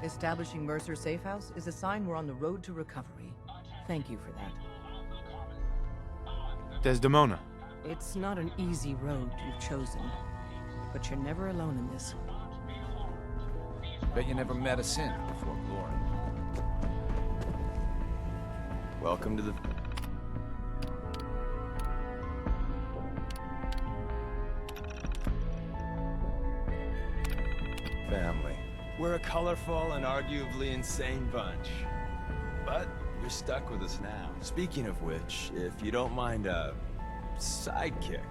H: Establishing Mercer Safe House is a sign we're on the road to recovery. Thank you for that.
R: Desdemona.
H: It's not an easy road you've chosen, but you're never alone in this.
F: Bet you never met a sin before glory. Welcome to the...
N: family. We're a colorful and arguably insane bunch. But you're stuck with us now. Speaking of which, if you don't mind a sidekick,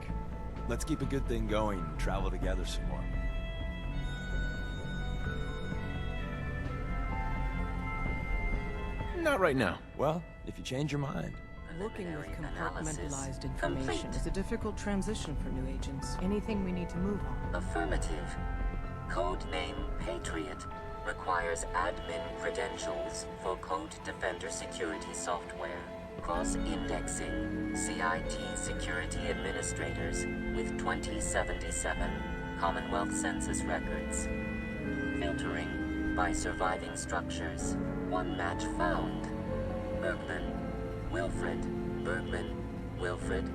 N: let's keep a good thing going and travel together some more.
R: Not right now.
N: Well, if you change your mind.
H: Working with compartmentalized information is a difficult transition for new agents. Anything we need to move on?
C: Affirmative. Codename Patriot requires admin credentials for Code Defender security software. Cross-indexing CIT security administrators with 2077 Commonwealth Census records. Filtering by surviving structures. One match found. Bergman. Wilfred. Bergman. Wilfred.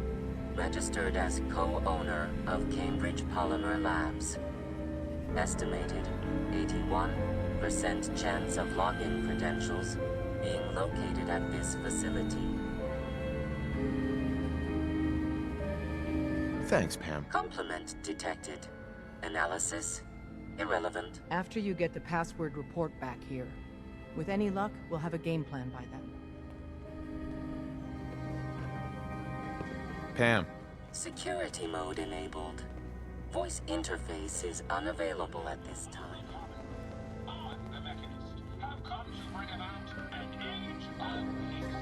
C: Registered as co-owner of Cambridge Polymer Labs. Estimated 81% chance of login credentials being located at this facility.
R: Thanks, Pam.
C: Complement detected. Analysis irrelevant.
H: After you get the password report back here. With any luck, we'll have a game plan by then.
R: Pam.
C: Security mode enabled. Voice interface is unavailable at this time.
L: The Mechanist have come to bring about an age of peace.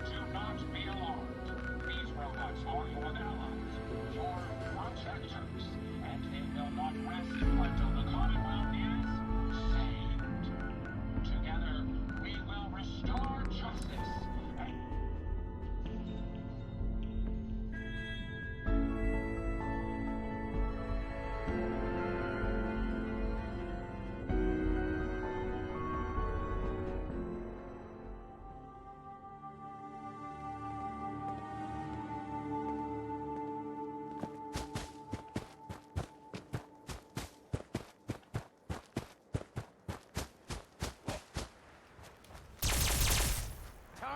L: Do not be alarmed. These robots are your allies, your protectors, and they will not rest until the Commonwealth is saved. Together, we will restore justice and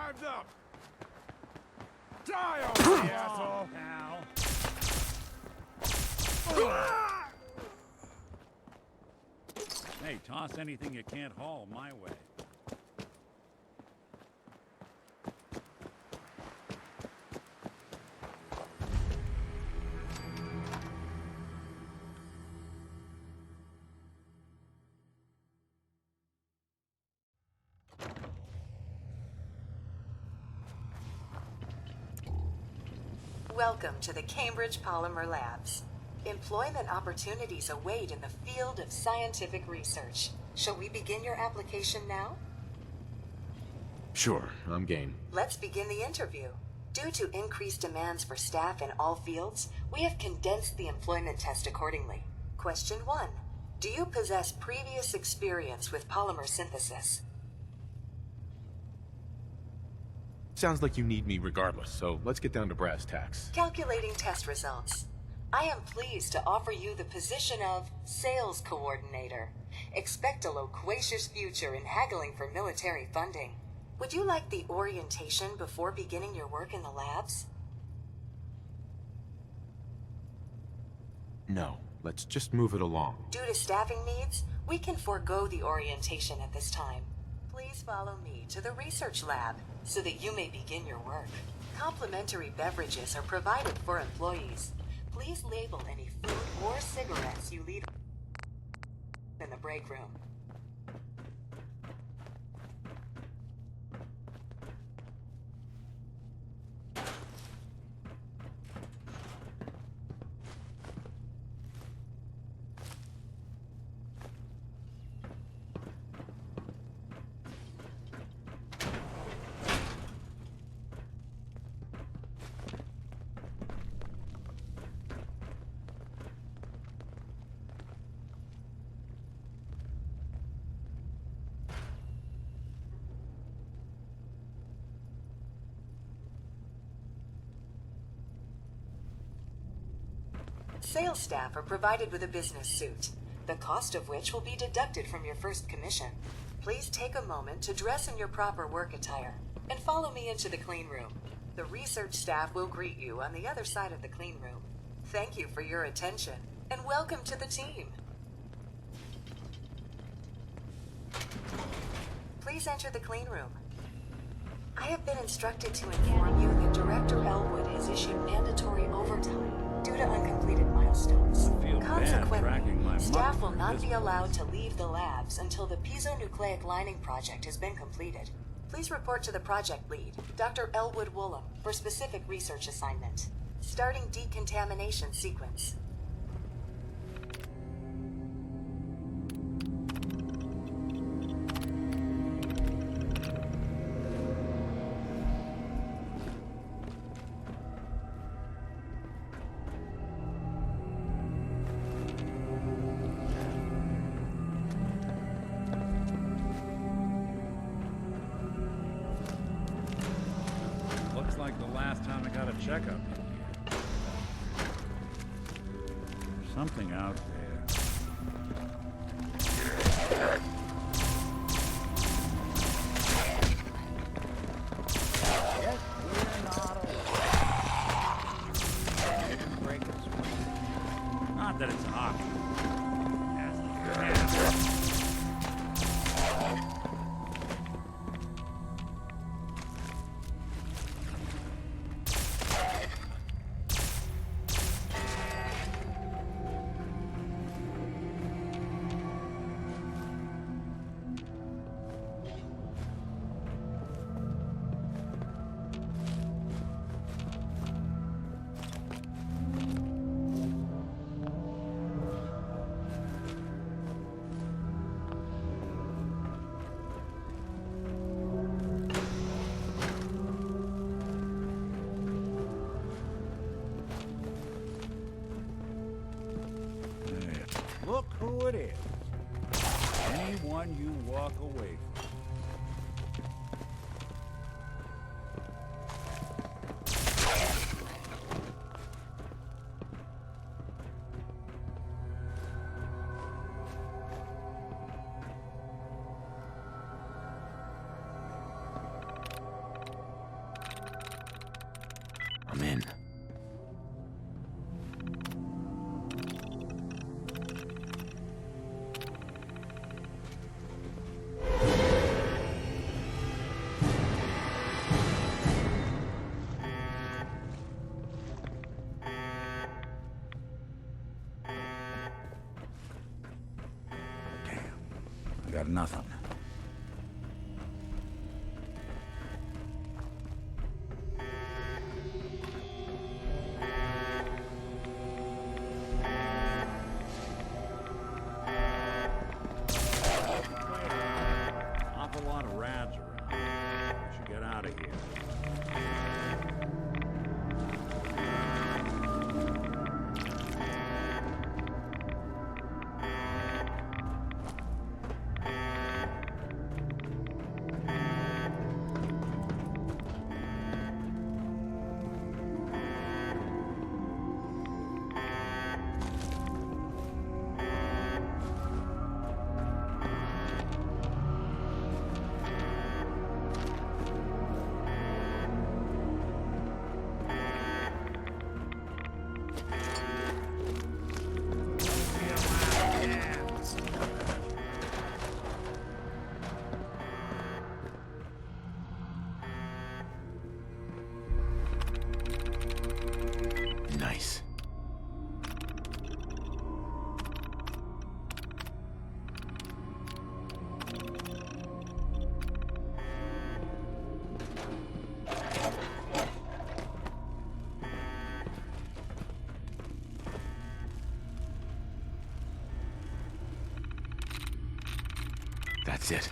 L: time's up! Die already, asshole!
U: Hey, toss anything you can't haul my way.
A: Welcome to the Cambridge Polymer Labs. Employment opportunities await in the field of scientific research. Shall we begin your application now?
R: Sure, I'm game.
A: Let's begin the interview. Due to increased demands for staff in all fields, we have condensed the employment test accordingly. Question 1. Do you possess previous experience with polymer synthesis?
R: Sounds like you need me regardless, so let's get down to brass tacks.
A: Calculating test results. I am pleased to offer you the position of Sales Coordinator. Expect a loquacious future in haggling for military funding. Would you like the orientation before beginning your work in the labs?
R: No, let's just move it along.
A: Due to staffing needs, we can forego the orientation at this time. Please follow me to the research lab so that you may begin your work. Complimentary beverages are provided for employees. Please label any food or cigarettes you leave in the break room. Sales staff are provided with a business suit, the cost of which will be deducted from your first commission. Please take a moment to dress in your proper work attire and follow me into the clean room. The research staff will greet you on the other side of the clean room. Thank you for your attention and welcome to the team. Please enter the clean room. I have been instructed to inform you that Director Elwood has issued mandatory overtime due to uncompleted milestones. Consequently, staff will not be allowed to leave the labs until the piezonucleic lining project has been completed. Please report to the project lead, Dr. Elwood Woolham, for specific research assignment. Starting decontamination sequence.
U: just like the last time I got a checkup in here. There's something out there. Not that it's an option. Look who it is. Anyone you walk away from.
B: I'm in.
U: I got nothing. Awful lot of rads around. We should get out of here.
B: Nice. That's it.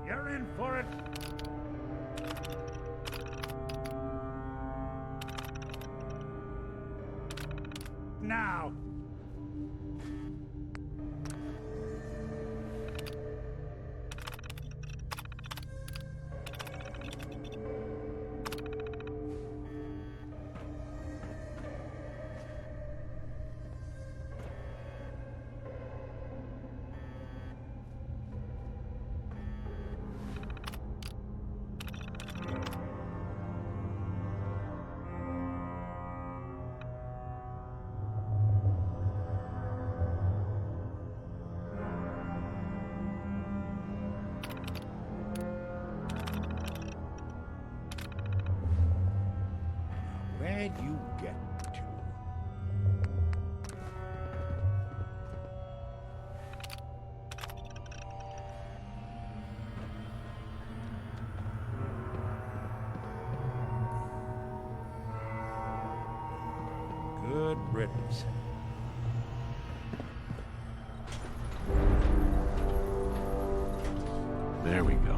U: You're in for it. Now. Where'd you get to? Good riddance.
R: There we go.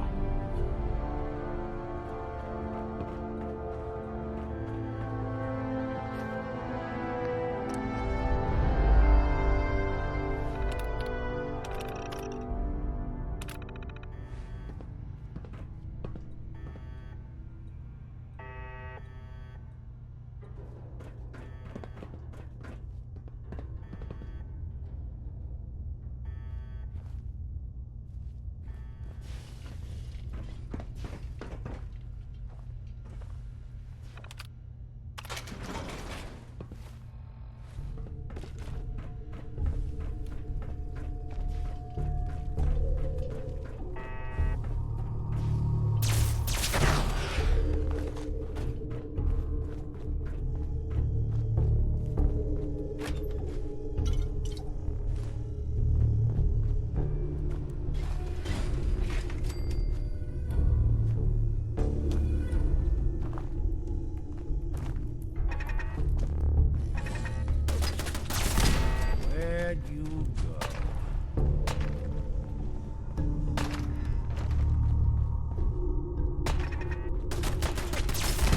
R: Where'd you go?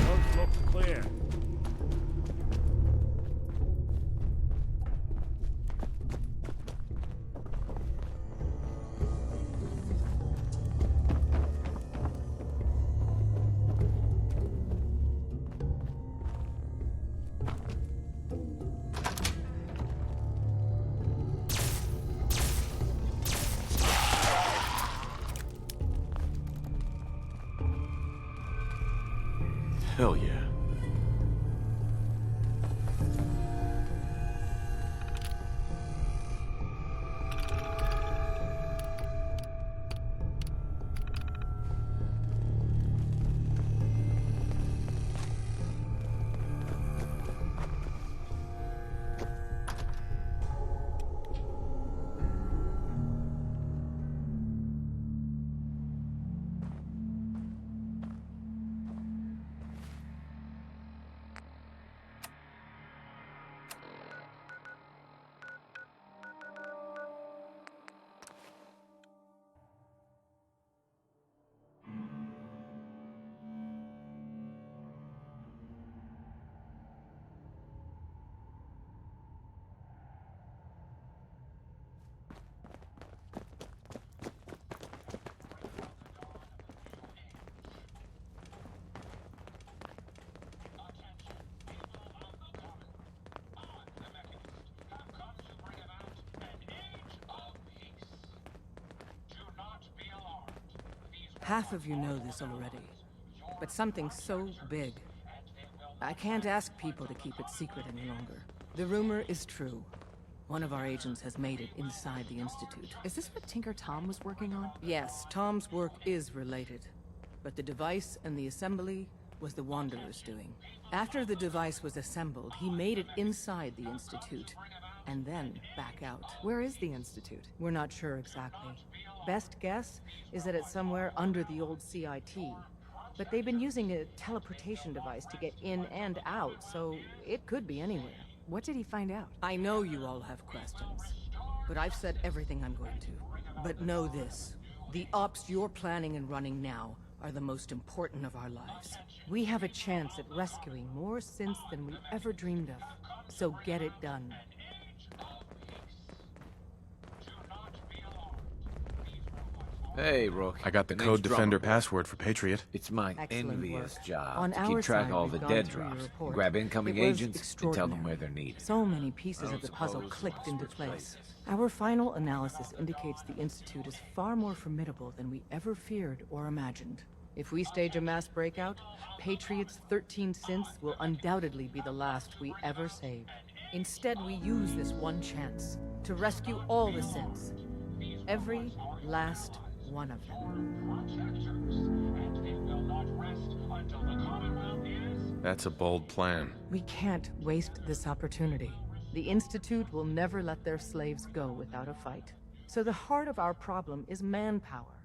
R: Coast looks clear. Hell yeah.
H: Half of you know this already, but something so big. I can't ask people to keep it secret any longer. The rumor is true. One of our agents has made it inside the Institute.
I: Is this what Tinker Tom was working on?
H: Yes, Tom's work is related. But the device and the assembly was the Wanderer's doing. After the device was assembled, he made it inside the Institute, and then back out.
I: Where is the Institute?
H: We're not sure exactly. Best guess is that it's somewhere under the old CIT. But they've been using a teleportation device to get in and out, so it could be anywhere.
I: What did he find out?
H: I know you all have questions, but I've said everything I'm going to. But know this. The ops you're planning and running now are the most important of our lives. We have a chance at rescuing more synths than we ever dreamed of. So get it done.
F: Hey, Rook.
R: I got the
F: Name's
R: Code Defender
F: Drummer.
R: password for Patriot.
F: It's my
H: Excellent
F: envious
H: work.
F: job
H: On
F: to
H: our
F: keep track
H: side,
F: of all
H: we've
F: the
H: gone
F: dead
H: through your
F: drops,
H: report.
F: grab incoming
H: It was
F: agents, and tell them where they're needed.
H: So many pieces of the puzzle clicked into place. Our final analysis indicates the Institute is far more formidable than we ever feared or imagined. If we stage a mass breakout, Patriot's 13 synths will undoubtedly be the last we ever save. Instead, we use this one chance to rescue all the synths. Every last one of them.
R: That's a bold plan.
H: We can't waste this opportunity. The Institute will never let their slaves go without a fight. So the heart of our problem is manpower.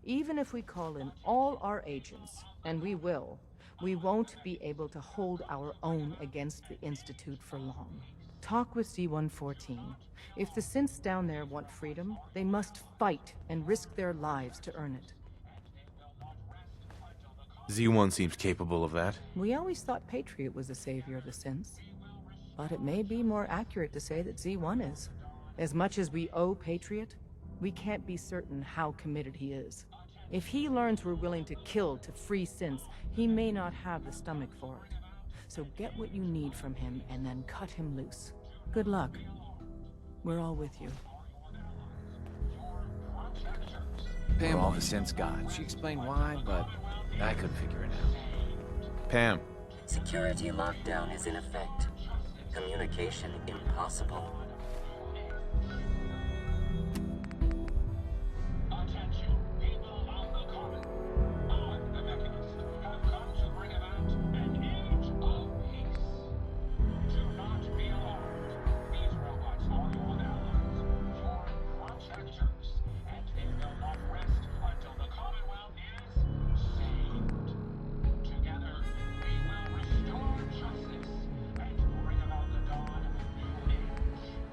H: Even if we call in all our agents, and we will, we won't be able to hold our own against the Institute for long. Talk with Z-114. If the synths down there want freedom, they must fight and risk their lives to earn it.
R: Z1 seems capable of that.
H: We always thought Patriot was the savior of the synths. But it may be more accurate to say that Z1 is. As much as we owe Patriot, we can't be certain how committed he is. If he learns we're willing to kill to free synths, he may not have the stomach for it. So get what you need from him and then cut him loose. Good luck. We're all with you.
F: Pam all the sense got. She explained why, but I couldn't figure it out.
R: Pam.
C: Security lockdown is in effect. Communication impossible.
L: Attention, people of the common. I, the Mechanist, have come to bring about an age of peace. Do not be alarmed. These robots are your allies, your protectors, and they will not rest until the Commonwealth is saved. Together, we will restore justice and bring about the dawn of a new age.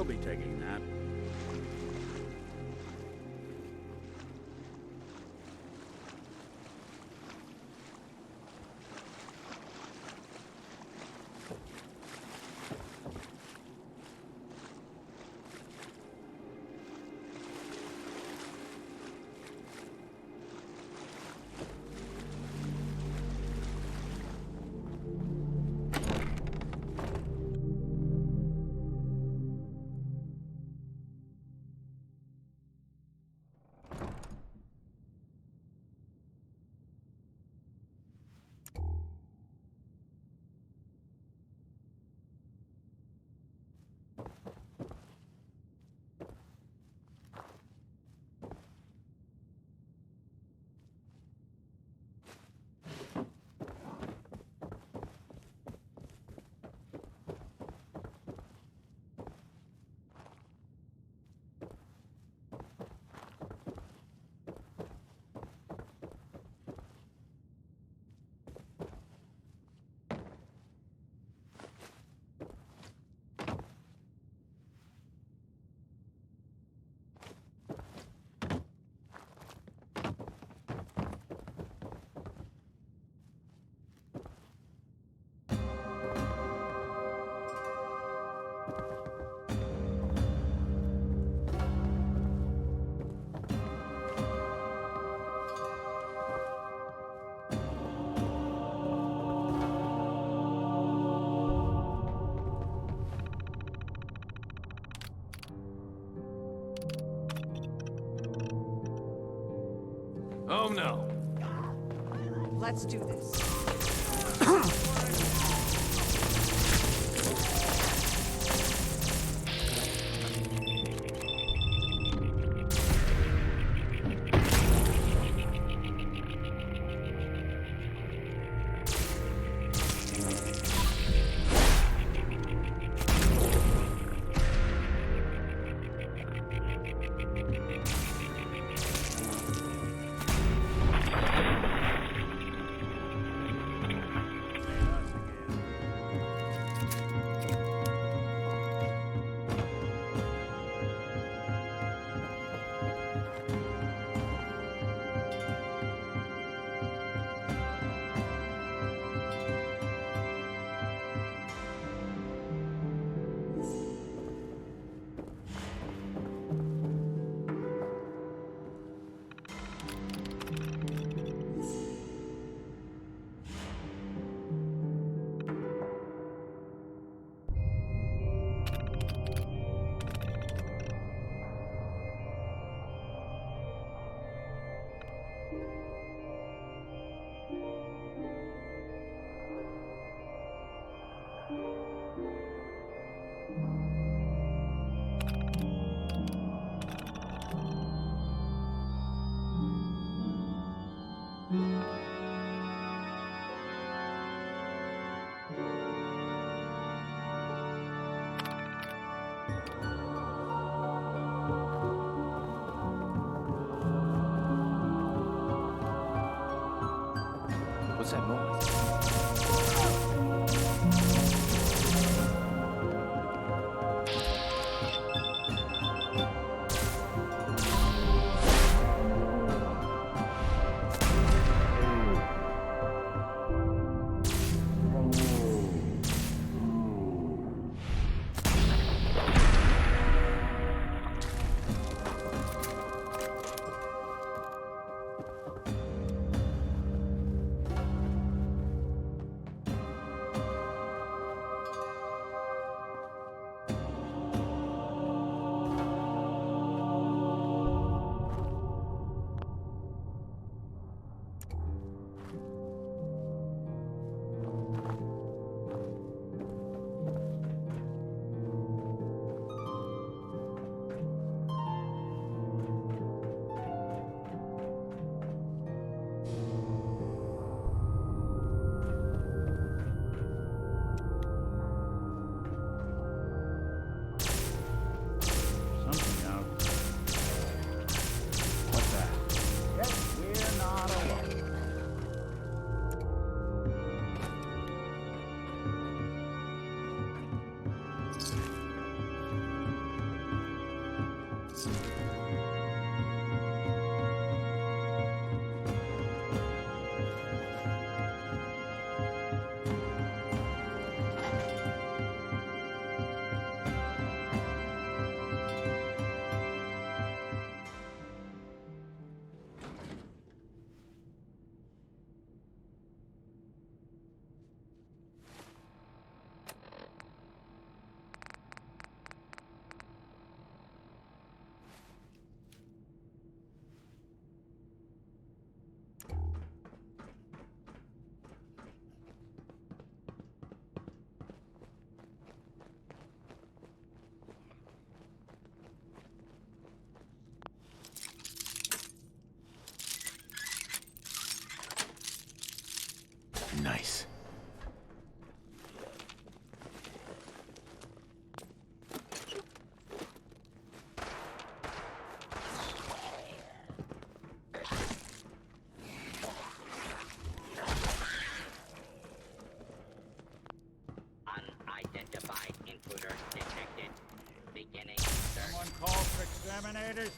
U: He'll be taking that.
F: Oh no.
I: Let's do this.
P: What's that noise?
D: Nice.
C: Unidentified intruder detected. Beginning search.
U: Someone call for exterminators?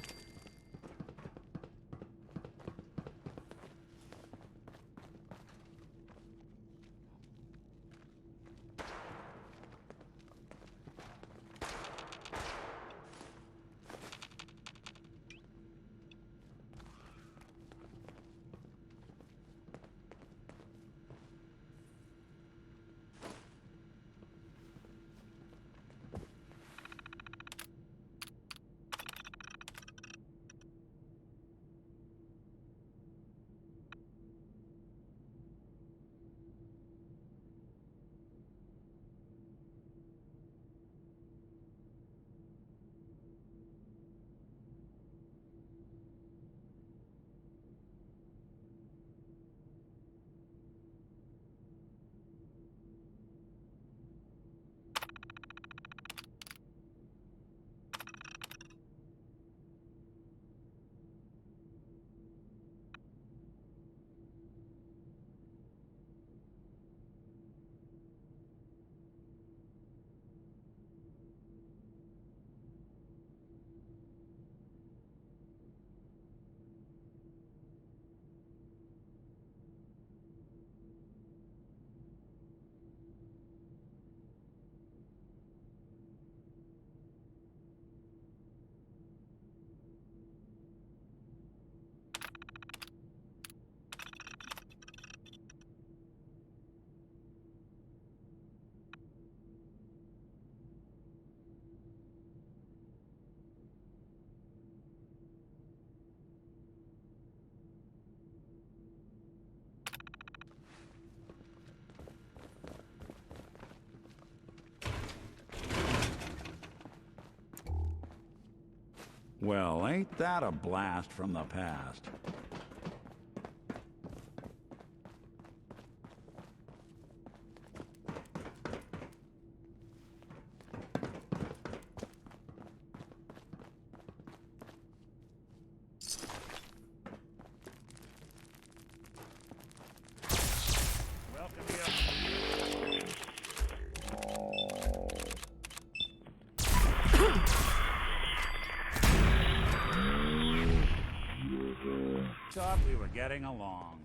U: Well, ain't that a blast from the past? Thought we were getting along.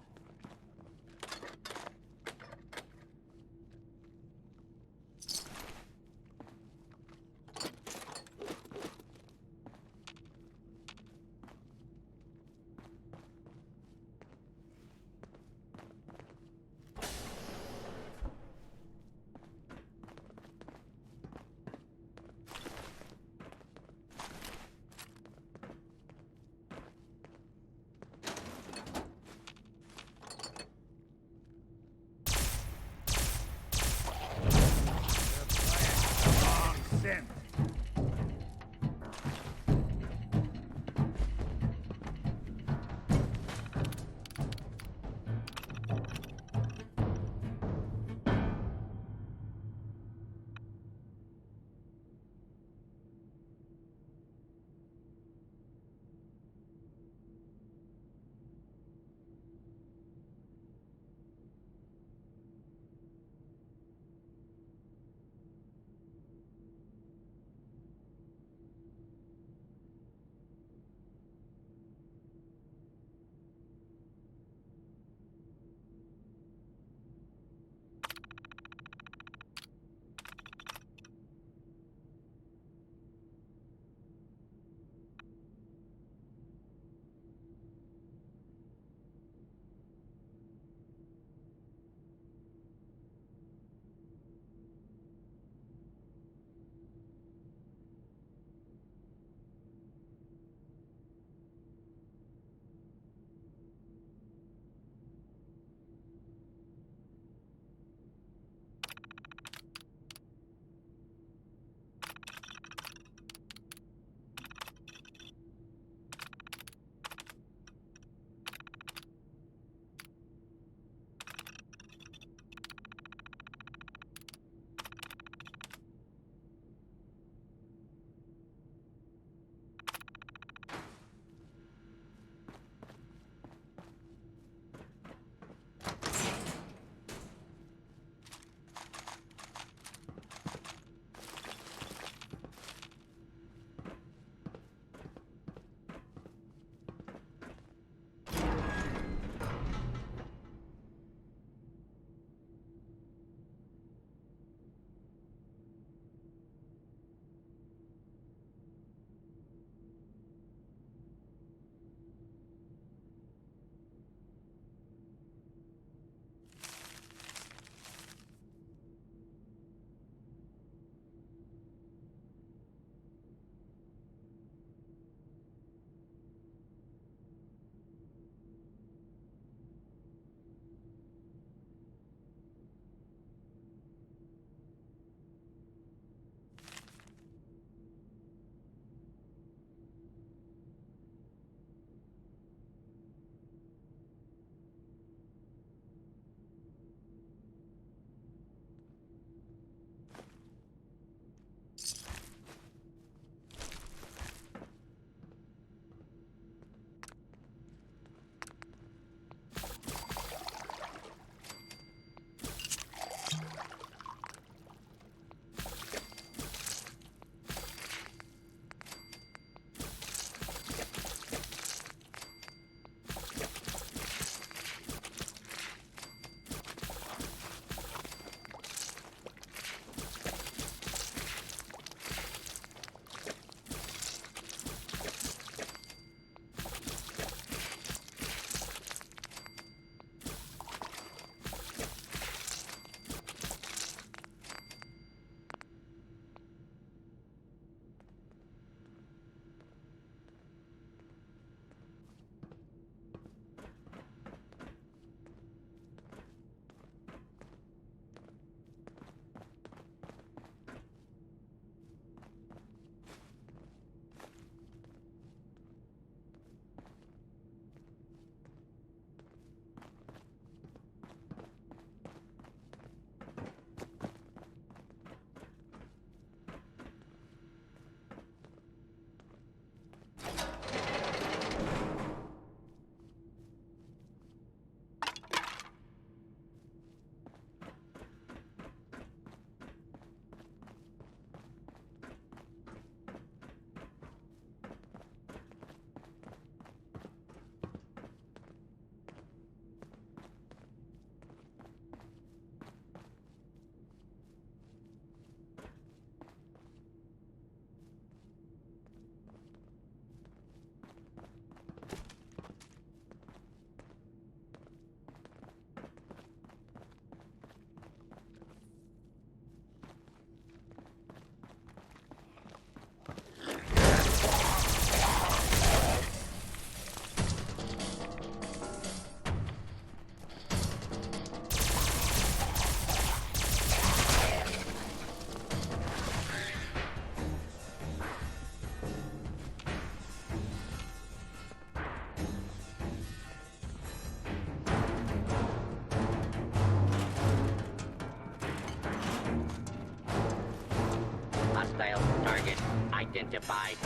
C: identified.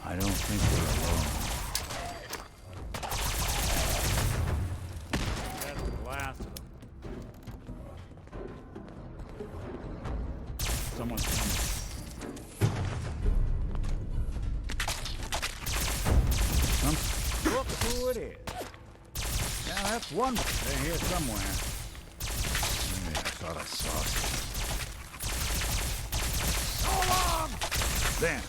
U: I don't think we're alone. That's the last of them. Someone's coming. Look who it is. Now that's one. They're here somewhere. Yeah, I thought I saw something. So long! Then.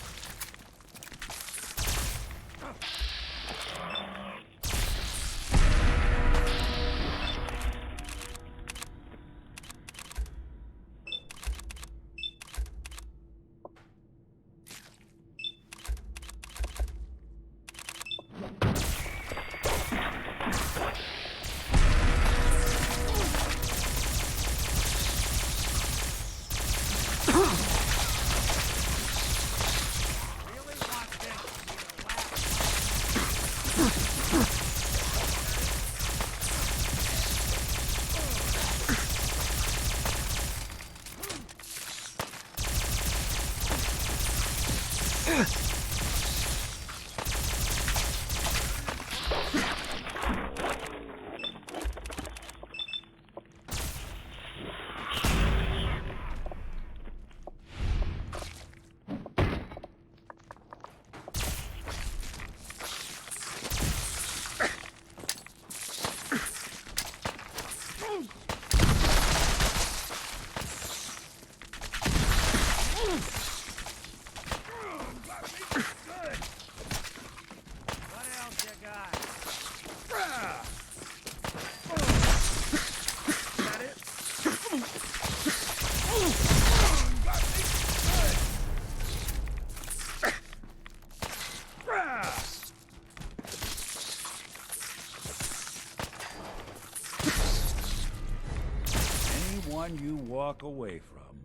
U: Anyone you walk away from.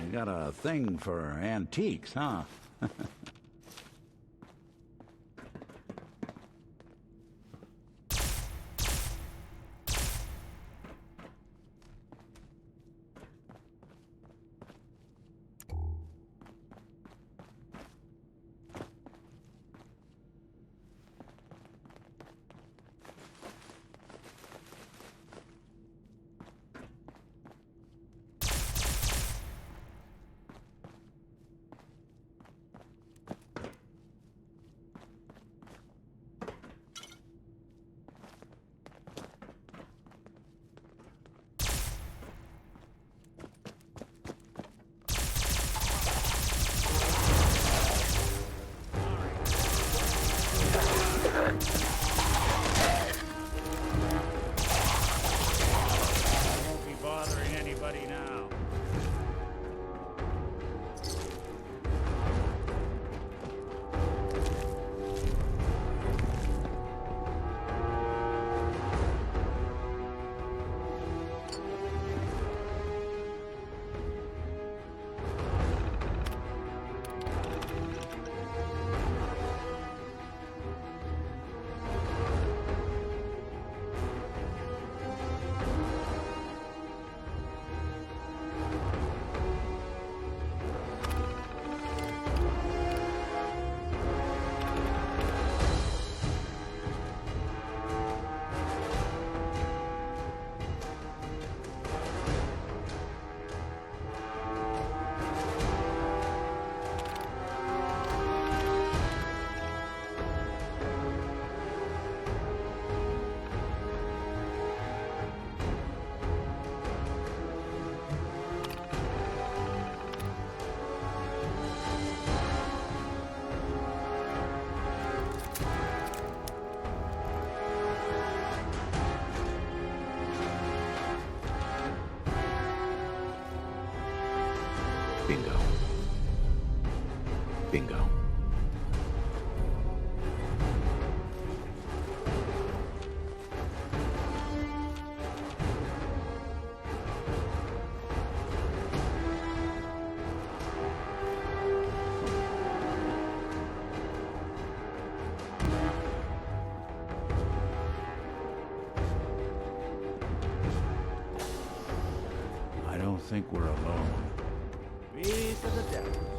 U: You got a thing for antiques, huh?
R: Bingo. Bingo.
U: I don't think we're alone.
S: Me to the devil.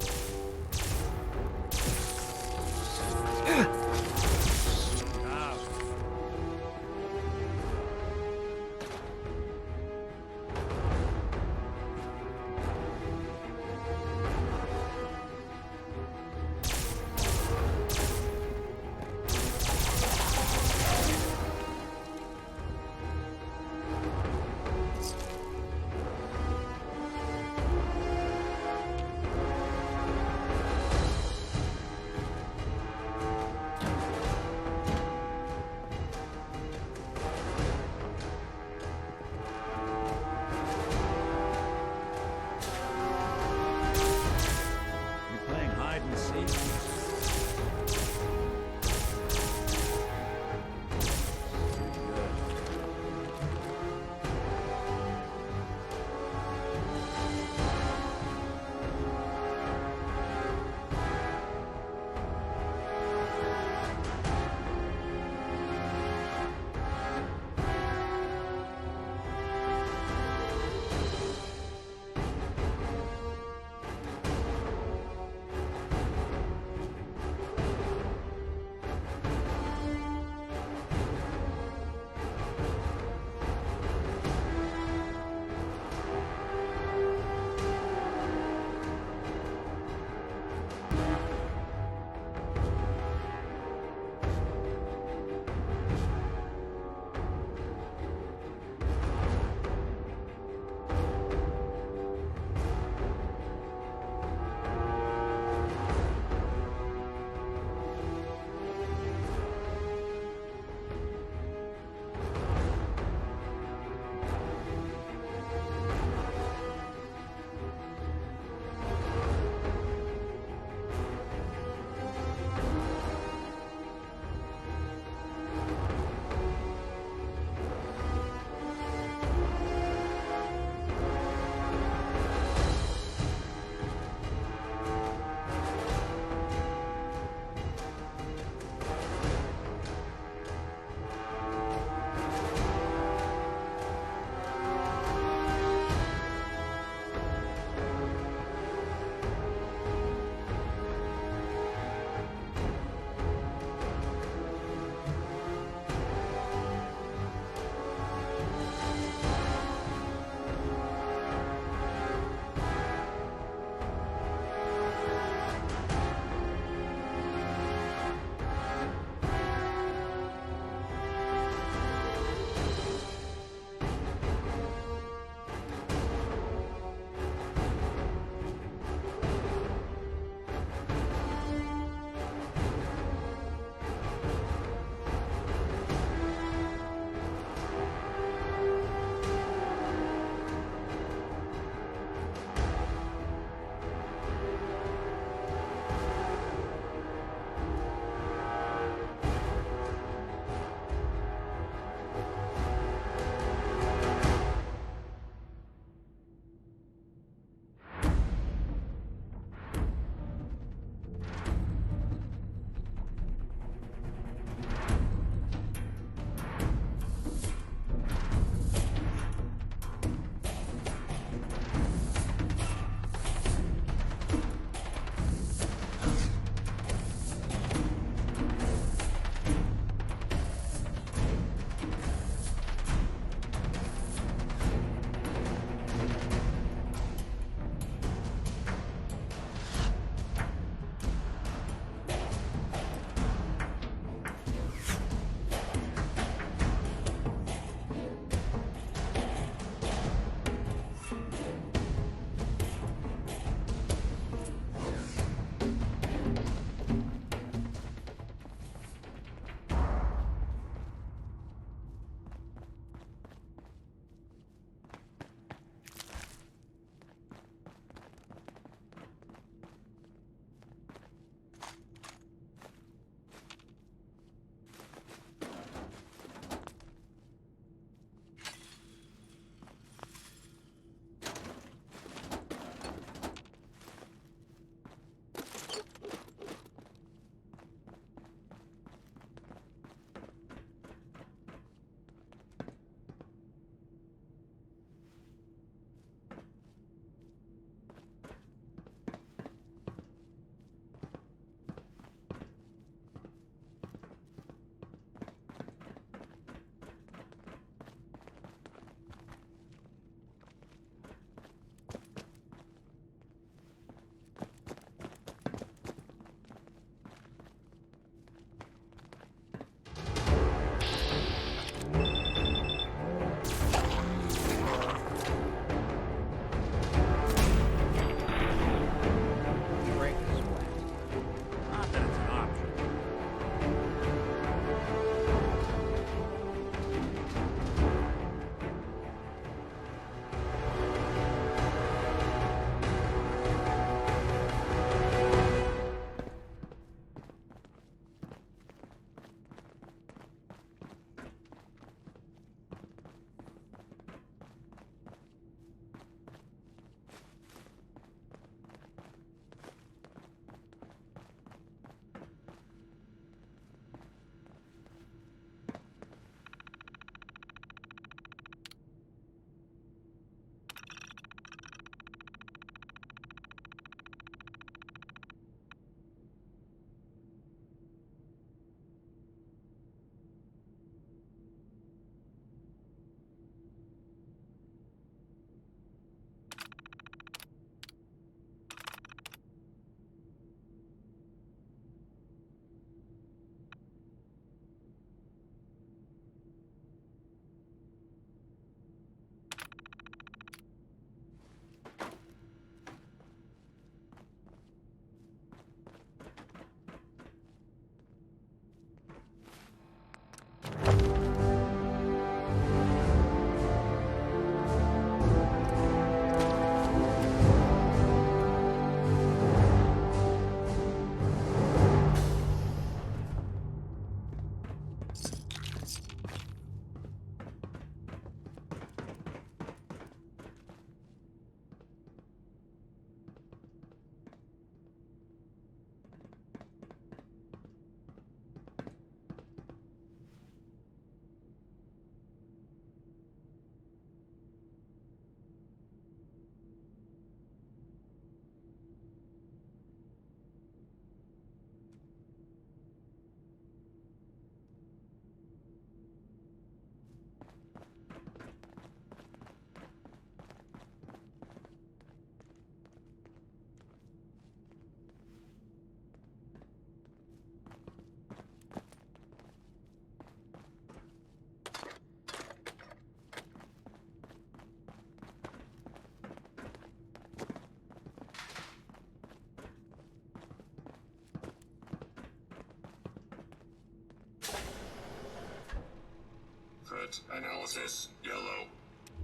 L: Threat analysis yellow.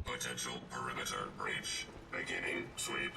L: Potential perimeter breach. Beginning sweep.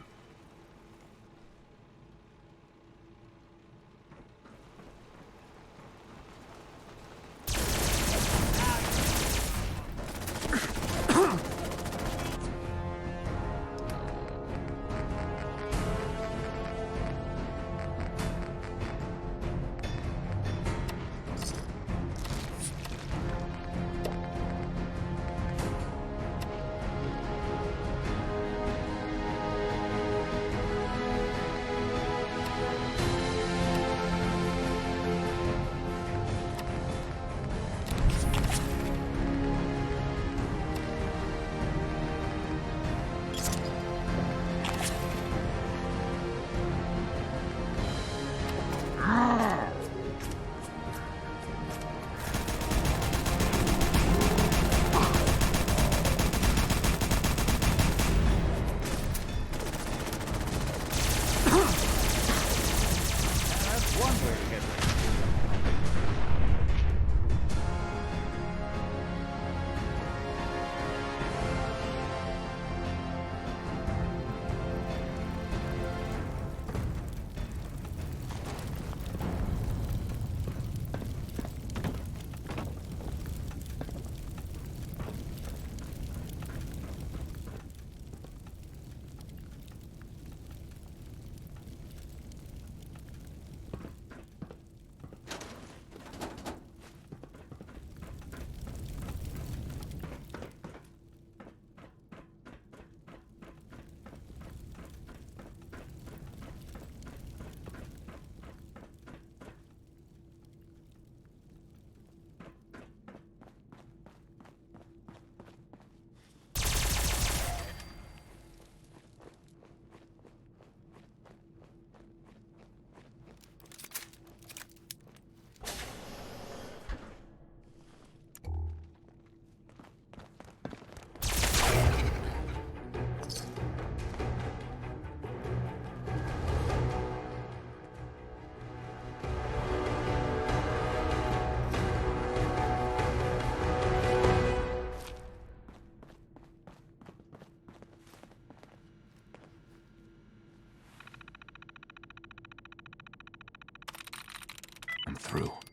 D: I'm through.